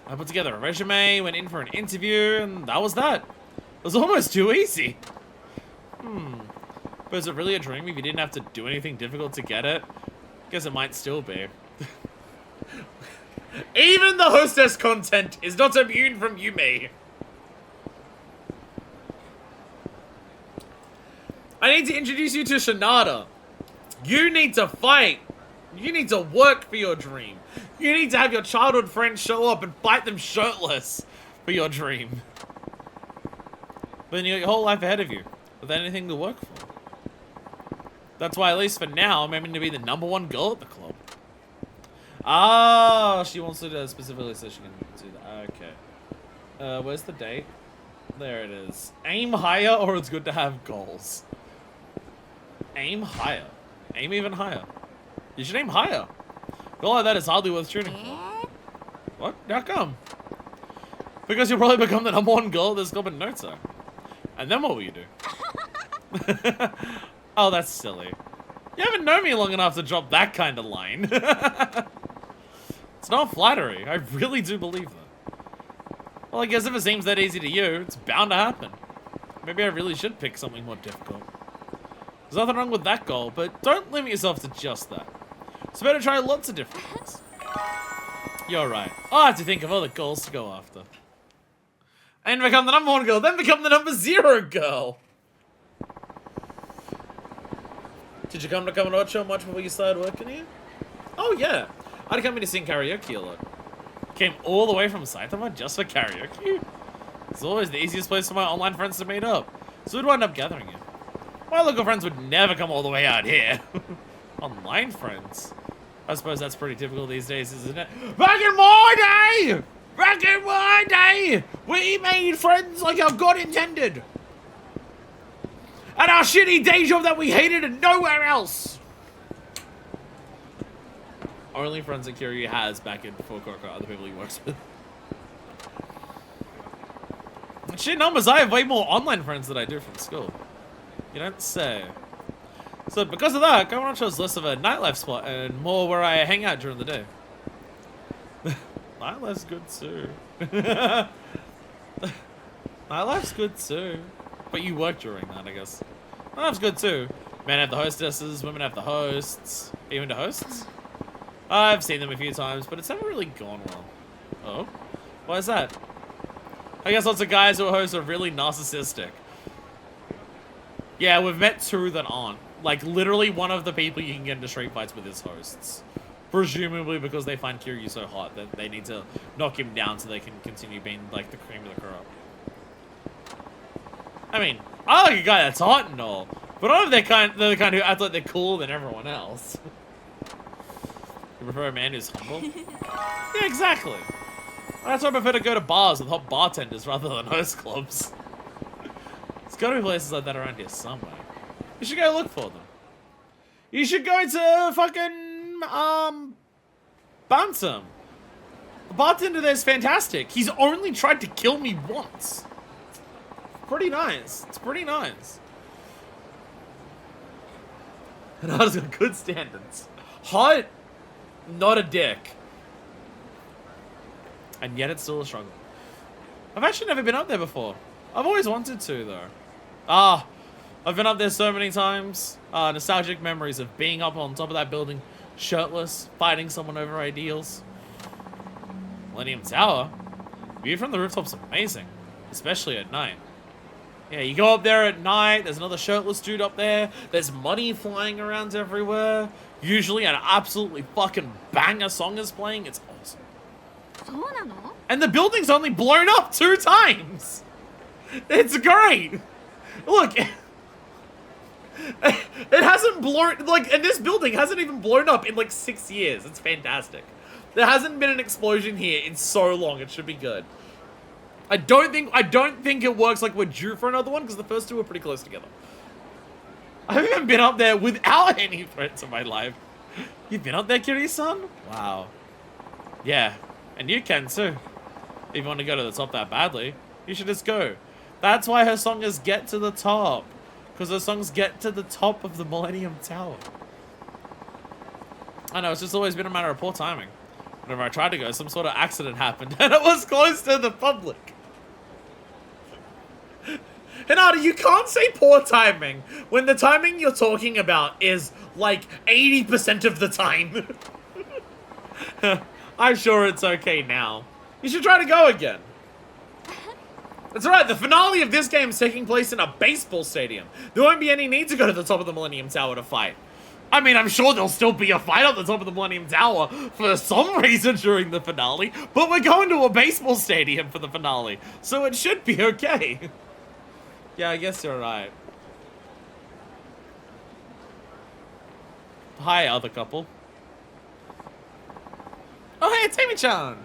I put together a resume, went in for an interview, and that was that. It was almost too easy. But is it really a dream if you didn't have to do anything difficult to get it? Guess it might still be. Even the hostess content is not immune from Yume. I need to introduce you to Shinada. You need to fight. You need to work for your dream. You need to have your childhood friends show up and fight them shirtless for your dream. Then you got your whole life ahead of you without anything to work for. That's why, at least for now, I'm aiming to be the #1 girl at the club. Ah, she wants to specifically so she can do that. Okay. Where's the date? There it is. Aim higher, or it's good to have goals. Aim higher. Aim even higher. You should aim higher. A goal like that is hardly worth shooting for. What? How come? Because you'll probably become the #1 girl at this club in no time. And then what will you do? Oh, that's silly. You haven't known me long enough to drop that kind of line. It's not flattery. I really do believe that. Well, I guess if it seems that easy to you, it's bound to happen. Maybe I really should pick something more difficult. There's nothing wrong with that goal, but don't limit yourself to just that. It's better try lots of different things. You're right. I'll have to think of other goals to go after. And become the #1 girl, then become the #0 girl. Did you come to Kamurocho much before you started working here? Oh yeah, I'd come in to sing karaoke a lot. Came all the way from Saitama just for karaoke? It's always the easiest place for my online friends to meet up, so we'd wind up gathering here. My local friends would never come all the way out here. Online friends? I suppose that's pretty typical these days, isn't it? Back in my day! Back in my day! We made friends like our God intended! At our shitty day job that we hated and nowhere else! Only friends that Kiryu has back in Fukuoka are the people he works with. Shit numbers, I have way more online friends than I do from school. You don't say. So because of that, Kamurocho is less of a nightlife spot and more where I hang out during the day. Nightlife's good too. Nightlife's good too. But you work during that, I guess. Nightlife's good too. Men have the hostesses, women have the hosts. Even the hosts? I've seen them a few times, but it's never really gone well. Oh? Why is that? I guess lots of guys who are hosts are really narcissistic. Yeah, we've met two that aren't. Like, literally one of the people you can get into street fights with is hosts. Presumably because they find Kiryu so hot that they need to knock him down so they can continue being, like, the cream of the crop. I mean, I like a guy that's hot and all, but I don't know if they're the kind who act like they're cooler than everyone else. You prefer a man who's humble? Yeah, exactly. That's why I prefer to go to bars with hot bartenders rather than host clubs. There's gotta be places like that around here somewhere. You should go look for them. You should go to fucking, Bantam. The bartender there's fantastic. He's only tried to kill me once. Pretty nice. It's pretty nice. And I was got good standards. Hot, not a dick. And yet it's still a struggle. I've actually never been up there before. I've always wanted to, though. I've been up there so many times. Nostalgic memories of being up on top of that building, shirtless, fighting someone over ideals. Millennium Tower. View from the rooftop's amazing, especially at night. Yeah, you go up there at night, there's another shirtless dude up there, there's money flying around everywhere. Usually an absolutely fucking banger song is playing, it's awesome. And the building's only blown up 2 times! It's great! Look, it hasn't blown, like, and this building hasn't even blown up in like 6 years. It's fantastic. There hasn't been an explosion here in so long, it should be good. I don't think it works like we're due for another one, because the first 2 are pretty close together. I haven't even been up there without any threats in my life. You've been up there, Kiri-san? Wow. Yeah, and you can too. If you want to go to the top that badly, you should just go. That's why her song is Get to the Top. Because her songs get to the top of the Millennium Tower. I know, it's just always been a matter of poor timing. Whenever I tried to go, some sort of accident happened, and it was close to the public. Hinata, you can't say poor timing when the timing you're talking about is like 80% of the time. I'm sure it's okay now. You should try to go again. That's right, the finale of this game is taking place in a baseball stadium. There won't be any need to go to the top of the Millennium Tower to fight. I mean, I'm sure there'll still be a fight at the top of the Millennium Tower for some reason during the finale, but we're going to a baseball stadium for the finale, so it should be okay. Yeah, I guess you're right. Hi, other couple. Oh, hey, it's Amy-chan.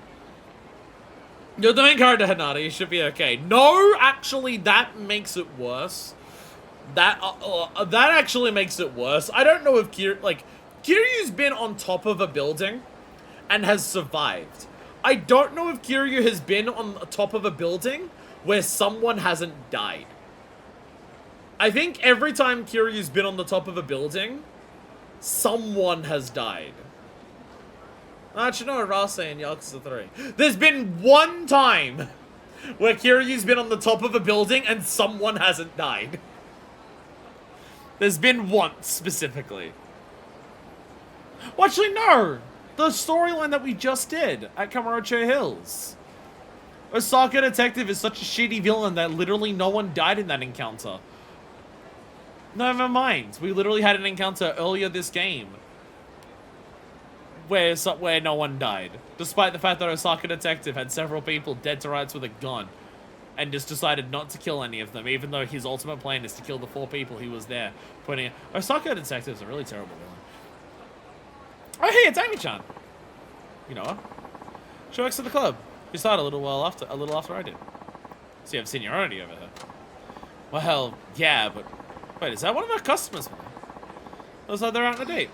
You're the main character, Hinata. You should be okay. No, actually, that makes it worse. That actually makes it worse. I don't know if Kiryu's been on top of a building and has survived. I don't know if Kiryu has been on top of a building where someone hasn't died. I think every time Kiryu's been on the top of a building, someone has died. Actually, no, Rase in Yakuza 3. There's been one time where Kiryu's been on the top of a building and someone hasn't died. There's been once, specifically. Well, actually, no! The storyline that we just did at Kamurocho Hills. Osaka Detective is such a shitty villain that literally no one died in that encounter. Never mind. We literally had an encounter earlier this game where no one died. Despite the fact that Osaka Detective had several people dead to rights with a gun and just decided not to kill any of them, even though his ultimate plan is to kill the 4 people he was there putting in. Osaka Detective is a really terrible villain. Oh, hey, it's Amy-chan. You know her. She works at the club. She started a little after I did. So you have seniority over her. Well, yeah, but wait, is that one of our customers? Looks like they're out on a date.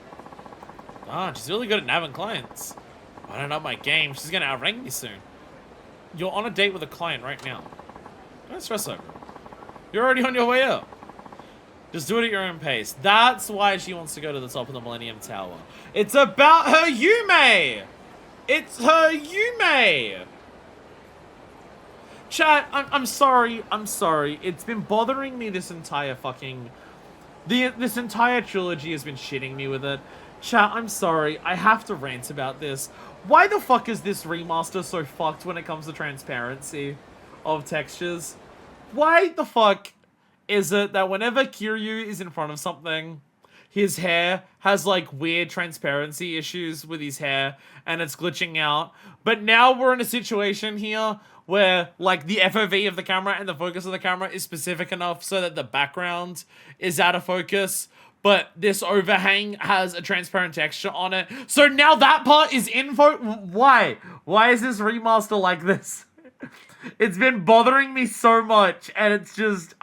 Ah, she's really good at nabbing clients. I don't up my game. She's gonna outrank me soon. You're on a date with a client right now. Don't stress over it. You're already on your way up. Just do it at your own pace. That's why she wants to go to the top of the Millennium Tower. It's about her Yume! It's her Yume! Chat, I'm sorry. I'm sorry. It's been bothering me this entire fucking... This entire trilogy has been shitting me with it. Chat, I'm sorry. I have to rant about this. Why the fuck is this remaster so fucked when it comes to transparency of textures? Why the fuck is it that whenever Kiryu is in front of something, his hair has like weird transparency issues with his hair and it's glitching out? But now we're in a situation here where like the FOV of the camera and the focus of the camera is specific enough so that the background is out of focus, but this overhang has a transparent texture on it. So now that part is in Why? Why is this remaster like this? It's been bothering me so much, and it's just,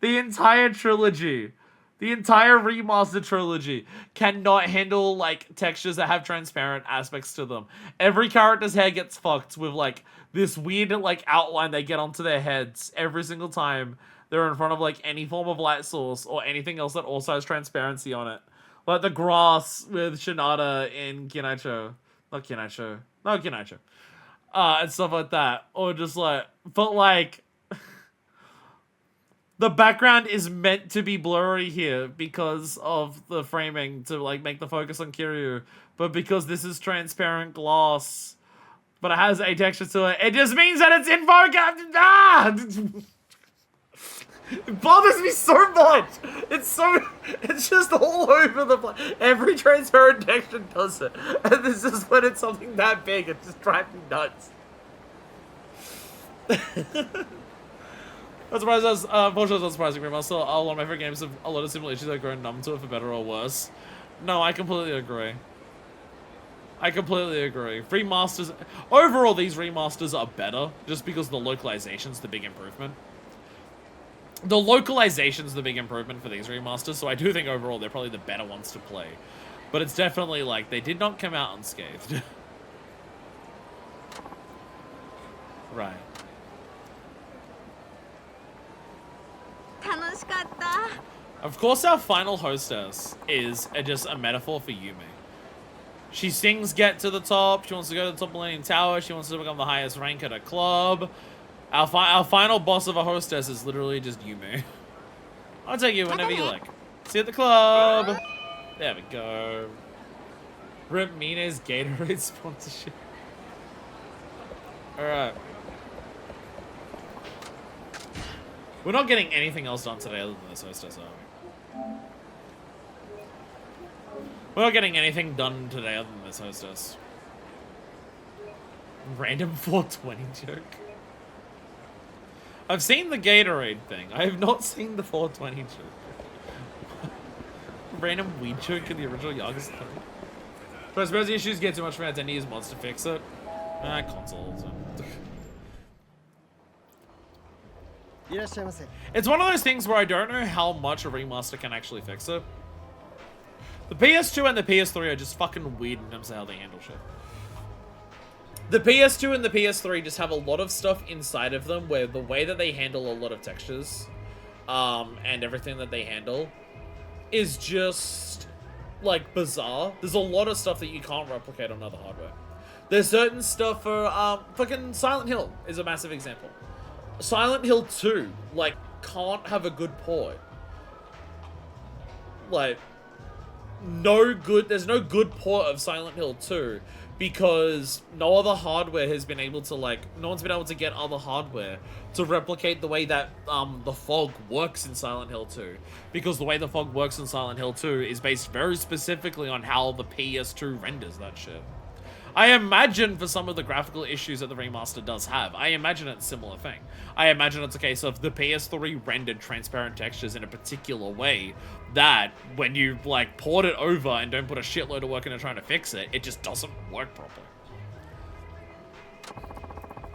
the entire trilogy, the entire remaster trilogy cannot handle, like, textures that have transparent aspects to them. Every character's hair gets fucked with, like, this weird, like, outline they get onto their heads every single time they're in front of, like, any form of light source or anything else that also has transparency on it. Like the grass with Shinada in Kinaicho. Not Kinaicho. No, Kinaicho. And stuff like that. Or just, like... But, like... the background is meant to be blurry here because of the framing to, like, make the focus on Kiryu. But because this is transparent glass, but it has a texture to it, it just means that it's in focus! Ah! It bothers me so much. It's just all over the place. Every transparent texture does it. And this is when it's something that big, it just drives me nuts. I'm surprised that's, unfortunately, it's not surprising me. Also, a lot of my favorite games have a lot of similar issues. I've grown numb to it for better or worse. No, I completely agree. I completely agree. Remasters, overall, these remasters are better just because the localization's the big improvement. The localization's the big improvement for these remasters, so I do think overall they're probably the better ones to play. But it's definitely like, they did not come out unscathed. Right. Of course our final hostess is just a metaphor for Yume. She sings get to the top, she wants to go to the top Millennium Tower, she wants to become the highest rank at a club. Our final boss of a hostess is literally just Yume. I'll take you whenever you like. See you at the club. There we go. Rip Mine's Gatorade sponsorship. Alright. We're not getting anything else done today other than this hostess, are we? We're not getting anything done today other than this hostess. Random 420 joke. I've seen the Gatorade thing. I have not seen the 420 joke. Random weed joke in the original Yakuza 3. So I suppose the issues get too much for attendees mods to fix it. Consoles. It's one of those things where I don't know how much a remaster can actually fix it. The PS2 and the PS3 are just fucking weird in terms of how they handle shit. The PS2 and the PS3 just have a lot of stuff inside of them where the way that they handle a lot of textures and everything that they handle is just, like, bizarre. There's a lot of stuff that you can't replicate on other hardware. There's certain stuff for, fucking Silent Hill is a massive example. Silent Hill 2, like, can't have a good port. Like, there's no good port of Silent Hill 2 because no other hardware has been able to, like, no one's been able to get other hardware to replicate the way that, the fog works in Silent Hill 2. Because the way the fog works in Silent Hill 2 is based very specifically on how the PS2 renders that shit. I imagine for some of the graphical issues that the remaster does have, I imagine it's a similar thing. I imagine it's a case of the PS3 rendered transparent textures in a particular way that when you, like, port it over and don't put a shitload of work into trying to fix it, it just doesn't work properly.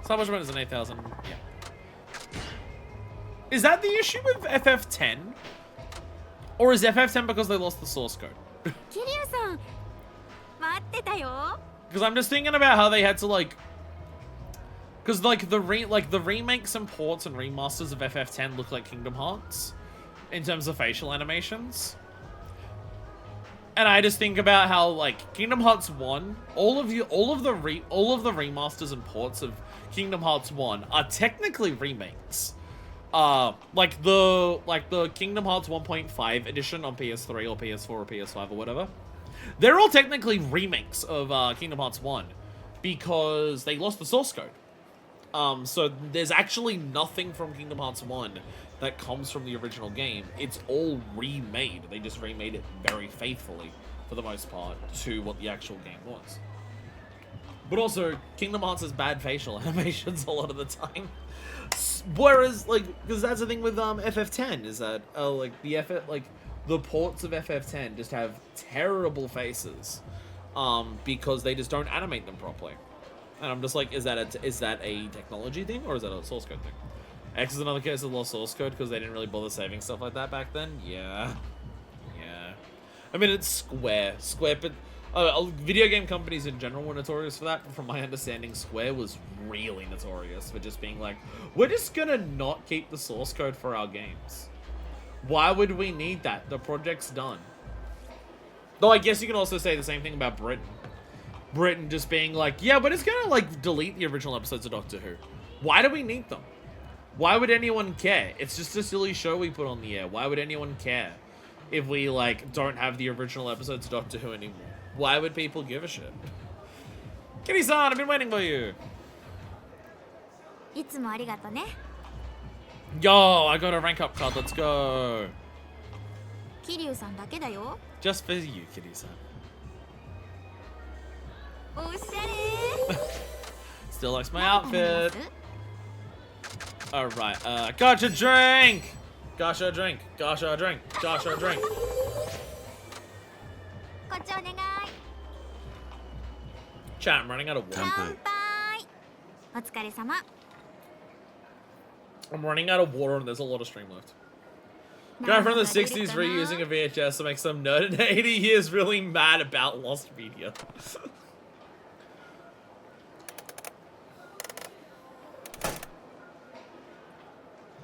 So how much money is an 8,000? Yeah. Is that the issue with FF10? Or is FF10 because they lost the source code? Because I'm just thinking about how they had to, like... Because, like, the remakes and ports and remasters of FF10 look like Kingdom Hearts in terms of facial animations. And I just think about how, like, Kingdom Hearts 1, all of the remasters and ports of Kingdom Hearts 1 are technically remakes. Like the Kingdom Hearts 1.5 edition on PS3 or PS4 or PS5 or whatever. They're all technically remakes of Kingdom Hearts 1 because they lost the source code. So there's actually nothing from Kingdom Hearts 1 that comes from the original game. It's all remade. They just remade it very faithfully, for the most part, to what the actual game was. But also, Kingdom Hearts has bad facial animations a lot of the time. Whereas, like, because that's the thing with FF10 is that, like the ports of FF10 just have terrible faces, because they just don't animate them properly. And I'm just like, is that a technology thing or is that a source code thing? X is another case of lost source code because they didn't really bother saving stuff like that back then. Yeah. I mean, it's Square, but video game companies in general were notorious for that. From my understanding, Square was really notorious for just being like, we're just gonna not keep the source code for our games. Why would we need that? The project's done. Though I guess you can also say the same thing about Britain just being like, yeah, but it's gonna like delete the original episodes of Doctor Who. Why do we need them? Why would anyone care? It's just a silly show we put on the air. Why would anyone care if we like don't have the original episodes of Doctor Who anymore? Why would people give a shit? Kitty-san, I've been waiting for you. いつもありがとね。 Yo, I got a rank up card. Let's go. 桐生さんだけだよ。 Just for you, Kitty-san. おしゃれ。 Still likes my outfit. Alright, gotcha drink! Gotcha drink, gotcha drink, gotcha drink. こっちお願い。 Chat, I'm running out of water. 乾杯。お疲れ様。 I'm running out of water and there's a lot of stream left. Guy from the 60s reusing a VHS to make some nerd in 80 years really mad about lost media.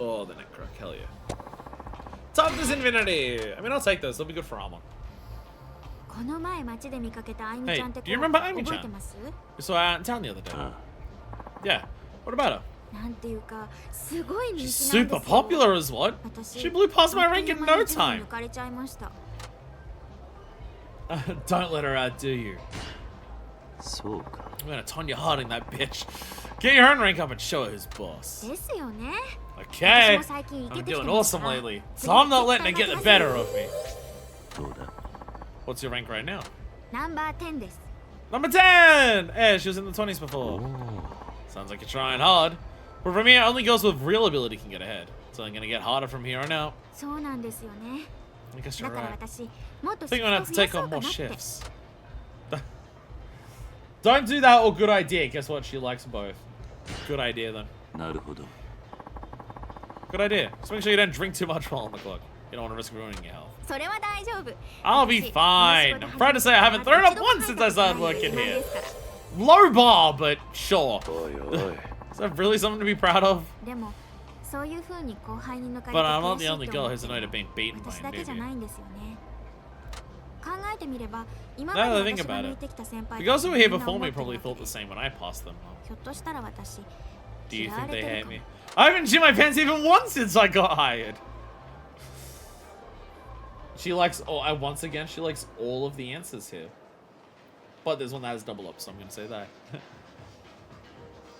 Oh, the Necro, hell yeah. Toughness Infinity! I mean, I'll take those, they'll be good for armor. この前街で見かけたあいみちゃんって子 Hey, do you remember Amy-chan? 覚えてます？ We saw her out in town the other day. Yeah, what about her? なんていうかすごい人気なんで She's すよ。 super popular as what? 私 She blew past my rank in no あっという間に手に time. 抜かれちゃいました。 Don't let her outdo you. そうか。 I'm gonna ton your heart in that bitch. Get your own rank up and show her who's boss. ですよね。 Okay, 私も最近イケ I'm てきて doing ますか awesome ら lately, so I'm not letting it get the better of me. どうだ。 What's your rank right now? ナンバー10です。 Number 10! Yeah, she was in the 20s before. Sounds like you're trying hard. But from here, only girls with real ability can get ahead. So I'm gonna get harder from here on out. そうなんですよね。 I guess だ you're から right. 私もっと I シ think フ I'm ト gonna を have 増 to や take そう on か more なって。 shifts. Don't do that or good idea. Guess what? She likes both. Good idea then. なるほど。 Good idea. Just make sure you don't drink too much while on the clock. You don't want to risk ruining your health. それは大丈夫。 I'll be 私 fine. I'm proud to say I haven't thrown up once since I started working here. Low bar, but sure. おいおい。 Is that really something to be proud of? でもそういう風に後輩に抜かれて But I'm not 悔 the しい only と girl 思っ who's て annoyed も at being beaten by 私 a だけじゃな newbie. いんですよね。考えてみれば今 Now ま that で I think 私が about 抜い it, てきた先輩 the girls who were here みんな before 思 me ってる probably わけ thought で the same when I passed them. ひょっとしたら私 Do you 嫌わ think れ they てる hate かも me? I haven't shit my pants even once since I got hired. She likes, once again, she likes all of the answers here. But there's one that has double up, so I'm going to say that.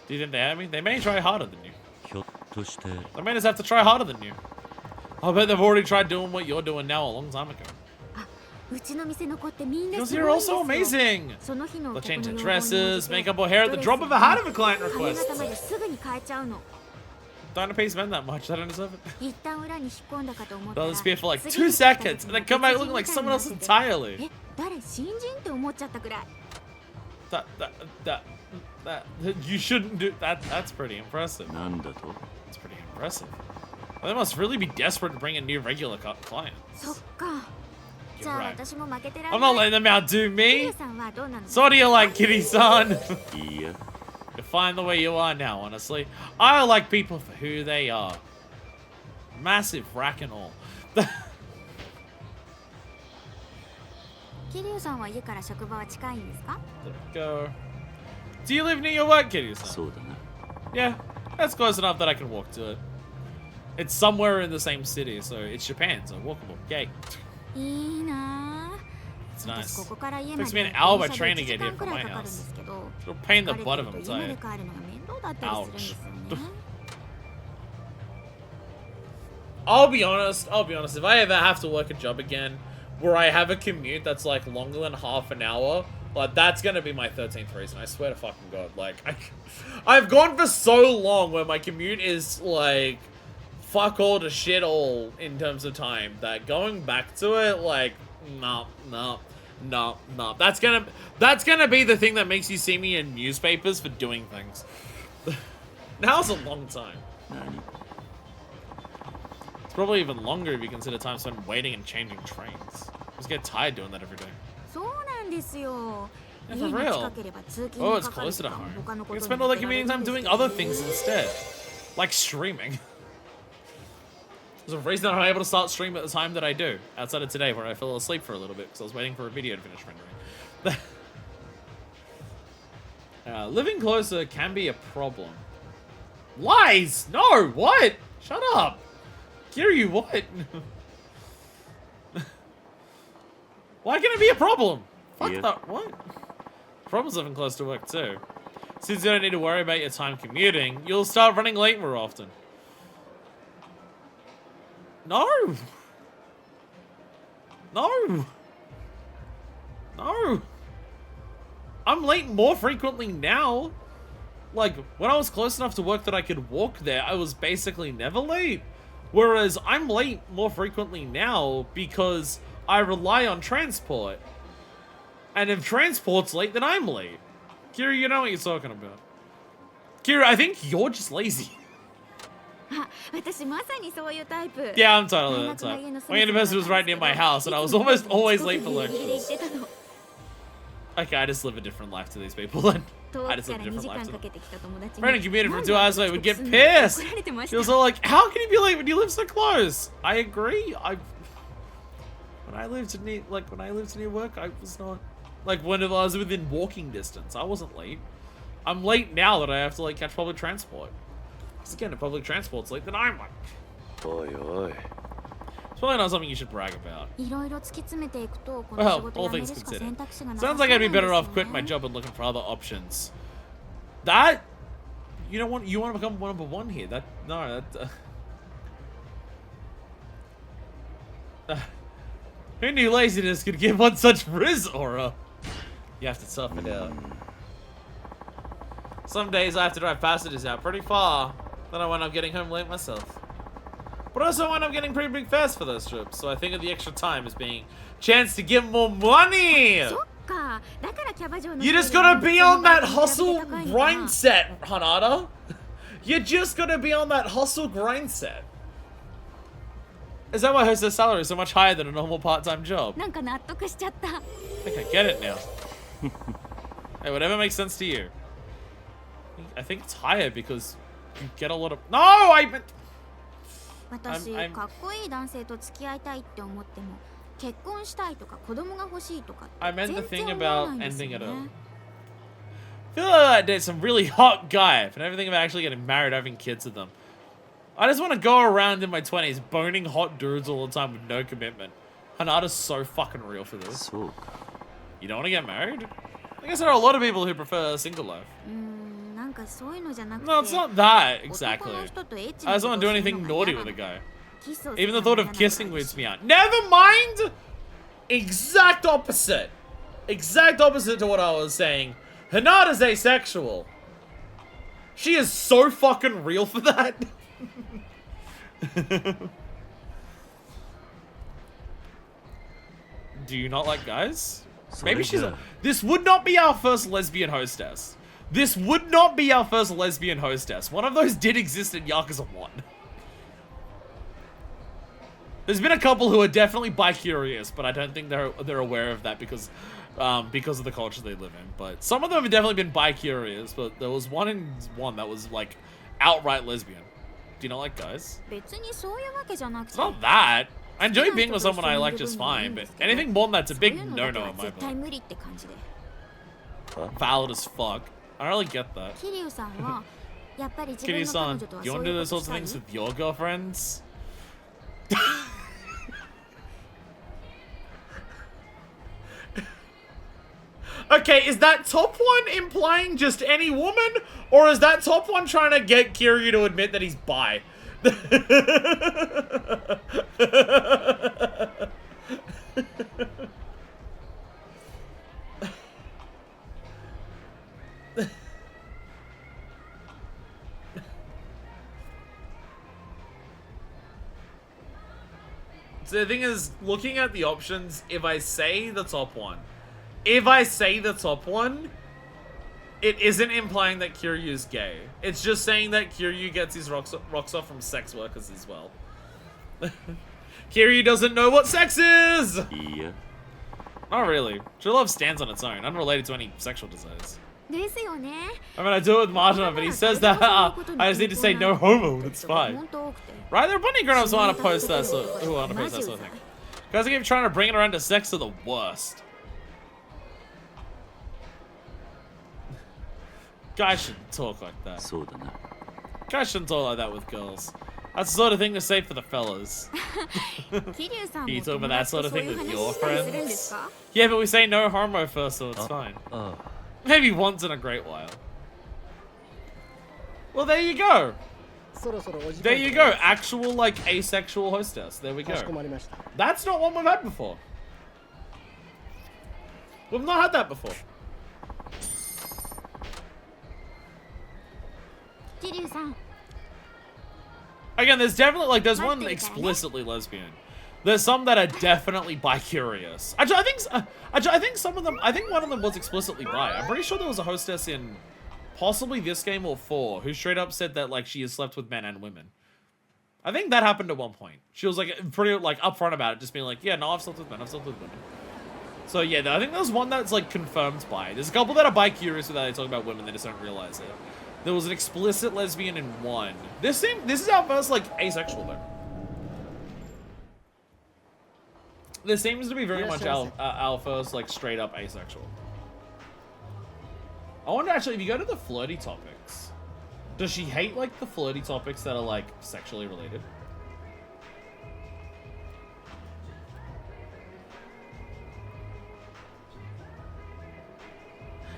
Do you think they hate me? They may try harder than you. ひょっとして They may just have to try harder than you. I bet they've already tried doing what you're doing now a long time ago. うちの店の子ってみんな Because すご you're いんですよ also amazing. その日の They'll お客 change の their 要望に応 dresses, じて make up or hair at the drop of a hat if a client 髪型ま requests. ですぐに変えちゃうの Don't pay spend that much. I don't deserve it. 一旦裏に引っ込んだかと思ったら They'll disappear for like 次 2に来た時 seconds and に then come back 別 looking 人 like みたい someone にな else ってて entirely. 誰新人って思っちゃったくらい That you shouldn't do that. That's pretty impressive. なんだと That's pretty impressive. Well, they must really be desperate to bring in new regular clients. そっかじゃ You're あ right. 私も負けてら I'm ん not ない letting them outdo キリ me. さんはどうなの So what do you like, Kitty-san? いいや You're fine the way you are now, honestly. I like people for who they are. Massive rack and all. 桐生さんは家から職場は近いんですか？ There we go. Do you live near your work, Kitty-san? そうだな。 Yeah, that's close enough that I can walk to it. It's somewhere in the same city, so it's Japan, so walkable. Yay. いいなぁ。 It's 私 nice. ここから家ま Takes で me an hour by 電車 train で to 1 get 時 here 間く from ら my いかかるんで house. すけど、 It'll pain the 疲れ butt て of る them, と I 家 tell ま you. で帰るのが面倒だったりするんですよね。I'll be honest, if I ever have to work a job again where I have a commute that's like longer than half an hour, like that's gonna be my 13th reason. I swear to fucking God. Like, I've gone for so long where my commute is like fuck all to shit all in terms of time that going back to it, like, no. That's gonna be the thing that makes you see me in newspapers for doing things. Now's a long time. 何？ It's probably even longer if you consider time spent waiting and changing trains. I just get tired doing that every day. そうなんですよ。 Yeah, 家 for が real. 近ければ通勤 Oh, に it's かかる closer 時 to 間 home. 他の You こ can と spend に all 当 the てられ commuting るん time です doing け other ど things instead. Like streaming. There's a reason I'm able to start streaming at the time that I do. Outside of today where I fell asleep for a little bit because I was waiting for a video to finish rendering. Living closer can be a problem. Lies! No! What? Shut up! Kiryu, what? Why can it be a problem? Fuck Yeah. that. What? Problems living close to work too. Since you don't need to worry about your time commuting, you'll start running late more often. No! No! No! I'm late more frequently now. Like, when I was close enough to work that I could walk there, I was basically never late. Whereas I'm late more frequently now because I rely on transport. And if transport's late, then I'm late. Kira, you know what you're talking about. Kira, I think you're just lazy. あ、私まさにそういうタイプ。 Yeah, I'm totally that type. My university was right near my house, and I was almost always late for ギリギリ lectures. 行ってたの。 Okay, I just live a different life to these people then. 遠 I く just か live a ら2 different 時 life 間 to か them. けてきた友達 Friend に and commuted for 2 hours away would get 怒 pissed. られてまし She た was all like, how can you be late when you live so close? I agree. When I lived near work, I was not, like, when I was within walking distance, I wasn't late. I'm late now that I have to, like, catch public transport. Because again, if public transport's late, then I'm late. おいおい。 It's probably not something you should brag about. いろいろ突き詰めていくとこの仕 Well, 事 all 辞め things るしか considered. 選択肢がなさそう Sounds なん like で I'd す be よ better off quitting my ね。 job and looking for other options. That, you don't want, you want to become number one here. That, no, that, who knew laziness could give one such Riz aura? You have to tough it out. Some days I have to drive passengers out pretty far. Then I wind up getting home late myself. But I also wind up getting pretty big fares for those trips. So I think of the extra time as being chance to get more money. そっか。だからキャバ嬢の You 人 just より gotta も be on that 普通の hustle バイト高いんだ grind set, Hanada. You just gotta be on that hustle grind set. Is that why hostess salary is so much higher than a normal part-time job? なんか納得しちゃった。 I think I get it now. Hey, whatever makes sense to you. I think it's higher because you get a lot of... No, I meant... 私 I'm- かっこいい男性と付き合いたいって思っても結婚したいとか子供が欲しいとか I って meant 全 the 然 thing 思わ about ないんですよ ending it all. ね。 I feel like I date some really hot guy, but everything about actually getting married, having kids with them. I just want to go around in my 20s boning hot dudes all the time with no commitment. Hanada's so fucking real for this. そうか。 You don't want to get married? I guess there are a lot of people who prefer a single life. なんかそういうのじゃなくて No, it's not that 男 exactly. の人とエッチ I な just こ want と to を do する anything のが naughty 嫌 with な a の。 guy. キスをする Even the の thought が of 嫌な kissing ぐらい weirds me out. Never mind! Exact opposite. Exact opposite to what I was saying. Hinata's asexual. She is so fucking real for that. Do you not like guys? Maybe she's... This would not be our first lesbian hostess. This would not be our first lesbian hostess. One of those did exist in Yakuza 1. There's been a couple who are definitely bi-curious, but I don't think they're aware of that because of the culture they live in. But some of them have definitely been bi-curious, but there was one that was like outright lesbian. Do you not like guys? 別にそういうわけじゃなく It's て not that. I enjoy being with someone I like just fine, but anything more than that's a big no-no in my 絶対 book. 無理って感じで Valid as fuck. I don't really get that. 桐生さんはやっぱり自分の彼 Kitty-san, 女とは do you そ want う to い do う those こと sorts し of たい things with your girlfriends? Okay, is that top one implying just any woman? Or is that top one trying to get Kiryu to admit that he's bi? So the thing is, looking at the options, if I say the top one, it isn't implying that Kiryu's gay. It's just saying that Kiryu gets his rocks off from sex workers as well. Kiryu doesn't know what sex is! Yeah. Not really. True love stands on its own, unrelated to any sexual desires. ですよね I mean, I do it with Martina, but he says that I just need to say no homo and it's fine. 本当多くて Right? There are plenty of grown-ups who want to post that sort of thing. Guys, I keep trying to bring it around to sex are the worst. Guys shouldn't talk like that. そうだな Guys shouldn't talk like that with girls. That's the sort of thing to say for the fellas. 桐生さん You も talk 友 about that 達と sort of そう thing いう with 話 your したりするんです friends? か Yeah, but we say no homo first, so it's fine. あ Maybe once in a great while. Well, there you go. そろそろお時間 There you go. Actual, like, asexual hostess. There we かしこ go. まりました That's not one we've had before. We've not had that before. 桐生さん Again, there's definitely, like, there's one Might be, explicitly lesbian. There's some that are definitely bi-curious. Actually, I think some of them, I think one of them was explicitly bi. I'm pretty sure there was a hostess in possibly this game or 4 who straight up said that, like, she has slept with men and women. I think that happened at one point. She was, like, pretty, like, upfront about it, just being like, yeah, no, I've slept with men, I've slept with women. So, yeah, I think there's one that's, like, confirmed bi. There's a couple that are bi-curious without they talk about women, they just don't realize it. There was an explicit lesbian in 1. This is our first, like, asexual, though. This seems to be very much our first, like, straight up asexual. I wonder, actually, if you go to the flirty topics, does she hate, like, the flirty topics that are, like, sexually related?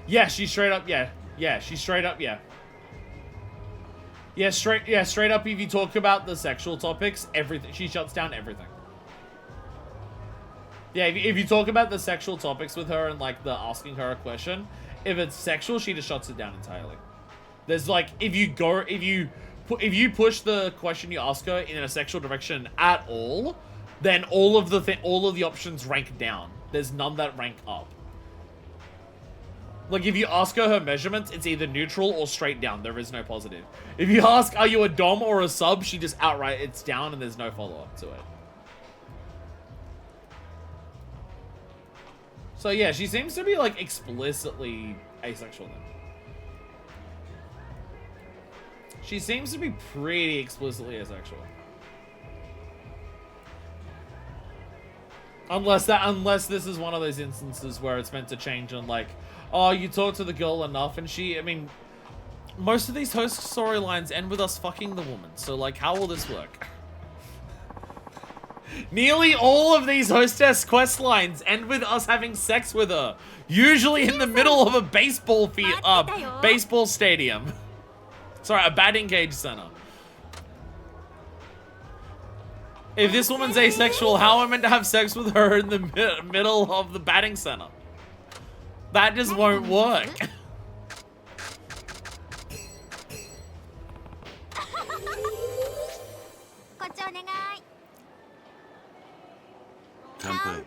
Yeah, she's straight up, yeah. Yeah, she's straight up, yeah. Yeah, straight up, if you talk about the sexual topics, everything, she shuts down everything. Yeah, if you talk about the sexual topics with her and, like, the asking her a question, if it's sexual, she just shuts it down entirely. There's, like, if you push the question you ask her in a sexual direction at all, then all of the options rank down. There's none that rank up. Like, if you ask her measurements, it's either neutral or straight down. There is no positive. If you ask, are you a dom or a sub, she just outright, it's down and there's no follow-up to it. So yeah, she seems to be, like, explicitly asexual then. She seems to be pretty explicitly asexual. Unless this is one of those instances where it's meant to change on, like, oh, you talk to the girl enough and I mean, most of these host storylines end with us fucking the woman, so, like, how will this work? Nearly all of these hostess quest lines end with us having sex with her, usually in the middle of a baseball stadium. Sorry, a batting cage center. If this woman's asexual, how am I meant to have sex with her in the middle of the batting center? That just won't work. こっちお願い乾杯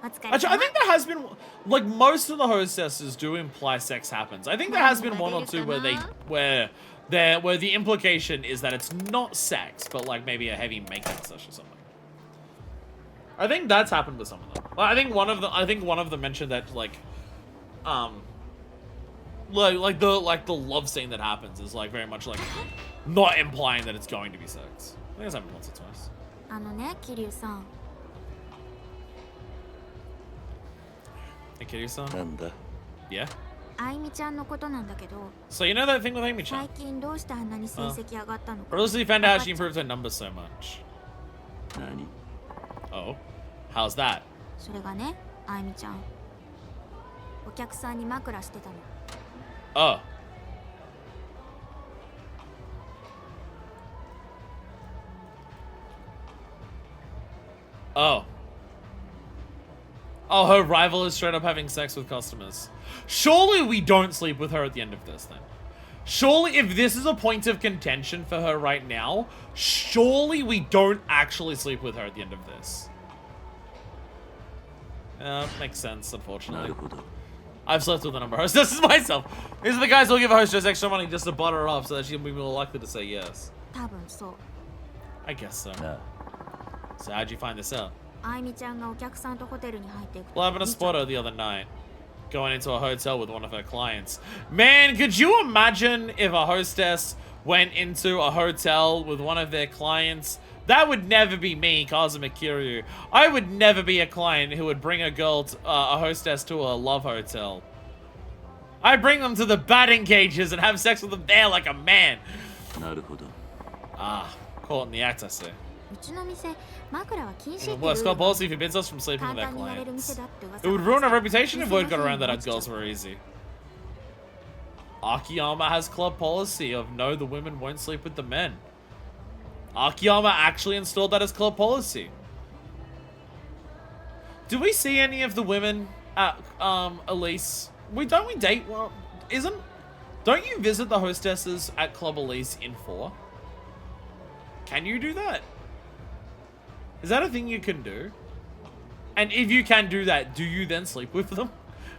お疲れ Actually, I 様 think there has been, like, most of the hostesses do imply sex happens. I think there has been one or two where the implication is that it's not sex, but, like, maybe a heavy makeout session or something. I think that's happened with some of them. Like, I think one of them mentioned that, like the love scene that happens is, like, very much, like, not implying that it's going to be sex. I think it's happened once or twice. あのね、桐生さん。 Hey, Kiryu-san? なんだ Yeah? あいみちゃんのことなんだけど、 So you know that thing with Amy-chan? 最近どうしてあんなに成績上がったのか。 Recently found out how she improved her numbers so much. 何 Oh? How's that? それがね、あいみちゃん。お客さんに枕してたの。 Oh. Oh. Oh, her rival is straight up having sex with customers. Surely we don't sleep with her at the end of this then. Surely if this is a point of contention for her right now, surely we don't actually sleep with her at the end of this. Makes sense, な unfortunately. るほど I've slept with a number of hostesses myself. These are the guys who'll give a hostess extra money just to butter her up so that she'll be more likely to say yes. 多分そう。 I guess so. なあ So how'd you find this out? あいみちゃんがお客さんとホテルに入っていくと。 Well, I happened to spot her the other night. Going into a hotel with one of her clients. Man, could you imagine if a hostess went into a hotel with one of their clients? That would never be me, Kazuma Kiryu. I would never be a client who would bring a girl, a hostess to a love hotel. I'd bring them to the batting cages and have sex with them there like a man. なるほど Ah, caught in the act, I say. うちの店、枕は禁止っていう Well, it's got policy forbids us from sleeping with 簡 our 単にやれる clients. 店だって噂 It would が ruin our 立つ reputation if word got around that our 店の girls 日に were easy. Akiyama has club policy of no, the women won't sleep with the men. Akiyama actually installed that as club policy. Do we see any of the women at Elise? Don't we date? Well, don't you visit the hostesses at Club Elise in 4? Can you do that? Is that a thing you can do? And if you can do that, do you then sleep with them?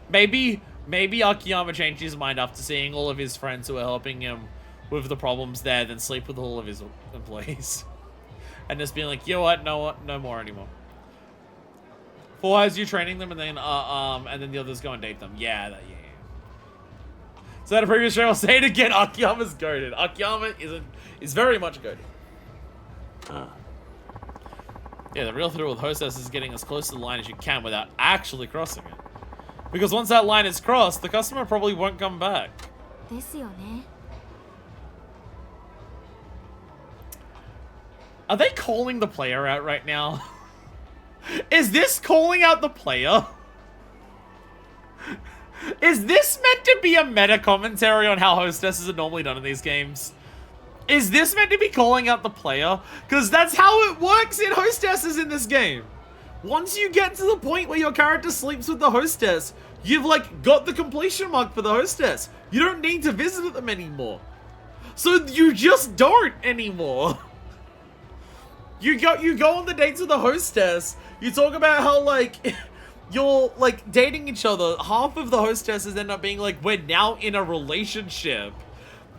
Maybe Akiyama changed his mind after seeing all of his friends who are helping him with the problems there, then sleep with all of his employees. And just being like, you know what, no more anymore. 4 has you training them and then the others go and date them. Yeah. So that a previous show, I'll say it again, Akiyama's goated. Akiyama is very much goated. あ Yeah, the real thrill with hostess is getting as close to the line as you can without actually crossing it. Because once that line is crossed, the customer probably won't come back. ですよね。 Are they calling the player out right now? Is this calling out the player? Is this meant to be a meta commentary on how hostesses are normally done in these games? Is this meant to be calling out the player? Because that's how it works in hostesses in this game. Once you get to the point where your character sleeps with the hostess, you've like got the completion mark for the hostess. You don't need to visit them anymore. So you just don't anymore. You go on the dates with the hostess. You talk about how like you're like dating each other. Half of the hostesses end up being like, we're now in a relationship.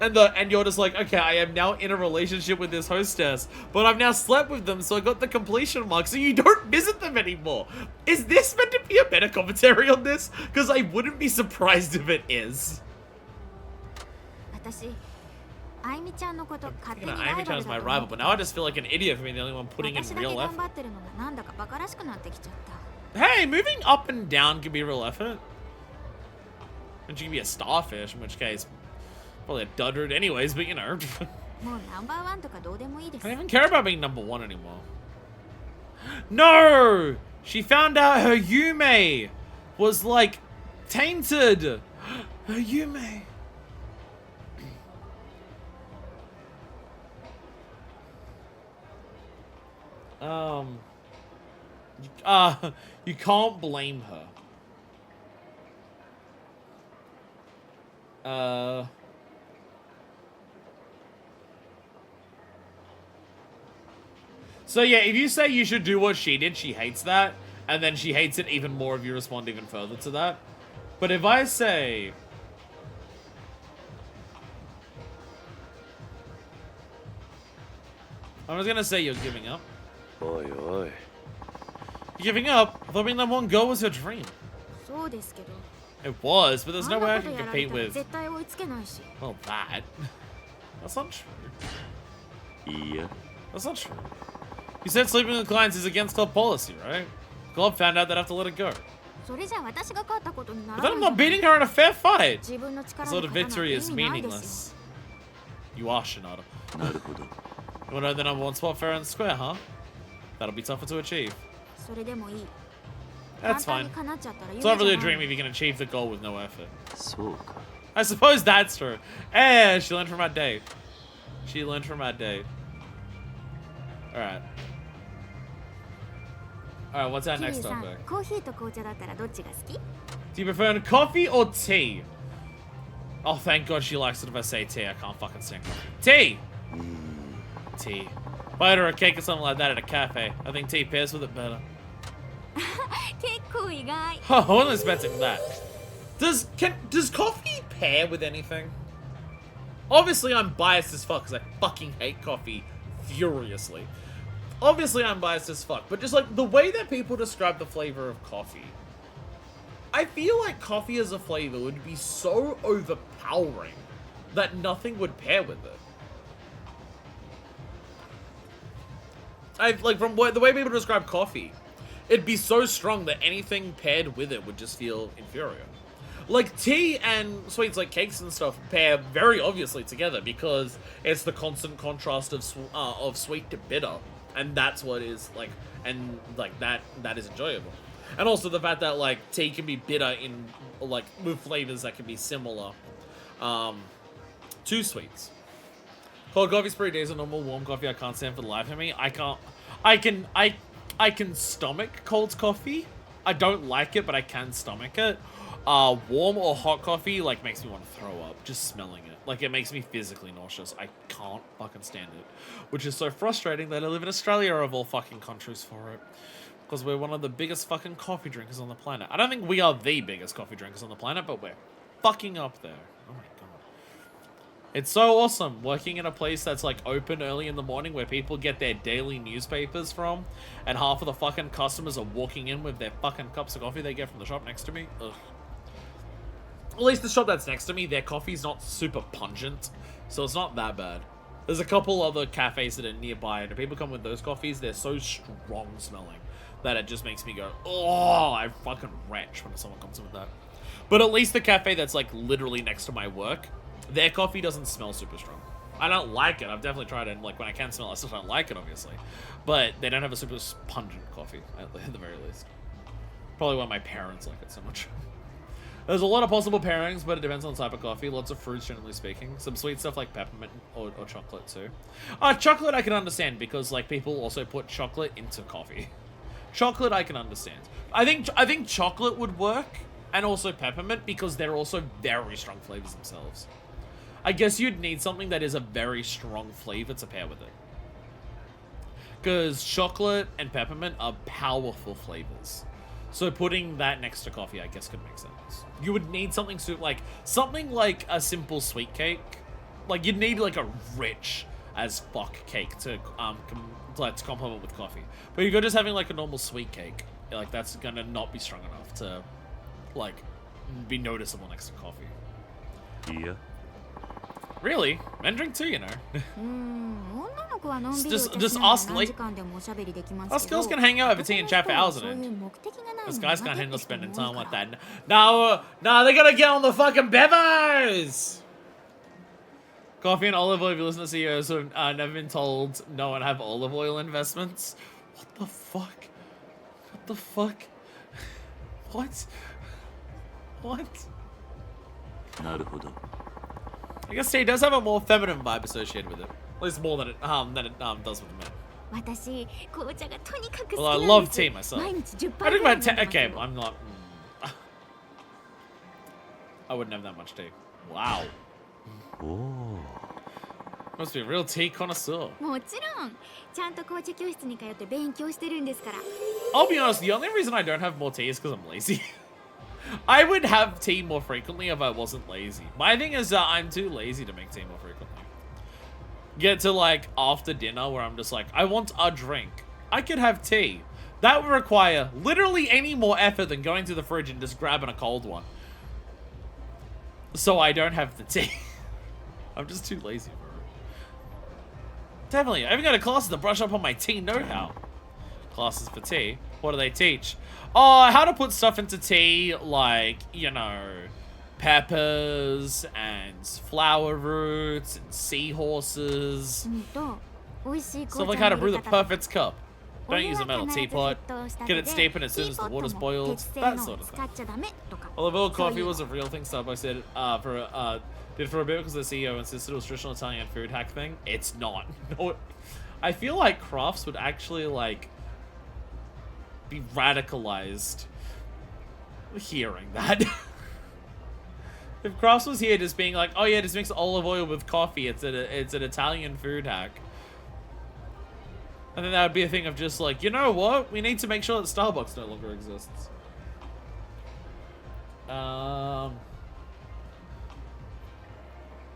And you're just like, okay, I am now in a relationship with this hostess, but I've now slept with them, so I got the completion mark, so you don't visit them anymore. Is this meant to be a meta commentary on this? Because I wouldn't be surprised if it is. 私、あいみちゃんのこと勝手 You に know, ライ Amy バ Chan's ル my だと rival, 思っ but て now I just feel like an idiot for being the only one putting in 私だけ real 頑 effort. 張ってるのがなんだかバカらしくなってきちゃった。 Hey, moving up and down can be real effort. And you can be a starfish, in which case, probably a duddard anyways, but you know. もうナンバーワンとかどうでもいいです。 I don't even care about being number 1 anymore. No! She found out her Yume was like tainted. Her Yume. You can't blame her. So yeah, if you say you should do what she did, she hates that, and then she hates it even more if you respond even further to that. But if I say... I was gonna say you're giving up. おいおい You're giving up? I thought being number 1 girl was your dream. そうですけど。 It was, but there's あ no ん way な I こと can やられ compete たら with... 絶対追いつけないし。 Well, that. That's not true. いいや That's not true. You said sleeping with clients is against club policy, right? Club found out they'd have to let it go. それじゃ私が勝ったことにな But ら then な I'm い not beating her in a fair fight. 自分の力 So で the 勝たない victory と is 意味ないですよ meaningless. You are Shinoda. なるほど You want to know the number one spot fair and square, huh? That'll be tougher to achieve. それでもいい That's 簡単 fine. に叶っちゃったら It's 夢 not じゃ really な a い dream if you can achieve the goal with no effort. そうか I suppose that's true. Eh, she learned from our date. She learned from our date. Alright. Alright, what's our キリ next さん topic? コーヒーと紅茶だったらどっちが好き Do you prefer coffee or tea? Oh, thank God she likes it if I say tea. I can't fucking stand coffee. Tea! Tea. If I order a cake or something like that at a cafe, I think tea pairs with it better. 結構意外 I wasn't expecting that. Does coffee pair with anything? Obviously, I'm biased as fuck because I fucking hate coffee furiously. Obviously, I'm biased as fuck, but just like the way that people describe the flavor of coffee, I feel like coffee as a flavor would be so overpowering that nothing would pair with it. Like from the way people describe coffee, it'd be so strong that anything paired with it would just feel inferior. Like tea and sweets like cakes and stuff pair very obviously together because it's the constant contrast of sweet to bitter, and that's what is like, and like that is enjoyable. And also the fact that like tea can be bitter in like with flavors that can be similar to sweets. Cold coffee's pretty decent. Normal warm coffee I can't stand for the life of me. I can stomach cold coffee. I don't like it, but I can stomach it. Warm or hot coffee like makes me want to throw up just smelling it. Like it makes me physically nauseous. I can't fucking stand it, which is so frustrating that I live in Australia of all fucking countries for it. Because we're one of the biggest fucking coffee drinkers on the planet. I don't think we are the biggest coffee drinkers on the planet, but we're fucking up there. Oh my god. It's so awesome working in a place that's like open early in the morning where people get their daily newspapers from, and half of the fucking customers are walking in with their fucking cups of coffee they get from the shop next to me. Ugh. At least the shop that's next to me, their coffee's not super pungent, so it's not that bad. There's a couple other cafes that are nearby, and if people come with those coffees, they're so strong smelling that it just makes me go, oh, I fucking retch when someone comes in with that. But at least the cafe that's like literally next to my work, their coffee doesn't smell super strong. I don't like it. I've definitely tried it, and like when I can smell it, I still don't like it, obviously. But they don't have a super pungent coffee, at the very least. Probably why my parents like it so much. There's a lot of possible pairings, but it depends on the type of coffee. Lots of fruits, generally speaking. Some sweet stuff like peppermint or chocolate too. Chocolate I can understand because like people also put chocolate into coffee. Chocolate I can understand. I think chocolate would work, and also peppermint because they're also very strong flavors themselves. I guess you'd need something that is a very strong flavor to pair with it. Because chocolate and peppermint are powerful flavors. So putting that next to coffee, I guess, could make sense. You would need something something like a simple sweet cake. Like you'd need like a rich as fuck cake to complement with coffee. But if you're just having like a normal sweet cake, like that's gonna not be strong enough to like be noticeable next to coffee. Yeah. Really? Men drink too, you know. 女の子はのんびり Just お茶しながら us 何時間でもおしゃべりできます Us けど girls can hang out over tea and chat for hours 男 on の人はそういう end. 目的がない Us の guys 苦手 can't って handle 人も spending 多い time から like that. No, they gotta get on the fucking bevers! Coffee and olive oil, if you listen to CEOs who have never been told no and have olive oil investments. What the fuck? What the fuck? What? What? なるほど I guess tea does have a more feminine vibe associated with it. At least more than it does with the men. 私紅茶がとにかく Well, I 好き love なんです tea myself. 毎日10 I 杯 drink ぐらい about 10. 飲んでます Okay, よ I'm not. I wouldn't have that much tea. Wow. おお Must be a real tea connoisseur. もちろんちゃんと紅茶教室に通って勉強してるんですから I'll be honest, the only reason I don't have more tea is because I'm lazy. I would have tea more frequently if I wasn't lazy. My thing is that I'm too lazy to make tea more frequently. Get to like after dinner where I'm just like, I want a drink. I could have tea. That would require literally any more effort than going to the fridge and just grabbing a cold one. So I don't have the tea. I'm just too lazy for it. Definitely. I even got a class to brush up on my tea know-how. Classes for tea. What do they teach? Oh, how to put stuff into tea, like, you know, peppers and flower roots and seahorses. Stuff like how to brew the perfect cup. Don't use a metal teapot. Get it steeping as soon as the water's boiled. That sort of thing. Although coffee was a real thing, Starbucks did did for a bit because the CEO insisted it was traditional Italian food hack thing. It's not. No, I feel like Crafts would actually like be radicalized hearing that. If Crafts was here just being like, oh yeah, just mix olive oil with coffee, it's an Italian food hack. And then that would be a thing of just like, you know what? We need to make sure that Starbucks no longer exists.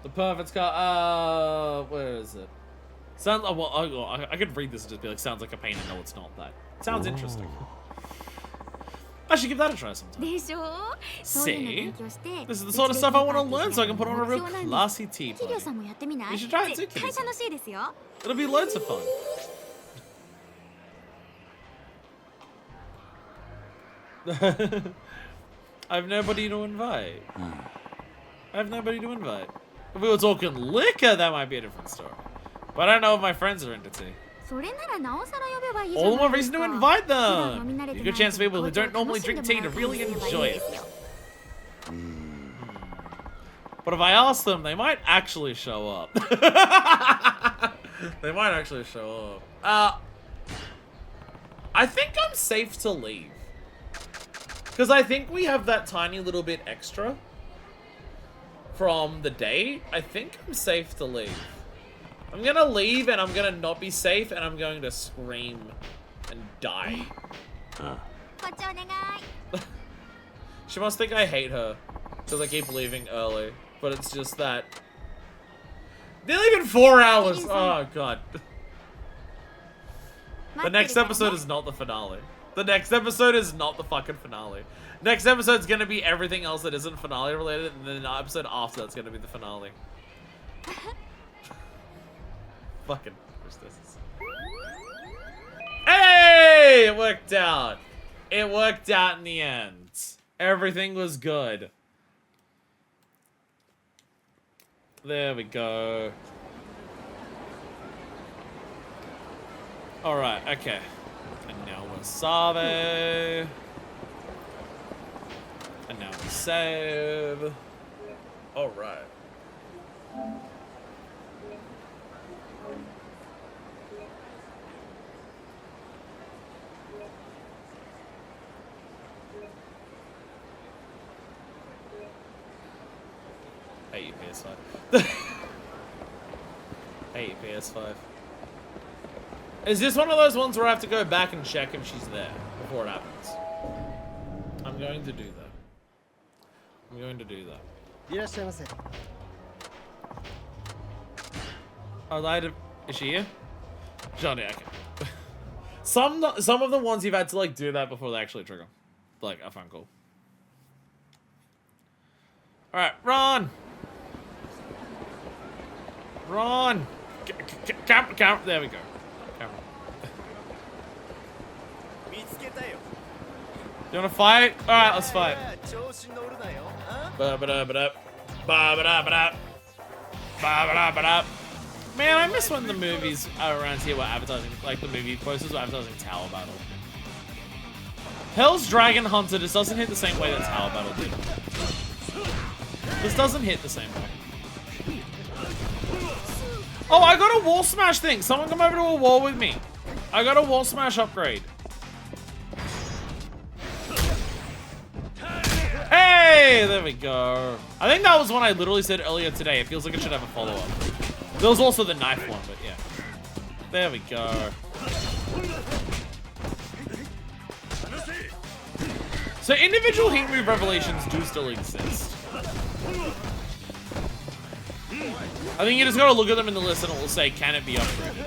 The perfect car. Where is it? Sounds. Well, I could read this and just be like, sounds like a pain, and no, it's not that. Sounds interesting. I should give that a try sometime. See? This is the sort of stuff I want to learn so I can put on a real classy tea party. You should try it too, Kitty. It'll be loads of fun. I have nobody to invite. I have nobody to invite. If we were talking liquor, that might be a different story. But I don't know if my friends are into tea. All the more reason to invite them! A good chance for people who don't normally drink tea to really enjoy it. But if I ask them, they might actually show up. They might actually show up. I think I'm safe to leave. Because I think we have that tiny little bit extra from the day. I think I'm safe to leave. I'm gonna leave and I'm gonna not be safe and I'm going to scream and die. She must think I hate her because I keep leaving early. But it's just that. They leave in 4 hours! Oh god. The next episode is not the finale. The next episode is not the fucking finale. Next episode's gonna be everything else that isn't finale related, and then the episode after that's gonna be the finale. Fucking hostesses. Hey! It worked out. It worked out in the end. Everything was good. There we go. Alright, okay. And now wasabi. And now we save. Alright. I hate you, PS5. I hate you, PS5. Is this one of those ones where I have to go back and check if she's there before it happens? I'm going to do that. I'm going to do that. Is she here? Johnny, okay. Some of the ones you've had to like do that before they actually trigger. Like a phone call. Alright, run! Run! Camera, there we go. Camera. You wanna fight? Alright, let's fight. Man, I miss when the movies around here were advertising, like the movie posters were advertising Tower Battle. Hell's Dragon Hunter just doesn't hit the same way that Tower Battle did. This doesn't hit the same way. Oh, I got a wall smash thing. Someone come over to a wall with me. I got a wall smash upgrade. Hey, there we go. I think that was one I literally said earlier today. It feels like it should have a follow-up. There was also the knife one, but yeah. There we go. So individual heat move revelations do still exist. I think you just gotta look at them in the list and it will say, can it be upgraded?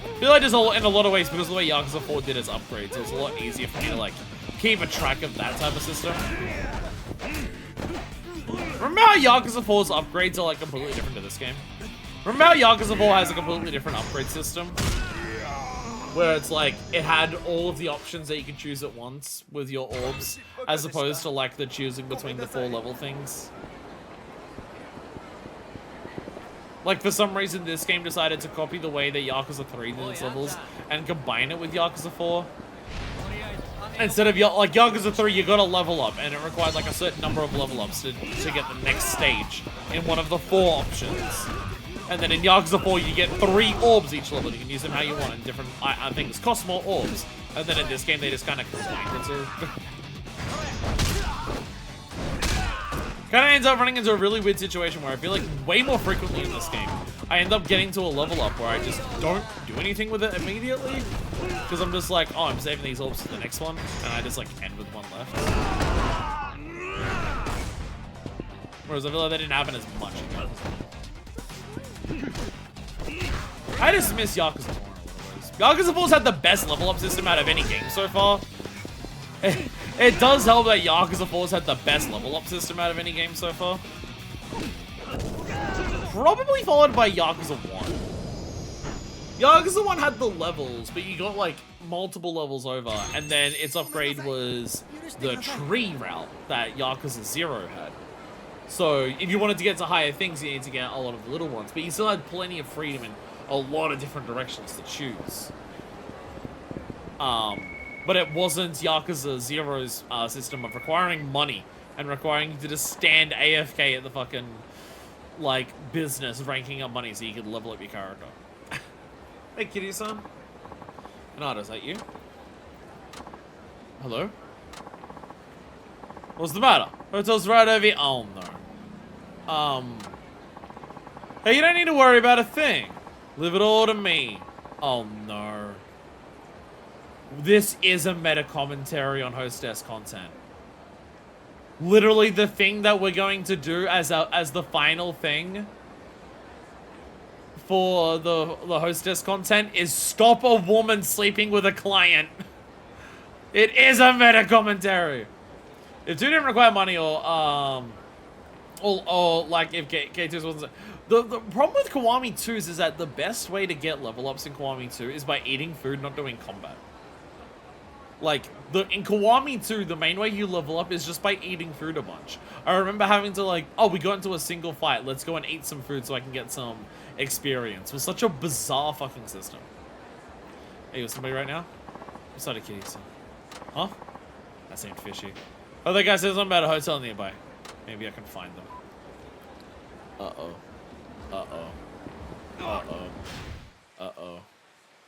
I feel like there's in a lot of ways, because of the way Yakuza 4 did its upgrades, it was a lot easier for me to like keep a track of that type of system. Remember how Yakuza 4's upgrades are like completely different to this game? Remember how Yakuza 4 has a completely different upgrade system? Where it's like, it had all of the options that you could choose at once with your orbs, as opposed to like the choosing between the 4 level things. Like, for some reason, this game decided to copy the way that Yakuza 3 did its levels and combine it with Yakuza 4. Instead of, like, Yakuza 3, you gotta level up, and it required, like, a certain number of level ups to get the next stage in one of the 4 options. And then in Yakuza 4, you get 3 orbs each level. You can use them how you want in different things. Cost more orbs. And then in this game, they just kind of combined it to... Kind of ends up running into a really weird situation where I feel like way more frequently in this game, I end up getting to a level up where I just don't do anything with it immediately. Because I'm just like, oh, I'm saving these orbs for the next one. And I just like end with one left. Whereas I feel like that didn't happen as much. I just miss Yakuza 4 in a lot of ways. Yakuza 4's had the best level up system out of any game so far. It does help that Yakuza 4's had the best level up system out of any game so far. Probably followed by Yakuza 1. Yakuza 1 had the levels, but you got like multiple levels over, and then its upgrade was the tree route that Yakuza 0 had. So if you wanted to get to higher things, you need to get a lot of the little ones, but you still had plenty of freedom in a lot of different directions to choose. But it wasn't Yakuza 0's system of requiring money and requiring you to just stand AFK at the fucking, like, business ranking up money so you could level up your character. Hey, Kitty-san. Nada, is that you? Hello? What's the matter? Hotel's right over here. Oh, no. Hey, you don't need to worry about a thing. Leave it all to me. Oh, no. This is a meta commentary on hostess content. Literally, the thing that we're going to do as the final thing for the hostess content is stop a woman sleeping with a client. It is a meta commentary. If 2 didn't require money or like if K2 wasn't... The problem with Kiwami 2s is that the best way to get level ups in Kiwami 2 is by eating food, not doing combat. Like, in Kiwami 2, the main way you level up is just by eating food a bunch. I remember having to, like, oh, we got into a single fight. Let's go and eat some food so I can get some experience. It was such a bizarre fucking system. Hey, with somebody right now? Beside a kitty, so. Huh? That seemed fishy. Oh, that guy says something about a hotel nearby. Maybe I can find them. Uh-oh. Uh-oh. Uh-oh. Uh-oh.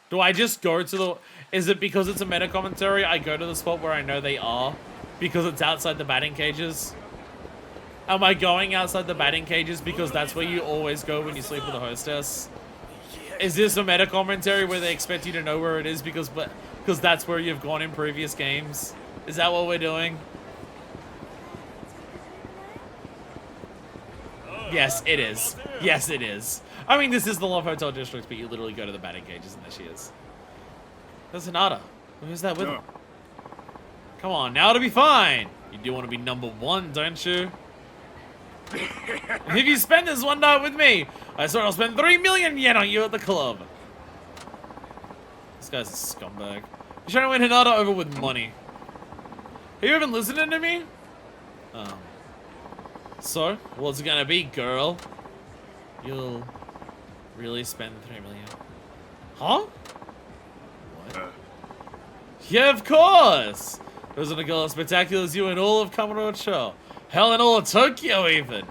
Do I just go to the... Is it because it's a meta commentary, I go to the spot where I know they are? Because it's outside the batting cages? Am I going outside the batting cages because that's where you always go when you sleep with a hostess? Is this a meta commentary where they expect you to know where it is because that's where you've gone in previous games? Is that what we're doing? Yes, it is. Yes, it is. I mean, this is the Love Hotel District, but you literally go to the batting cages and there she is. There's Hinata. Who's that with him? Come on, now to be fine. You do want to be number 1, don't you? If you spend this one night with me, I swear I'll spend 3 million yen on you at the club. This guy's a scumbag. He's trying to win Hinata over with money. Are you even listening to me? So, what's it gonna be, girl? You'll really spend 3 million? Huh? What? Yeah, of course! There isn't a girl as spectacular as you in all of Kamurocho. Hell, in all of Tokyo, even.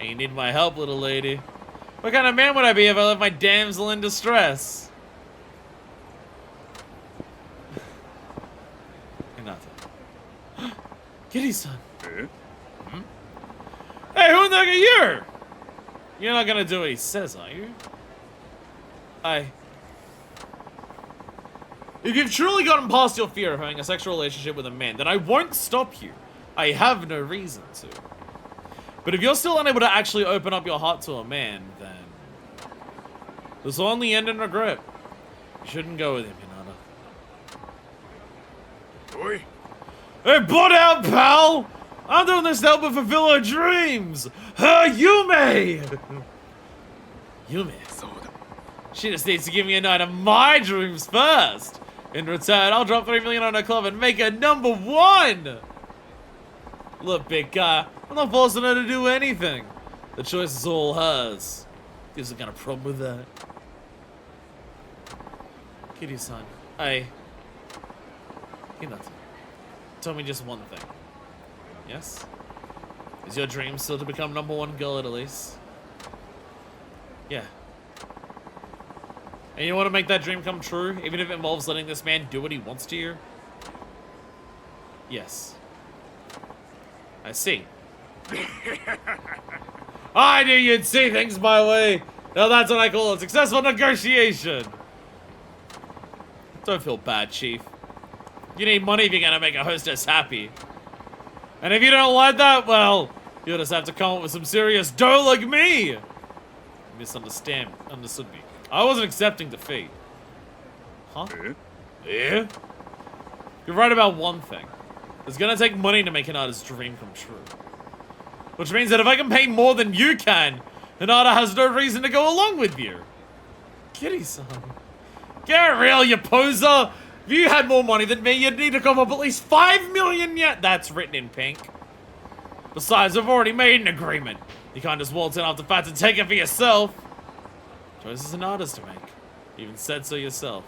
And you need my help, little lady. What kind of man would I be if I left my damsel in distress? Hinata. Kitty-san. Hmm? Hey, who the heck are you? You're not gonna do what he says, are you? If you've truly gotten past your fear of having a sexual relationship with a man, then I won't stop you. I have no reason to. But if you're still unable to actually open up your heart to a man, then this will only end in regret. You shouldn't go with him, Hinata. Oi. Hey, butt out, pal! I'm doing this to help her fulfill her dreams! Her Yume! Yume? She just needs to give me a night of my dreams first! In return, I'll drop 3 million on her club and make her #1! Look, big guy, I'm not forcing her to do anything. The choice is all hers. Isn't got a problem with that. Kitty-san, Hinata, tell me just one thing. Yes? Is your dream still to become #1 girl at Elise? Yeah. And you want to make that dream come true, even if it involves letting this man do what he wants to you? Yes. I see. I knew you'd see things my way. Now that's what I call a successful negotiation. Don't feel bad, Chief. You need money if you're gonna make a hostess happy. And if you don't like that, well, you'll just have to come up with some serious dough like me. Understood me. I wasn't accepting defeat. Huh? Yeah? You're right about one thing. It's gonna take money to make Hinata's dream come true. Which means that if I can pay more than you can, Hinata has no reason to go along with you. Kitty-san. Get real, you poser! If you had more money than me, you'd need to come up at least 5 million yet. That's written in pink. Besides, I've already made an agreement. You can't just waltz in off the fat and take it for yourself. Choice is Hinata's to make. You even said so yourself.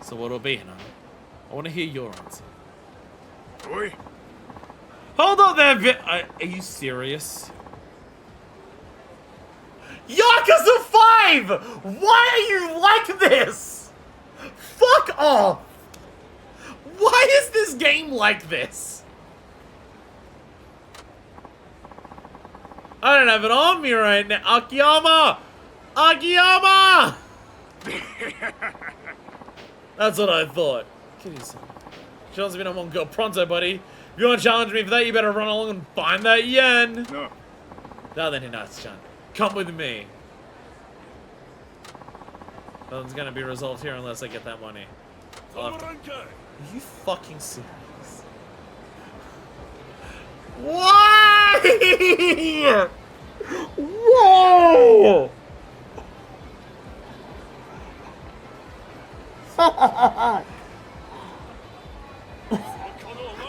So what'll be, Hinata? I want to hear your answer. Oi. Hold up there, are you serious? Yakuza 5! Why are you like this? Fuck off! Why is this game like this? I don't have it on me right now. Akiyama! Akiyama! That's what I thought. Kitty-san. Challenge me on go pronto, buddy. If you want to challenge me for that, you better run along and find that yen. No. Now then, Hinata-chan. Come with me. Nothing's gonna be resolved here unless I get that money. Are you fucking serious? Why? Whoa!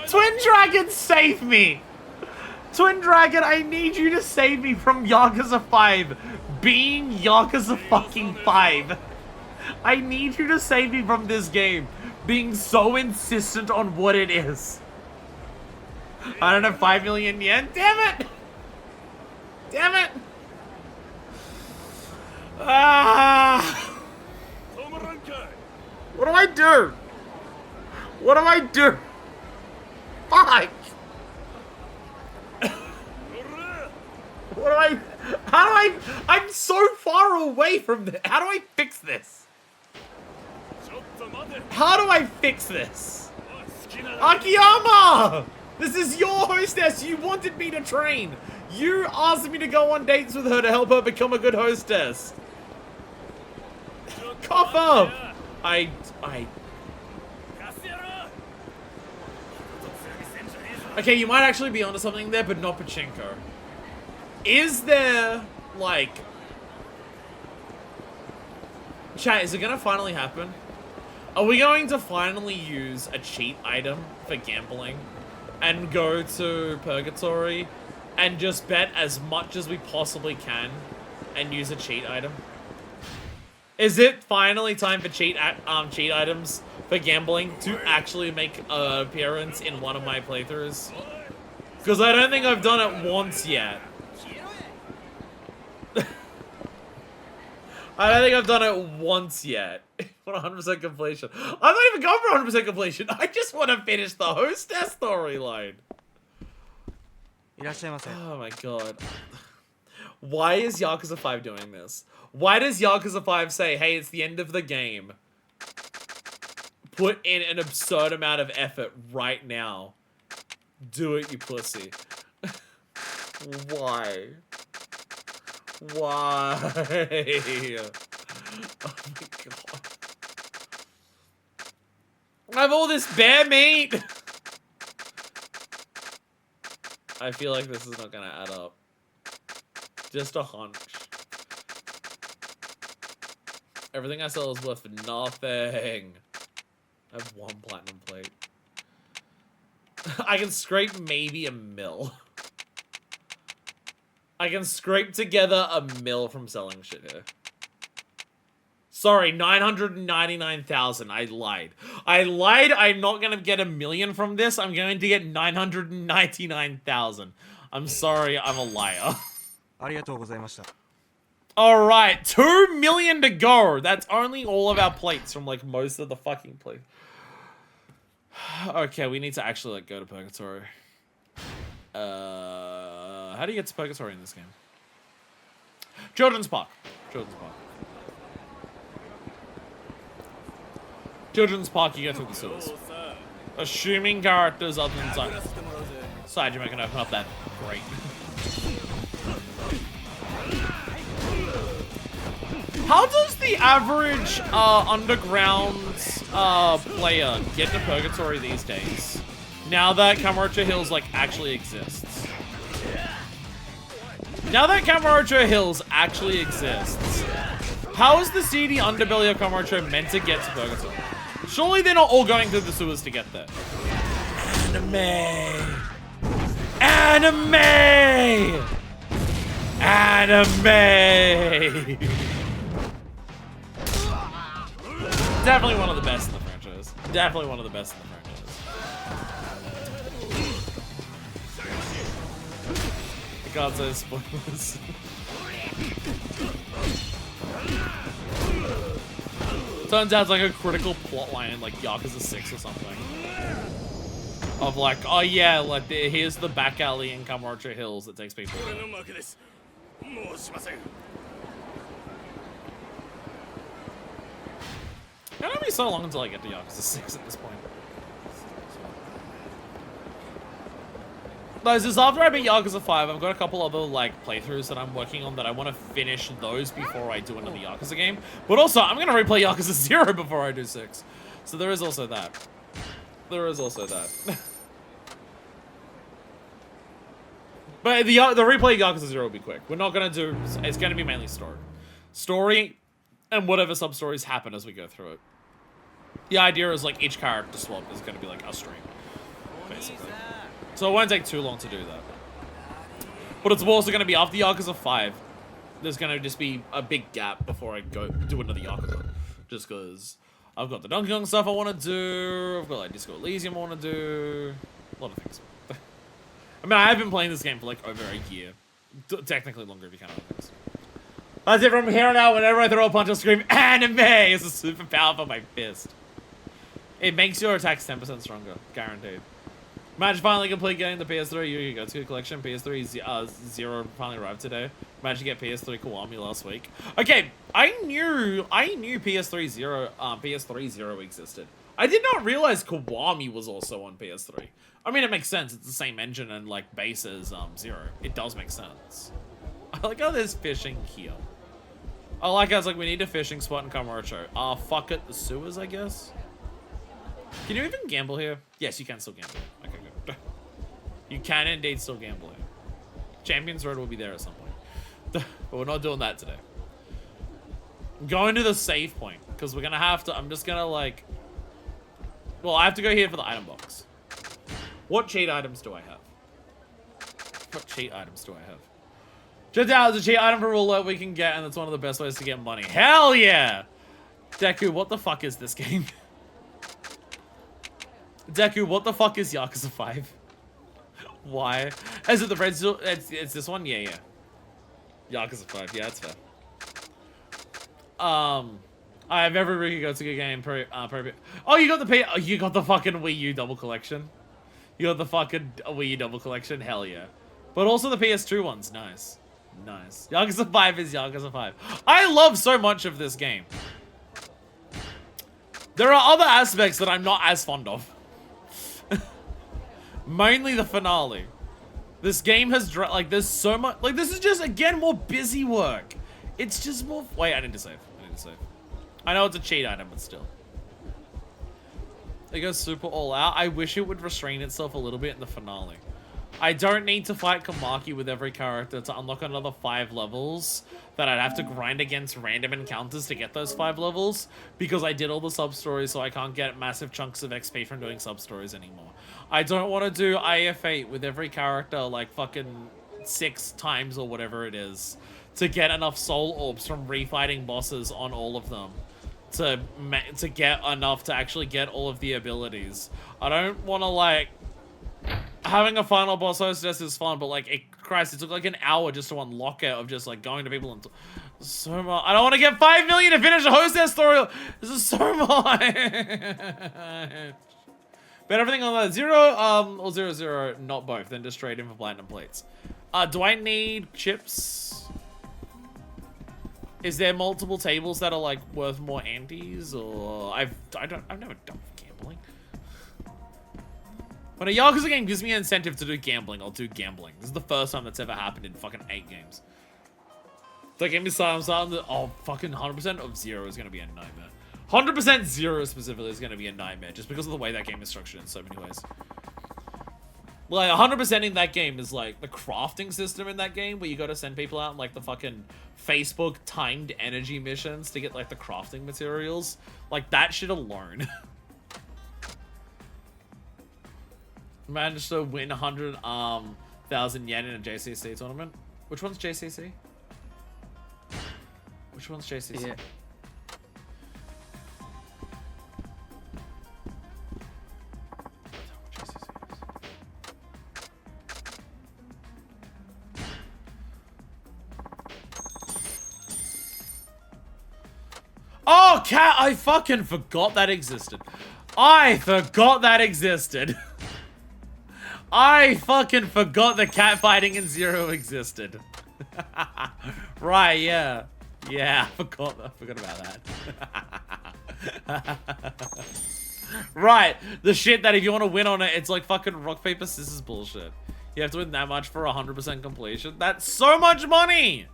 Twin Dragon, save me! Twin Dragon, I need you to save me from Yakuza 5 being Yakuza fucking 5. I need you to save me from this game being so insistent on what it is. I don't have 5 million yen. Damn it! Damn it! Ah! What do I do? What do I do? Fuck! What do I... How do I... I'm so far away from this. How do I fix this? How do I fix this? Akiyama! This is your hostess. You wanted me to train. You asked me to go on dates with her to help her become a good hostess. Cough up! Okay, you might actually be onto something there, but not Pachinko. Is there, like... Chat, is it gonna finally happen? Are we going to finally use a cheat item for gambling? And go to Purgatory and just bet as much as we possibly can and use a cheat item? Is it finally time for cheat items for gambling to actually make an appearance in one of my playthroughs? Because I don't think I've done it once yet. I don't think I've done it once yet. 100% completion. I'm not even going for 100% completion. I just want to finish the hostess storyline. Oh my god. Why is Yakuza 5 doing this? Why does Yakuza 5 say, hey, it's the end of the game. Put in an absurd amount of effort right now. Do it, you pussy. Why? Why? Oh my god. I have all this bear meat! I feel like this is not gonna add up. Just a hunch. Everything I sell is worth nothing. I have 1 platinum plate. I can scrape maybe a mil. I can scrape together a mil from selling shit here. Sorry, 999,000. I lied. I'm not going to get 1 million from this. I'm going to get 999,000. I'm sorry, I'm a liar. Alright, 2 million to go. That's only all of our plates from, like, most of the fucking plates. Okay, we need to actually, like, go to Purgatory. How do you get to Purgatory in this game? Children's Park. Children's Park. Children's Park, you go through the sewers. Assuming characters other than side, you're gonna open up that. Great. How does the average underground player get to Purgatory these days? Now that Kamurocho Hills like actually exists. Now that Kamurocho Hills actually exists, how is the seedy underbelly of Kamurocho meant to get to Purgatory? Surely they're not all going through the sewers to get there. Anime! Anime! Anime! Definitely one of the best in the franchise. Definitely one of the best in the franchise. I can't say spoilers. Turns out it's like a critical plot line in like Yakuza 6 or something. Of like, oh yeah, like here's the back alley in Kamurocho Hills that takes people. It took me so long until I get to Yakuza 6 at this point. Guys, this is after I beat Yakuza 5. I've got a couple other like playthroughs that I'm working on that I want to finish those before I do another Yakuza game. But also, I'm gonna replay Yakuza 0 before I do 6. So there is also that. There is also that. But the replay of Yakuza 0 will be quick. We're not gonna do. It's gonna be mainly story, and whatever sub stories happen as we go through it. The idea is like each character swap is gonna be like a stream, basically. So it won't take too long to do that. But it's also going to be after Yakuza 5. There's going to just be a big gap before I go do another Yakuza. Just because I've got the Donkey Kong stuff I want to do. I've got like Disco Elysium I want to do. A lot of things. I mean, I have been playing this game for like over a year. Technically longer if you count other things. That's it from here on out. Whenever I throw a punch, I'll scream, anime! It's a superpower for my fist. It makes your attacks 10% stronger. Guaranteed. Managed finally complete getting the PS3 Yu-Gi-Oh! Go collection. PS3 Zero finally arrived today. Managed to get PS3 Kiwami last week. Okay, I knew PS3 Zero existed. I did not realize Kiwami was also on PS3. I mean, it makes sense. It's the same engine and like base as Zero. It does make sense. I like how there's fishing here. I like how it's like we need a fishing spot in Kamurocho. Fuck it, the sewers, I guess. Can you even gamble here? Yes, you can still gamble. Okay, good. You can indeed still gamble here. Champions Road will be there at some point. But we're not doing that today. I'm going to the save point, because we're going to have to, I'm just going to like... Well, I have to go here for the item box. What cheat items do I have? What cheat items do I have? Just out, it's a cheat item for roulette we can get, and it's one of the best ways to get money. Hell yeah! Deku, what the fuck is this game? Deku, what the fuck is Yakuza 5? Why? Is it the red? It's this one? Yeah. Yakuza 5. Yeah, that's fair. I have every Ricky Gotsuga game. Oh, you got the you got the fucking Wii U double collection. You got the fucking Wii U double collection. Hell yeah. But also the PS2 ones. Nice. Nice. Yakuza 5 is Yakuza 5. I love so much of this game. There are other aspects that I'm not as fond of. Mainly the finale. This game has like there's so much like this is just again more busy work. It's just more. Wait, I need to save. I know it's a cheat item, but still. It goes super all out. I wish it would restrain itself a little bit in the finale. I don't need to fight Kamaki with every character to unlock another 5 levels that I'd have to grind against random encounters to get those 5 levels, because I did all the sub-stories, so I can't get massive chunks of XP from doing sub-stories anymore. I don't want to do IF8 with every character like fucking 6 times or whatever it is to get enough soul orbs from refighting bosses on all of them to get enough to actually get all of the abilities. I don't want to like... Having a final boss hostess is fun, but like, Christ, it took like an hour just to unlock it of just like going to people and so much. I don't want to get 5 million to finish a hostess story. This is so much. But everything on that 0 or 0 0, not both. Then just straight in for platinum plates. Do I need chips? Is there multiple tables that are like worth more antes, or I've never done gambling. When a Yakuza game gives me an incentive to do gambling, I'll do gambling. This is the first time that's ever happened in fucking 8 games. That game is oh, fucking 100% of 0 is gonna be a nightmare. 100% 0 specifically is gonna be a nightmare, just because of the way that game is structured in so many ways. Like, 100% in that game is like the crafting system in that game, where you gotta send people out in like the fucking Facebook timed energy missions to get like the crafting materials. Like, that shit alone. Managed to win 100,000 yen in a JCC tournament. Which one's JCC? Which one's JCC? Yeah. Oh, cat! I fucking forgot that existed. I forgot that existed. I fucking forgot the cat fighting in 0 existed. Right, yeah. Yeah, I forgot about that. Right, the shit that if you want to win on it, it's like fucking rock, paper, scissors bullshit. You have to win that much for 100% completion. That's so much money!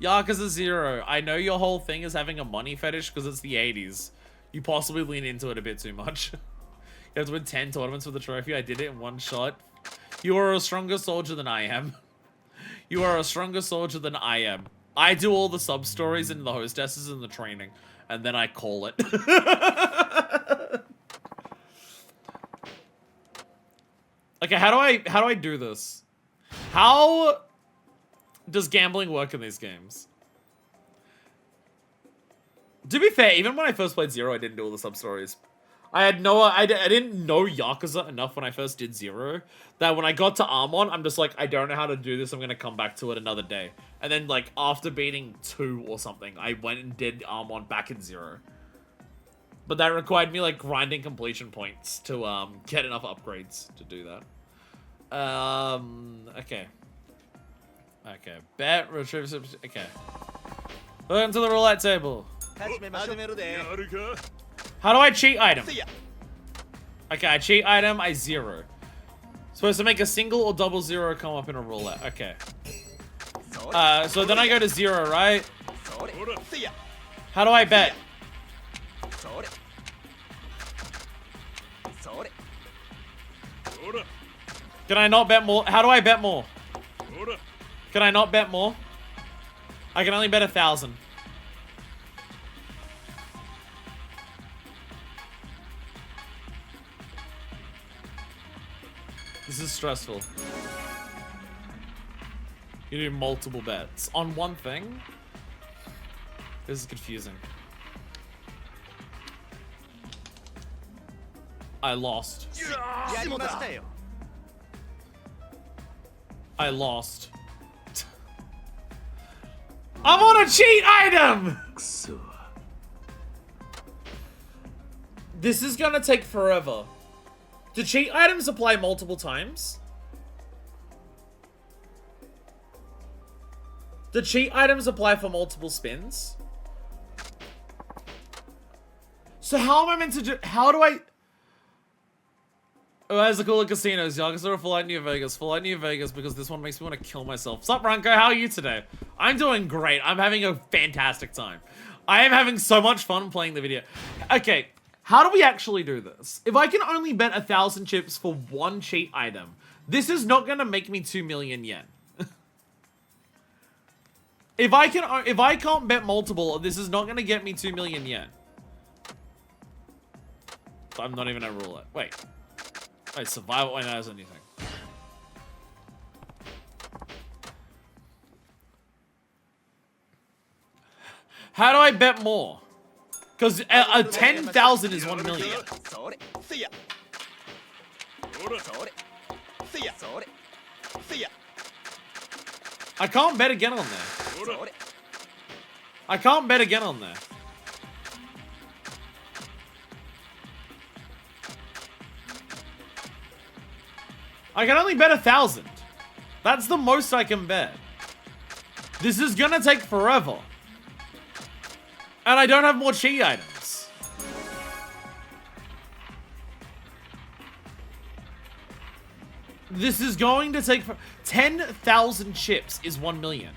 Yakuza 0. I know your whole thing is having a money fetish because it's the 80s. You possibly lean into it a bit too much. You have to win 10 tournaments for the trophy. I did it in 1 shot. You are a stronger soldier than I am. You are a stronger soldier than I am. I do all the sub-stories and the hostesses and the training. And then I call it. Okay, how do I do this? How does gambling work in these games? To be fair, even when I first played 0, I didn't do all the sub-stories. I didn't know Yakuza enough when I first did 0, that when I got to Armon, I'm just like, I don't know how to do this, I'm gonna come back to it another day. And then, like, after beating 2 or something, I went and did Armon back in 0. But that required me, like, grinding completion points to, get enough upgrades to do that. Okay. Okay, bet, retrieve, okay. Welcome to the roulette table. How do I cheat item? Okay, I cheat item, I 0. Supposed to make a single or double 0 come up in a roulette. Okay. So then I go to 0, right? How do I bet? Can I not bet more? How do I bet more? Can I not bet more? I can only bet 1,000. This is stressful. You do multiple bets on one thing? This is confusing. I lost. I lost. I'm on a cheat item! This is gonna take forever. Do cheat items apply multiple times? Do cheat items apply for multiple spins? So how am I meant to do- how do I- Oh, how's the cooler casinos? Yakuza or Fallout New Vegas? Fallout New Vegas because this one makes me want to kill myself. Sup, Ranko? How are you today? I'm doing great. I'm having a fantastic time. I am having so much fun playing the video. Okay, how do we actually do this? If I can only bet 1,000 chips for one cheat item, This is not gonna make me 2 million yen. If I can't bet multiple, this is not gonna get me 2 million yen. I'm not even gonna rule it. Wait, survival. Wait, no, that's anything. How do I bet more? Because a 10,000 is 1 million. I can't bet again on there. I can't bet again on there. I can only bet 1,000. That's the most I can bet. This is gonna take forever. And I don't have more cheat items. This is going to take 10,000 chips is 1 million.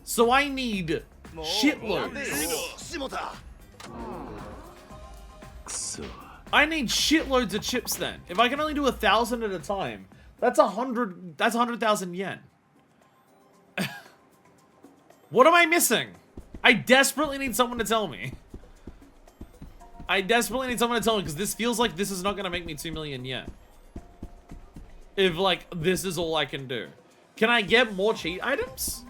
So I need shitloads. I need shitloads of chips then. If I can only do 1,000 at a time, that's 100,000 yen. What am I missing? I desperately need someone to tell me. I desperately need someone to tell me because this feels like this is not going to make me 2 million yen. If, like, this is all I can do. Can I get more cheat items?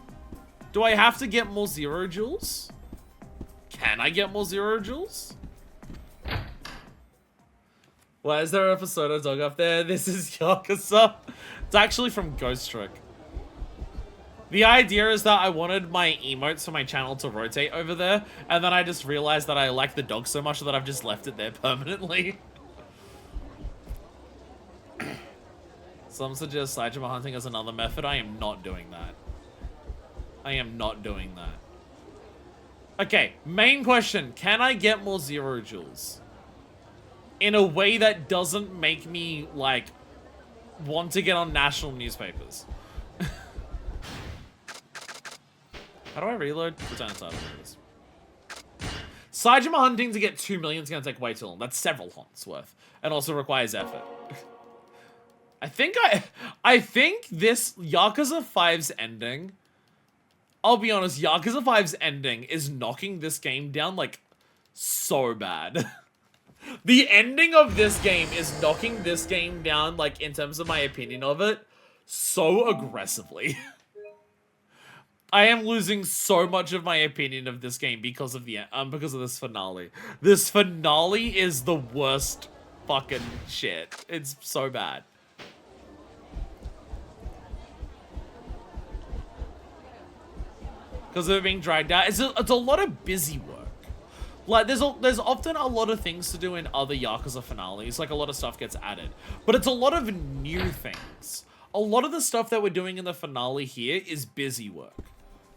Do I have to get more 0 jewels? Can I get more 0 jewels? Why is there a Persona dog up there? This is Yakuza. It's actually from Ghost Trick. The idea is that I wanted my emotes for my channel to rotate over there, and then I just realized that I like the dog so much that I've just left it there permanently. Some suggest Saitama hunting as another method. I am not doing that. I am not doing that. Okay, main question. Can I get more 0 jewels? In a way that doesn't make me, like, want to get on national newspapers. How do I reload? Return to title. Saitama hunting to get 2 million is going to take way too long. That's several hunts worth. And also requires effort. I think this Yakuza 5's ending, I'll be honest, Yakuza 5's ending is knocking this game down, like, so bad. The ending of this game is knocking this game down, like, in terms of my opinion of it, so aggressively. I am losing so much of my opinion of this game because of this finale. This finale is the worst fucking shit. It's so bad. Because of it being dragged out. It's a lot of busy work. Like, there's often a lot of things to do in other Yakuza finales. Like, a lot of stuff gets added. But it's a lot of new things. A lot of the stuff that we're doing in the finale here is busy work.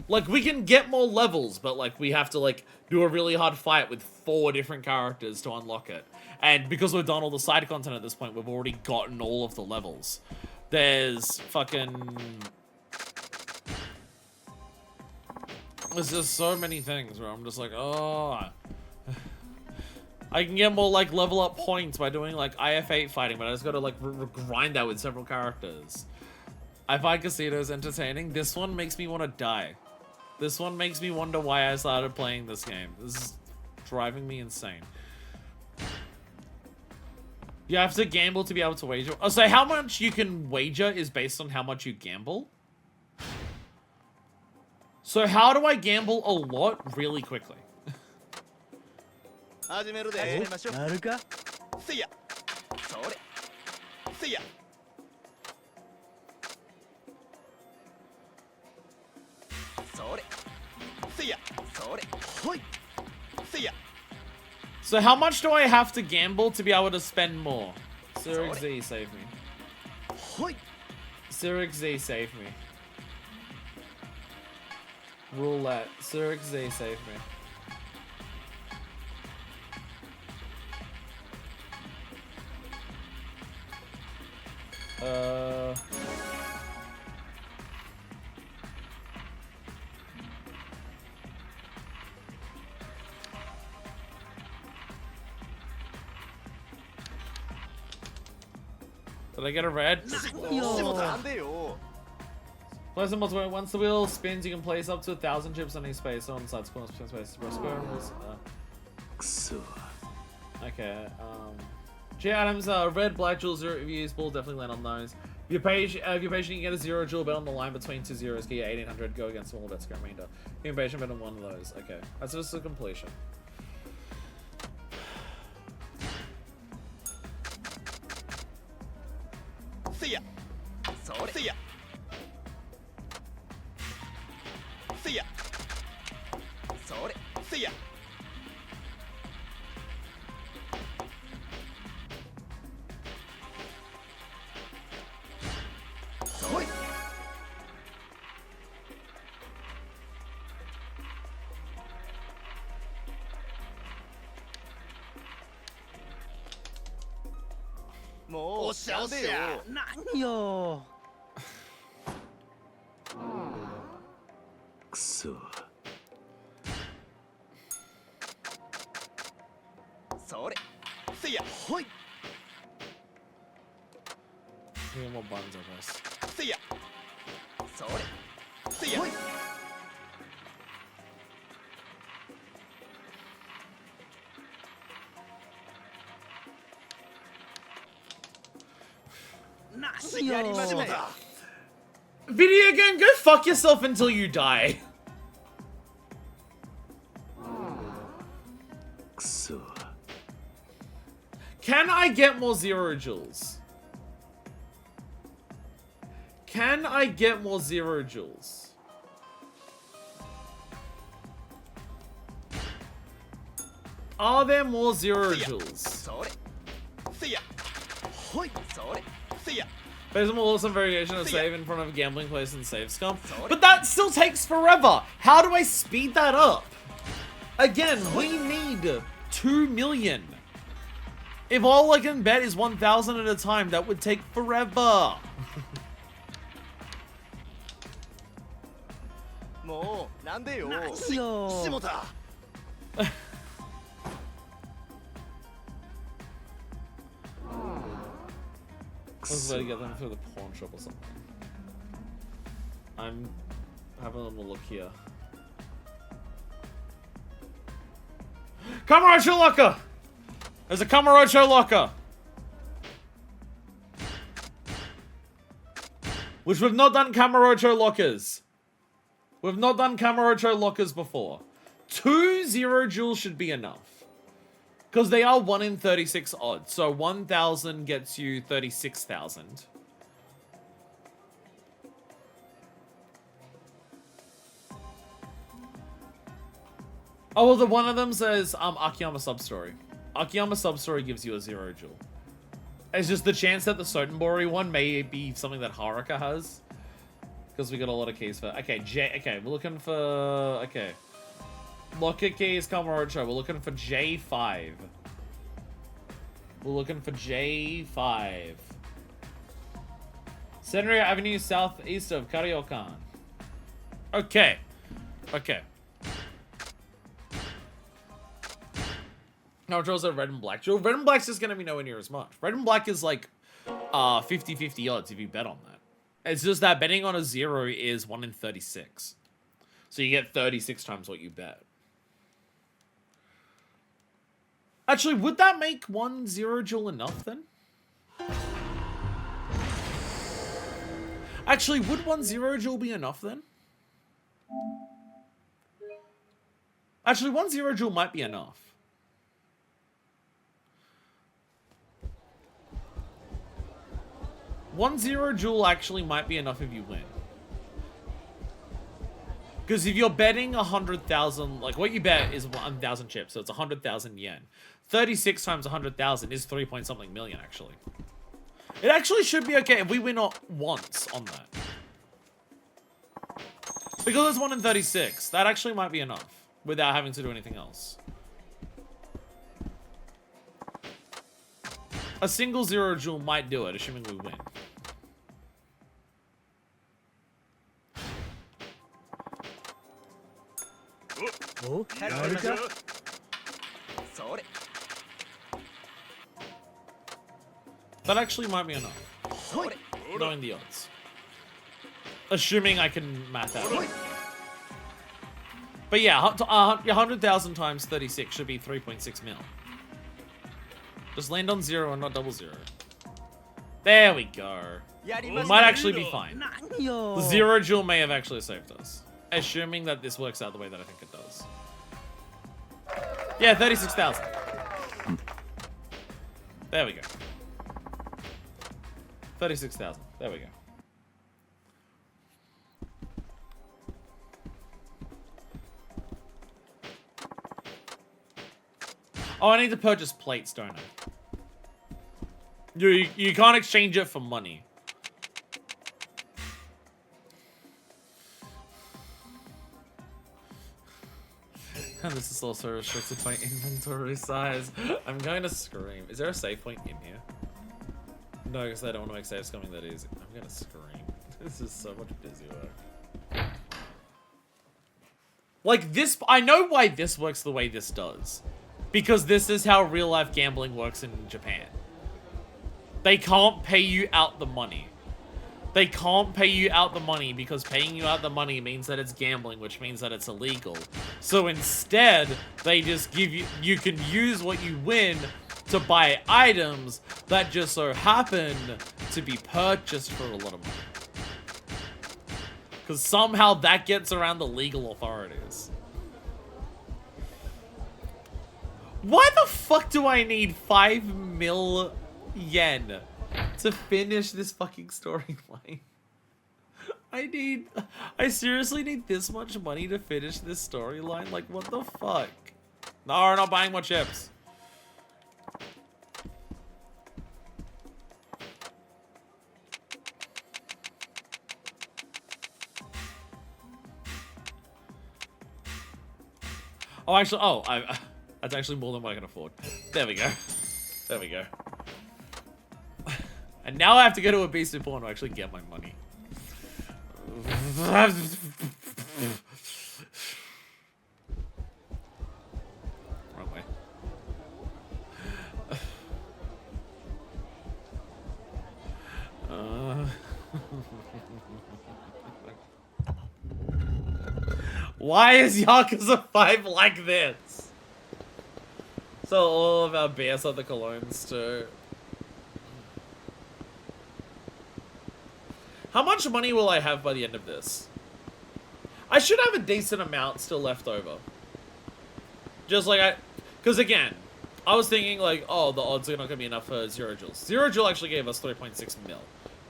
Like, we can get more levels, but, like, we have to, like, do a really hard fight with 4 different characters to unlock it. And because we've done all the side content at this point, we've already gotten all of the levels. There's fucking... There's just so many things where I'm just like, oh... I can get more, like, level up points by doing, like, IF8 fighting, but I just gotta, like, grind that with several characters. I find casinos entertaining. This one makes me want to die. This one makes me wonder why I started playing this game. This is driving me insane. You have to gamble to be able to wager. Oh, so how much you can wager is based on how much you gamble? So how do I gamble a lot really quickly? So how much do I have to gamble to be able to spend more? Zurich Z, save me. Zurich Z, save me. Roulette. Zurich Z, save me. Did I get a red? Place them multiple. Once the wheel spins, you can place up to 1,000 chips on each space. On the sides, corners, space. Press square. Okay. J Adams, red, black, jewel, 0 reviews. Ball definitely land on those. If you're patient, you can get a 0 jewel bet on the line between 2 zeros. Get your 1800. Go against smaller bets. Go remainder. You're patient bet on one of those. Okay, that's just a completion. See ya. See ya. See ya. See ya. More. 何よくそそれ。See ya. ほい We need more buttons on this. See ya. それ。See ya. ほい 何よやりましょうだ。 Video game, go fuck yourself until you die. くそ Can I get more 0 jewels? Can I get more 0 jewels? Are there more 0 jewels? それ。See ya. ほいそれ。See ya. There's a more awesome variation of save in front of a gambling place and save scum. Sorry. But that still takes forever. How do I speed that up? Again, we need 2 million. If all I can bet is 1,000 at a time, that would take forever. もうなんでよ。何よしもた。 Let's try to get them through the pawn shop or something. I'm having a little look here. Kamurocho locker! There's a Kamurocho locker! Which we've not done Kamurocho lockers. We've not done Kamurocho lockers before. 2 0 jewels should be enough. Because they are 1 in 36 odds. So 1,000 gets you 36,000. Oh, well, the one of them says Akiyama Substory. Akiyama Substory gives you a 0 jewel. It's just the chance that the Sotenbori one may be something that Haruka has. Because we got a lot of keys for... Okay, okay, we're looking for... Okay. Locker keys, Kamurocho. We're looking for J5. We're looking for J5. Senria Avenue, southeast of Karyokan. Okay. Okay. Now, it's also red and black. Red and black's just going to be nowhere near as much. Red and black is like 50-50 odds if you bet on that. It's just that betting on a 0 is 1 in 36. So you get 36 times what you bet. Actually, would that make 1 0 jewel enough then? Actually, would 1 0 jewel be enough then? Actually, 1 0 jewel might be enough. One 0 jewel actually might be enough if you win. Because if you're betting 100,000, like what you bet is 1,000 chips, so it's 100,000 yen. 36 times 100,000 is 3 point something million, actually. It actually should be okay if we win once on that. Because it's 1 in 36, that actually might be enough without having to do anything else. A single 0 jewel might do it, assuming we win.おややるかそれ。 That actually might be enough. Knowing the odds. Assuming I can math out. But yeah, 100,000 times 36 should be 3.6 mil. Just land on 0 and not double 0. There we go. We might actually be fine. The 0 jewel may have actually saved us. Assuming that this works out the way that I think it does. Yeah, 36,000. There we go. 36,000. There we go. Oh, I need to purchase plates, don't I? You can't exchange it for money. And this is also restricted by inventory size. I'm going to scream. Is there a save point in here? No, because I don't want to make saves coming that easy. I'm going to scream. This is so much busy work. Like this, I know why this works the way this does. Because this is how real life gambling works in Japan. They can't pay you out the money. They can't pay you out the money because paying you out the money means that it's gambling, which means that it's illegal. So instead, they just give you, you can use what you win to buy items that just so happen to be purchased for a lot of money. Because somehow that gets around the legal authorities. Why the fuck do I need 5 mil yen to finish this fucking storyline? I seriously need this much money to finish this storyline? Like, what the fuck? No, we're not buying more chips. Oh, actually, that's actually more than what I can afford. There we go. There we go. And now I have to go to a beast of porn to actually get my money. Wrong way. Why is Yakuza 5 like this? So all of our BS are the colognes too. How much money will I have by the end of this? I should have a decent amount still left over. Just like because again, I was thinking like, oh, the odds are not gonna be enough for 0 joules. 0 joule actually gave us 3.6 mil.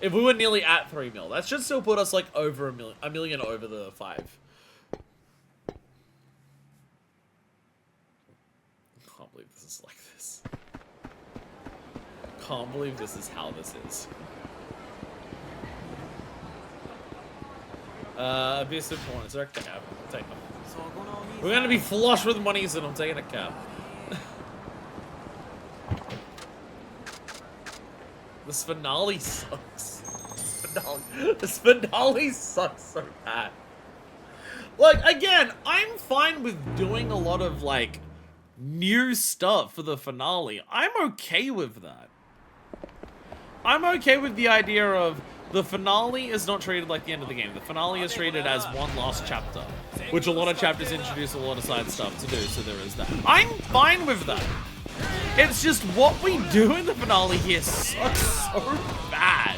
If we were nearly at 3 mil, that should still put us like over a million over the 5. Can't believe this is like this. Can't believe this is how this is. Abyss of Porn. Is there a cab? I'm taking them. We're gonna be flush with money, so I'm taking a cab. This finale sucks. This finale sucks so bad. Like, again, I'm fine with doing a lot of, like, new stuff for the finale. I'm okay with that. I'm okay with the idea of the finale is not treated like the end of the game. The finale is treated as one last chapter, which a lot of chapters introduce a lot of side stuff to do, so there is that. I'm fine with that. It's just what we do in the finale here sucks so bad.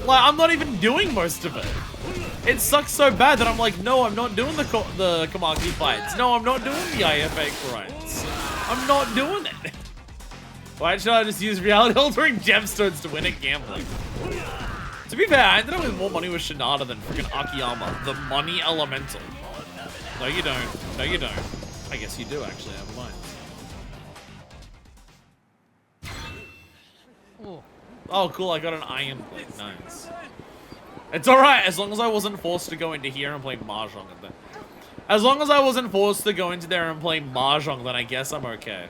Like, I'm not even doing most of it. It sucks so bad that I'm like, no, I'm not doing the Kamaki fights. No, I'm not doing the IFA fights. I'm not doing it. Why should I just use reality-altering gemstones to win at gambling? To be fair, I ended up with more money with Shinada than freaking Akiyama, the money elemental. No, you don't. No, you don't. I guess you do, actually. Never mind. Oh, cool. I got an iron plate. Nice. It's alright, as long as I wasn't forced to go into here and play Mahjong. As long as I wasn't forced to go into there and play Mahjong, then I guess I'm okay.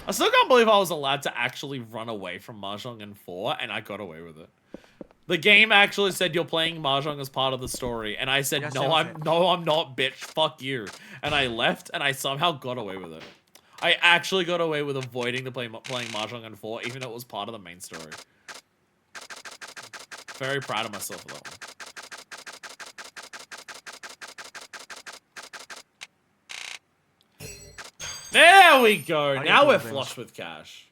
I still can't believe I was allowed to actually run away from Mahjong in 4, and I got away with it. The game actually said you're playing Mahjong as part of the story, and I said, no, I'm not, bitch, fuck you. And I left, and I somehow got away with it. I actually got away with avoiding the playing Mahjong on 4, even though it was part of the main story. Very proud of myself for that one. There we go. Now we're flush with cash.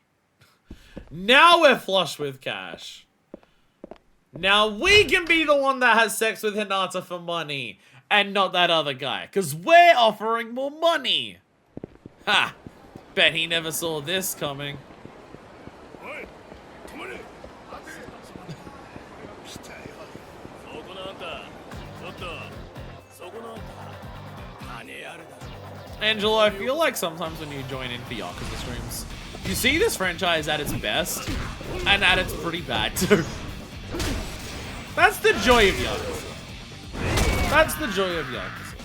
Now we're flush with cash. Now we can be the one that has sex with Hinata for money and not that other guy, because we're offering more money. Ha! Bet he never saw this coming. Angelo, I feel like sometimes when you join in for Yakuza streams, you see this franchise at its best, and at its pretty bad too. That's the joy of Yakuza. That's the joy of Yakuza.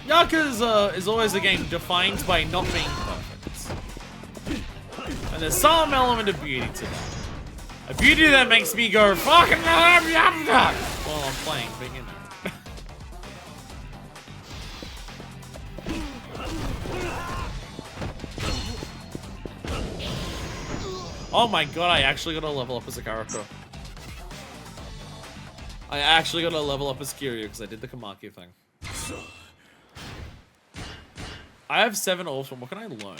Yakuza is always a game defined by not being perfect. And there's some element of beauty to that. A beauty that makes me go, fucking Yakuza! While I'm playing, but you know. Oh my god, I actually got to level up as a character. I actually got to level up as Kiryu because I did the Kamaki thing. I have 7 orbs from what can I learn?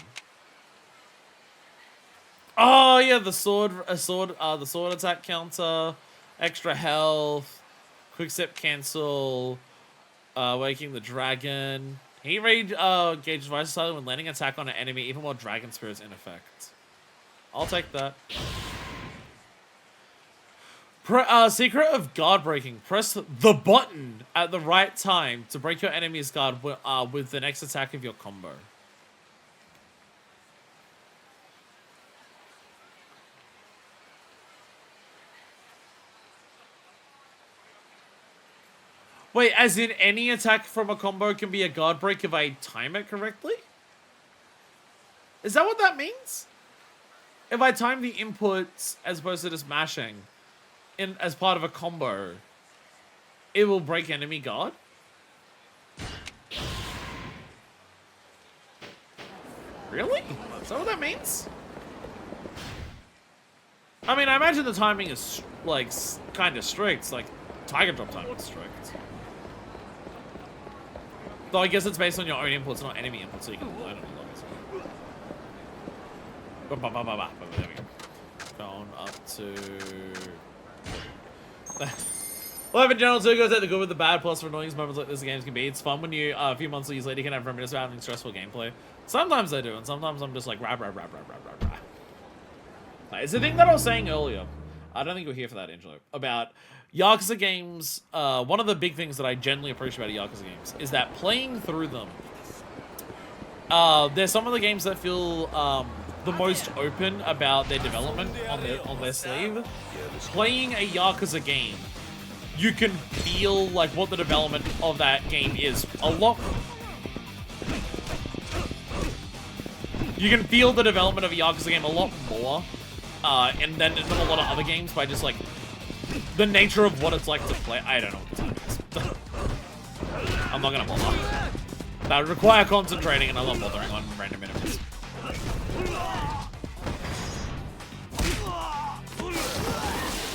Oh yeah, the sword attack counter, extra health, quick step cancel, waking the dragon. Heat rage gauge device silent when landing attack on an enemy even while dragon spear is in effect. I'll take that. Secret of guard breaking. Press the button at the right time to break your enemy's guard with the next attack of your combo. Wait, as in any attack from a combo can be a guard break if I time it correctly? Is that what that means? If I time the inputs as opposed to just mashing as part of a combo, it will break enemy guard? Really? Is that what that means? I mean, I imagine the timing is, like, kind of strict. Like, Tiger Drop timing is strict. Though I guess it's based on your own inputs, not enemy inputs, so you can learn it a lot. There we go. Going up to... Well, in general, too, goes at the good with the bad, plus for annoying moments like this games can be. It's fun when you, a few months or years later, you can have reminiscence about having stressful gameplay. Sometimes I do, and sometimes I'm just like, rah. It's the thing that I was saying earlier. I don't think you're here for that, Angelo. About Yakuza games, one of the big things that I generally appreciate about Yakuza games is that playing through them, there's some of the games that feel the most open about their development on their sleeve. Playing a Yakuza game, you can feel like what the development of that game is a lot. You can feel the development of a Yakuza game a lot more, and then in a lot of other games by just like the nature of what it's like to play. I don't know what the time is. I'm not gonna bother. That would require concentrating, and I'm not bothering on random enemies.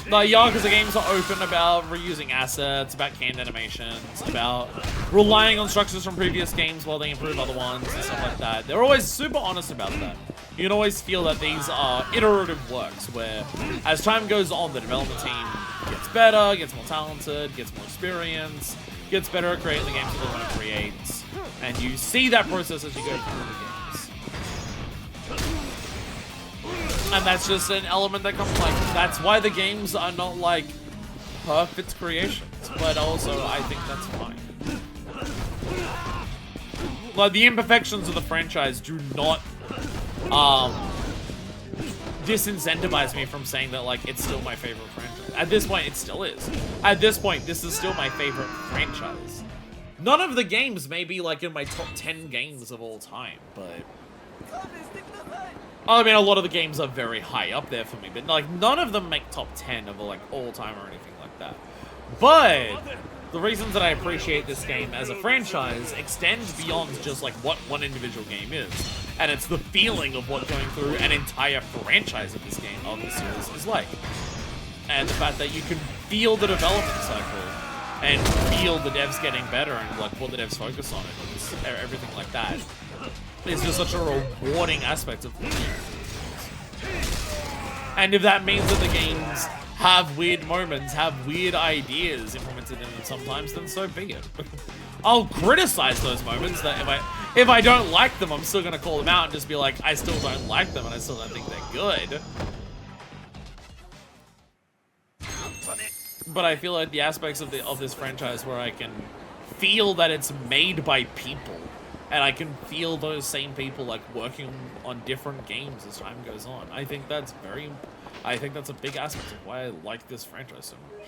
The Yakuza games are open about reusing assets, about canned animations, about relying on structures from previous games while they improve other ones and stuff like that. They're always super honest about that. You can always feel that these are iterative works where, as time goes on, the development team gets better, gets more talented, gets more experience, gets better at creating the games that they want to create, and you see that process as you go through the games. And that's just an element that comes, like, that's why the games are not, like, perfect creations. But also, I think that's fine. Like, the imperfections of the franchise do not, disincentivize me from saying that, like, it's still my favorite franchise. At this point, it still is. At this point, this is still my favorite franchise. None of the games may be, like, in my top 10 games of all time, but... I mean, a lot of the games are very high up there for me, but like none of them make top 10 of like all time or anything like that. But the reasons that I appreciate this game as a franchise extends beyond just like what one individual game is. And it's the feeling of what going through an entire franchise of this game, of this series, is like. And the fact that you can feel the development cycle and feel the devs getting better and like what the devs focus on and everything like that. It's just such a rewarding aspect of the game. And if that means that the games have weird moments, have weird ideas implemented in them sometimes, then so be it. I'll criticize those moments. That if I don't like them, I'm still gonna call them out and just be like, I still don't like them and I still don't think they're good. But I feel like the aspects of this franchise where I can feel that it's made by people, and I can feel those same people like working on different games as time goes on. I think that's a big aspect of why I like this franchise so much.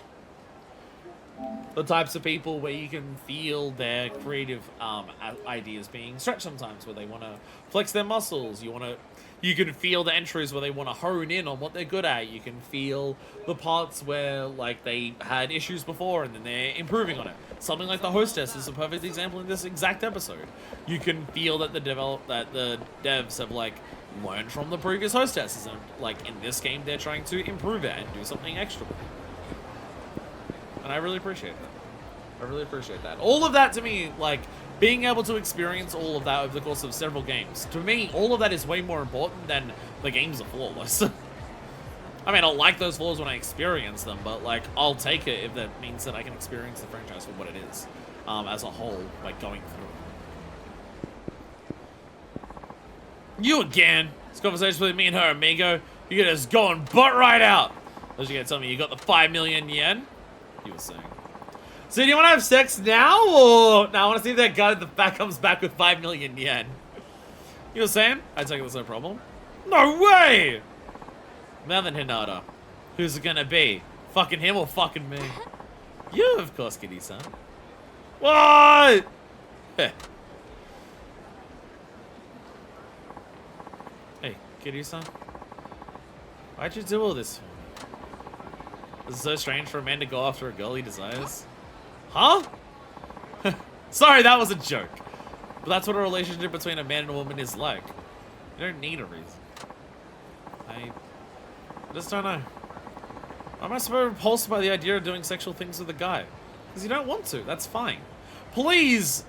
The types of people where you can feel their creative ideas being stretched sometimes, where they want to flex their muscles. You can feel the entries where they want to hone in on what they're good at. You can feel the parts where like they had issues before and then they're improving on it. Something like the hostess is a perfect example in this exact episode. You can feel that the devs have like learned from the previous hostesses, and like in this game they're trying to improve it and do something extra. And I really appreciate that. I really appreciate that. All of that to me, like, being able to experience all of that over the course of several games, to me, all of that is way more important than the games are flawless. I mean, I'll like those flaws when I experience them, but, like, I'll take it if that means that I can experience the franchise for what it is, as a whole, like, going through. You again! This conversation between me and her, amigo. You get us going butt right out! Unless you gonna tell me you got the 5 million yen? You were saying. So do you want to have sex now, or now I want to see if that guy at the back comes back with 5 million yen? You were saying? I take it that's no problem. No way! Now then, Hinata. Who's it gonna be? Fucking him or fucking me? You, of course, Kitty-san. What? Heh. Hey, Kitty-san. Why'd you do all this for me? Is it so strange for a man to go after a girl he desires? Huh? Sorry, that was a joke. But that's what a relationship between a man and a woman is like. You don't need a reason. I just don't know. Why am I so repulsed by the idea of doing sexual things with a guy? Because you don't want to. That's fine. Please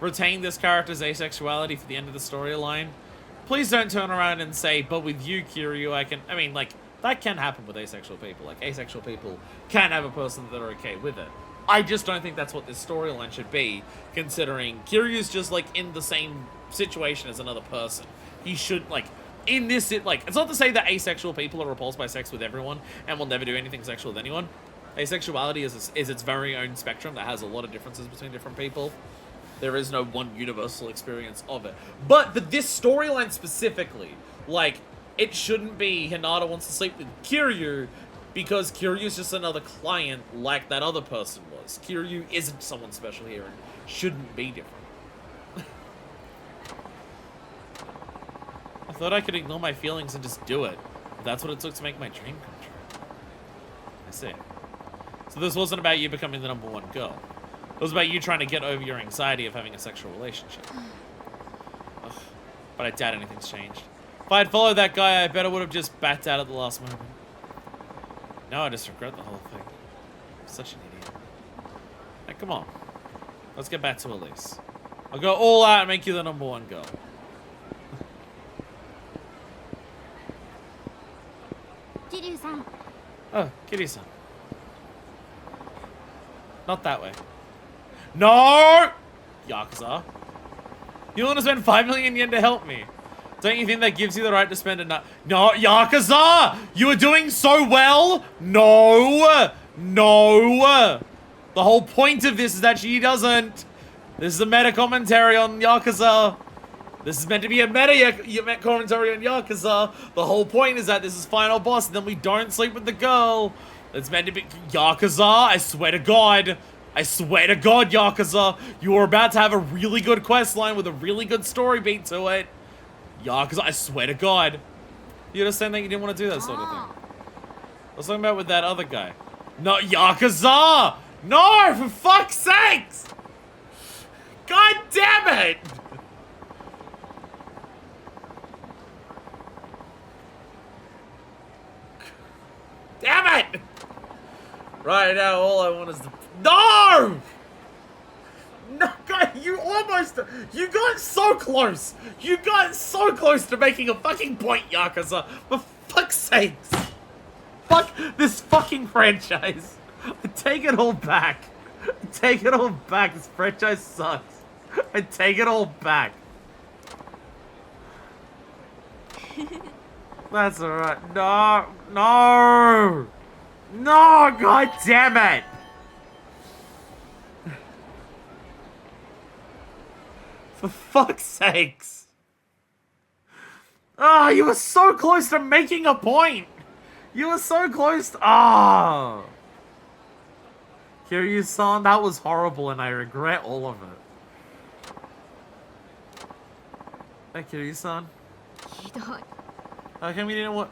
retain this character's asexuality for the end of the storyline. Please don't turn around and say, but with you, Kiryu, I mean, like, that can happen with asexual people. Like, asexual people can have a person that are okay with it. I just don't think that's what this storyline should be, considering Kiryu's just, like, in the same situation as another person. He should, like, in this, it's not to say that asexual people are repulsed by sex with everyone and will never do anything sexual with anyone. Asexuality is its very own spectrum that has a lot of differences between different people. There is no one universal experience of it. But this storyline specifically, like, it shouldn't be Hinata wants to sleep with Kiryu because Kiryu's just another client like that other person was. Kiryu isn't someone special here and shouldn't be different. I thought I could ignore my feelings and just do it. But that's what it took to make my dream come true. I see. So this wasn't about you becoming the #1 girl. It was about you trying to get over your anxiety of having a sexual relationship. Ugh, but I doubt anything's changed. If I had followed that guy, I bet I would have just backed out at the last moment. Now I just regret the whole thing. I'm such an idiot. Hey, come on. Let's get back to Elise. I'll go all out and make you the #1 girl. Kiryu-san. Oh, Kitty-san. Not that way. No! Yakuza. You want to spend 5 million yen to help me. Don't you think that gives you the right to spend a nut? No, Yakuza! You are doing so well! No! No! The whole point of this is that she doesn't. This is a meta commentary on Yakuza. This is meant to be a meta commentary on Yakuza. The whole point is that this is final boss and then we don't sleep with the girl. It's meant to be Yakuza, I swear to God. I swear to God, Yakuza. You are about to have a really good quest line with a really good story beat to it. Yakuza, I swear to God. You understand that you didn't want to do that sort of thing. I was talking about with that other guy. Not Yakuza! No, for fuck's sakes! God damn it! Damn it! Right now, all I want is the... No! No, God, you got so close! You got so close to making a fucking point, Yakuza! For fuck's sakes! Fuck this fucking franchise! I take it all back! I take it all back, this franchise sucks! I take it all back! That's alright. No! No! No! God damn it! For fuck's sakes! Ah, you were so close to making a point! You were so close to... Ah! Kiryu-san, that was horrible and I regret all of it. Hey, Kiryu-san. ひどい How come you didn't want...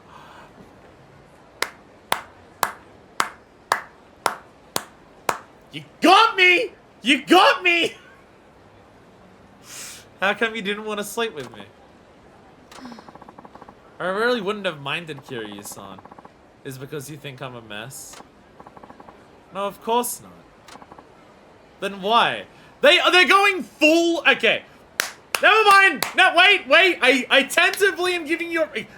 You got me! You got me! How come you didn't want to sleep with me? I really wouldn't have minded, Kiryu-san. Is it because you think I'm a mess? No, of course not. Then why? They're going full... Okay. Never mind! No, wait! I tentatively am giving you a...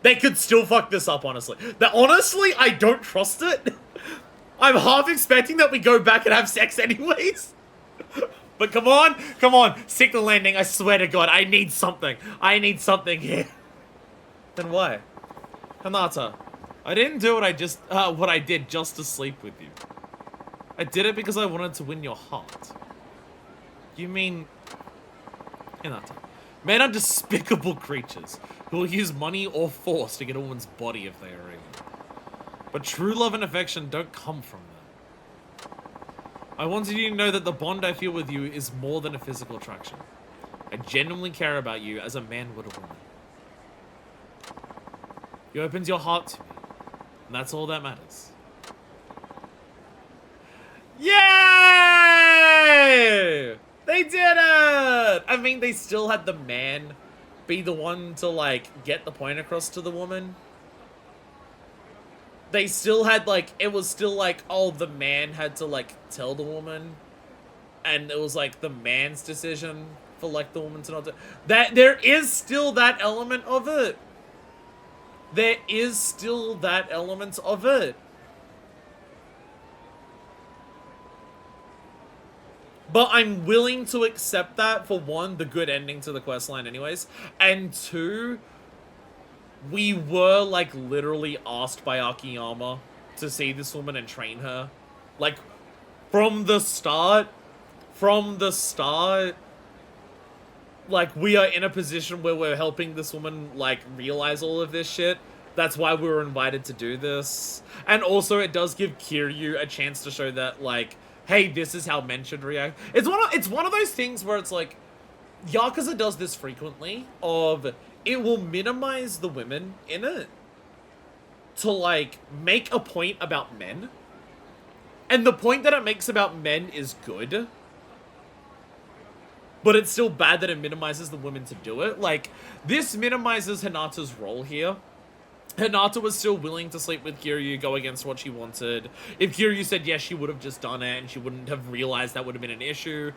They could still fuck this up, honestly. Honestly, I don't trust it. I'm half expecting that we go back and have sex anyways. But come on, stick the landing, I swear to God, I need something here. Then why? Hinata, I didn't do what I did just to sleep with you. I did it because I wanted to win your heart. You mean... Hinata, men are despicable creatures who will use money or force to get a woman's body if they are able. But true love and affection don't come from that. I wanted you to know that the bond I feel with you is more than a physical attraction. I genuinely care about you as a man would a woman. You opened your heart to me, and that's all that matters. Yay! They did it! I mean, they still had the man be the one to, like, get the point across to the woman. They still had, like, it was still like, oh, the man had to, like, tell the woman. And it was, like, the man's decision for, like, the woman to not do... There is still that element of it. There is still that element of it. But I'm willing to accept that for one, the good ending to the questline anyways. And two... We were, like, literally asked by Akiyama to see this woman and train her. Like, from the start, like, we are in a position where we're helping this woman, like, realize all of this shit. That's why we were invited to do this. And also, it does give Kiryu a chance to show that, like, hey, this is how men should react. It's one of those things where it's like, Yakuza does this frequently, of... It will minimize the women in it to, like, make a point about men. And the point that it makes about men is good. But it's still bad that it minimizes the women to do it. Like, this minimizes Hinata's role here. Hinata was still willing to sleep with Kiryu, go against what she wanted. If Kiryu said yes, she would have just done it, and she wouldn't have realized that would have been an issue.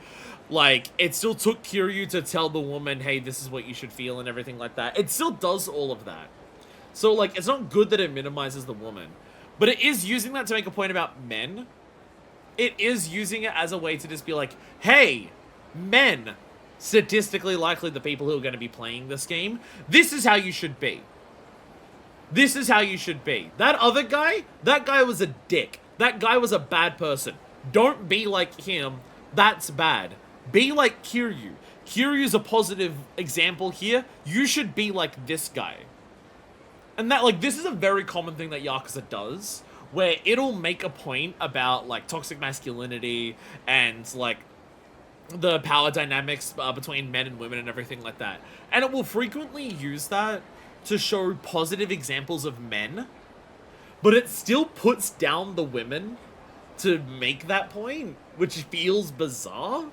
Like, it still took Kiryu to tell the woman, hey, this is what you should feel, and everything like that. It still does all of that. So, like, it's not good that it minimizes the woman. But it is using that to make a point about men. It is using it as a way to just be like, hey, men, statistically likely the people who are going to be playing this game, this is how you should be. This is how you should be. That other guy, that guy was a dick. That guy was a bad person. Don't be like him. That's bad. Be like Kiryu. Kiryu's a positive example here. You should be like this guy. And that, like, this is a very common thing that Yakuza does, where it'll make a point about, like, toxic masculinity and, like, the power dynamics between men and women and everything like that. And it will frequently use that to show positive examples of men, but it still puts down the women to make that point, which feels bizarre.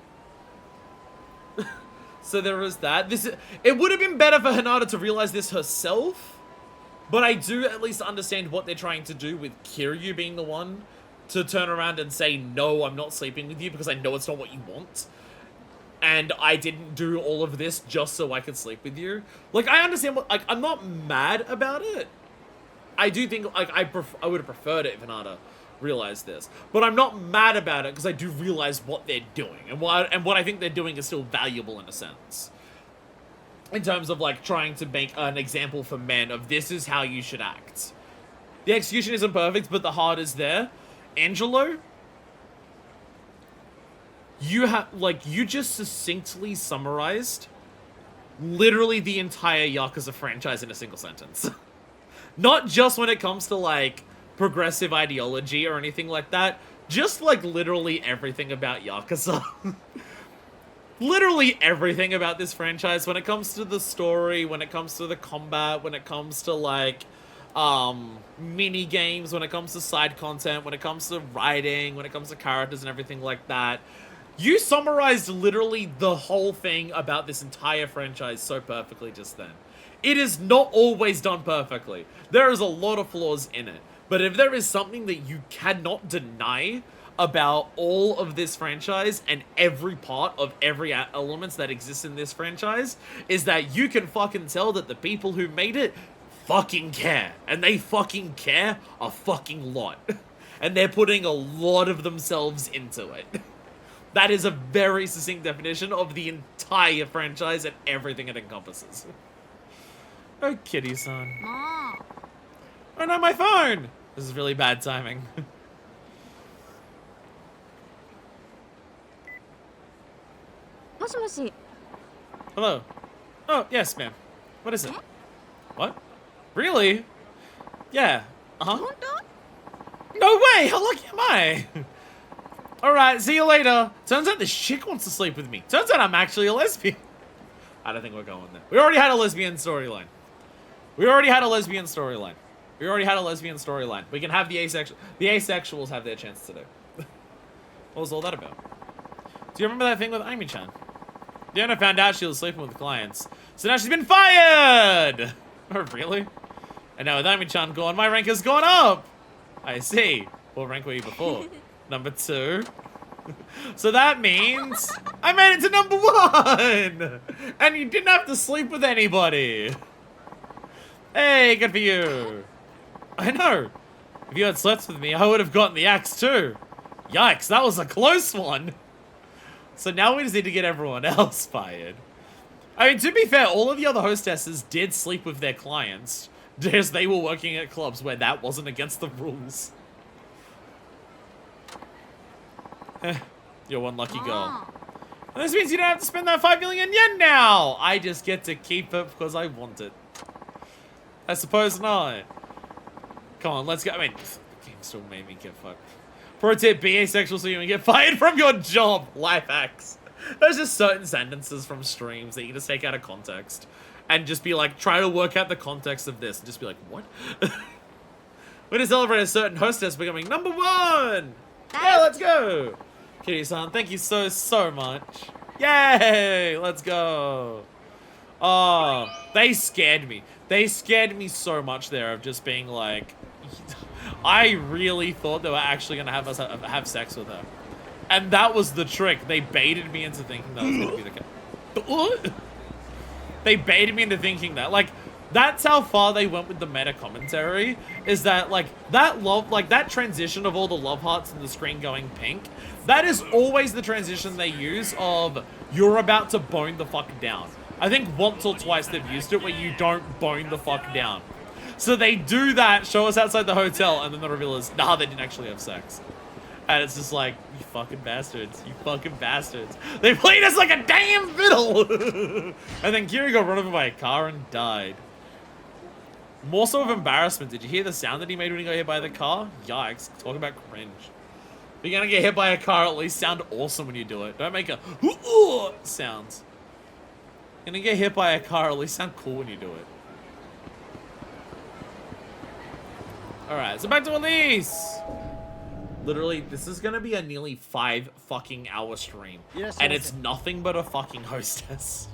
So there is that. It would have been better for Hinata to realize this herself, but I do at least understand what they're trying to do with Kiryu being the one to turn around and say, no, I'm not sleeping with you because I know it's not what you want. And I didn't do all of this just so I could sleep with you. Like, I understand what, like, I'm not mad about it. I do think, like, I would have preferred it if Hinata realized this. But I'm not mad about it because I do realize what they're doing. And what I think they're doing is still valuable in a sense. In terms of, like, trying to make an example for men of this is how you should act. The execution isn't perfect, but the heart is there. Angelo, you just succinctly summarized literally the entire Yakuza franchise in a single sentence. Not just when it comes to, like, progressive ideology or anything like that. Just, like, literally everything about Yakuza. Literally everything about this franchise when it comes to the story, when it comes to the combat, when it comes to, like, mini games, when it comes to side content, when it comes to writing, when it comes to characters and everything like that. You summarized literally the whole thing about this entire franchise so perfectly just then. It is not always done perfectly. There is a lot of flaws in it. But if there is something that you cannot deny about all of this franchise and every part of every elements that exists in this franchise, is that you can fucking tell that the people who made it fucking care. And they fucking care a fucking lot. And they're putting a lot of themselves into it. That is a very succinct definition of the entire franchise and everything it encompasses. Oh, kitty-san. Oh no, my phone! This is really bad timing. Hello. Oh, yes, ma'am. What is it? What? Really? Yeah. Uh-huh. No way! How lucky am I? Alright, see you later. Turns out this chick wants to sleep with me. Turns out I'm actually a lesbian. I don't think we're going there. We already had a lesbian storyline. We can have the asexual. The asexuals have their chance today. What was all that about? Do you remember that thing with Amy-chan? The owner found out she was sleeping with clients. So now she's been fired! Oh, really? And now with Amy-chan gone, my rank has gone up! I see. What rank were you before? Number 2. So that means I made it to number 1! And you didn't have to sleep with anybody. Hey, good for you. I know. If you had slept with me, I would have gotten the axe too. Yikes, that was a close one. So now we just need to get everyone else fired. I mean, to be fair, all of the other hostesses did sleep with their clients. Just they were working at clubs where that wasn't against the rules. You're one lucky girl. And this means you don't have to spend that 5 million yen now! I just get to keep it because I want it. I suppose not. Come on, let's go. I mean, the game still made me get fucked. Pro tip, be asexual so you can get fired from your job. Life hacks. There's just certain sentences from streams that you can just take out of context. And just be like, try to work out the context of this. And just be like, what? We're to celebrate a certain hostess becoming number 1! Yeah, let's go! Kitty-san, thank you so much. Yay! Let's go. Oh, they scared me. They scared me so much there of just being like... I really thought they were actually going to have us have sex with her. And that was the trick. They baited me into thinking that was going to be the case. They baited me into thinking that. Like, that's how far they went with the meta commentary. Is that, like, that transition of all the love hearts and the screen going pink. That is always the transition they use of, you're about to bone the fuck down. I think once or twice they've used it where you don't bone the fuck down. So they do that, show us outside the hotel, and then the reveal is, nah, they didn't actually have sex. And it's just like, you fucking bastards. You fucking bastards. They played us like a damn fiddle! And then Kiri got run over by a car and died. More so of embarrassment. Did you hear the sound that he made when he got hit by the car? Yikes. Talk about cringe. If you're gonna get hit by a car, at least sound awesome when you do it. Don't make a sounds. You're gonna get hit by a car, at least sound cool when you do it. Alright, so back to Elise! Literally, this is gonna be a nearly 5 fucking hour stream. And it's nothing but a fucking hostess.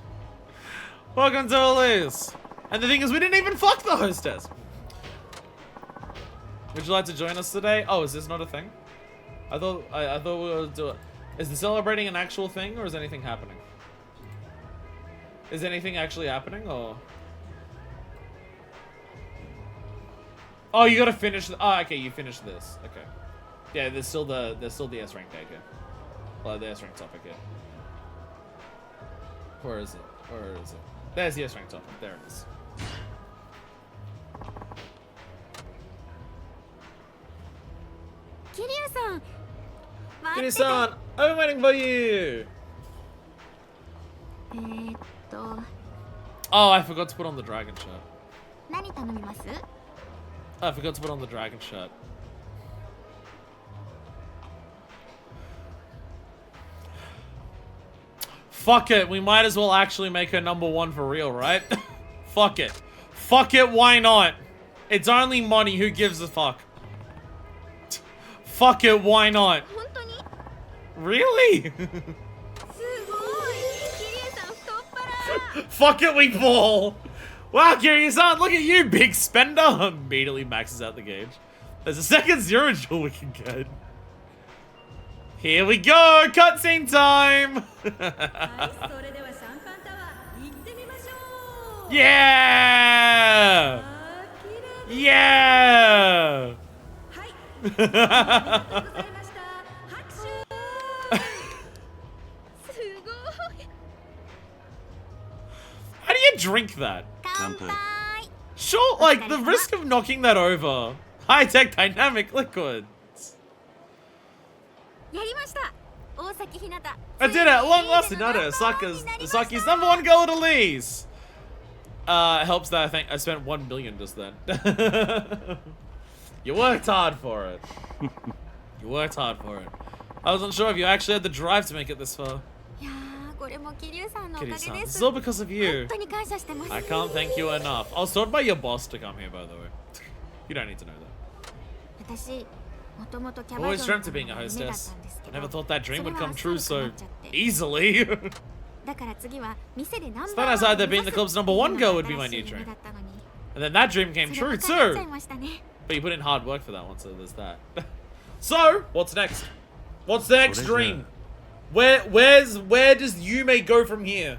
Welcome to Elise! And the thing is, we didn't even fuck the hostess! Would you like to join us today? Oh, is this not a thing? I thought we were do it. Is the celebrating an actual thing, or is anything happening? Is anything actually happening, or? Oh, you gotta finish. Oh, okay, you finished this. Okay. Yeah, there's still the S rank tag here. Well, the S rank topic here. Where is it? Where is it? There's the S rank topic. There it is. Kiryu-san, Kiryu-san, I've been waiting for you. Oh, I forgot to put on the dragon shirt. 何頼みます？ I forgot to put on the dragon shirt. Fuck it, we might as well actually make her #1 for real, right? Fuck it. Fuck it, why not? It's only money, who gives a fuck? Fuck it, why not? 本当に？ Really? すごい。Kiryu-san 太っ腹。 Fuck it, we fall! Wow, Kiryu-san, look at you, big spender! Immediately maxes out the gauge. There's a second zero jewel we can get. Here we go! Cutscene time! はい、それではシャンパンタワー行ってみましょう。 Yeah! あー、綺麗。 Yeah! はい。ありがとうございました。拍手。すごい。 How do you drink that? 乾杯。 Sure, like, the risk of knocking that over. High-tech dynamic liquid. やりました。大崎ひなた。 I did it! At long last, Hinata, Saki's #1 girl at Elise! Helps that I think I spent 1 million just then. You worked hard for it. You worked hard for it. I wasn't sure if you actually had the drive to make it this far. いやー、これも桐生さんのおかげ Kitty-san, で this す。 is all because of you. 本当に感謝してます。 I can't thank you enough. I was told by your boss to come here, by the way. You don't need to know that. 私、もともとキャ I バ always 嬢 dreamt の of being a 夢だったんで hostess. すけ I ど never thought that dream would それは come true 浅くな so っちゃって easily. だから次は店でナン So バ then I ーワン decided that being を the 目指す club's #1 girl would be っていう my の new が新しい dream. 夢だったのに And then that dream came それ true ばっかりになっちゃい too. ましたね。 But you put in hard work for that one, so there's that. So, what's next? What's the next dream? Where does Yume go from here?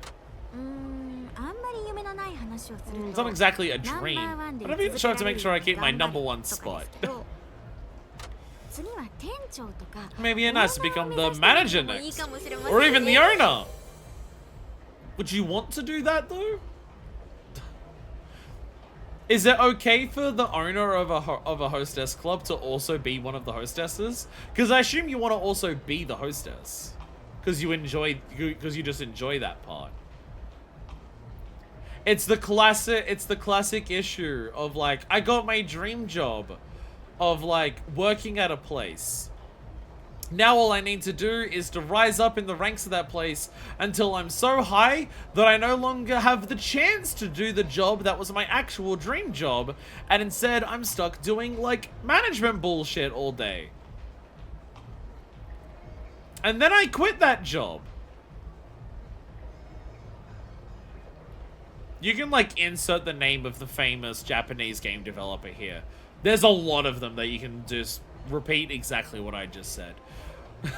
あんまり夢のない話をする It's と not exactly a ナンバ dream. ーワンで But I've even tried to make sure I keep my 頑張 #1 るとか spot. ですけど次は店長とか Maybe you're nice to become the オーナーを manager 目指してみるのもいい next. かもしれません Or ね even the owner. Would you want to do that though? Is it okay for the owner of a hostess club to also be one of the hostesses? Because I assume you want to also be the hostess, because you just enjoy that part. It's the classic issue of like, I got my dream job of like working at a place. Now all I need to do is to rise up in the ranks of that place until I'm so high that I no longer have the chance to do the job that was my actual dream job, and instead I'm stuck doing like management bullshit all day. And then I quit that job. You can like insert the name of the famous Japanese game developer here. There's a lot of them that you can just repeat exactly what I just said.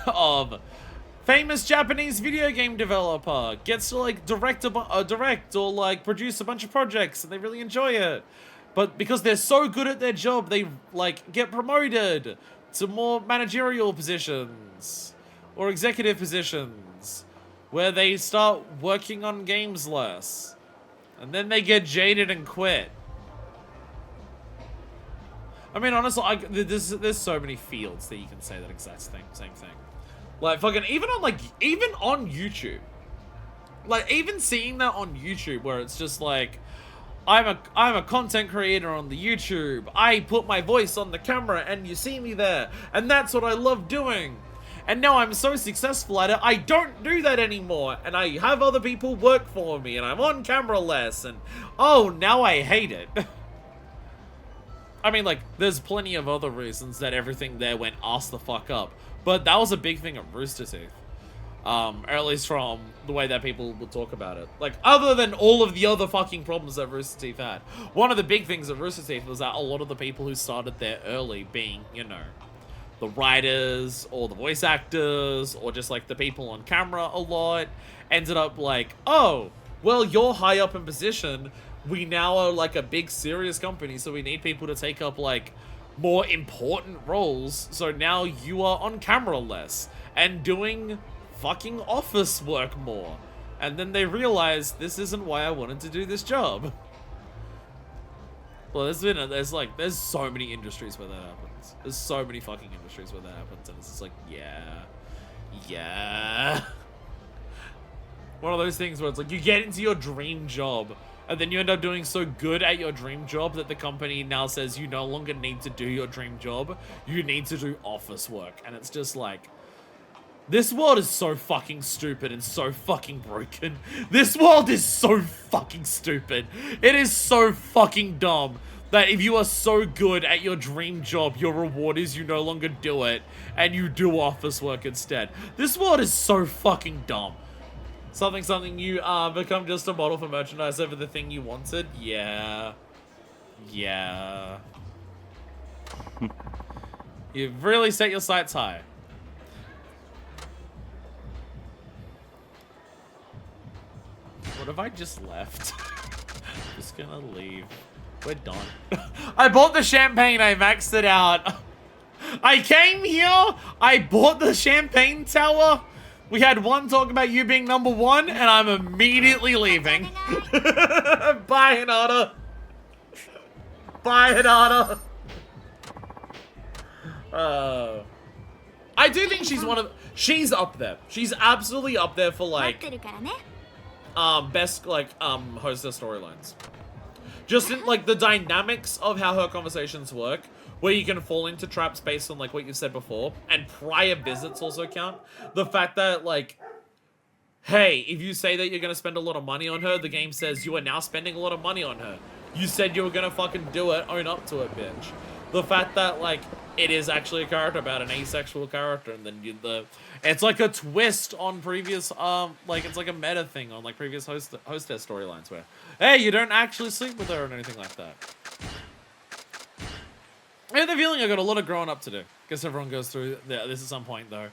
Of famous Japanese video game developer gets to like direct or like produce a bunch of projects and they really enjoy it, but because they're so good at their job, they like get promoted to more managerial positions or executive positions where they start working on games less, and then they get jaded and quit. I mean, honestly, there's so many fields that you can say that exact same thing. Like, fucking, even on YouTube. Like, even seeing that on YouTube, where it's just like, I'm a content creator on the YouTube. I put my voice on the camera and you see me there. And that's what I love doing. And now I'm so successful at it, I don't do that anymore. And I have other people work for me and I'm on camera less. And, oh, now I hate it. I mean, like, there's plenty of other reasons that everything there went ass the fuck up. But that was a big thing at Rooster Teeth. Or at least from the way that people would talk about it. Like, other than all of the other fucking problems that Rooster Teeth had. One of the big things at Rooster Teeth was that a lot of the people who started there early being, you know, the writers, or the voice actors, or just, like, the people on camera a lot, ended up like, oh, well, you're high up in position. We now are, like, a big, serious company, so we need people to take up, like, more important roles. So now you are on camera less, and doing fucking office work more. And then they realized, this isn't why I wanted to do this job. Well, there's so many industries where that happens. There's so many fucking industries where that happens, and it's just like, yeah. One of those things where it's like, you get into your dream job, and then you end up doing so good at your dream job that the company now says you no longer need to do your dream job, you need to do office work. And it's just like, this world is so fucking stupid and so fucking broken. This world is so fucking stupid. It is so fucking dumb that if you are so good at your dream job, your reward is you no longer do it and you do office work instead. This world is so fucking dumb. Something you become just a model for merchandise over the thing you wanted? Yeah. You've really set your sights high. What if I just left? Just gonna leave. We're done. I bought the champagne, I maxed it out. I came here, I bought the champagne tower. We had one talk about you being _1, and I'm immediately leaving. Bye, Hinata. Bye, Hinata. I do think she's she's up there. She's absolutely up there for, like, best, like, hostess storylines. Just in, like, the dynamics of how her conversations work, where you can fall into traps based on, like, what you said before, and prior visits also count. The fact that, like, hey, if you say that you're gonna spend a lot of money on her, the game says you are now spending a lot of money on her. You said you were gonna fucking do it, own up to it, bitch. The fact that, like, it is actually a character about an asexual character, and then it's like a twist on previous, like, it's like a meta thing on, like, previous hostess storylines where, hey, you don't actually sleep with her or anything like that. I have the feeling I got a lot of growing up to do. Guess everyone goes through this at some point, though.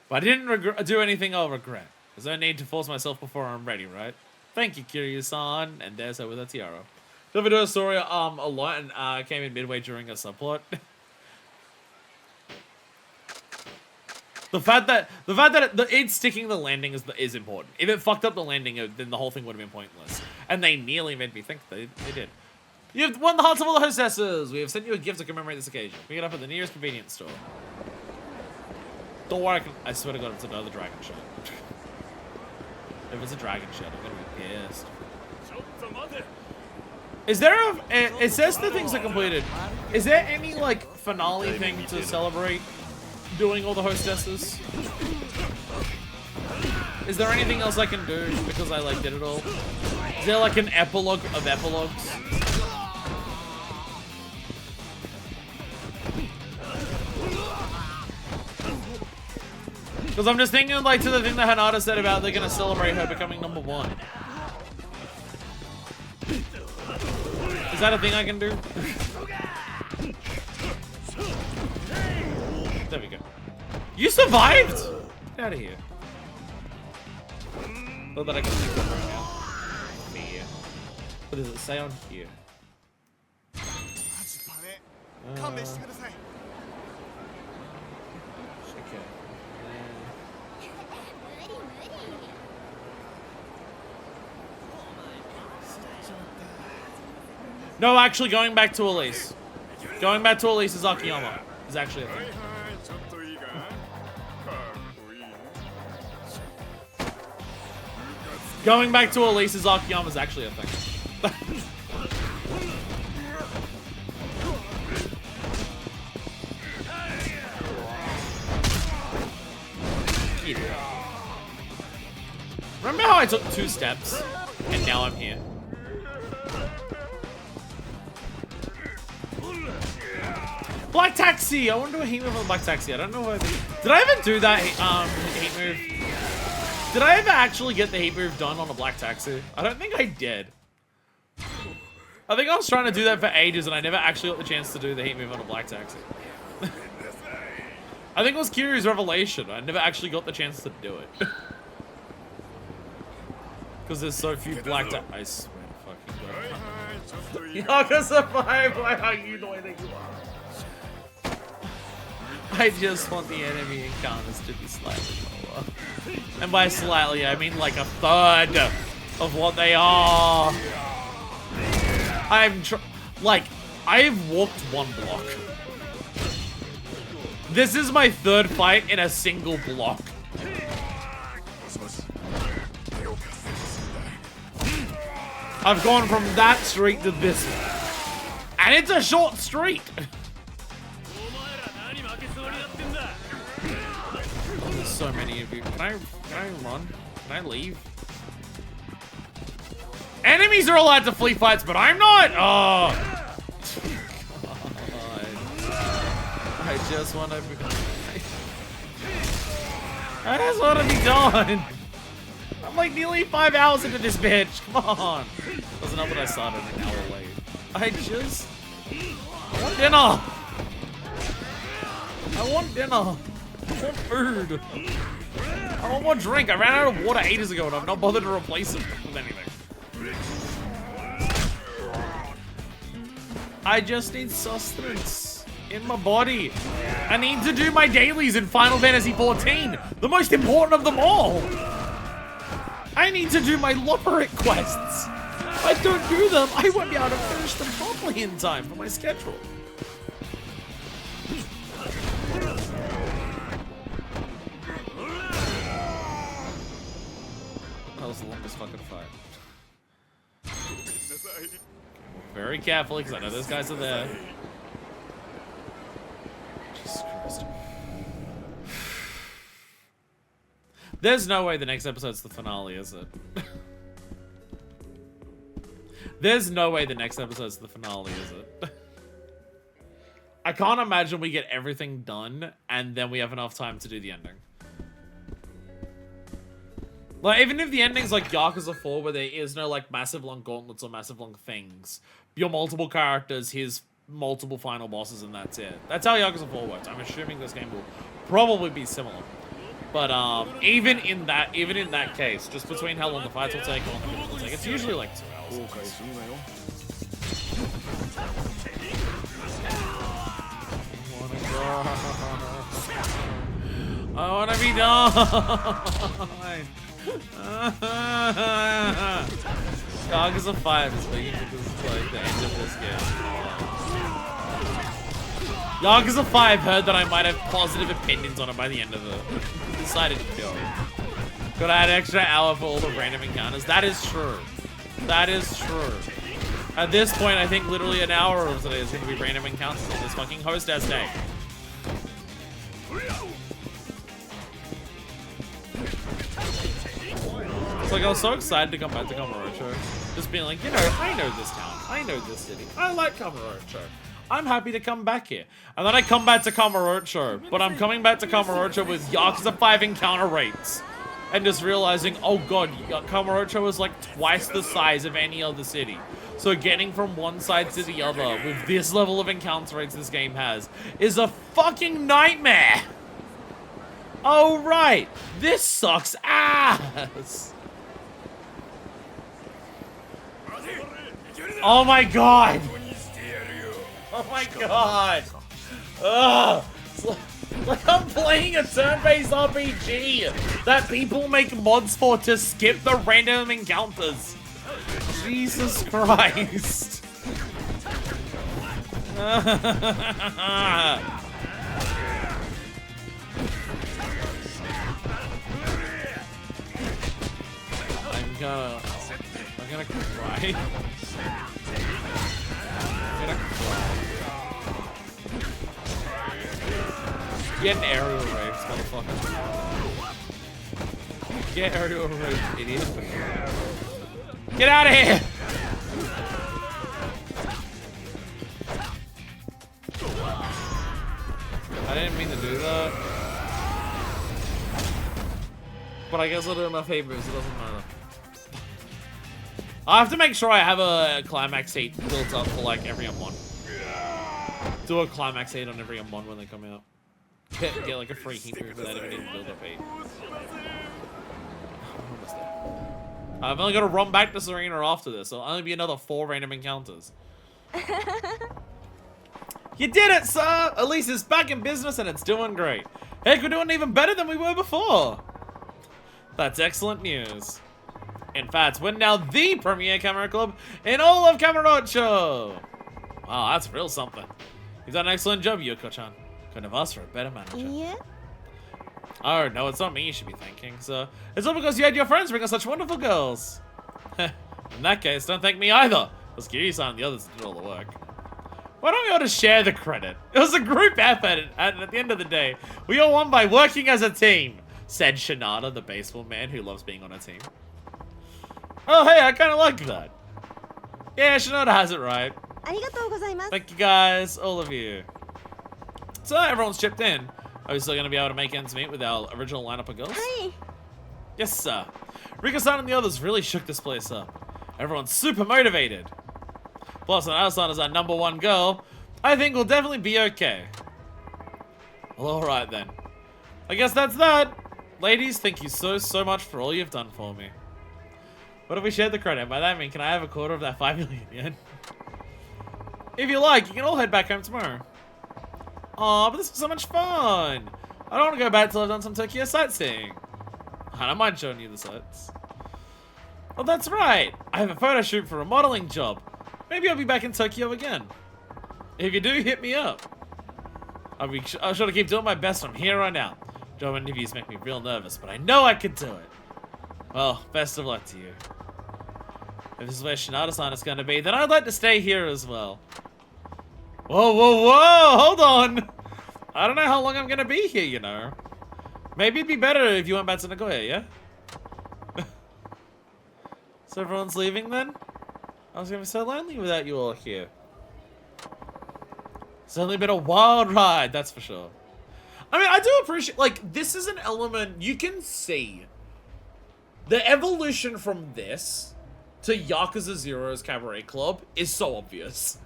But I didn't do anything I'll regret. There's no need to force myself before I'm ready, right? Thank you, Kiryu-san. And there's her with a tiara. Did we do a story a lot and came in midway during a subplot? The fact that it sticking the landing is important. If it fucked up the landing, then the whole thing would have been pointless. And they nearly made me think they did. You have won the hearts of all the hostesses. We have sent you a gift to commemorate this occasion. Pick it up at the nearest convenience store. Don't worry, I swear to God, it's another dragon shot. If it's a dragon shot, I'm gonna be pissed. Is there it says the things are completed. Is there any, like, finale thing to celebrate doing all the hostesses? Is there anything else I can do because I, like, did it all? Is there, like, an epilogue of epilogues? Because I'm just thinking, like, to the thing that Hinata said about they're gonna celebrate her becoming #1. Is that a thing I can do? There we go. You survived! Get out of here. Not that I can think of right now. Me. What does it say on here? Okay. No, actually, going back to Elise. Going back to Elise's Akiyama is actually a thing. Going back to Elise's Akiyama is actually a thing. Remember how I took 2 steps and now I'm here? Black Taxi! I want to do a heat move on Black Taxi. I don't know if I did. Did I ever do that heat move? Did I ever actually get the heat move done on a Black Taxi? I don't think I did. I think I was trying to do that for ages and I never actually got the chance to do the heat move on a Black Taxi. I think it was Kiryu's Revelation. I never actually got the chance to do it. Because there's so few Black Taxis. I swear to fucking God. Yakuza 5, why are you the way that you are? I just want the enemy encounters to be slightly lower. And by slightly, I mean like a third of what they are. I've walked one block. This is my third fight in a single block. I've gone from that street to this one. And it's a short street. There's so many of you. Can I run? Can I leave? Enemies are allowed to flee fights, but I'm not! Oh! God. I just want to be... I just want to be done! I'm like nearly 5 hours into this bitch. Come on. Wasn't up when I started an hour late. I want dinner. I want dinner. I want food. I want more drink. I ran out of water ages ago and I've not bothered to replace it with anything. I just need sustenance in my body. I need to do my dailies in Final Fantasy XIV, the most important of them all. I need to do my Loporit quests. If I don't do them, I won't be able to finish them properly in time for my schedule. That was the longest fucking fight. Very carefully, because I know those guys are there. Jesus Christ. There's no way the next episode's the finale, is it? There's no way the next episode's the finale, is it? I can't imagine we get everything done and then we have enough time to do the ending. Like, even if the ending's like Yakuza 4, where there is no, like, massive long gauntlets or massive long things. Your multiple characters, his multiple final bosses, and that's it. That's how Yakuza 4 works. I'm assuming this game will probably be similar. But, even in that case, just between how long the fights will take and how long the missions will take, it's usually like 2 hours. I wanna be done! Yakuza 5 is making this like the end of this game. Yakuza 5 heard that I might have positive opinions on it by the end of it. Decided to kill it. Could I add an extra hour for all the random encounters? That is true. That is true. At this point, I think literally an hour of today is going to be random encounters on this fucking hostess day. It's like I was so excited to come back to Kamurocho. Just being like, you know, I know this town. I know this city. I like Kamurocho. I'm happy to come back here. And then I come back to Kamurocho. But I'm coming back to Kamurocho with Yakuza 5 encounter rates. And just realizing, oh god, Kamurocho is like twice the size of any other city. So getting from one side to the other with this level of encounter rates this game has is a fucking nightmare. Oh right, this sucks ass. Oh my god. Oh my god. Ugh. It's like I'm playing a turn-based RPG that people make mods for to skip the random encounters. Jesus Christ. I'm gonna cry. Get an aerial rape, motherfucker. Get aerial rape, idiot. Get out of here! I didn't mean to do that. But I guess I'll do my favors, it doesn't matter. I have to make sure I have a climax heat built up for like every M1. Do a climax heat on every M1 when they come out. Get like a free heat move without even needing to build up heat. Almost there. I've only got to run back to Serena after this, so it'll only be another 4 random encounters. You did it, sir! At least it's back in business and it's doing great. Heck, we're doing even better than we were before. That's excellent news. In fact, we're now the premier camera club in all of Kamurocho. Wow, that's real something. You've done an excellent job, Yuko-chan. Couldn't have asked for a better manager. Yeah? Oh, no, it's not me you should be thanking, sir. It's all because you had your friends bring us such wonderful girls. In that case, don't thank me either. It was Kiryu-san and the others that did all the work. Why don't we all just share the credit? It was a group effort, and at the end of the day, we all won by working as a team, said Shinada, the baseball man who loves being on a team. Oh, hey, I kind of like that. Yeah, Shinada has it right. Thank you guys, all of you. So everyone's chipped in. Are we still going to be able to make ends meet with our original lineup of girls? Hi. Yes, sir. Rika-san and the others really shook this place up. Everyone's super motivated. Plus, Anada-san is our #1 girl. I think we'll definitely be okay. Well, alright then. I guess that's that. Ladies, thank you so much for all you've done for me. What if we shared the credit? By that I mean, can I have a quarter of that 5 million yen? If you like, you can all head back home tomorrow. Aw, but this was so much fun. I don't want to go back till I've done some Tokyo sightseeing. I don't mind showing you the sights. Oh, that's right. I have a photo shoot for a modeling job. Maybe I'll be back in Tokyo again. If you do, hit me up. I'll sure to keep doing my best from here on out. Job interviews make me real nervous, but I know I can do it. Well, best of luck to you. If this is where Shinada-san is going to be, then I'd like to stay here as well. Whoa, hold on. I don't know how long I'm going to be here, you know. Maybe it'd be better if you went back to Nagoya, yeah? So everyone's leaving then? I was going to be so lonely without you all here. It's only been a wild ride, that's for sure. I mean, I do appreciate, like, this is an element you can see. The evolution from this to Yakuza 0's Cabaret Club is so obvious.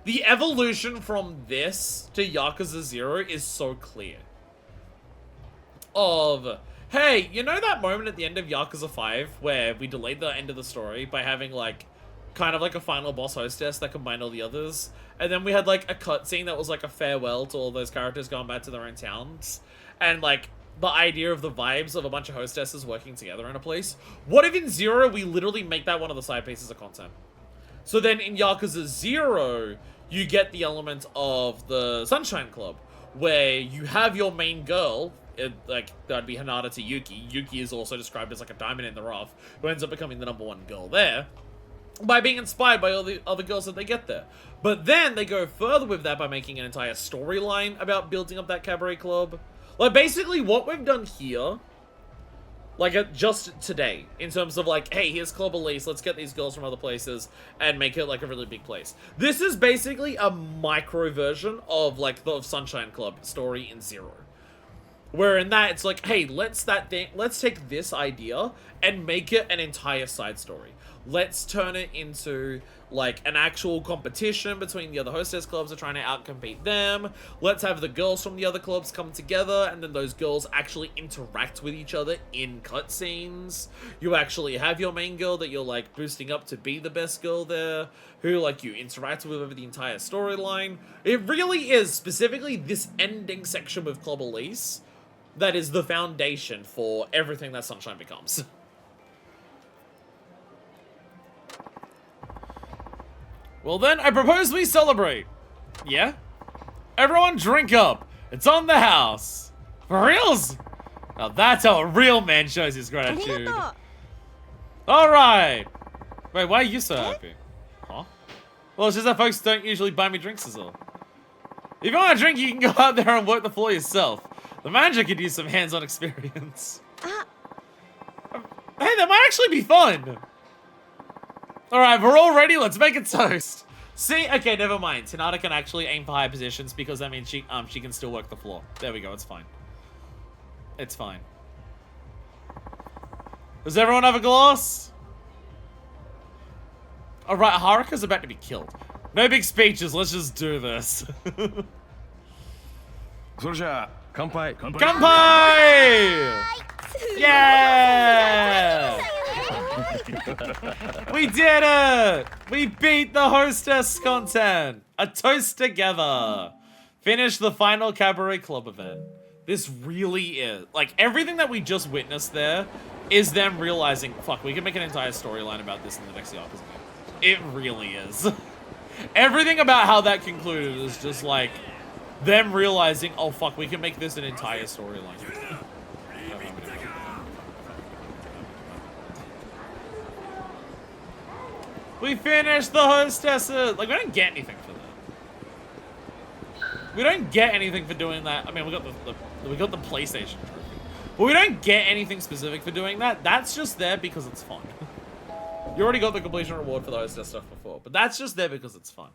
The evolution from this to Yakuza 0 is so clear. Hey, you know that moment at the end of Yakuza 5 where we delayed the end of the story by having, like, kind of like a final boss hostess that combined all the others? And then we had, like, a cutscene that was, like, a farewell to all those characters going back to their own towns. And, like, the idea of the vibes of a bunch of hostesses working together in a place. What if in 0 we literally make that one of the side pieces of content? So then in Yakuza 0, you get the element of the Sunshine Club, where you have your main girl, like, that'd be Hinata to Yuki. Yuki is also described as like a diamond in the rough, who ends up becoming the #1 girl there, by being inspired by all the other girls that they get there. But then they go further with that by making an entire storyline about building up that cabaret club. Like, basically what we've done here, like, just today, in terms of, like, hey, here's Club Elise, let's get these girls from other places and make it, like, a really big place. This is basically a micro version of, like, the Sunshine Club story in 0. Where in that, it's like, hey, let's take this idea and make it an entire side story. Let's turn it into, like, an actual competition between the other hostess clubs that are trying to outcompete them. Let's have the girls from the other clubs come together, and then those girls actually interact with each other in cutscenes. You actually have your main girl that you're, like, boosting up to be the best girl there, who, like, you interact with over the entire storyline. It really is, specifically this ending section with Club Elise, that is the foundation for everything that Sunshine becomes. Well then, I propose we celebrate. Yeah? Everyone drink up. It's on the house. For reals? Now that's how a real man shows his gratitude. Alright. Wait, why are you so happy? Huh? Well, it's just that folks don't usually buy me drinks as well. If you want a drink, you can go out there and work the floor yourself. The manager could use some hands-on experience. Hey, that might actually be fun. Alright, we're all ready. Let's make a toast. See, okay, never mind. Hinata can actually aim for high positions because that means she can still work the floor. There we go. It's fine. It's fine. Does everyone have a glass? All right, Haruka's about to be killed. No big speeches. Let's just do this. それじゃあ乾杯。 Kanpai! Yeah! We did it! We beat the hostess content! A toast together! Finish the final cabaret club event. This really is, like, everything that we just witnessed there is them realizing, fuck, we can make an entire storyline about this in the next Yakuza game. It really is. Everything about how that concluded is just like them realizing, oh fuck, we can make this an entire storyline. We finished the hostesses! Like, we don't get anything for that. We don't get anything for doing that. I mean, we got the PlayStation trophy. But we don't get anything specific for doing that. That's just there because it's fun. You already got the completion reward for the hostess stuff before, but that's just there because it's fun.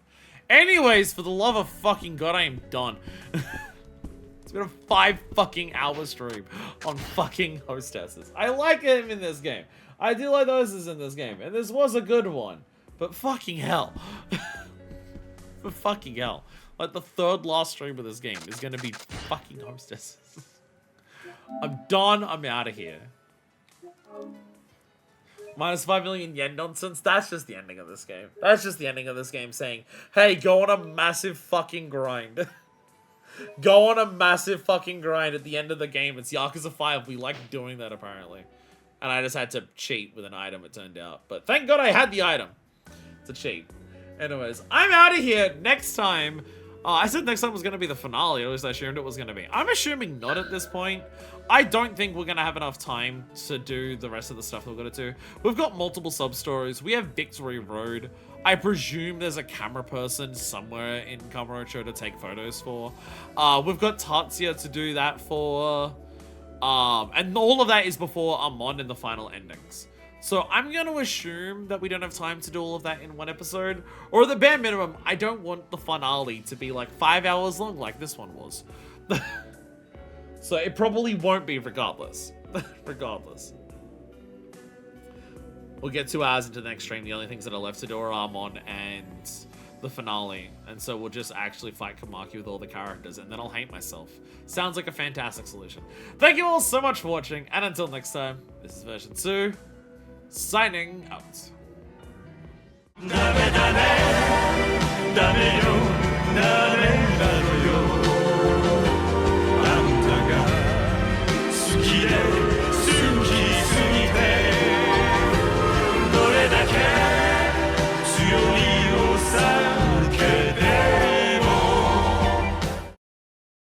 Anyways, for the love of fucking God, I am done. It's been a 5 fucking hour stream on fucking hostesses. I like him in this game. I do like the hostesses in this game, and this was a good one. But fucking hell. But fucking hell. Like, the third last stream of this game is gonna be fucking hostesses. I'm done. I'm out of here. Minus 5 million yen nonsense. That's just the ending of this game. That's just the ending of this game saying, hey, go on a massive fucking grind. Go on a massive fucking grind at the end of the game. It's Yakuza 5. We like doing that, apparently. And I just had to cheat with an item, it turned out. But thank God I had the item. It's a cheat. Anyways, I'm out of here. Next time... I said next time was going to be the finale, or at least I assumed it was going to be. I'm assuming not at this point. I don't think we're going to have enough time to do the rest of the stuff that we're going to do. We've got multiple sub-stories. We have Victory Road. I presume there's a camera person somewhere in Kamurocho to take photos for. We've got Tatsuya to do that for. And all of that is before Amon in the final endings. So I'm going to assume that we don't have time to do all of that in one episode. Or at the bare minimum, I don't want the finale to be like 5 hours long like this one was. So it probably won't be regardless. Regardless. We'll get 2 hours into the next stream. The only things that are left to do are Amon and the finale. And so we'll just actually fight Kamaki with all the characters. And then I'll hate myself. Sounds like a fantastic solution. Thank you all so much for watching. And until next time, this is version 2. Signing out. ダメダメダメよ